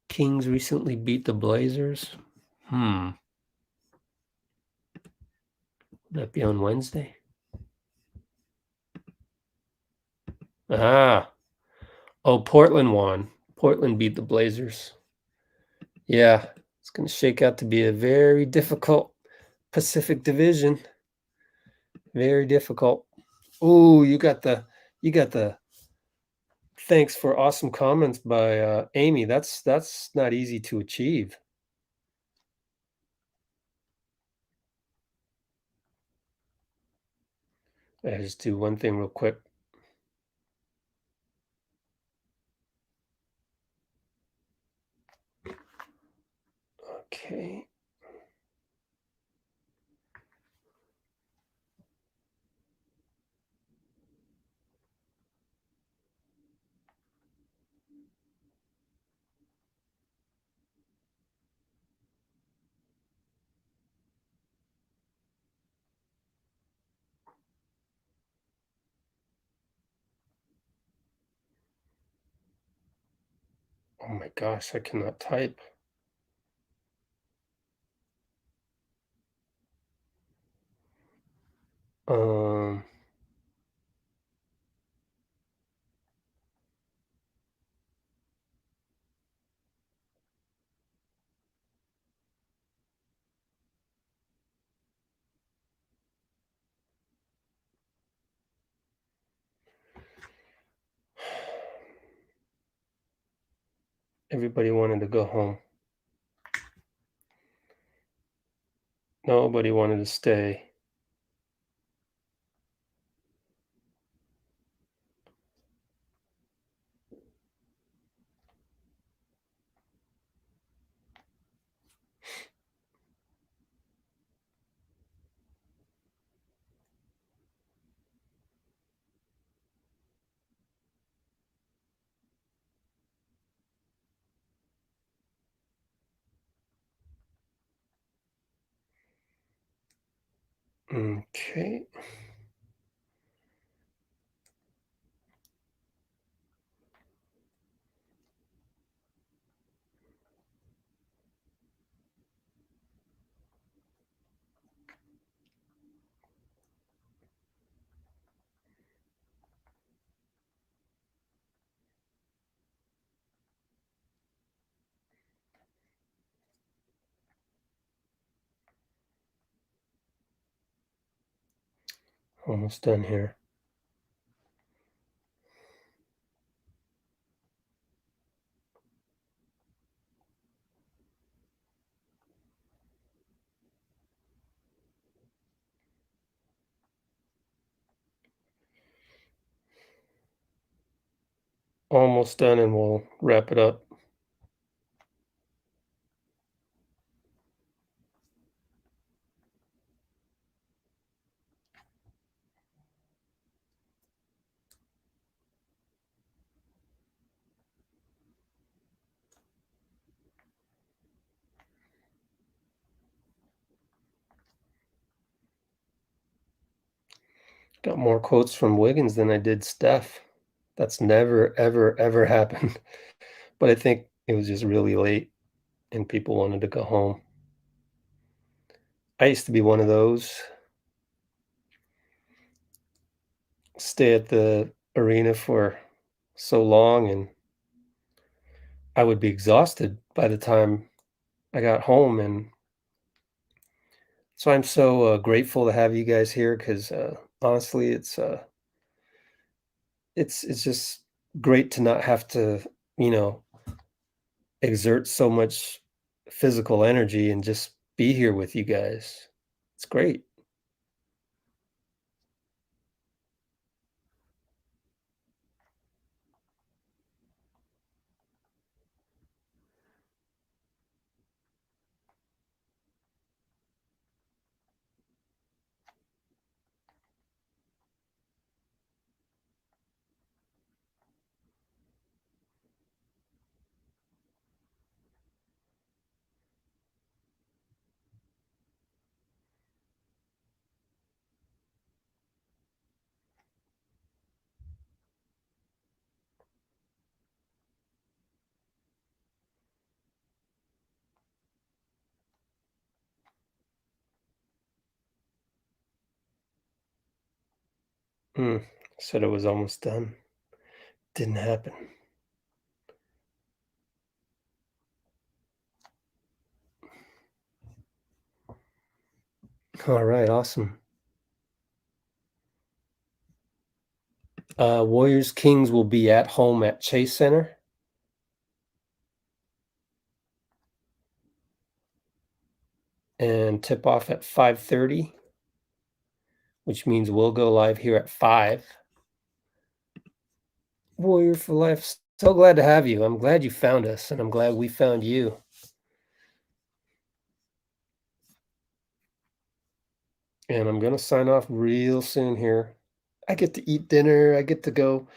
Kings recently beat the Blazers. Would that be on Wednesday? Oh, Portland won. Portland beat the Blazers. Yeah, it's going to shake out to be a very difficult Pacific Division. Very difficult. Oh, you got the thanks for awesome comments by Amy. That's not easy to achieve. I just do one thing real quick. Okay. Oh my gosh, I cannot type. Everybody wanted to go home. Nobody wanted to stay. Okay. Almost done here. Almost done, and we'll wrap it up. Got more quotes from Wiggins than I did Steph. That's never, ever, ever happened. But I think it was just really late and people wanted to go home. I used to be one of those. Stay at the arena for so long, and I would be exhausted by the time I got home. And so I'm so grateful to have you guys here, because honestly, it's just great to not have to, exert so much physical energy and just be here with you guys. It's great. Said it was almost done. Didn't happen. All right, awesome. Warriors Kings will be at home at Chase Center. And tip off at 5:30, which means we'll go live here at 5. Warrior for life. So glad to have you. I'm glad you found us, and I'm glad we found you. And I'm going to sign off real soon here. I get to eat dinner. I get to go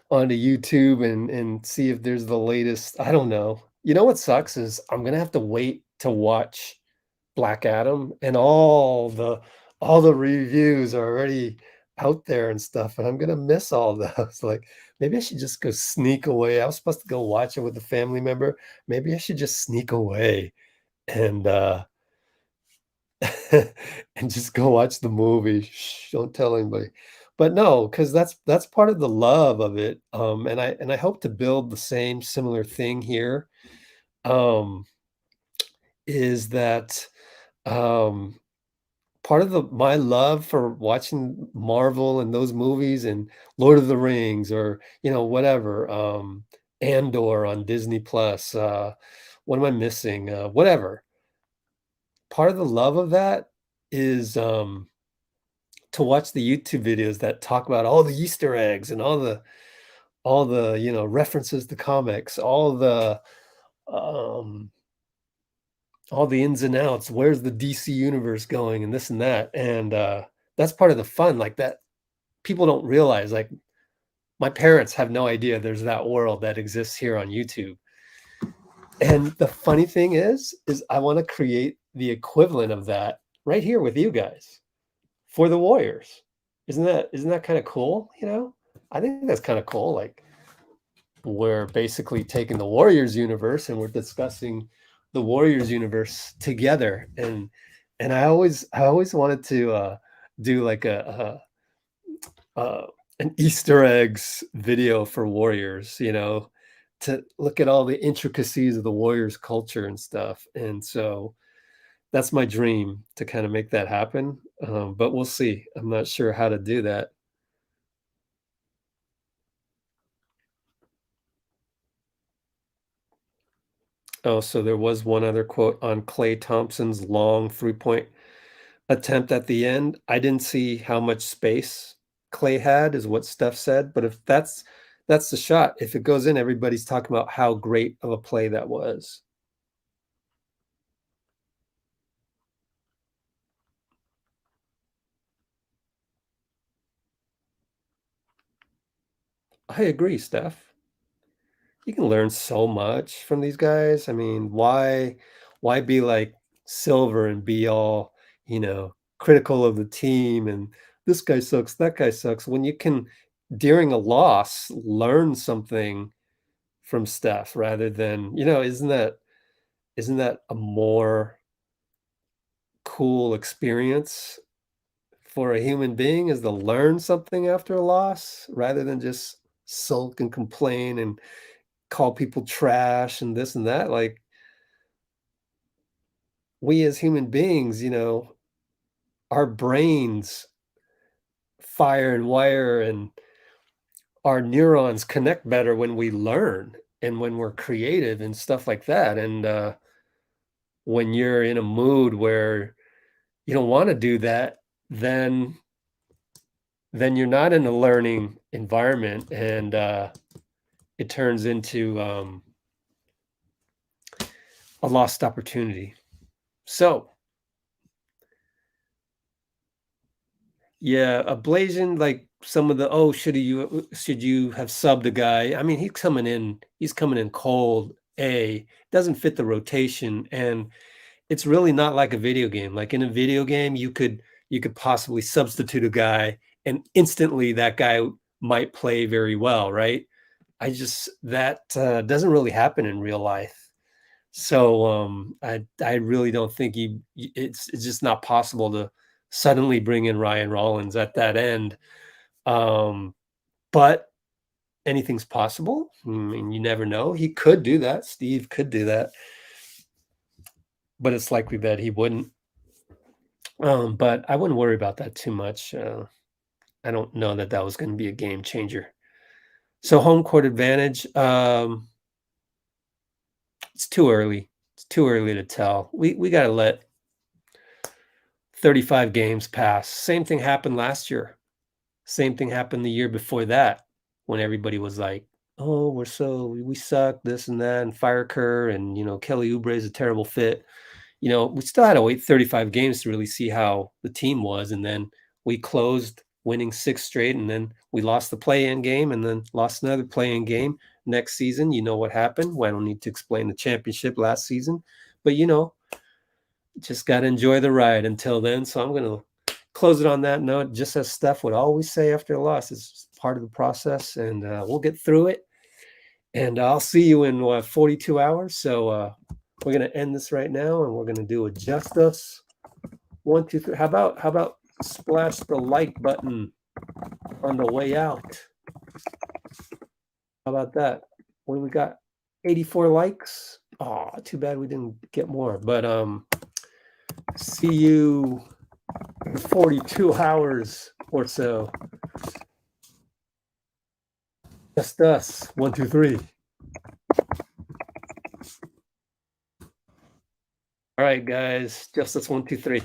onto YouTube and see if there's the latest. I don't know. You know what sucks is I'm going to have to wait to watch Black Adam, and all the reviews are already out there and stuff, and I'm going to miss all those. Like, maybe I should just go sneak away. I was supposed to go watch it with a family member. Maybe I should just sneak away and and just go watch the movie. Shh, don't tell anybody. But no, because that's part of the love of it. And I hope to build the same similar thing here. Is that part of my love for watching Marvel and those movies and Lord of the Rings, or whatever, Andor on Disney Plus. What am I missing? Whatever. Part of the love of that is to watch the YouTube videos that talk about all the Easter eggs and all the references to comics, all the ins and outs. Where's the DC universe going, and this and that, and that's part of the fun. Like, that people don't realize. Like, my parents have no idea there's that world that exists here on YouTube. And the funny thing is I want to create the equivalent of that right here with you guys. for the Warriors. Isn't that kind of cool? You know, I think that's kind of cool. Like, we're basically taking the Warriors universe and we're discussing the Warriors universe together. And I always wanted to do like an Easter eggs video for Warriors, you know, to look at all the intricacies of the Warriors culture and stuff. And so that's my dream, to kind of make that happen. But we'll see. I'm not sure how to do that. Oh, so there was one other quote on Klay Thompson's long 3-point attempt at the end. I didn't see how much space Klay had, is what Steph said. But if that's the shot, if it goes in, everybody's talking about how great of a play that was. I agree, Steph. You can learn so much from these guys. I mean, why be like Silver and be all, you know, critical of the team and this guy sucks, that guy sucks, when you can, during a loss, learn something from Steph rather than, you know, isn't that a more cool experience for a human being, is to learn something after a loss rather than just sulk and complain and call people trash and this and that. Like, we as human beings, you know, our brains fire and wire and our neurons connect better when we learn and when we're creative and stuff like that. And when you're in a mood where you don't want to do that, then you're not in a learning environment, and it turns into a lost opportunity. So yeah, a blazing, like some of the, should you have subbed a guy? I mean, he's coming in cold. Doesn't fit the rotation, and it's really not like a video game. Like in a video game, you could possibly substitute a guy and instantly that guy might play very well, right? That doesn't really happen in real life. So I really don't think it's just not possible to suddenly bring in Ryan Rollins at that end. But anything's possible. I mean, you never know. He could do that. Steve could do that. But it's likely that he wouldn't. But I wouldn't worry about that too much. I don't know that was going to be a game changer. So home court advantage. It's too early. It's too early to tell. We got to let 35 games pass. Same thing happened last year. Same thing happened the year before that, when everybody was like, "Oh, we suck, this and that, and fire Kerr, and you know, Kelly Oubre is a terrible fit." You know, we still had to wait 35 games to really see how the team was, and then we closed winning 6 straight, and then we lost the play-in game, and then lost another play-in game next season. You know what happened? Well, I don't need to explain the championship last season, but you know, just got to enjoy the ride until then. So I'm going to close it on that note, just as Steph would always say after a loss. It's part of the process, and we'll get through it. And I'll see you in 42 hours. So we're going to end this right now, and we're going to do a Just Us 1, 2, 3. How about splash the like button on the way out? How about that? What do we got? 84 likes. Oh, too bad we didn't get more. But see you in 42 hours or so. Just Us 1, 2, 3. All right, guys. Just Us 1, 2, 3.